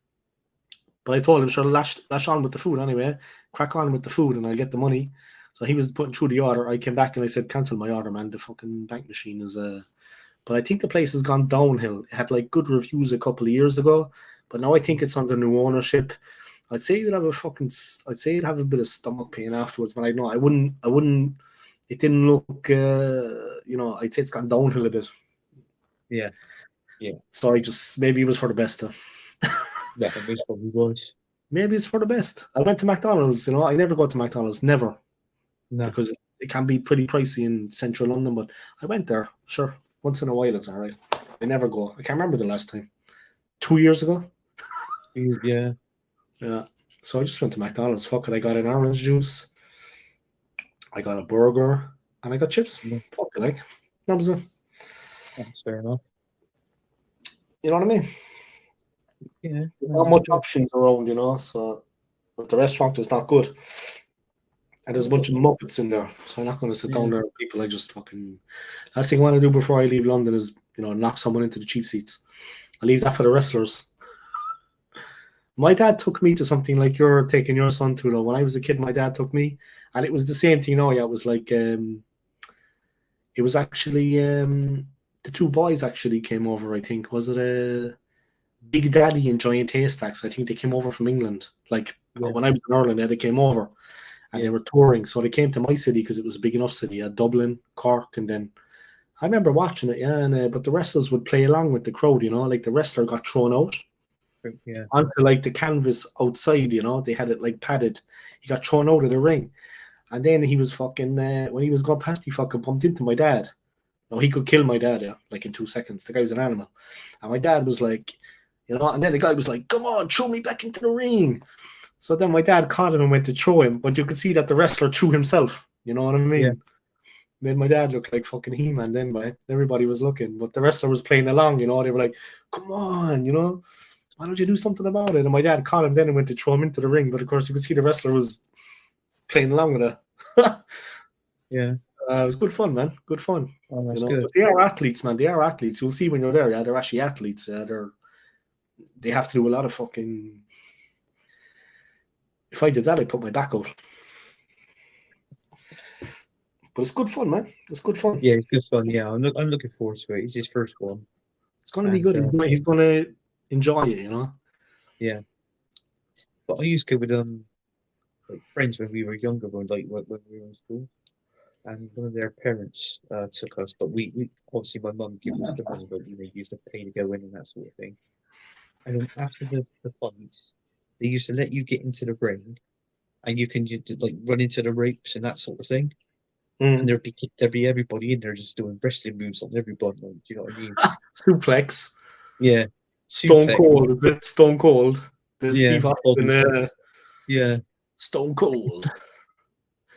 But I told him, sure, lash on with the food anyway. Crack on with the food and I'll get the money. So he was putting through the order. I came back and I said, cancel my order, man. The fucking bank machine is But I think the place has gone downhill. It had like good reviews a couple of years ago, but now I think it's under new ownership. I'd say you'd have a bit of stomach pain afterwards, but I wouldn't. It didn't look, I'd say it's gone downhill a bit. Yeah. So maybe it was for the best. Yeah, it probably was. Maybe it's for the best. I went to McDonald's. I never go to McDonald's, never, because it can be pretty pricey in central London. But I went there, sure. Once in a while, it's all right. I never go. I can't remember the last time. 2 years ago? Yeah. Yeah. So I just went to McDonald's. Fuck it. I got an orange juice. I got a burger. And I got chips. Fuck it, that was it. That's fair enough. You know what I mean? Yeah. There's not much options around, so if the restaurant is not good, And there's a bunch of Muppets in there, so I'm not going to sit down there with people. I just fucking last thing I want to do before I leave London is knock someone into the cheap seats. I leave that for the wrestlers. My dad took me to something like you're taking your son to, though. When I was a kid, my dad took me, and it was the same thing. Oh yeah, it was like it was actually the two boys actually came over. I think was it a Big Daddy and Giant Haystacks? I think they came over from England. Like when I was in Ireland, they came over. And they were touring, so they came to my city because it was a big enough city. Dublin, Cork, and then I remember watching it. Yeah, and but the wrestlers would play along with the crowd. Like the wrestler got thrown out onto like the canvas outside. They had it like padded. He got thrown out of the ring, and then he was fucking when he was going past, he fucking bumped into my dad. No, he could kill my dad, like in 2 seconds. The guy was an animal, and my dad was like, and then the guy was like, "Come on, throw me back into the ring." So then my dad caught him and went to throw him, but you could see that the wrestler threw himself. You know what I mean? Yeah. Made my dad look like fucking He-Man then, but everybody was looking. But the wrestler was playing along, They were like, come on, why don't you do something about it? And my dad caught him then and went to throw him into the ring. But of course, you could see the wrestler was playing along with it. Yeah. It was good fun, man. Good fun. Oh, that's good. But they are athletes, man. They are athletes. You'll see when you're there. Yeah, they're actually athletes. They have to do a lot of fucking... If I did that, I'd put my back out. But it's good fun, man. It's good fun. Yeah, it's good fun. Yeah, I'm looking forward to it. It's his first one. It's going to be good. He's going to enjoy it, Yeah. But I used to go with like friends when we were younger, when we were in school, and one of their parents took us. But we obviously my mum gave us the money, but you used to pay to go in and that sort of thing. And then after the fights, they used to let you get into the ring, and you can like run into the ropes and that sort of thing. And there'd be everybody in there just doing wrestling moves on everybody. Like, do you know what I mean? Suplex. Yeah. Stone Cold. Is it Stone Cold? There's Steve Austin. Yeah. Stone Cold.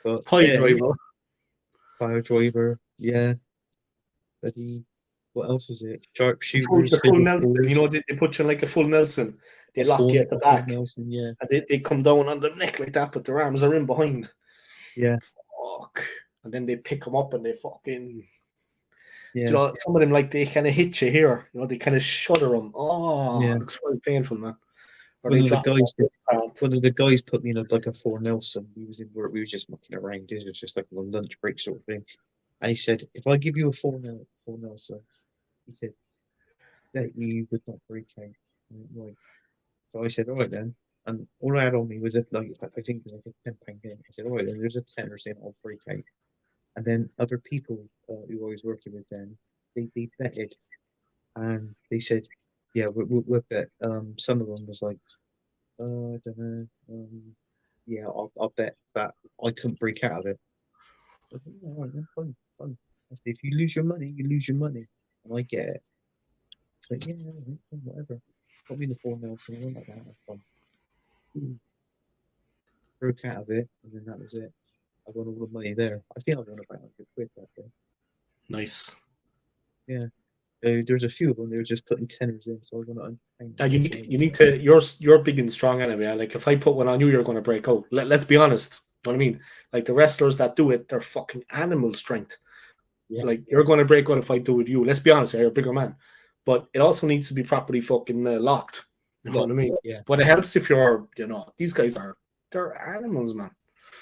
But, Pile Driver. Pile Driver. Yeah. What else was it? Sharpshooters. The full Nelson. They put you in like a full Nelson. They lock you at the back. Nelson, yeah. And they come down on the neck like that, but their arms are in behind. Yeah. Fuck. And then they pick them up and they fucking... Yeah. Some of them, like, they kind of hit you here. They kind of shudder them. Oh, yeah. It looks really painful, man. One of the guys put me in like a 4 Nelson. We was in work. We were just mucking around. This was just like a lunch break sort of thing. And he said, if I give you a 4 Nelson, he said, that you would not break out. Right. So I said, all right then. And all I had on me was I think it was like a £10 game. I said, all right then, there's a tenner saying I'll break out. And then other people who I was working with then, they betted, and they said, yeah, we'll bet. Some of them was like, I don't know. Yeah, I'll bet that I couldn't break out of it. I said, yeah, all right, then, fine. I said, if you lose your money, you lose your money, and I get it. It's like, yeah, whatever. Got me in the 4 Nelson. I went like that. That's fun. Broke out of it, and then that was it. I won all the money there. I think I won about £100 that day. Nice. Yeah. There's a few of them. They were just putting tenors in, so I won £100. You need to. You're big and strong anyway. Like if I put one on you, you're going to break out. Let's be honest. You know what I mean? Like the wrestlers that do it, they're fucking animal strength. Yeah. Like you're going to break out if I do it with you. Let's be honest. You're a bigger man, but it also needs to be properly fucking locked. You know what I mean? Yeah. But it helps if you're. These guys they're animals, man.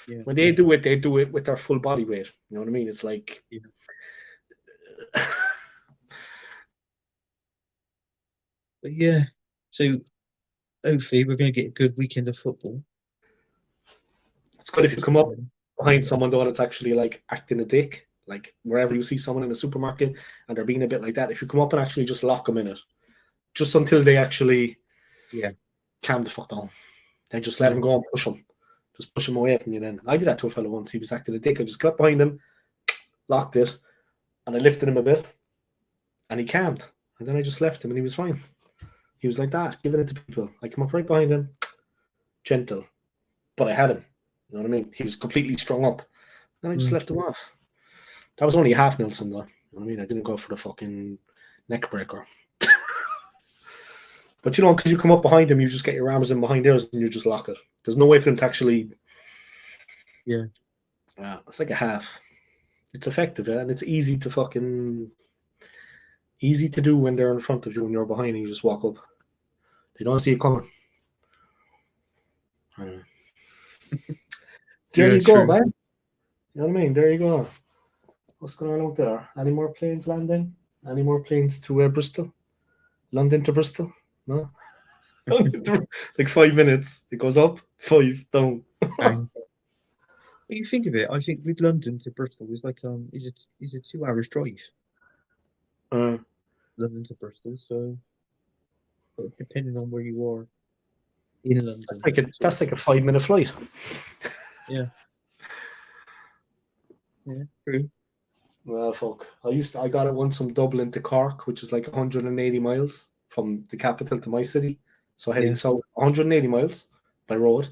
Yeah. When they do it with their full body weight. You know what I mean? It's like... But yeah. So, hopefully, we're going to get a good weekend of football. It's good if you come up behind someone, though, that's actually, like, acting a dick. Like, wherever you see someone in a supermarket and they're being a bit like that, if you come up and actually just lock them in it, just until they actually calm the fuck down. Then just let them go and push them. Just push him away from you then. I did that to a fellow once. He was acting a dick. I just got behind him, locked it, and I lifted him a bit, and he calmed. And then I just left him, and he was fine. He was like that, giving it to people. I come up right behind him, gentle, but I had him. You know what I mean? He was completely strung up. Then I just left him off. That was only half Nelson, though. You know what I mean? I didn't go for the fucking neck breaker. But because you come up behind him, you just get your arms in behind theirs and you just lock it. There's no way for them to actually Yeah, it's like a half. It's effective, yeah, and it's easy to do when they're in front of you and you're behind and you just walk up. They don't see it coming. There Yeah, you go, true. man. You know what I mean? There you go. What's going on out there? Any more planes landing? Any more planes to Bristol? London to Bristol? No? Like 5 minutes. It goes up, 5 down. Bang. When you think of it, I think with London to Bristol is like is a 2 hours drive. London to Bristol, so depending on where you are in London. That's like a 5-minute flight. Yeah. Yeah, true. Well, fuck. I got it once from Dublin to Cork, which is like 180 miles from the capital to my city. So heading south, 180 miles by road.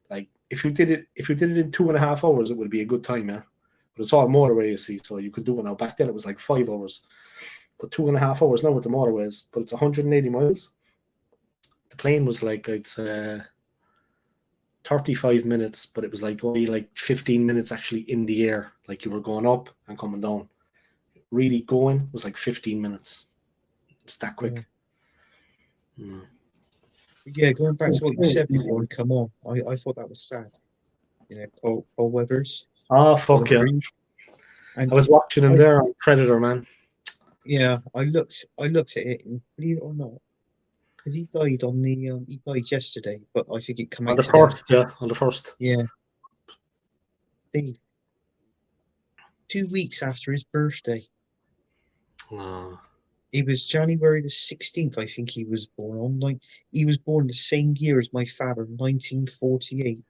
Like if you did it in 2.5 hours, it would be a good time, yeah. But it's all motorway, you see, so you could do it now. Back then it was like 5 hours, but 2.5 hours now with the motorways. But it's 180 miles. The plane was like it's 35 minutes, but it was like only like 15 minutes actually in the air, like you were going up and coming down. Really going was like 15 minutes. It's that quick. Yeah, going back to what you said before, come on. I thought that was sad. You know, Paul Weathers. Oh, fuck yeah. And I was watching him there on Predator, man. Yeah, I looked at it, and believe it or not, because he died yesterday, but I think it came out on the today. first, yeah, on the first. Yeah. 2 weeks after his birthday. Oh. It was January the 16th, I think he was born on. Like, he was born the same year as my father, 1948.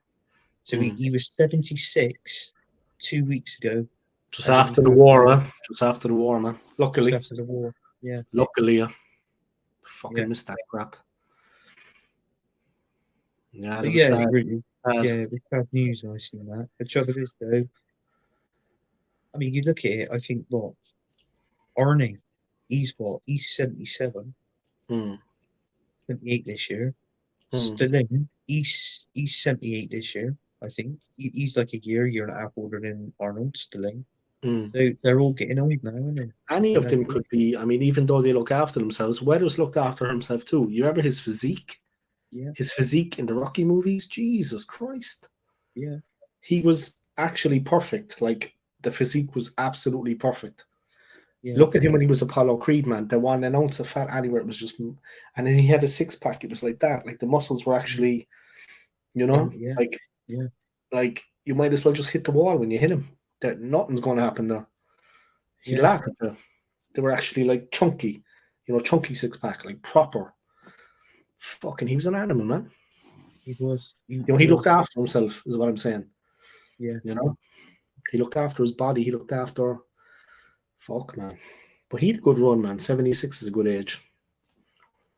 So he was 76 2 weeks ago. Just after the war, huh? Just after the war, man. Luckily. Just after the war, yeah. Luckily, yeah. Fucking missed that crap. Yeah, that was sad. Really, it was bad news when I seen that. The trouble is, though, I mean, you look at it, I think, what? Arnie, he's 77. 78 this year. Stallone, he's 78 this year, I think. He's like a year and a half older than Arnold Stallone. So they're all getting old now, aren't they? Any of them could be. I mean, even though they look after themselves, Weathers looked after himself too. You remember his physique? Yeah. His physique in the Rocky movies? Jesus Christ. Yeah. He was actually perfect. Like, the physique was absolutely perfect. Yeah. Look at him when he was Apollo Creed, man. The 1 ounce of fat anywhere, it was just, and then he had a 6-pack. It was like that. Like, the muscles were actually, you know, like you might as well just hit the wall when you hit him. That nothing's going to happen there. He laughed at them. They were actually like chunky, chunky 6-pack, like proper. Fucking, he was an animal, man. He was. He looked after himself, is what I'm saying. Yeah. He looked after his body. He looked after. Fuck, man. But he had a good run, man. 76 is a good age.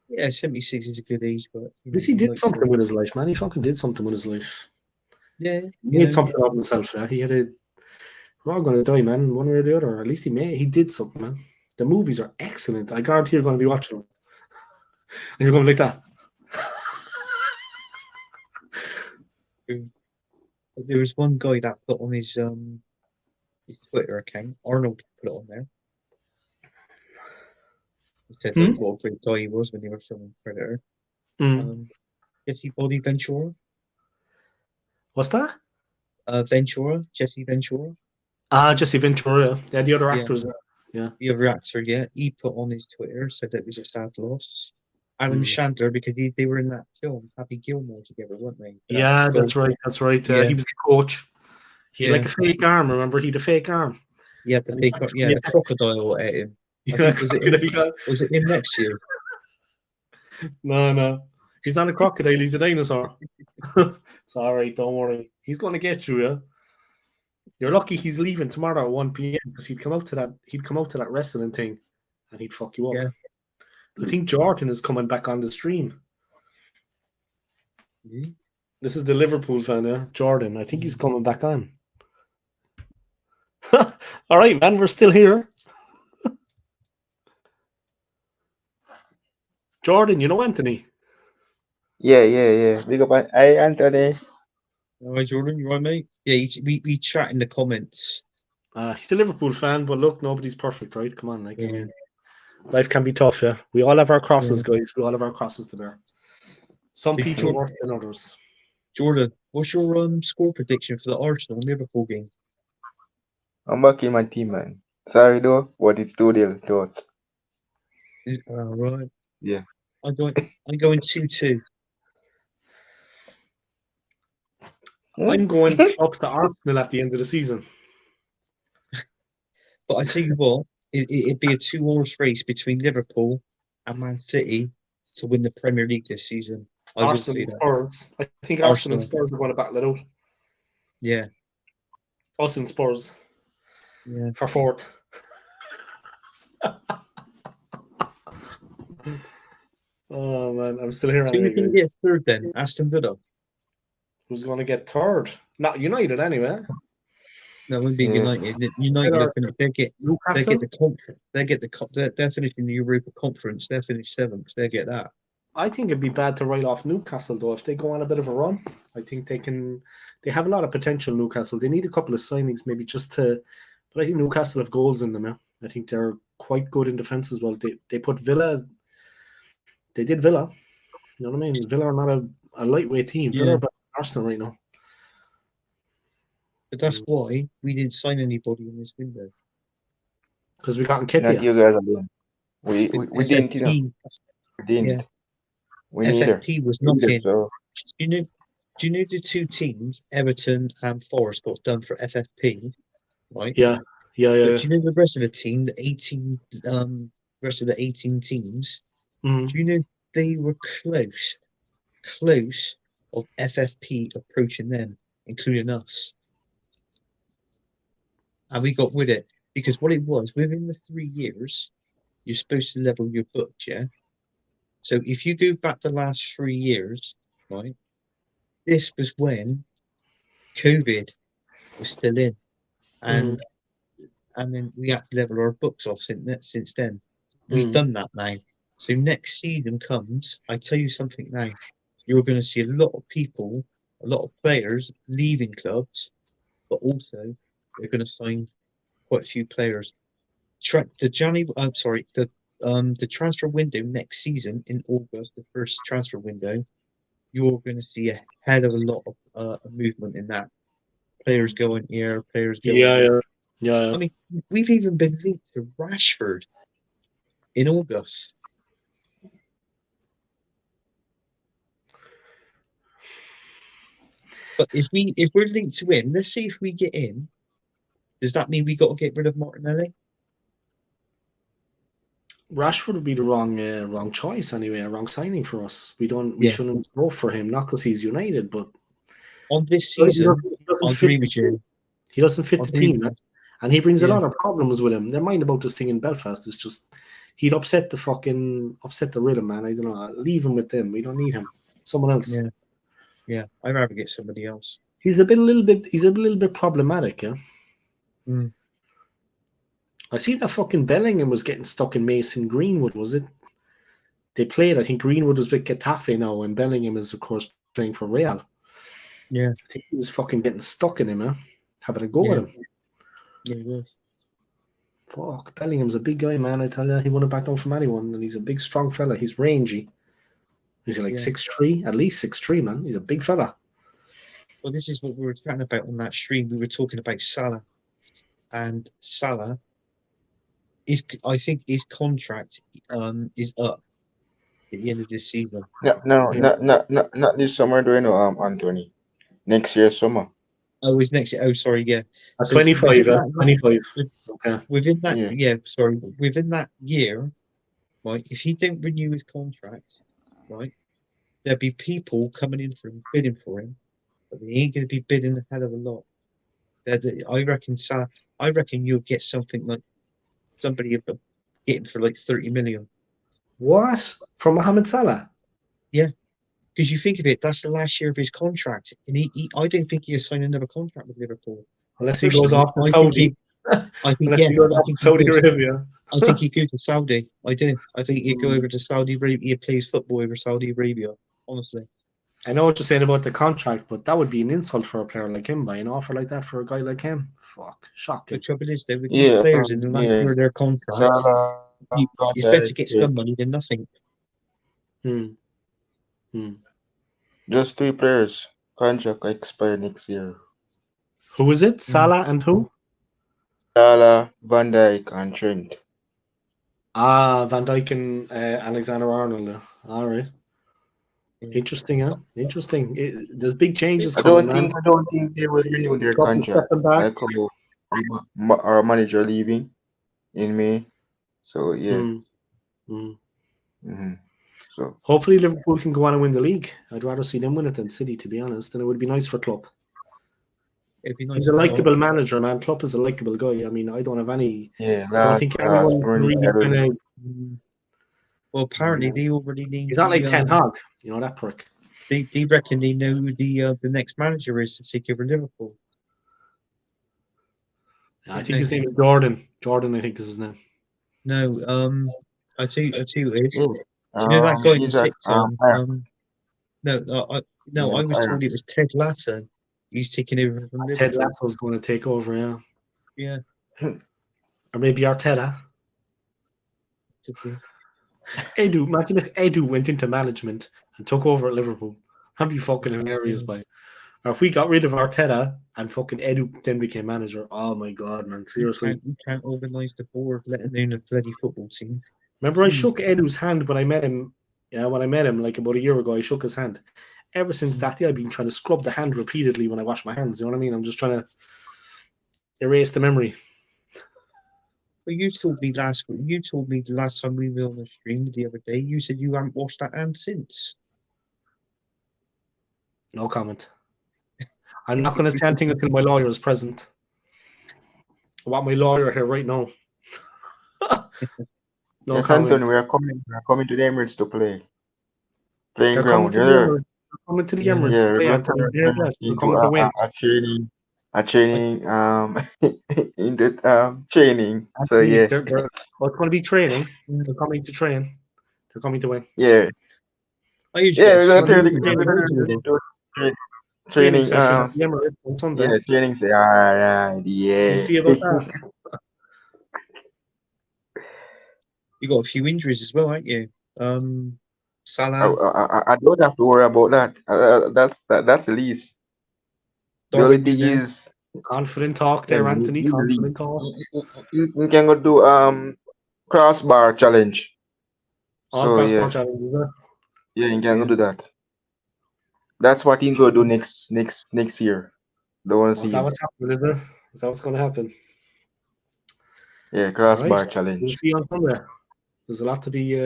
Yeah, 76 is a good age, but at least he did something with his life, man. He fucking did something with his life. Yeah. He made something of himself, yeah. He had a. We're all going to die, man, one way or the other. At least he did something, man. The movies are excellent. I guarantee you're going to be watching them. And you're going like that. There was one guy that put on his Twitter account, Arnold put it on there. He said what a great guy he was when they were filming Predator. Jesse Body Ventura. What's that? Ventura, Jesse Ventura. Jesse Ventura. Yeah, the other actors. Yeah. The other actor, yeah. He put on his Twitter, said that it was a sad loss. Adam Chandler, because they were in that film, Happy Gilmore together, weren't they? Yeah, that's right. That's right. He was the coach. He had like a fake arm, remember? He had a fake arm. Yeah, the crocodile at him. Was it him next year? No. He's not a crocodile, he's a dinosaur. It's all right, don't worry. He's going to get you, yeah? You're lucky he's leaving tomorrow at 1 p.m. because he'd come out to that wrestling thing and he'd fuck you up. Yeah. I think Jordan is coming back on the stream. Mm-hmm. This is the Liverpool fan, yeah? Jordan. I think he's coming back on. All right, man, we're still here. Jordan, you know Anthony? Yeah. Big up, hey, Anthony. All right, Jordan, you right, mate? Yeah, we chat in the comments. He's a Liverpool fan, but look, nobody's perfect, right? Come on, like, I Yeah. mean, life can be tough, yeah. We all have our crosses, Yeah. guys. We all have our crosses to bear. Some So, people are worse than others. Jordan, what's your score prediction for the Arsenal Liverpool game? I'm backing my team, man. Sorry though, but it's 2-0 thoughts. Right. Yeah. I'm going 2-2. I'm going club to Arsenal at the end of the season. But I tell you what, it'd be a 2-horse race between Liverpool and Man City to win the Premier League this season. I will Arsenal say and that. Spurs. I think Arsenal and Spurs are going to battle it out. Yeah. Us and Spurs. Yeah. For fourth. Oh man, I'm still here. So who's going to get third then? Aston Villa. Who's going to get third? Not United, anyway. No, it wouldn't be United. United are going to get Newcastle. They get the conference. They're finishing the Europa Conference. They're finished 7th. They get that. I think it'd be bad to write off Newcastle though if they go on a bit of a run. I think they can. They have a lot of potential. Newcastle. They need a couple of signings, maybe just to. But I think Newcastle have goals in them. Yeah? I think they're quite good in defense as well. They put Villa. They did Villa. You know what I mean? Villa are not a lightweight team. Villa are better than Arsenal right now. But that's why we didn't sign anybody in this window. Because we got Nketiah. Not you guys alone. We didn't, you know. We didn't. Yeah. We neither. FFP was knocking. So. Do you know the two teams, Everton and Forest, got done for FFP, right? Yeah. But do you know the rest of the team, the 18 rest of the 18 teams? Mm-hmm. Do you know they were close of FFP approaching them, including us? And we got with it because what it was, within the 3 years, you're supposed to level your books, yeah? So if you go back the last 3 years, right, this was when COVID was still in. And then we had to level our books off since then. We've done that now. So next season comes, I tell you something now, you're going to see a lot of people, a lot of players leaving clubs, but also they're going to sign quite a few players. The transfer window next season in August, the first transfer window, you're going to see a hell of a lot of movement in that. Players going here, players going there. Yeah. I mean, we've even been linked to Rashford in August. But if we're linked to him, let's see if we get in. Does that mean we got to get rid of Martinelli? Rashford would be the wrong choice anyway, a wrong signing for us. We shouldn't go for him, not because he's United, but on this season, he doesn't fit the team, man. And he brings a lot of problems with him. Never mind about this thing in Belfast. It's just he'd upset the rhythm, man. I don't know. Leave him with them. We don't need him. Someone else. Yeah. I'd rather get somebody else. He's a little bit problematic, yeah. I see that fucking Bellingham was getting stuck in Mason Greenwood, was it? They played, I think Greenwood was with Getafe now, and Bellingham is, of course, playing for Real. Yeah. I think he was fucking getting stuck in him, huh? Having a go at him. Yeah, he was. Fuck, Bellingham's a big guy, man. I tell you, he wouldn't back down from anyone, and he's a big, strong fella. He's rangy. He's like 6'3", at least 6'3", man. He's a big fella. Well, this is what we were chatting about on that stream. We were talking about Salah. And Salah, I think his contract is up at the end of this season. No, not this summer, do you know, Anthony? Next year, summer. Oh, it's next year. Oh, sorry, yeah. At 25, 25. Okay. Within that year, right, if he don't renew his contract, right, there'll be people coming in for him, bidding for him, but they ain't going to be bidding a hell of a lot. I reckon you'll get something like somebody getting for like 30 million. What? From Mohamed Salah? Yeah. Because you think of it, that's the last year of his contract. And I don't think he'll sign another contract with Liverpool. Unless he goes off to Saudi. He goes off to Saudi Arabia. I think he'd go to Saudi. I do. I think he'd go over to Saudi Arabia. He plays football over Saudi Arabia, honestly. I know what you're saying about the contract, but that would be an insult for a player like him. Buying an offer like that for a guy like him, fuck, The shocking. trouble is, though, with these Yeah, players in the last yeah. year of their contract, Salah, it's Van better to Dijk, get yeah. some money than nothing. Hmm. Hmm. Just 3 players. Contract expire next year. Who is it? Salah and who? Salah, Van Dijk, and Trent. Van Dijk and Alexander Arnold. All right. Yeah. Interesting, huh? Interesting. There's big changes I coming, don't man. think they will renew their Klopp is contract. stepping back. Like our manager leaving in May. So yeah. Hmm. Hmm. hmm So Hopefully Liverpool can go on and win the league. I'd rather see them win it than City, to be honest. And it would be nice for Klopp. It'd be nice. He's a likable manager, man. Klopp is a likable guy. I mean, I don't have any. yeah, I don't think anyone really kind of. Well, apparently they already need. He's not like Ten Hag, you know that prick. They reckon they know who the next manager is to take over Liverpool. I think his name is Jordan. Jordan, I think is his name. No, I tell you who it is. Yes. You know that guy in he's the at, sitcom? No, I was told it was Ted Lasso. He's taking over from Ted Liverpool. Lasso's going to take over, yeah. Yeah. Or maybe Arteta. Edu, imagine if Edu went into management and took over at Liverpool. That'd be fucking hilarious, by. Or if we got rid of Arteta and fucking Edu then became manager. Oh my god, man! Seriously, you can't organise the board, let alone a bloody football team. Remember, I shook Edu's hand when I met him. Yeah, when I met him like about a year ago, I shook his hand. Ever since that day, I've been trying to scrub the hand repeatedly when I wash my hands. You know what I mean? I'm just trying to erase the memory. Well, you told me the last time we were on the stream the other day. You said you haven't washed that hand since. No comment. I'm not going to say anything until my lawyer is present. I want my lawyer here right now. No yes, comment. Anthony, we are coming to the Emirates to play. Playing They're ground. coming to the Emirates to play. They're coming to win. A training in the training. So yeah. They're it's going to be training. They're coming to train. They're coming to win. Yeah. We're gonna do training session at the Emirates on Sunday. Yeah, training say alright, yeah. You see about that? You got a few injuries as well, haven't you? Salah. I don't have to worry about that. That's the least. The only thing is confident talk there, Anthony. Confident talk. You can go do crossbar challenge. Crossbar challenge. Yeah, you can go do that. That's what he's gonna do next year. Don't want to see. Is that what's happening? Is it? Is that what's going to happen? Yeah, crossbar challenge. We'll see on Sunday. There's a lot to be.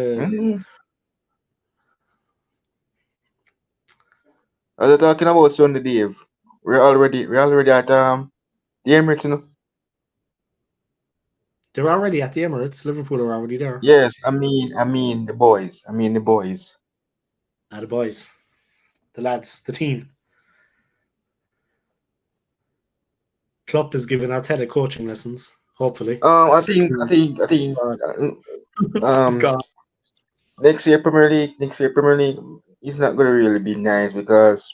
Are they talking about Sunday, Dave? We're already at the Emirates, you know. They're already at the Emirates. Liverpool are already there. Yes, I mean the boys. The boys. The boys, the lads, the team. Klopp is giving Arteta coaching lessons. Hopefully. I think. Next year Premier League is not gonna really be nice because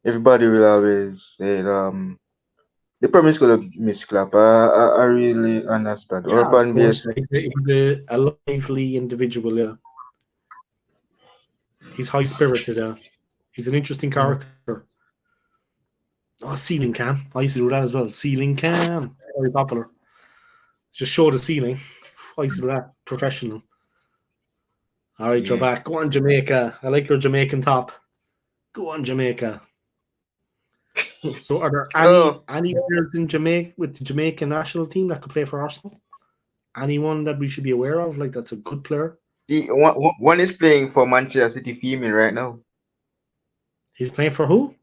everybody will always say the Premier League gonna miss Klopp. I really understand. Yeah, Our fan base. He's a lively individual. Yeah, he's high spirited. He's an interesting character. Oh, ceiling cam. I used to do that as well. Ceiling cam. Very popular. Just show the ceiling. I used to do that. Professional. All right, you're back. Go on, Jamaica. I like your Jamaican top. Go on, Jamaica. So, are there any players in Jamaica with the Jamaican national team that could play for Arsenal? Anyone that we should be aware of? Like, that's a good player. One is playing for Manchester City female right now. He's playing for who?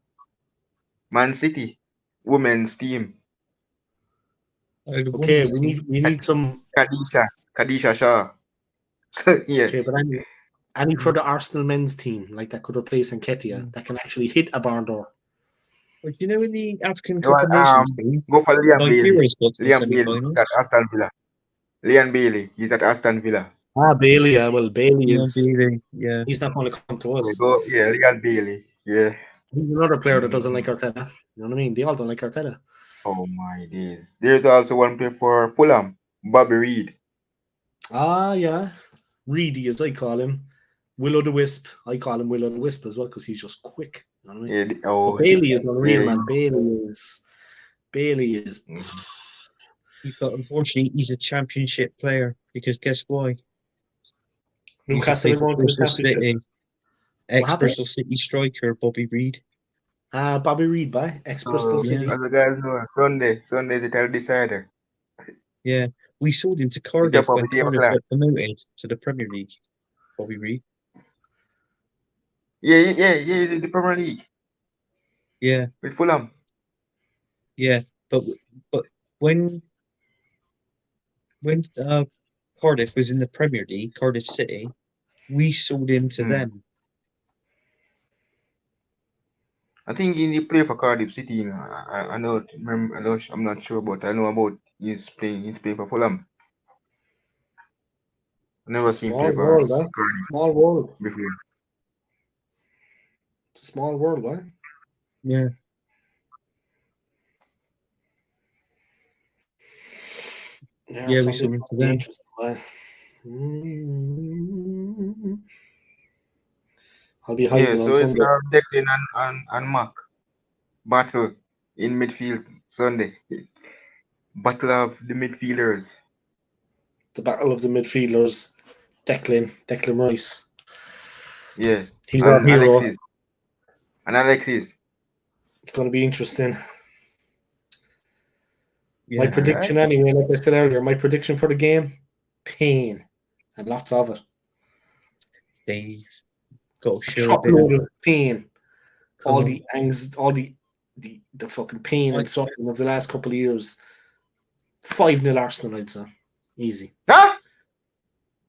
Man City women's team. Okay, we need some Kadisha Shaw. Yeah. Okay, but any for the Arsenal men's team, like that could replace Nketiah, that can actually hit a barn door. Well, do you know in the African Cup of Nations team, go for Liam Bailey. Liam Bailey is at Aston Villa. Liam Bailey, he's at Aston Villa. Bailey, well, Bailey is. Bailey, yeah. He's not going to come to us. Liam Bailey. Yeah. He's another player that doesn't like Arteta. You know what I mean? They all don't like Arteta. Oh my days. There's also one player for Fulham, Bobby Reed. Ah, yeah. Reedy, as I call him. Willow the Wisp. I call him Willow the Wisp as well because he's just quick. You know what I mean? Yeah, oh, But Bailey is unreal, yeah. man. Bailey is. But unfortunately, he's a championship player because guess why? Newcastle are going to the Bristol championship. City. Ex-Bristol City striker Bobby Reed. Bobby Reed, by ex-Bristol City. As the guys know, Sunday is the title decider. Yeah, we sold him to Cardiff when Cardiff got promoted to the Premier League. Bobby Reed. Yeah, he's in the Premier League. Yeah. With Fulham. Yeah, but when Cardiff was in the Premier League, Cardiff City, we sold him to them. I think he played for Cardiff City. I don't remember. I'm not sure, but I know about he's playing for Fulham. I never seen him play for Cardiff. Small world before. It's a small world, right? Yeah. Yeah, we sold him to them. I'll be hiding on Sunday. So it's Declan and Mark battle in midfield Sunday. Battle of the midfielders. The battle of the midfielders. Declan Rice. Yeah. He's our hero. Alexis. It's going to be interesting. Yeah, my prediction anyway, like I said earlier, my prediction for the game, pain. And lots of it. They've got a truckload of pain. All the fucking pain and suffering of the last couple of years. 5-0 Arsenal, I'd say. Easy. Huh?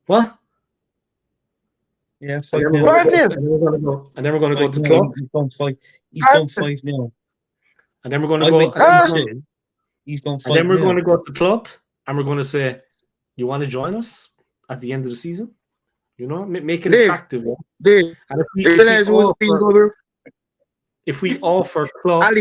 What? Yeah, 5-0. And then we're going to go to the club. He's gone 5-0. And then we're going to go. He's gone 5-0. And then we're going to go to the club and we're going to say, you want to join us at the end of the season? You know, make it attractive. And if we offer club,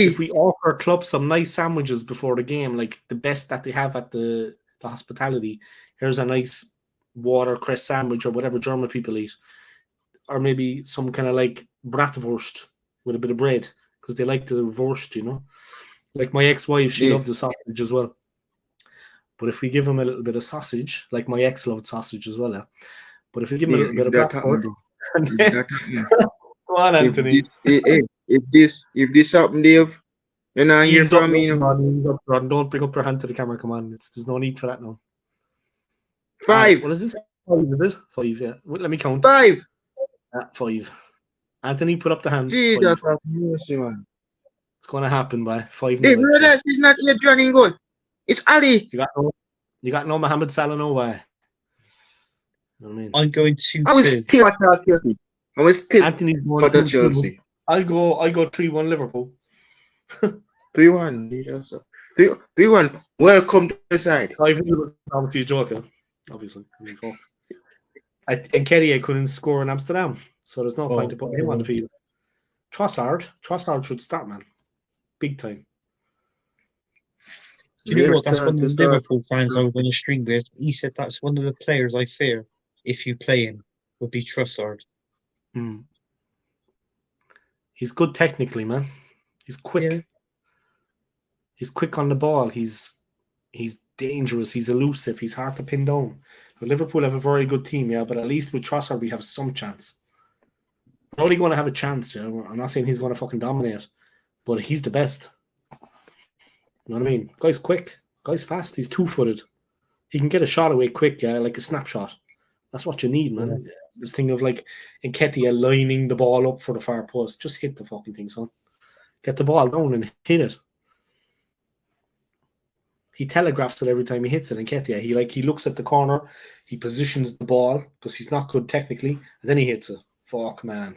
if we offer club some nice sandwiches before the game, like the best that they have at the hospitality, here's a nice watercress sandwich or whatever German people eat, or maybe some kind of like bratwurst with a bit of bread because they like the wurst, you know. Like my ex-wife, she loved the sausage as well. But if we give him a little bit of sausage, like my ex loved sausage as well, but if we give him a little bit of bratwurst, go on, Anthony. If this happen, Dave, you're not here from me. Don't bring up your hand to the camera. Come on, there's no need for that now. 5. What is this? 5, is it? 5, yeah. Wait, let me count. 5. 5. Anthony, put up the hand. Jesus, mercy, man. It's going to happen by 5. Hey, brother, it's not your dragging goal. It's Ali. You got no Mohamed Salah, no way. You know what I mean? I'm going to. I was still at Chelsea. Anthony's going to Chelsea. I'll go 3-1 Liverpool. 3-1. 3-1. Welcome to the side. 5-0. Obviously, joking. Obviously. And Kelly, I couldn't score in Amsterdam, so there's no point to put him on the field. Trossard should start, man. Big time. Do you know what? That's one of the Liverpool fans I was on the stream with. He said that's one of the players I fear if you play him would be Trossard. He's good technically, man. He's quick. Yeah. He's quick on the ball. He's dangerous. He's elusive. He's hard to pin down. But Liverpool have a very good team, yeah. But at least with Trossard, we have some chance. We're only going to have a chance. Yeah? I'm not saying he's going to fucking dominate, but he's the best. You know what I mean? Guy's quick. Guy's fast. He's 2-footed. He can get a shot away quick, yeah, like a snapshot. That's what you need, man. Yeah. This thing of like Nketiah lining the ball up for the far post. Just hit the fucking thing, son. Get the ball down and hit it. He telegraphs it every time he hits it. Nketiah, he looks at the corner, he positions the ball because he's not good technically, and then he hits it. Fuck, man.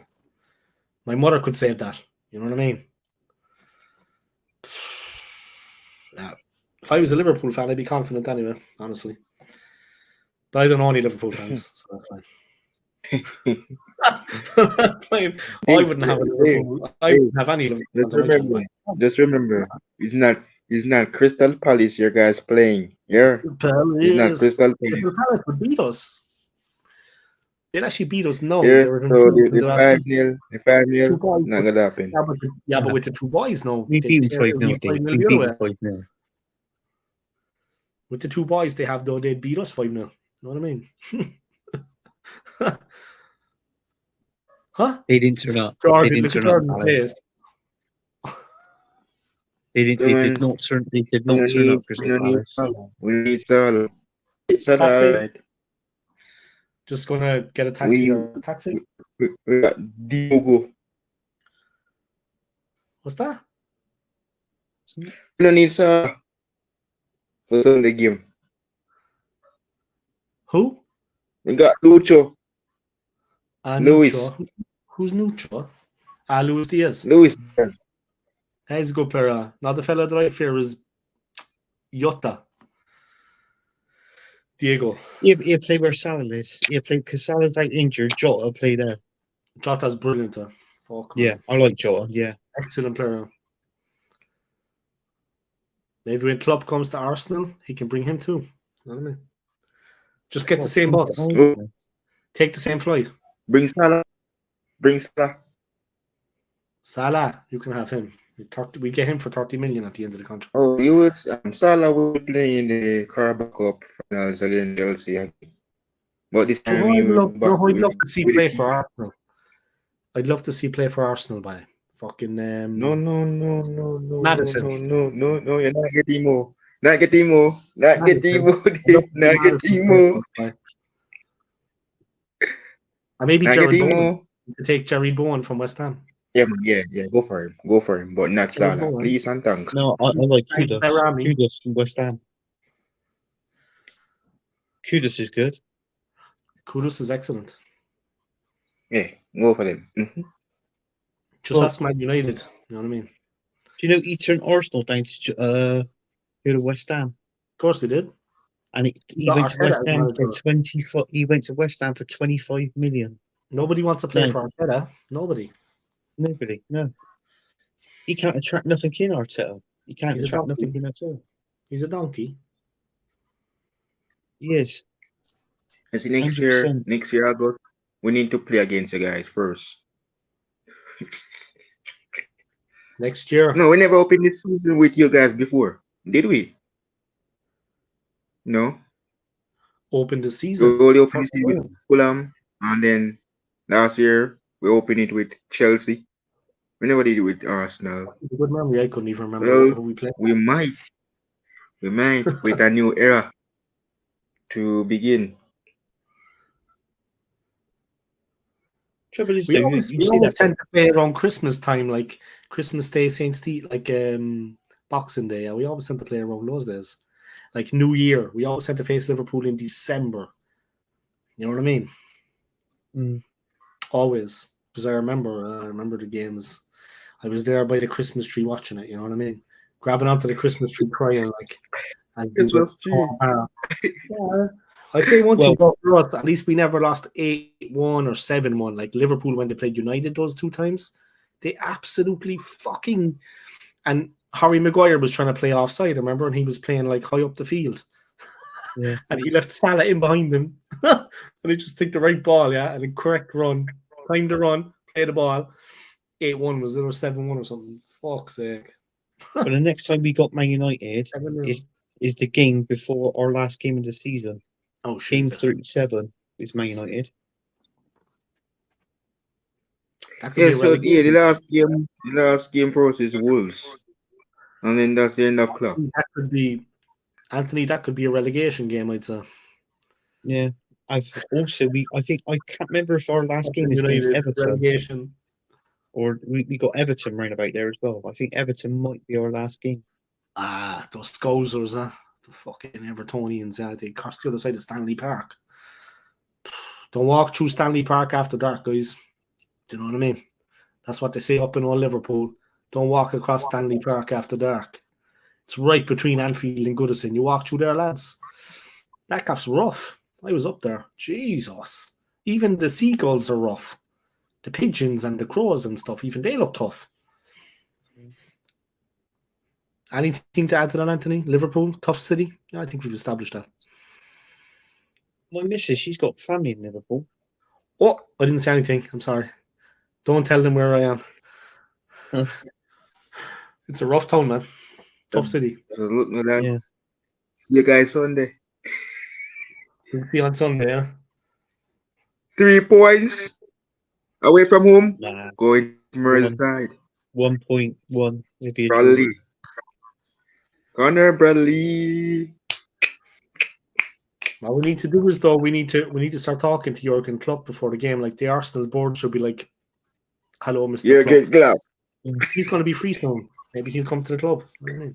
My mother could save that. You know what I mean? Yeah. If I was a Liverpool fan, I'd be confident anyway, honestly. But I don't know any Liverpool fans, so that's fine. Playing, I wouldn't have a Liverpool. I wouldn't have any Liverpool. Just remember, it's not Crystal Palace your guys playing. Yeah, it's not Crystal Palace. Crystal Palace would beat us. They'd actually beat us now. Yeah, They were so the 5-0, not gonna happen. But with the two boys, no. We beat them 5-0. They'd We 5-0 beat the other them way. 5-0. With the two boys they have, though, they'd beat us 5-0. You know what I mean? Huh? They didn't turn up. Jordan, They didn't look at turn up. Jordan's Alex. face. They did not turn. They did not turn up. Crystal Palace. We need Salah. Salah, Taxi. right. Just gonna get a taxi or a taxi. We got Diogo. What's that? We don't need Salah for Sunday game. Who? We got Lucho. Luis. Nucho. Who's Nucho? Luis Diaz. Luis. He's a good player. Now the fella that I fear is Jota. Diego. He'll play where Salah is. He'll play because Salah's like injured. Jota will play there. Jota's brilliant. Fuck. Yeah, I like Jota. Yeah, excellent player. Maybe when Klopp comes to Arsenal, he can bring him too. You know what I mean? Just get the same bus. Take the same flight. Bring Salah. Salah, you can have him. We get him for 30 million at the end of the contract. Oh, you will. Salah will play in the Carabao Cup finals against Chelsea. But this time, I'd love to see play for Arsenal. I'd love to see play for Arsenal by fucking. No, Madison. No, you're not getting more. Not getting more. Maybe Jared Bowen. To take Jerry Bowen from West Ham. Yeah, go for him, but not Salah. Please and thanks. No, I like Kudus. Kudus from West Ham. Kudus is good. Kudus is excellent. Yeah, go for them. Mm-hmm. Just ask Man United. You know what I mean? Do you know he turned Arsenal down to West Ham? Of course he did. And he went to West Ham for 24. He went to West Ham for 25 million. Nobody wants to play for Arteta. Nobody. No. He can't attract nothing in Arteta. He can't attract nothing in at all. He's a donkey. He is. I see next year, August, we need to play against the guys first. Next year? No, we never opened this season with you guys before, did we? No. Opened the season? We only opened the season with Fulham, and then last year we opened it with Chelsea. We never did it with Arsenal. Good memory. I couldn't even remember who we played. We might with a new era to begin. Trouble is, we always tend to play around Christmas time, like Christmas Day, Saint Steve, like Boxing Day. We always tend to play around those days. Like New Year, we always tend to face Liverpool in December. You know what I mean? Mm. Always, because I remember the games. I was there by the Christmas tree watching it. You know what I mean? Grabbing onto the Christmas tree, crying like. It was true. Yeah. I say one thing about us, at least we never lost 8-1 or 7-1. Like Liverpool when they played United those two times, they absolutely fucking. And Harry Maguire was trying to play offside, remember? And he was playing like high up the field. Yeah. And he left Salah in behind him. And he just took the right ball, yeah, and a correct run. Time to run, play the ball. 8-1 was it or 7-1 or something? Fuck's sake. But the next time we got Man United is the game before our last game of the season. Oh, shit. Game 37 is Man United. The last game for us is Wolves. And then that's the end of club. That could be a relegation game, I'd say. Yeah. I can't remember if our last game is against Everton. Relegation. Or we got Everton right about there as well. I think Everton might be our last game. Those Scousers, the fucking Evertonians, they cross the other side of Stanley Park. Don't walk through Stanley Park after dark, guys. Do you know what I mean? That's what they say up in old Liverpool. Don't walk across Stanley Park after dark. It's right between Anfield and Goodison. You walk through there, lads. That gap's rough. I was up there. Jesus. Even the seagulls are rough. The pigeons and the crows and stuff, even they look tough. Anything to add to that, Anthony? Liverpool, tough city? Yeah, I think we've established that. My missus, she's got family in Liverpool. Oh, I didn't say anything. I'm sorry. Don't tell them where I am. Huh. It's a rough town, man. Tough city. So look, no, that. Yeah. You guys Sunday. We'll see you on Sunday, yeah? 3 points away from home. Nah. Going to Merseyside. 1.1 maybe a Bradley. draw. Connor Bradley. What we need to do is though we need to start talking to Jurgen Klopp before the game. Like the Arsenal board should be like, "Hello, Mr. Jurgen Klopp. Klopp. He's going to be free soon. Maybe he'll come to the club." You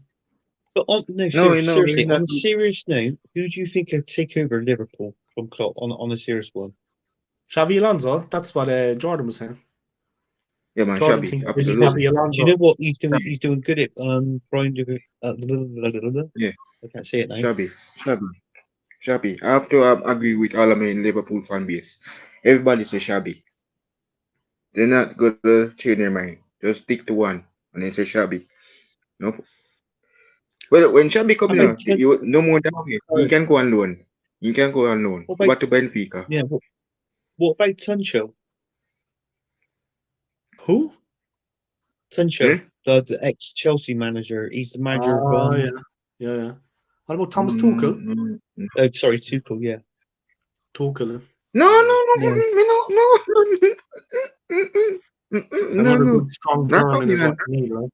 know what I mean? But seriously, on a serious note, who do you think could take over Liverpool from Klopp on a serious one? Xavi Alonso. That's what Jordan was saying. Yeah, man, Jordan Xavi. thinks Absolutely. Xavi Alonso. Do you know what he's doing? He's doing good at Brian. Yeah. I can't say it now. Shabby. I have to agree with all of my Liverpool fan base. Everybody say Shabby. They're not going to change their mind. Just stick to one and they say Shabby. No. Well, when Shabby come here, no more down here. He can go on loan. What to Benfica? Yeah. What about Tuncho? Who? Tuncho, the ex-Chelsea manager. He's the manager of. Yeah. What about Thomas Tuchel? Sorry, Tuchel. Yeah. Tuchel. No. Strong burn is what we need, right?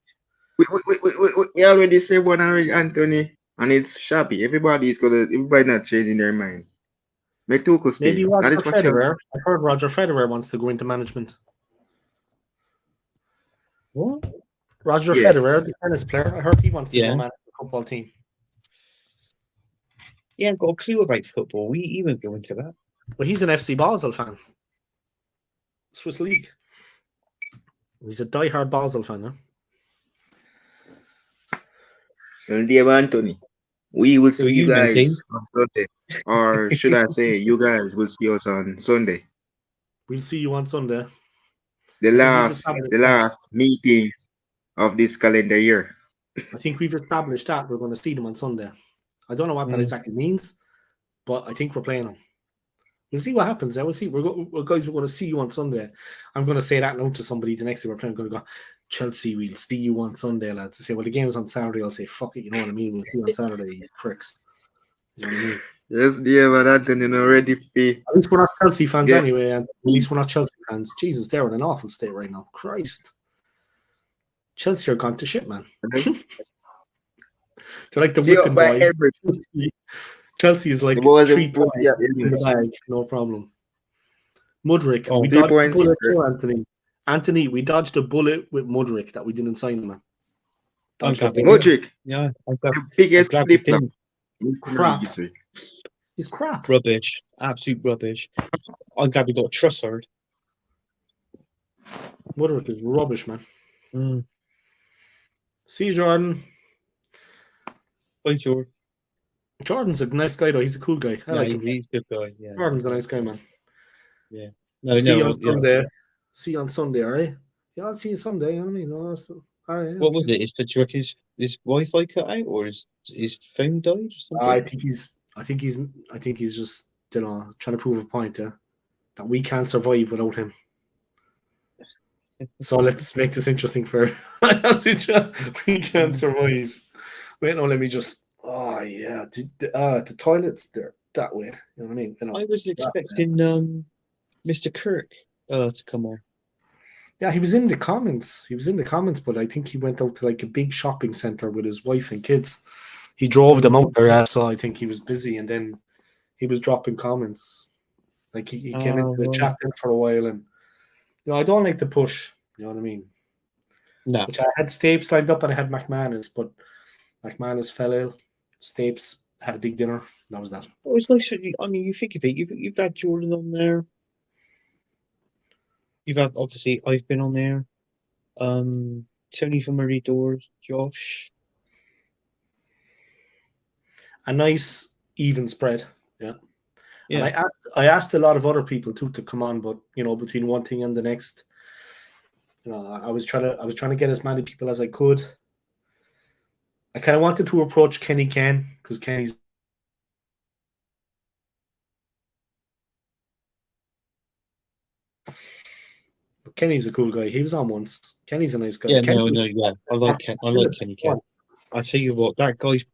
We already said one already, Anthony, and it's Shabby. Everybody not changing their mind. Make Tuchel stay. Maybe Roger Federer. I heard Roger Federer wants to go into management. What? Roger Federer, the tennis player. I heard he wants to go manage the football team. Yeah, I've got a clue about football. He won't go into that. Well, he's an FC Basel fan. Swiss League. He's a diehard Basel fan, huh? And dear Anthony, we will see you guys on Sunday. Or should I say, you guys will see us on Sunday. We'll see you on Sunday. The last meeting of this calendar year. I think we've established that we're going to see them on Sunday. I don't know what that exactly means, but I think we're playing them. We'll see what happens. We'll see. We're going to see you on Sunday. I'm going to say that note to somebody the next day we're playing. I'm going to go, Chelsea, we'll see you on Sunday, lads. To say, well, the game's on Saturday. I'll say, fuck it, you know what I mean? We'll see you on Saturday, you pricks. You know what I mean? Yes, dear, but Anthony, already pay. At least we're not Chelsea fans anyway, and at least we're not Chelsea fans. Jesus, they're in an awful state right now. Christ. Chelsea are gone to shit, man. They're like the whipping boys. Chelsea is like 3 points in the bag, no problem. Mudryk, we dodged a bullet too, Anthony, we dodged a bullet with Mudryk that we didn't sign him. Mudryk? Yeah. The biggest flip crap. He's crap. Rubbish. Absolute rubbish. I'm glad we got Trussard. Mudryk is rubbish, man. Mm. See you, Jordan. Bye, Jordan. Jordan's a nice guy, though. He's a cool guy. I like him. He's a good guy. Yeah. Jordan's a nice guy, man. Yeah. See you on Sunday. See you on Sunday, all right? Yeah, I'll see you Sunday. You know what I mean? No, all right. What was it? Is his Wi-Fi cut out, or his phone died? Or something? I think he's just trying to prove a point that we can't survive without him. So let's make this interesting for we can't survive. Wait, no, let me just. Oh yeah, the toilets there that way. You know what I mean? I was expecting Mr. Kirk to come on. Yeah, he was in the comments. But I think he went out to like a big shopping center with his wife and kids. He drove them out there, so I think he was busy, and then he was dropping comments. Like he came into the chat for a while, and I don't like the push. You know what I mean? No. Which I had Stapes lined up, and I had McManus, but McManus fell ill. Stapes had a big dinner. That was that. It was nice. I mean, you think of it. You've had Jordan on there. You've had, obviously, I've been on there. Tony from Early Doors, Josh. A nice even spread, yeah. And Yeah. I asked a lot of other people too to come on, but between one thing and the next, I was trying to get as many people as I could. I kind of wanted to approach Kenny Ken because Kenny's a cool guy. He was on once. Kenny's a nice guy. Yeah, Kenny, yeah. I like Kenny Ken. I tell you what, that guy's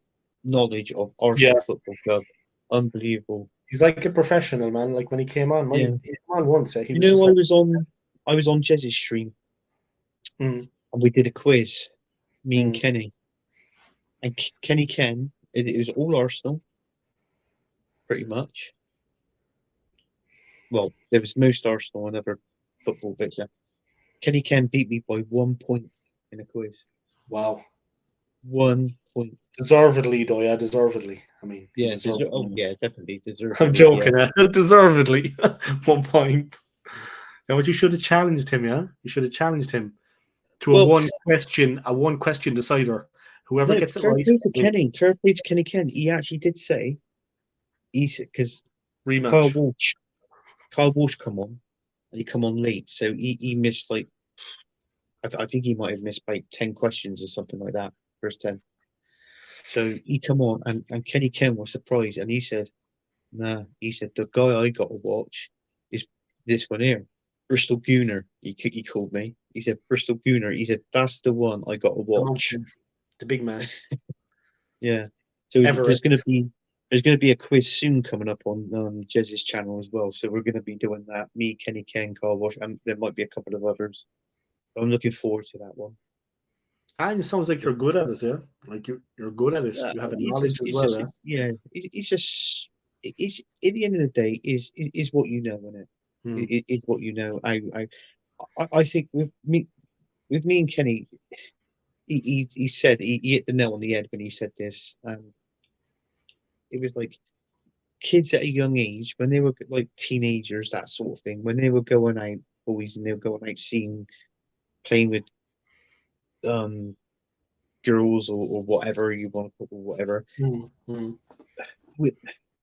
knowledge of Arsenal Football Club, unbelievable. He's like a professional, man. Like when he came on, he came on once. He was just I was on Jez's stream, and we did a quiz, me and Kenny, and Kenny Ken. It was all Arsenal, pretty much. Well, there was most Arsenal and other football bits. Yeah. Kenny Ken beat me by 1 point in a quiz. Wow. 1 point. Deservedly, though, yeah, deservedly. I mean, yeah, definitely deservedly. I'm joking, deservedly. 1 point. Now, what you should have challenged him, yeah? You should have challenged him to a one question decider. Whoever gets it right. Fair play to Kenny Ken. He actually did say, because rematch. Kyle Walsh come on, and he come on late, so he missed like, I think he might have missed like 10 questions or something like that, first 10. So he come on, and Kenny Ken was surprised, and he said, "Nah," he said, "the guy I got to watch is this one here, Bristol Gunner." He called me. He said, "Bristol Gunner." He said, "That's the one I got to watch." The big man. Yeah. So there's going to be a quiz soon coming up on Jez's channel as well. So we're going to be doing that. Me, Kenny Ken, Carl Wash, and there might be a couple of others. I'm looking forward to that one. And it sounds like you're good at it, yeah. Like you're good at it. You have a knowledge as well. It's just at the end of the day is what you know, isn't it? It is what you know. I think with me and Kenny, he said he hit the nail on the head when he said this. It was like kids at a young age, when they were like teenagers, that sort of thing, when they were going out, boys, and they were going out playing with girls or whatever you want to put, or whatever.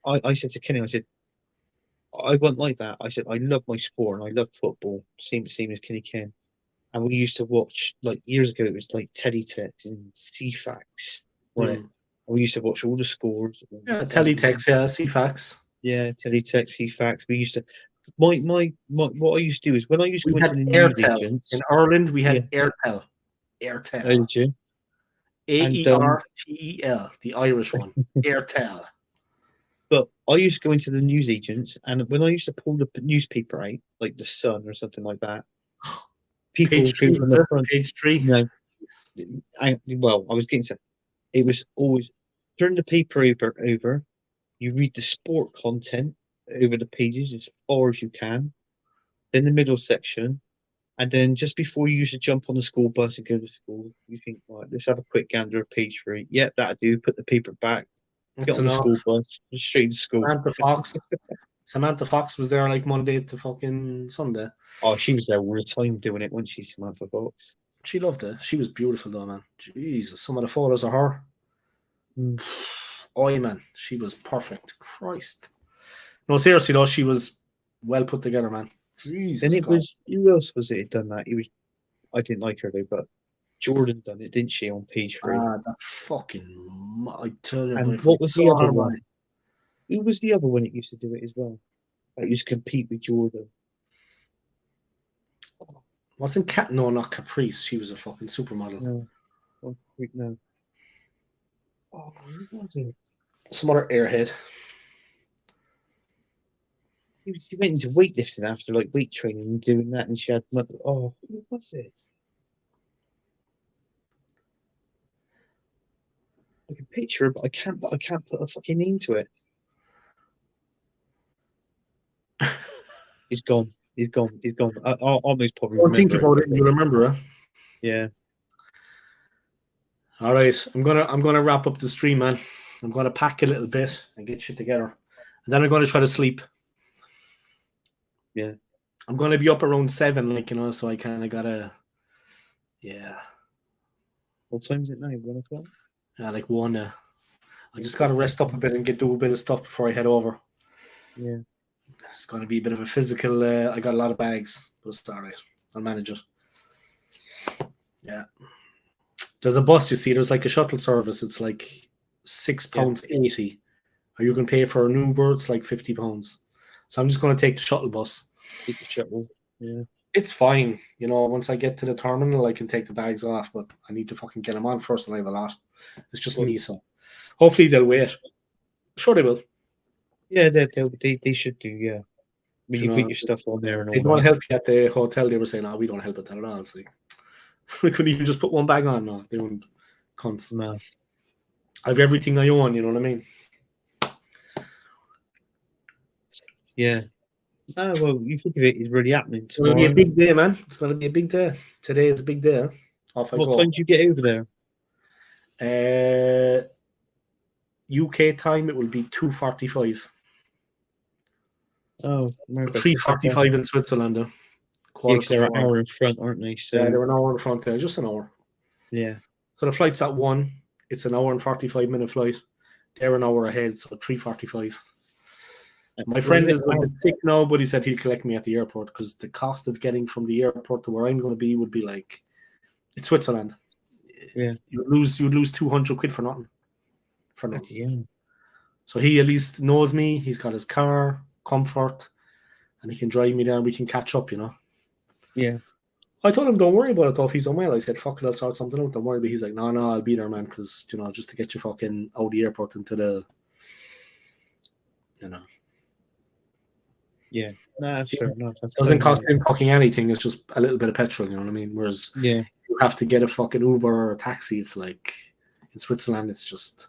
I said to Kenny, I said, I wasn't like that. I said, I love my sport and I love football, same as Kenny Ken. And we used to watch, like years ago, it was like Teletext and CFAX, right? And we used to watch all the scores. Yeah, Teletext, CFAX. Yeah, Teletext, CFAX. We used to. My what I used to do is when I used to go into the news agents in Ireland, we had Airtel. Airtel. Oh, did you? AERTEL, the Irish one. Airtel. But I used to go into the news agents, and when I used to pull the newspaper out, like the Sun or something like that, people page 3, from the front. Page 3. No, I was getting to. It was always turn the paper over. You read the sport content over the pages as far as you can. Then the middle section, and then just before you used to jump on the school bus and go to school, you think, right, let's have a quick gander of page 3. Yep, that'll do. Put the paper back. Get on the school bus, straight to school. Samantha Fox was there like Monday to fucking Sunday. Oh, she was there all the time doing it, wasn't she, Samantha Fox? She loved it. She was beautiful though, man. Jesus, some of the photos of her. Oh, man, she was perfect. Christ. No, seriously though, she was well put together, man. Jesus. And who else was it done that? I didn't like her though, but Jordan done it, didn't she, on page 3? That fucking, I tell you. And what was the other one? Who was the other one that used to do it as well? That used to compete with Jordan. Wasn't not Caprice. She was a fucking supermodel. No. Oh, who was it? Some other airhead. She went into weightlifting after like weight training and doing that, and she had who was it? I can picture her, but I can't put a fucking name to it. He's gone. I'll most probably. Don't think about it, and you remember her. Yeah. All right, I'm gonna wrap up the stream, man. I'm gonna pack a little bit and get shit together, and then I'm gonna try to sleep. Yeah. I'm gonna be up around 7, so I kind of gotta. Yeah. What time is it now? 1 o'clock. Yeah, like 1. I just gotta rest up a bit and do a bit of stuff before I head over. Yeah. It's going to be a bit of a physical. I got a lot of bags, but it's all right. I'll manage it. Yeah. There's a bus, you see. There's like a shuttle service. It's like £6.80. Or you can pay for an Uber. It's like £50. So I'm just going to take the shuttle bus. Take the shuttle. Yeah. It's fine. You know, once I get to the terminal, I can take the bags off, but I need to fucking get them on first, and I have a lot. It's just me, so hopefully they'll wait. Sure they will. Yeah, they should do, yeah. When you know, put your stuff on there and all they don't that. help you at the hotel. They were saying, "Oh, we don't help with that at all." It's like, we couldn't even just put one bag on. No, they wouldn't. Cunts. No. I have everything I own. You know what I mean? Yeah. Oh, well, you think of it, it's really happening It's going to tomorrow. be a big day, man. It's going to be a big day. Today is a big day. Off I What go. time do you get over there? UK time, it will be 2:45. Oh, 3:45 in Switzerland. Yeah, Quarter 'cause to they're an 4. hour in front, aren't they? So Yeah, they were an hour in front there, just an hour. yeah. So the flight's at 1. It's an hour and 45-minute flight. They're an hour ahead, so 3:45. My friend is a bit sick now, but he said he'll collect me at the airport because the cost of getting from the airport to where I'm going to be would be like, it's Switzerland. Yeah. You'd lose £200 for nothing. Yeah. So he at least knows me. He's got his car, comfort, and he can drive me there and we can catch up, you know. Yeah. I told him, don't worry about it though, if he's unwell. I said, fuck it, I'll sort something out, don't worry. But he's like, no, I'll be there, man, because, you know, just to get you fucking out of the airport into the, you know. Yeah. No, that's fair enough. It doesn't cost him fucking anything. It's just a little bit of petrol, you know what I mean? Whereas yeah, you have to get a fucking Uber or a taxi. It's like, in Switzerland, it's just,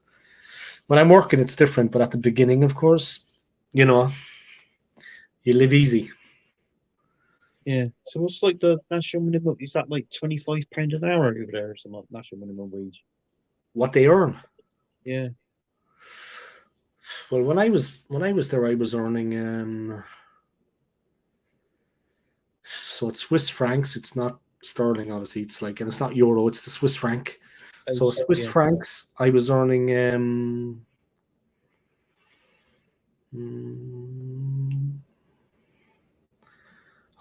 when I'm working, it's different. But at the beginning, of course, you know, you live easy. Yeah. So what's like the national minimum? Is that like £25 an hour over there or something? National minimum wage. What they earn? Yeah. Well, when I was there, I was earning so it's Swiss francs. It's not sterling, obviously. It's like, and it's not euro. It's the Swiss franc. So Swiss francs, I was earning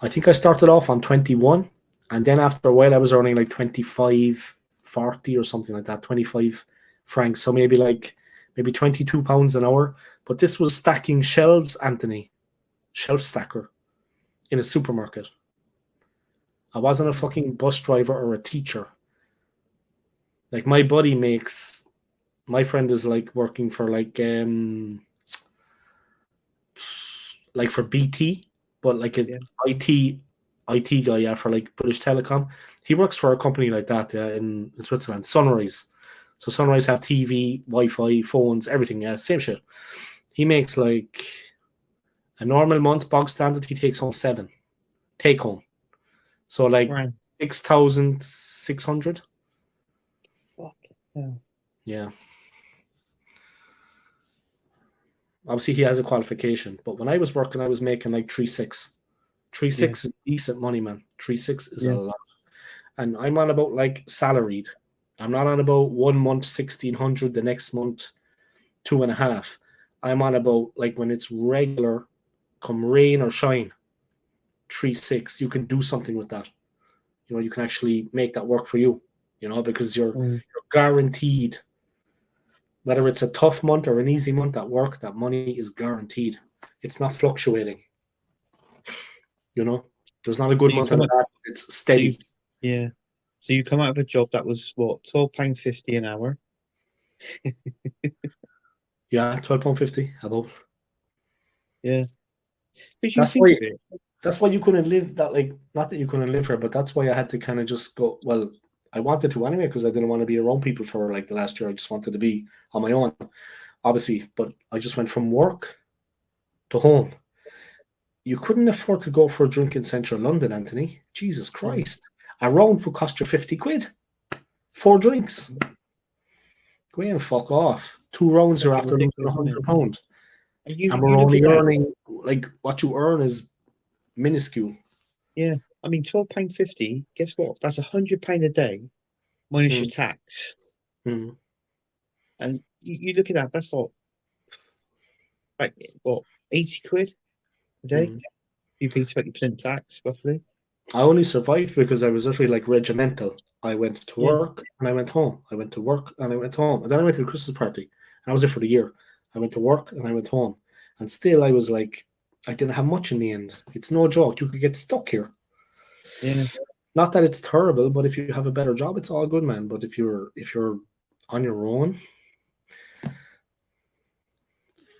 I think I started off on 21, and then after a while I was earning like 25.40 or something like that, 25 francs. So maybe £22 an hour. But this was stacking shelves, Anthony. Shelf stacker in a supermarket. I wasn't a fucking bus driver or a teacher. Like my buddy my friend is like working for like for BT, but like an IT guy, yeah, for like British Telecom. He works for a company like that, yeah, in Switzerland, Sunrise. So Sunrise have TV, Wi-Fi, phones, everything, yeah, same shit. He makes like a normal month, bog standard, he takes home 7. Take home. So like 6,600. Yeah. Obviously, he has a qualification, but when I was working, I was making like 3.6. 3.6 is decent money, man. 3.6 is a lot. And I'm on about like salaried. I'm not on about 1 month 1,600, the next month 2.5. I'm on about like when it's regular, come rain or shine, 3.6. You can do something with that. You know, you can actually make that work for you. You know, because you're guaranteed. Whether it's a tough month or an easy month at work, that money is guaranteed. It's not fluctuating. You know, there's not a good month and a bad. It's steady. So you come out of a job that was what, £12.50 an hour? Yeah, £12.50 about. Yeah. That's why you couldn't live that, like, not that you couldn't live here, but that's why I had to kind of just go, well, I wanted to anyway, because I didn't want to be around people for like the last year. I just wanted to be on my own, obviously. But I just went from work to home. You couldn't afford to go for a drink in central London, Anthony. Jesus Christ. A round would cost you 50 quid. 4 drinks. Go and fuck off. 2 rounds, you're after losing £100. And we're only earning, like, what you earn is minuscule. Yeah. I mean, £12.50, guess what? That's £100 a day minus your tax. And you look at that, that's not like what 80 quid a day. Mhm. You pay 20% tax, roughly. I only survived because I was literally like regimental. I went to Yeah. work and I went home. I went to work and I went home. And then I went to the Christmas party. And I was there for the year. I went to work and I went home. And still I was like, I didn't have much in the end. It's no joke. You could get stuck here. Yeah. Not that it's terrible, but if you have a better job, it's all good, man. But if you're on your own, Yeah.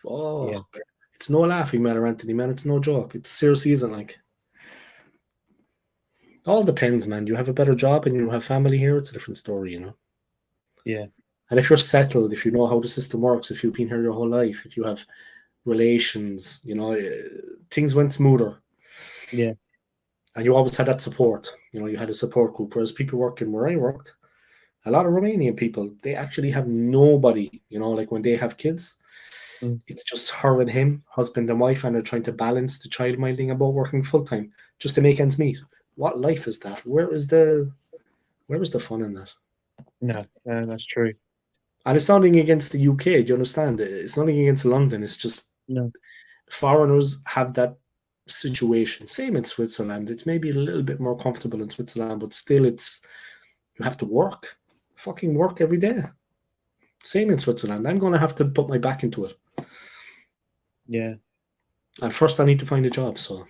fuck. It's no laughing matter, Anthony, man. It's no joke. It's seriously isn't like. All depends, man. You have a better job and you have family here, it's a different story, you know. Yeah. And if you're settled, if you know how the system works, if you've been here your whole life, if you have relations, you know, things went smoother. Yeah. And you always had that support. You know, you had a support group. Whereas people working where I worked, a lot of Romanian people, they actually have nobody, you know, like when they have kids, Mm. it's just her and him, husband and wife, and they're trying to balance the child minding about working full time just to make ends meet. What life is that? Where is the fun in that? No, that's true. And it's nothing against the UK, do you understand? It's nothing against London. It's just No. foreigners have that situation. Same in Switzerland. It's maybe a little bit more comfortable in Switzerland, but still it's you have to work. Fucking work every day. Same in Switzerland. I'm gonna have to put my back into it. Yeah. And first I need to find a job, so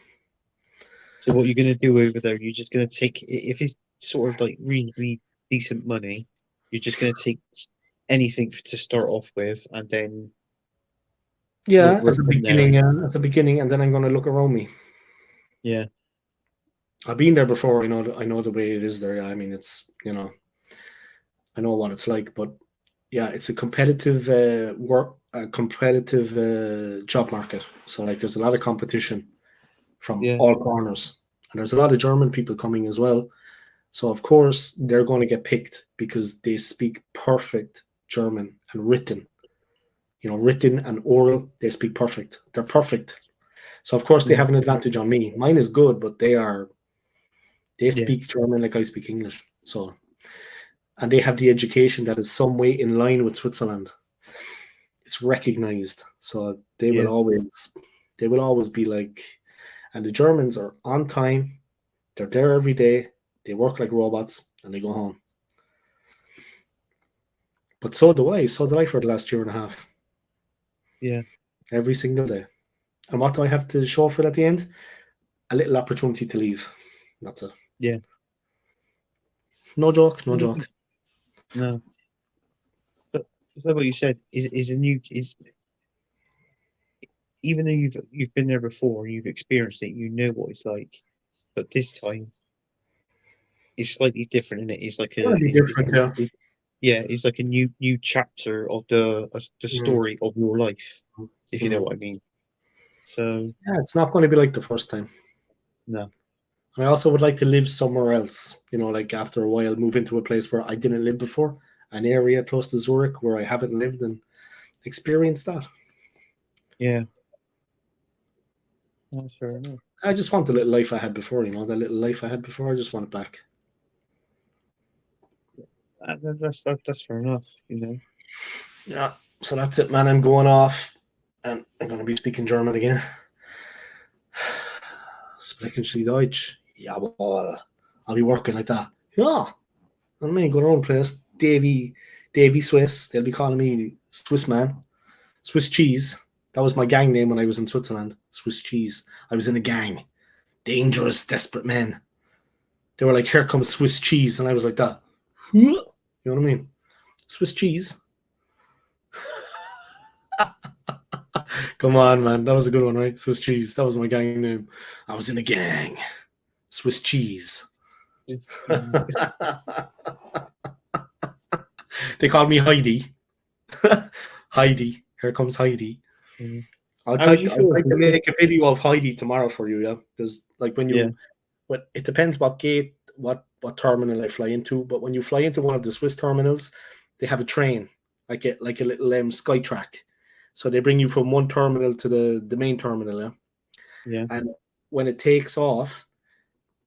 So what you're gonna do over there? You're just gonna take if it's sort of like really decent money. You're just gonna take anything to start off with, and then yeah, work from there. as a beginning, and then I'm gonna look around me. Yeah. I've been there before. I know the way it is there. I mean, it's I know what it's like, but yeah, it's a competitive competitive job market. So like, there's a lot of competition from Yeah. all corners, and there's a lot of German people coming as well. So of course they're going to get picked because they speak perfect German and written. You know, written and oral, they speak perfect. They're perfect. So of course they Yeah. have an advantage on me. Mine is good, but they Yeah. speak German like I speak English. So and they have the education that is some way in line with Switzerland. It's recognized. So Yeah. they will always be like, and the Germans are on time, they're there every day, they work like robots, and they go home. But so do I. So did I for the last year and a half. Yeah. Every single day. And what do I have to show for it at the end? A little opportunity to leave. That's it. Yeah. No joke, no joke. No. But so what you said is a new is even though you've been there before and you've experienced it, you know what it's like. But this time it's slightly different, and it's like It's gonna be different, yeah. yeah, it's like a new chapter of the story of your life, if you know what I mean. So Yeah, it's not going to be like the first time. no. I also would like to live somewhere else, you know, like after a while, move into a place where I didn't live before, an area close to Zurich where I haven't lived and experience that. Yeah. That's fair enough. I just want the little life I had before, you know, that little life I had before. I just want it back. That's fair enough, you know. Yeah, so that's it, man. I'm going off and I'm going to be speaking German again. Sprechen Sie Deutsch? Jawohl. I'll be working like that. Yeah. I mean, go around place. Davy Swiss. They'll be calling me Swiss man. Swiss cheese. That was my gang name when I was in Switzerland. Swiss cheese. I was in a gang. Dangerous, desperate men. They were like, here comes Swiss cheese. And I was like that. You know what I mean? Swiss cheese. Come on, man. That was a good one, right? Swiss cheese. That was my gang name. I was in a gang. Swiss cheese. They called me Heidi. Heidi. Here comes Heidi. Mm. I'd How like, would you I'd feel like if to you make a video of Heidi tomorrow for you, yeah? There's like when Yeah. you but it depends what gate, what terminal I fly into. But when you fly into one of the Swiss terminals, they have a train, like a little sky track. So they bring you from one terminal to the main terminal, yeah? Yeah. And when it takes off,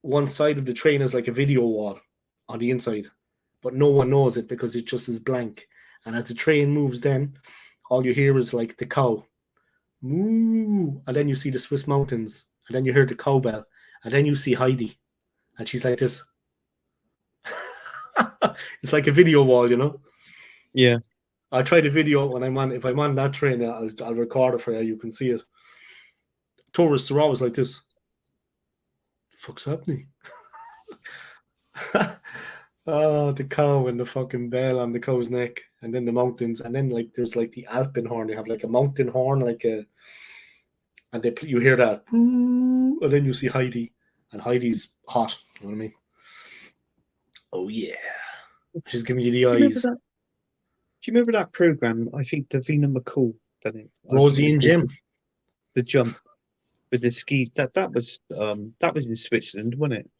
one side of the train is like a video wall on the inside, but no one knows it because it just is blank. And as the train moves, then all you hear is like the cow moo, and then you see the Swiss mountains, and then you hear the cowbell, and then you see Heidi, and she's like this. It's like a video wall, you know. Yeah. I'll try the video when I'm on. If I'm on that train, I'll record it for you. You can see it. Tourists are always like this. Fuck's happening? Oh, the cow and the fucking bell on the cow's neck, and then the mountains, and then like there's like the Alpen horn. They have like a mountain horn, like a, and you hear that, and then you see Heidi, and Heidi's hot. You know what I mean? Oh yeah, she's giving you the eyes. Do you remember that program? I think Davina McCall done it. Rosie and Jim. The jump with the skis. That was in Switzerland, wasn't it?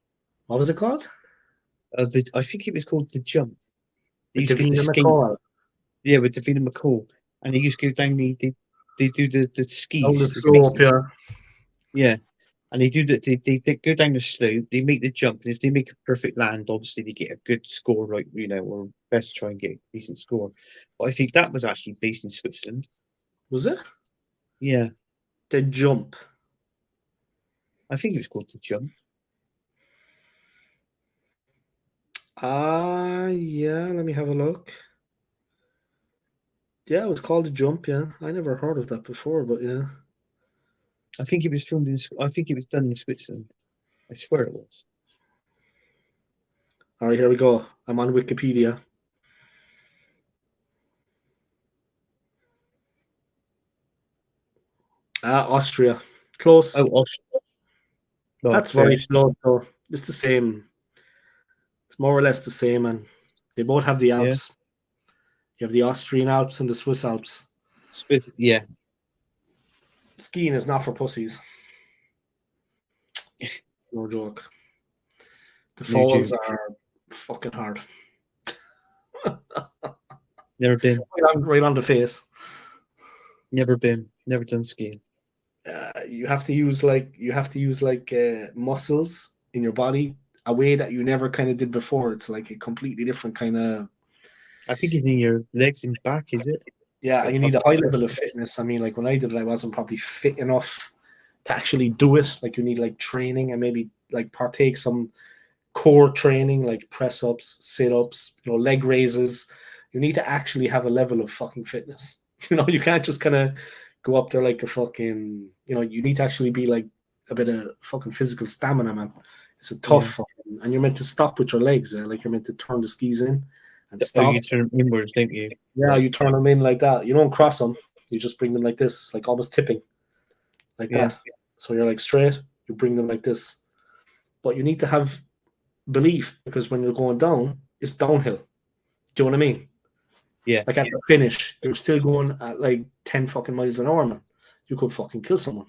What was it called? I think it was called The Jump. Davina McCall. Yeah, with Davina McCall, and they used to go down they do the skis. On the slope, yeah. Yeah, and they do they go down the slope. They make the jump, and if they make a perfect land, obviously they get a good score, right? You know, or best try and get a decent score. But I think that was actually based in Switzerland. Was it? Yeah. The Jump. I think it was called The Jump. Yeah, let me have a look. Yeah, it was called The Jump, yeah. I never heard of that before, but yeah. I think it was filmed I think it was done in Switzerland. I swear it was. All right, here we go. I'm on Wikipedia. Austria. Close. Oh, Austria. No, that's very close, though. It's the same. It's more or less the same, and they both have the Alps. Yeah. You have the Austrian Alps and the Swiss Alps. Yeah. Skiing is not for pussies. No joke. The falls are fucking hard. Never been. Right on the face. Never been. Never done skiing. You have to use muscles in your body a way that you never kind of did before. It's like a completely different kind of. I think it's in your legs and back, is it? Yeah, you need a high level of fitness. I mean, like when I did it, I wasn't probably fit enough to actually do it. Like you need like training and maybe like partake some core training, like press ups, sit ups, leg raises. You need to actually have a level of fucking fitness. You can't just kind of go up there like a fucking. You need to actually be like a bit of fucking physical stamina, man. It's a tough fucking, and you're meant to stop with your legs. Like you're meant to turn the skis in. Oh, you turn them inwards, don't you? Yeah, you turn them in like that. You don't cross them. You just bring them like this, like almost tipping, like that. So you're like straight. You bring them like this. But you need to have belief because when you're going down, it's downhill. Do you know what I mean? Yeah. Like at the finish, you're still going at like 10 fucking miles an hour, man. You could fucking kill someone.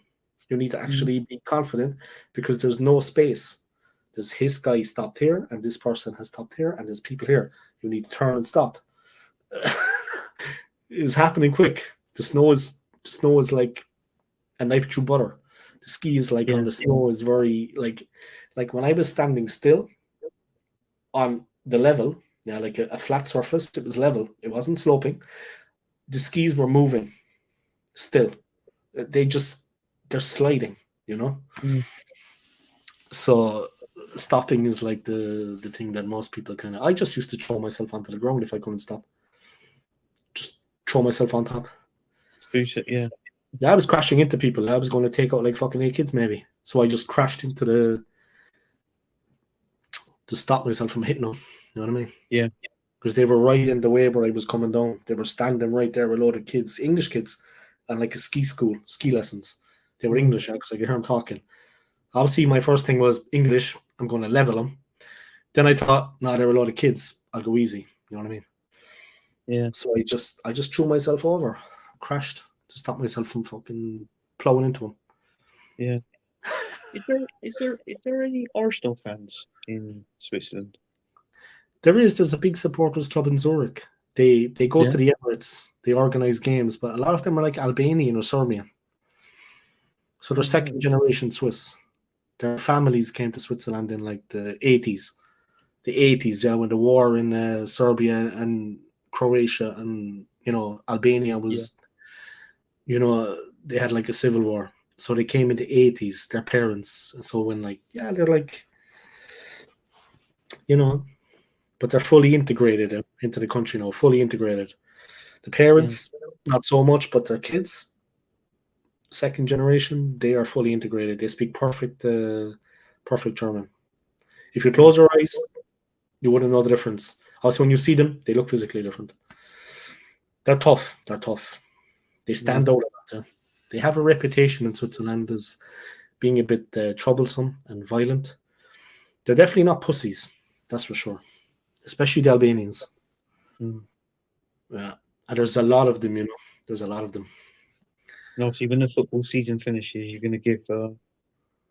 You need to actually be confident because there's no space. There's his guy stopped here, and this person has stopped here, and there's people here. You need to turn and stop. It's happening quick. The snow is like a knife through butter. The ski is like on the snow is very like when I was standing still on the level, like a flat surface, it was level. It wasn't sloping. The skis were moving still. They're sliding, So stopping is like the thing that most people kind of. I just used to throw myself onto the ground if I couldn't stop. Just throw myself on top. Yeah. Yeah, I was crashing into people. I was going to take out like fucking 8 kids maybe. So I just crashed into to stop myself from hitting them. You know what I mean? Yeah. Because they were right in the way where I was coming down. They were standing right there with a load of kids, English kids, and like a ski lessons. They were English because I could hear them talking. Obviously, my first thing was English. I'm going to level them. Then I thought, no, there were a lot of kids. I'll go easy. You know what I mean? Yeah. So I just threw myself over, crashed to stop myself from fucking plowing into them. Yeah. Is there any Arsenal fans in Switzerland? There's a big supporters club in Zurich. They go to the Emirates. They organize games, but a lot of them are like Albanian or Serbian. So they're second generation Swiss. Their families came to Switzerland in like the 80s. The 80s, yeah, when the war in Serbia and Croatia and Albania was, they had like a civil war. So they came in the 80s, their parents. And so when they're like, but they're fully integrated into the country now, fully integrated. The parents, not so much, but their kids, second generation, they are fully integrated. They speak perfect German. If you close your eyes, you wouldn't know the difference. Also, when you see them, they look physically different. They're tough. They stand out a lot. They have a reputation in Switzerland as being a bit troublesome and violent. They're definitely not pussies, that's for sure. Especially the Albanians. Yeah. And there's a lot of them, There's a lot of them. And obviously, when the football season finishes, you're going to give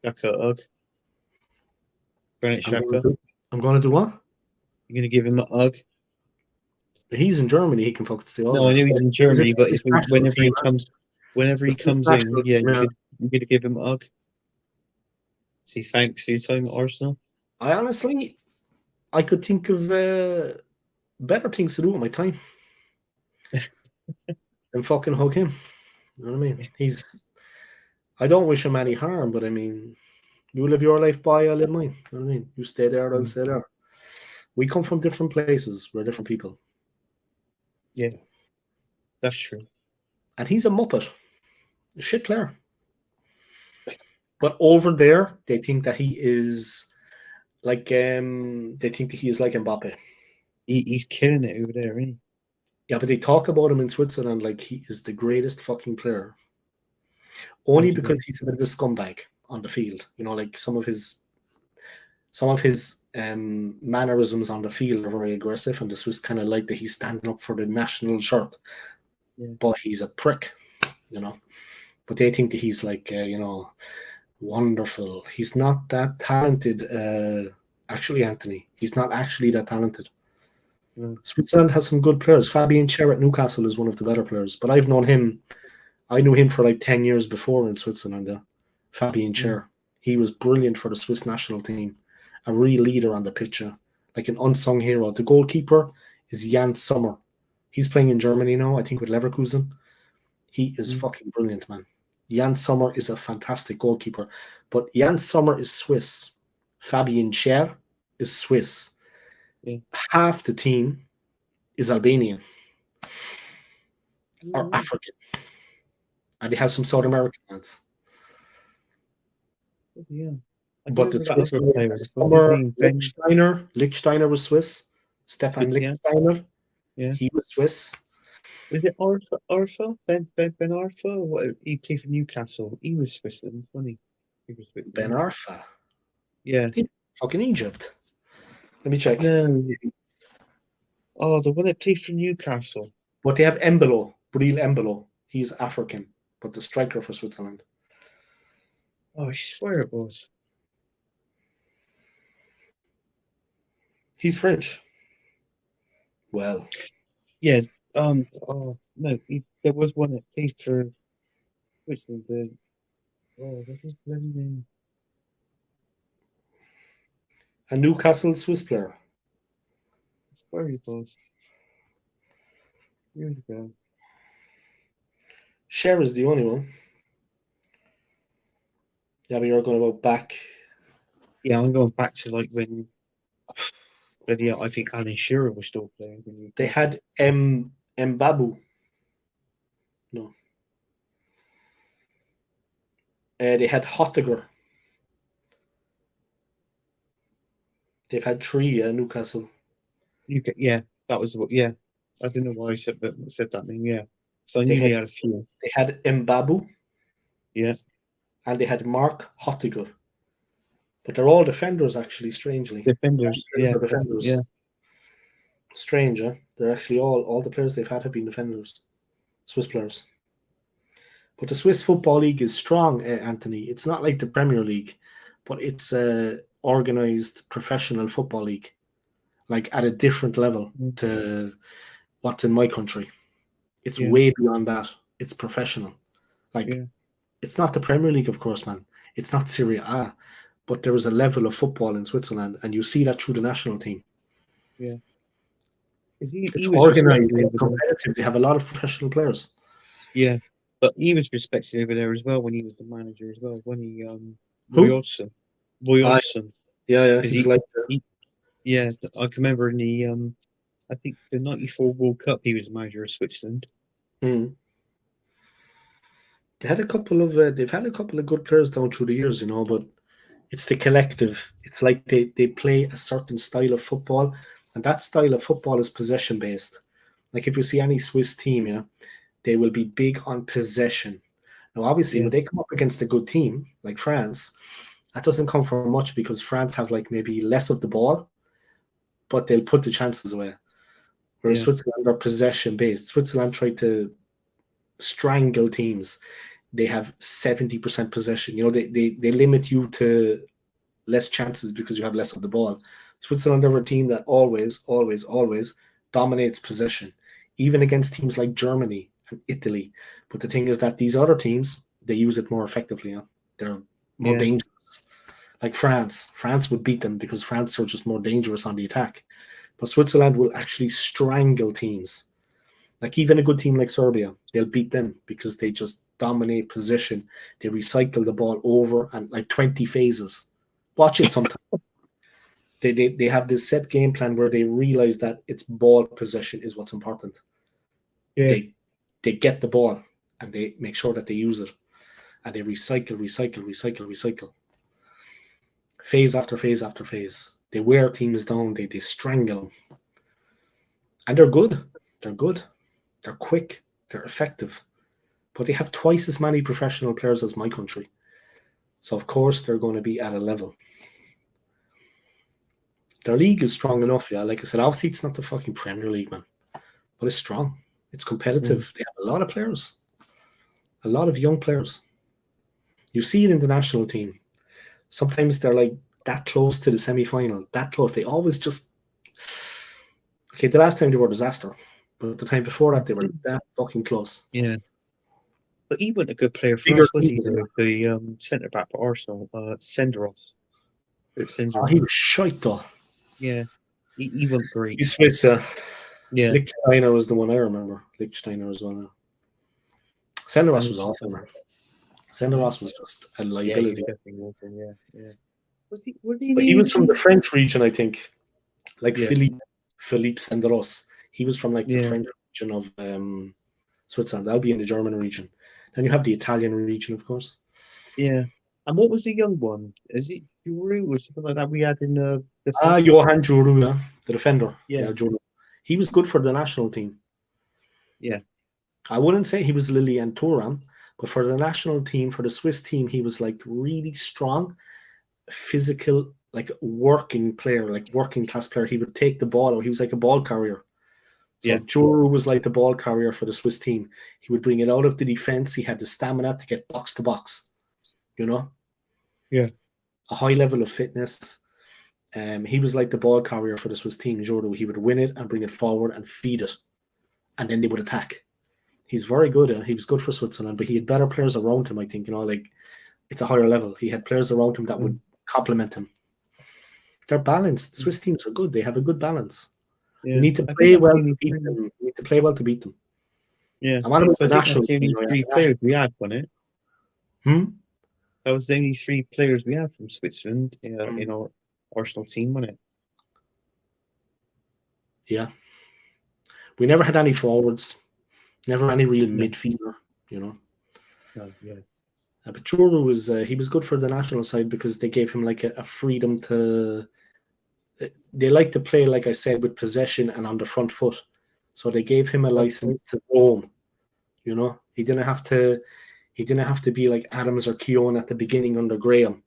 Jack a hug. Granit Xhaka. I'm going to do what? You're going to give him a hug. He's in Germany. He can fucking stay all. No, I know he's in Germany, but whenever he comes in, you're going to give him a hug. Say thanks for your time at Arsenal. I could think of better things to do with my time than fucking hug him. You know what I mean? I don't wish him any harm, but I mean, you live your life, boy, I live mine. You know what I mean? You stay there, I'll stay there. We come from different places. We're different people. Yeah, that's true. And he's a muppet. A shit player. But over there, they think that he is like they think that he is like Mbappe. He's killing it over there, isn't he? Yeah, but they talk about him in Switzerland like he is the greatest fucking player. Only because he's a bit of a scumbag on the field. Like some of his mannerisms on the field are very aggressive, and the Swiss kind of like that he's standing up for the national shirt. Yeah. But he's a prick, But they think that he's like, wonderful. He's not that talented, actually, Anthony. He's not actually that talented. Switzerland has some good players. Fabian Schär at Newcastle is one of the better players. But I knew him for like 10 years before in Switzerland. Fabian Schär. He was brilliant for the Swiss national team. A real leader on the pitch. Like an unsung hero. The goalkeeper is Jan Sommer. He's playing in Germany now, I think with Leverkusen. He is fucking brilliant, man. Jan Sommer is a fantastic goalkeeper. But Jan Sommer is Swiss. Fabian Schär is Swiss. Yeah. Half the team is Albanian or African. And they have some South American ones. Yeah. But the Swiss Lichtsteiner was Swiss. Stefan Lichtsteiner. Yeah. He was Swiss. Was it Arfa? Ben Arfa? What, he played for Newcastle. He was Switzerland, wasn't he? Was Switzerland. Ben Arfa? Yeah. Fucking Egypt. Let me check. No. Oh, the one that played for Newcastle. But they have Embolo, Breel Embolo. He's African, but the striker for Switzerland. Oh, I swear it was. He's French. Well. Yeah. Oh no. There was one that played for Switzerland. What's his bloody name? A Newcastle Swiss player. I swear he was. Years ago. Schär is the only one. Yeah, but you're going to go back. Yeah, I'm going back to like when. But yeah, I think Alan Shearer was still playing. They had Mbabu. No. They had Hottiger. They've had 3 Newcastle. Yeah, that was what. Yeah, I don't know why I said that name. Yeah, so I knew they had a few. They had Mbabu. Yeah. And they had Mark Hottiger. But they're all defenders, actually, strangely. Defenders. Yeah. Strange, huh? They're actually all the players they've had have been defenders. Swiss players. But the Swiss Football League is strong, Anthony. It's not like the Premier League, but it's a organized professional football league. Like at a different level to what's in my country. It's way beyond that. It's professional. It's not the Premier League, of course, man. It's not Serie A. But there is a level of football in Switzerland, and you see that through the national team. Yeah. It's organized, it's competitive. They have a lot of professional players. Yeah. But he was respected over there as well when he was the manager as well. When he Who? Roy Ah, Hodgson. yeah, 'Cause he was like, yeah, I can remember in the I think the '94 World Cup he was manager of Switzerland. hmm. They've had a couple of good players down through the years, but it's the collective. It's like they play a certain style of football, and that style of football is possession based. Like if you see any Swiss team, yeah, they will be big on possession. Now, obviously, Yeah, when they come up against a good team like France, that doesn't come from much because France have like maybe less of the ball, but they'll put the chances away. Whereas yeah, Switzerland are possession based. Switzerland try to strangle teams. They have 70% possession. They limit you to less chances because you have less of the ball. Switzerland are a team that always, always, always dominates possession, even against teams like Germany and Italy. But the thing is that these other teams, they use it more effectively. They're more yeah, dangerous. Like France. France would beat them because France are just more dangerous on the attack. But Switzerland will actually strangle teams. Like even a good team like Serbia, they'll beat them because they just dominate position. They recycle the ball over and like 20 phases. Watch it sometime. They have this set game plan where they realize that it's ball possession is what's important. yeah, They get the ball and they make sure that they use it. And they recycle. Phase after phase after phase. They wear teams down, they strangle them. And they're good. They're good. They're quick. They're effective. But they have twice as many professional players as my country. So, of course, they're going to be at a level. Their league is strong enough, yeah. Like I said, obviously it's not the fucking Premier League, man. But it's strong. It's competitive. They have a lot of players. A lot of young players. You see it in the national team. Sometimes they're like that close to the semi-final. That close. They always just... Okay, the last time they were a disaster. But the time before that, they were that fucking close. yeah. But he wasn't a good player for Bigger us, was he? teams, The centre back for Arsenal, Senderos. Oh, he was shite, though. Yeah, he wasn't great. He's Swiss, Yeah, Lichtsteiner was the one I remember. Lichtsteiner was one. Senderos was awful, man. Senderos was just a yeah, he was liability. definitely awful. Yeah. Was But he was from the French region, I think. Like Yeah. Philippe Senderos. He was from like the Yeah. French region of Switzerland. That'll be in the German region. Then you have the Italian region, of course. Yeah. And what was the young one? Is it Juru or something like that we had in the Johan Juru, the defender. Yeah. Juru. He was good for the national team. Yeah. I wouldn't say he was Lilian Thuram, but for the national team, for the Swiss team, he was like really strong, physical, like working player, like working class player. He would take the ball. He was like a ball carrier. So Yeah. Juru was like the ball carrier for the Swiss team. He would bring it out of the defense. He had the stamina to get box to box. Yeah. A high level of fitness. He was like the ball carrier for the Swiss team, Juru. He would win it and bring it forward and feed it. And then they would attack. He's very good. He was good for Switzerland, but he had better players around him, I think. Like it's a higher level. He had players around him that would complement him. They're balanced. Swiss teams are good. They have a good balance. Yeah. You need to play well to beat them. You need to play well to beat them. Yeah. I'm on about the that's national the only team. three players we had, wasn't it? Hmm? That was the only three players we had from Switzerland in our Arsenal team, wasn't it? Yeah. We never had any forwards. Never any real midfielder, No, yeah. But Juru was he was good for the national side because they gave him like a freedom to. They like to play, like I said, with possession and on the front foot. So they gave him a license to roam. He didn't have to. He didn't have to be like Adams or Keown at the beginning under Graham,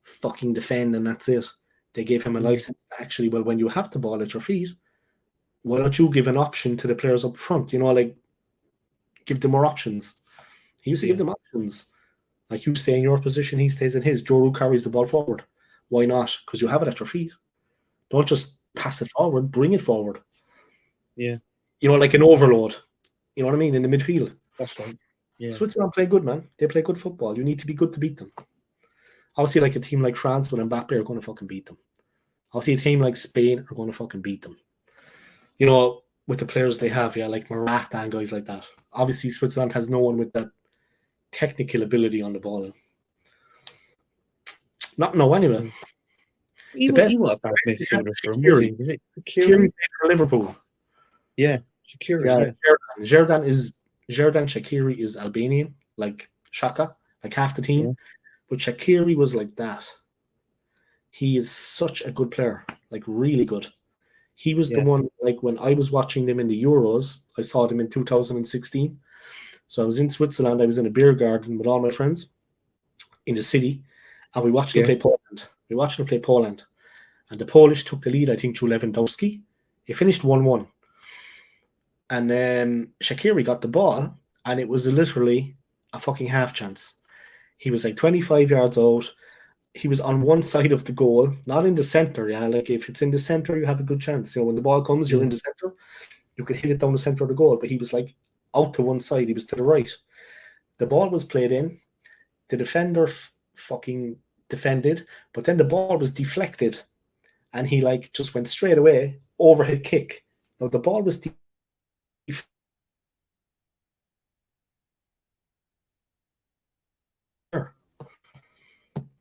fucking defend and that's it. They gave him a license to actually. Well, when you have the ball at your feet, why don't you give an option to the players up front? Like give them more options. He used to give them options. Like you stay in your position, he stays in his. Juru carries the ball forward. Why not? Because you have it at your feet. Don't just pass it forward, bring it forward. Yeah. Like an overload. You know what I mean? In the midfield. That's right. Yeah. Switzerland play good, man. They play good football. You need to be good to beat them. Obviously, like a team like France with Mbappe are going to fucking beat them. Obviously, a team like Spain are going to fucking beat them. With the players they have, like Morata and guys like that. obviously Switzerland has no one with that technical ability on the ball. Not no anyway. He The was best a bad they had midfielder was for him, was he? Shaqiri. Was it Shaqiri Shaqiri? played for Liverpool. Yeah, Shaqiri. Yeah, Yeah, Xherdan Shaqiri is Albanian, like Shaka, like half the team. Yeah. But Shaqiri was like that. He is such a good player, like really good. He was the Yeah. one, like when I was watching them in the Euros, I saw them in 2016. So I was in Switzerland, I was in a beer garden with all my friends in the city, and we watched them Yeah. play Poland. We watched them play Poland. And the Polish took the lead, I think, through Lewandowski. It finished 1-1. And then Shaqiri got the ball, and it was literally a fucking half chance. He was like 25 yards out. He was on one side of the goal, not in the center. Yeah, like if it's in the center, you have a good chance. You know, when the ball comes, you're in the center. You could hit it down the center of the goal. But he was like out to one side. He was to the right. The ball was played in. The defender fucking defended, but then the ball was deflected, and he like just went straight away overhead kick. Now the ball was that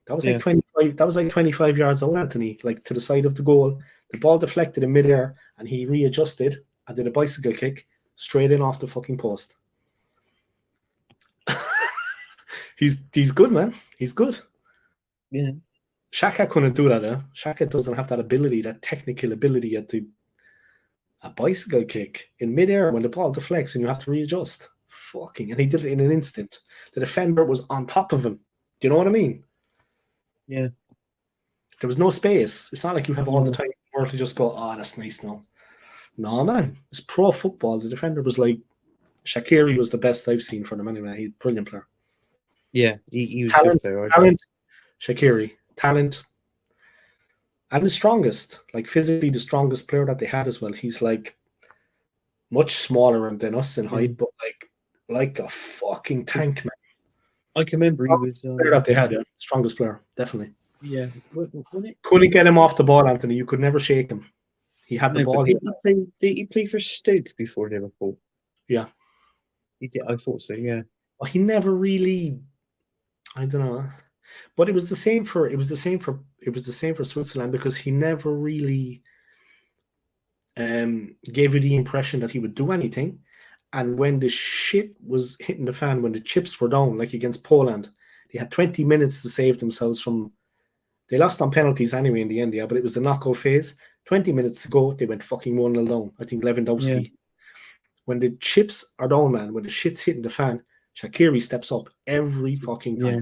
was like 25. That was like 25 yards out, Anthony, like to the side of the goal. The ball deflected in midair, and he readjusted and did a bicycle kick straight in off the fucking post. he's good, man. He's good. Yeah. Shaka couldn't do that. Shaka doesn't have that ability, that technical ability at a bicycle kick in midair when the ball deflects and you have to readjust. Fucking, and he did it in an instant. The defender was on top of him. Do you know what I mean? Yeah. There was no space. It's not like you have all the time in the world to just go, oh, that's nice now. No, man. It's pro football. The defender was like, Shaqiri was the best I've seen for them anyway. He's a brilliant player. Yeah, he was Talent, good there. talent, Shaqiri. Talent. And the strongest, like physically the strongest player that they had as well. He's like much smaller than us in height, but like a fucking tank, man. I can remember he was player that they had, yeah. Strongest player, definitely. Yeah. Couldn't get him off the ball, Anthony. You could never shake him. He had the ball. Did he play for Stoke before Liverpool? Yeah. He did. I thought so, yeah. Well, he never really, I don't know. But it was the same for Switzerland, because he never really gave you the impression that he would do anything. And when the shit was hitting the fan, when the chips were down, like against Poland, they had 20 minutes to save themselves from. They lost on penalties anyway in the end, yeah, but it was the knockout phase. 20 minutes to go, they went fucking 1-0 down. I think Lewandowski. Yeah. When the chips are down, man, when the shit's hitting the fan, Shaqiri steps up every fucking time. Yeah.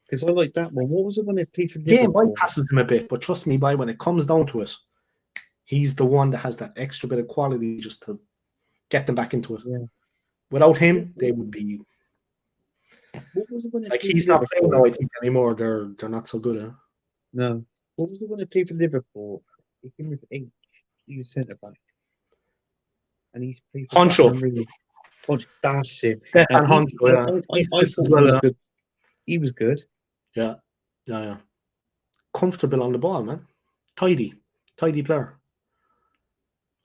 Because I like that one. What was it when they played for Liverpool? Game bypasses him a bit, but trust me, when it comes down to it, he's the one that has that extra bit of quality just to get them back into it. Yeah. Without him, they would be. What was it when like he's not playing now, I think, anymore. They're not so good, huh? No. What was it when they played for Liverpool? He came with H. He was centre back. And he's played for Honcho. That's him. Stefan Honcho, yeah. He was good. Yeah. Comfortable on the ball, man. Tidy player.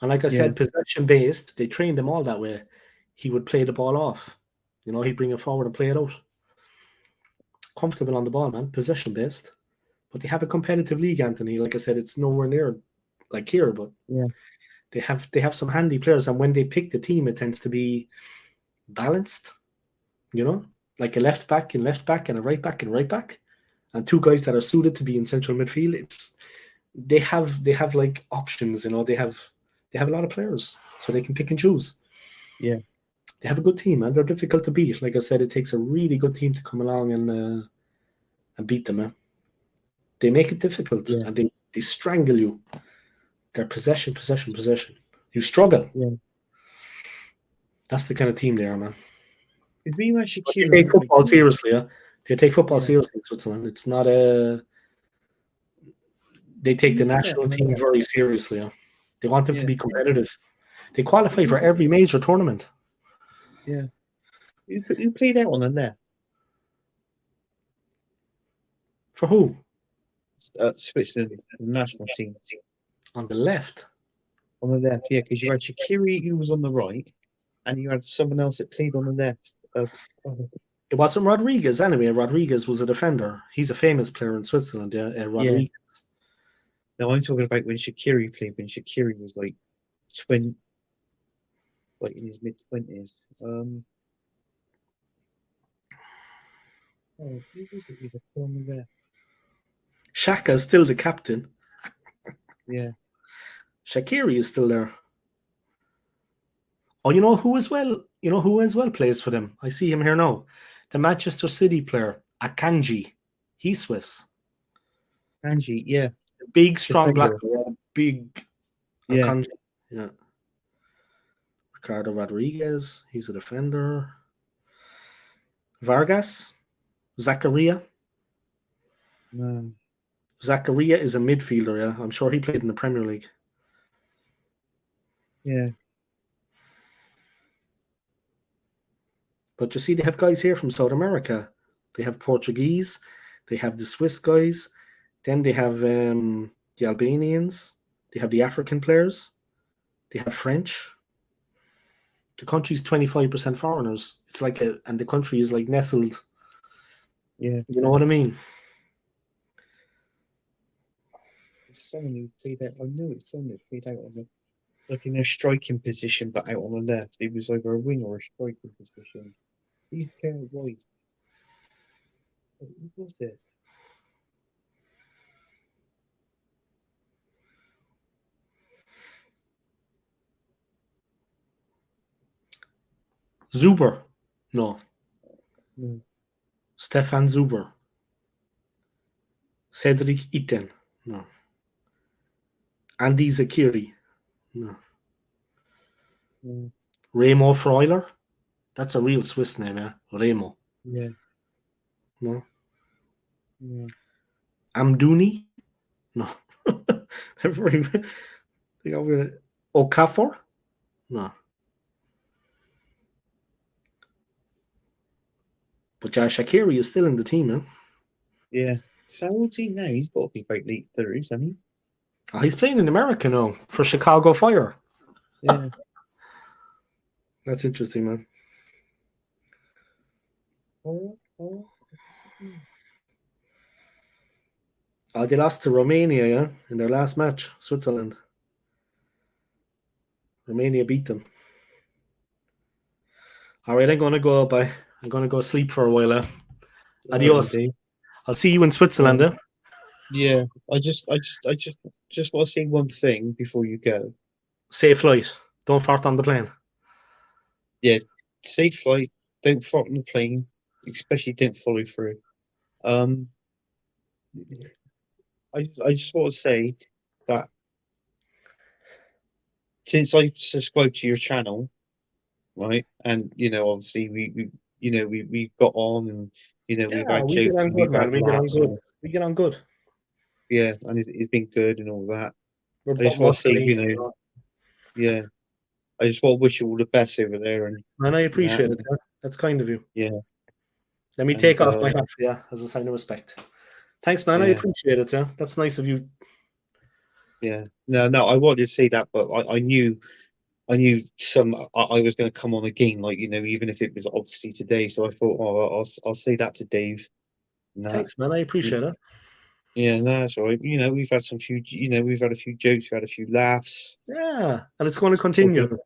And like I said, possession based, they trained him all that way. He would play the ball off. You know, he'd bring it forward and play it out. Comfortable on the ball, man. Possession based. But they have a competitive league, Anthony. Like I said, it's nowhere near like here, but they have some handy players, and when they pick the team, it tends to be balanced. You know, like a left back and a right back and right back, and two guys that are suited to be in central midfield. They have like options. You know, they have a lot of players, so they can pick and choose. Yeah, they have a good team, and they're difficult to beat. Like I said, it takes a really good team to come along and beat them. Man. They make it difficult, and they strangle you. They're possession. You struggle. Yeah. That's the kind of team they are, man. They take football seriously, yeah. They take football seriously in Switzerland. It's not a. They take the national team very seriously. Yeah. They want them to be competitive. They qualify for every major tournament. Yeah. Who played out on the left? For who? Switzerland, the national team. On the left? On the left, yeah, because you had Shaqiri, who was on the right. and you had someone else that played on the left. It wasn't Rodriguez anyway. Rodriguez was a defender. He's a famous player in Switzerland. Yeah, Rodriguez. No, I'm talking about when Shaqiri played. When Shaqiri was like in his mid-20s. Oh, who was it? He was on the left. Shaka's still the captain. Yeah. Shaqiri is still there. Oh, you know who as well? You know who as well plays for them? I see him here now. The Manchester City player, Akanji. He's Swiss. Akanji, yeah. Big, strong black Defender. player. Big Yeah. Akanji. Yeah. Ricardo Rodriguez. He's a defender. Vargas. Zakaria. No. Zakaria is a midfielder, yeah. I'm sure he played in the Premier League. Yeah. But you see, they have guys here from South America. They have Portuguese. They have the Swiss guys. Then they have the Albanians. They have the African players. They have French. The country's 25% foreigners. It's like and the country is like nestled. Yeah. You know what I mean? Someone who played out. I knew it's someone that played out on the, like in a striking position, but out on the left. It was either a wing or a striking position. He's kind of wide. What was it? Zuber. No. No. Stefan Zuber. Cedric Itten. No. Andy Zakiri. No. No. Remo Freuler. That's a real Swiss name, yeah? Remo. Yeah. No. Yeah. Amdouni? No. Okafor? No. But yeah, Shaqiri is still in the team, eh? Yeah. So how old's he now? He's got to be about late 30s, hasn't he? Oh, he's playing in America now for Chicago Fire. Yeah. That's interesting, man. Oh. They lost to Romania, yeah, in their last match, Switzerland. Romania beat them. All right, I'm going to go, bye. I'm going to go sleep for a while. Adios. I'll see you in Switzerland. Yeah, I just want to say one thing before you go. Safe flight. Don't fart on the plane. Yeah, safe flight. Don't fart on the plane, especially don't follow through. I just want to say that since I've subscribed to your channel, right, and obviously we got on, and we've had jokes and we've had laughs. We get on good. Yeah, and it's been good and all that. We're I just want to say, yeah, I just want to wish you all the best over there. And I appreciate it. That's kind of you. Yeah. Let me take off my hat for you as a sign of respect. Thanks, man. Yeah. I appreciate it. Yeah, that's nice of you. Yeah. No, I wanted to say that, but I knew I was going to come on again, like even if it was obviously today. So I thought, I'll say that to Dave. Thanks, man. I appreciate it. Yeah, no, that's all right. We've had we've had a few jokes, we've had a few laughs. Yeah, and it's going to continue.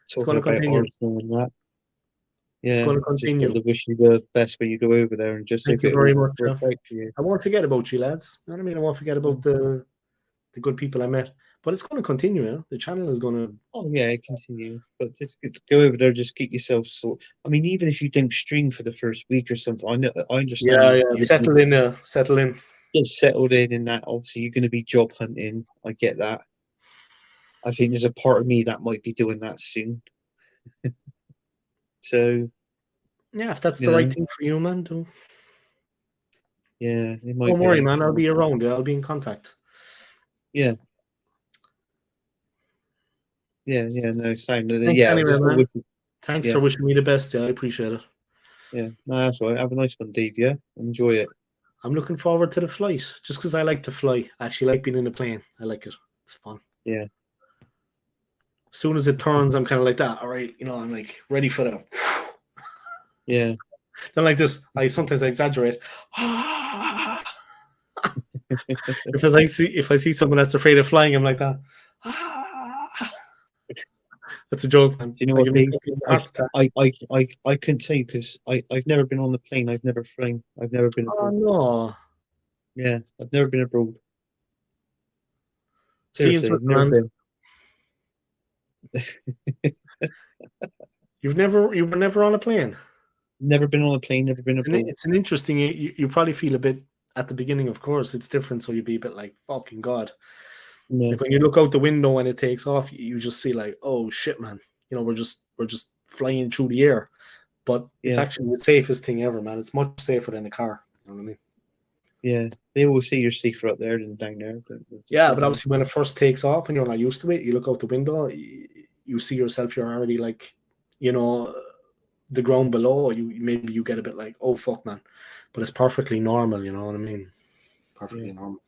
It's going to continue. Arsenal and that. Yeah, it's going to continue. Just wish you the best when you go over there, and just thank you very much. You. I won't forget about you, lads. You know what I mean? I won't forget about the good people I met. But it's going to continue. The channel is going to. Oh yeah, continue. But just go over there. Just get yourself I mean, even if you don't stream for the first week or something, I understand. Yeah. Settle in. Settle in. Get settled in that. Obviously, you're going to be job hunting. I get that. I think there's a part of me that might be doing that soon. So. Yeah, if that's the right thing for you, man, do. Yeah, it might. Don't worry, man. I'll be around. I'll be in contact. Yeah. Yeah, no, same. Thanks anyway, man. Thanks for wishing me the best. Yeah, I appreciate it. Yeah, no, that's all right. Have a nice one, Dave. Yeah, enjoy it. I'm looking forward to the flight, just because I like to fly. I actually like being in a plane. I like it. It's fun. Yeah. As soon as it turns, I'm kind of like that. All right, you know, I'm like ready for that. Yeah. Then like this, I sometimes exaggerate. If I see someone that's afraid of flying, I'm like that. That's a joke, man. Do you know what, Dave? I couldn't tell you because I've never been on the plane. I've never flown. I've never been Oh abroad. no. Yeah, I've never been abroad. See you in Seriously, I've never Switzerland. been. You were never on a plane. Never been on a plane. Never been abroad. It's an interesting. You probably feel a bit at the beginning, of course. It's different, so you'd be a bit like, fucking God. Yeah. Like when you look out the window and it takes off, you just see like, oh shit, man. You know, we're just flying through the air. But it's Yeah. actually the safest thing ever, man. It's much safer than a car. You know what I mean? Yeah, they always say you're safer up there than down there. Yeah, but obviously when it first takes off and you're not used to it, you look out the window, you see yourself, you're already like, you know, the ground below. Maybe you get a bit like, oh fuck, man. But it's perfectly normal, you know what I mean? Perfectly normal.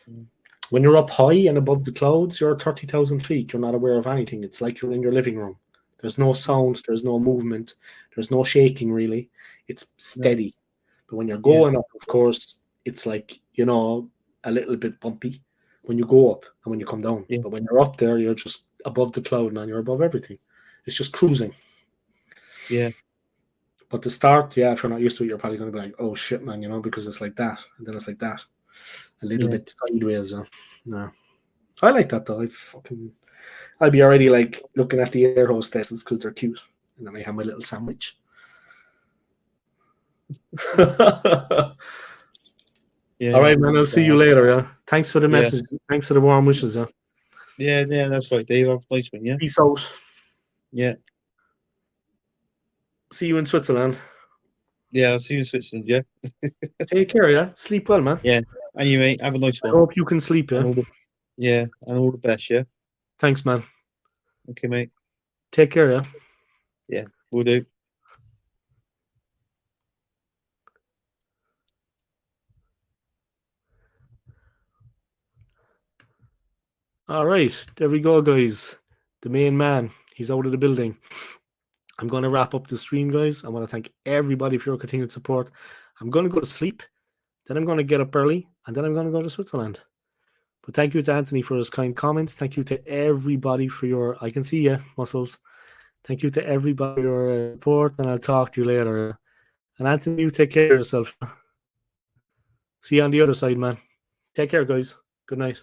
Mm. When you're up high and above the clouds, you're 30,000 feet. You're not aware of anything. It's like you're in your living room. There's no sound. There's no movement. There's no shaking, really. It's steady. But when you're going up, of course, it's like, you know, a little bit bumpy when you go up and when you come down. Yeah. But when you're up there, you're just above the cloud, man. You're above everything. It's just cruising. Yeah. But to start, yeah, if you're not used to it, you're probably going to be like, oh shit, man, you know, because it's like that. And then it's like that. A little bit sideways. No. I like that, though. I'd be already like looking at the air hostesses because they're cute. And then I have my little sandwich. Yeah. All right, man. I'll see you later. Yeah. Thanks for the message. Thanks for the warm wishes. Yeah. Yeah, that's right, Dave. Have a nice one. Yeah. Peace out. Yeah. See you in Switzerland. Yeah, I'll see you in Switzerland. Yeah. Take care. Yeah. Sleep well, man. Yeah. And you, mate. Have a nice I one. hope you can sleep. Yeah. And all the best. Yeah. Thanks, man. Okay, mate. Take care. Yeah. Yeah, we'll do. All right. There we go, guys. The main man. He's out of the building. I'm going to wrap up the stream, guys. I want to thank everybody for your continued support. I'm going to go to sleep. Then I'm going to get up early. And then I'm going to go to Switzerland. But thank you to Anthony for his kind comments. Thank you to everybody for your... I can see you, Muscles. Thank you to everybody for your support. And I'll talk to you later. And Anthony, you take care of yourself. See you on the other side, man. Take care, guys. Good night.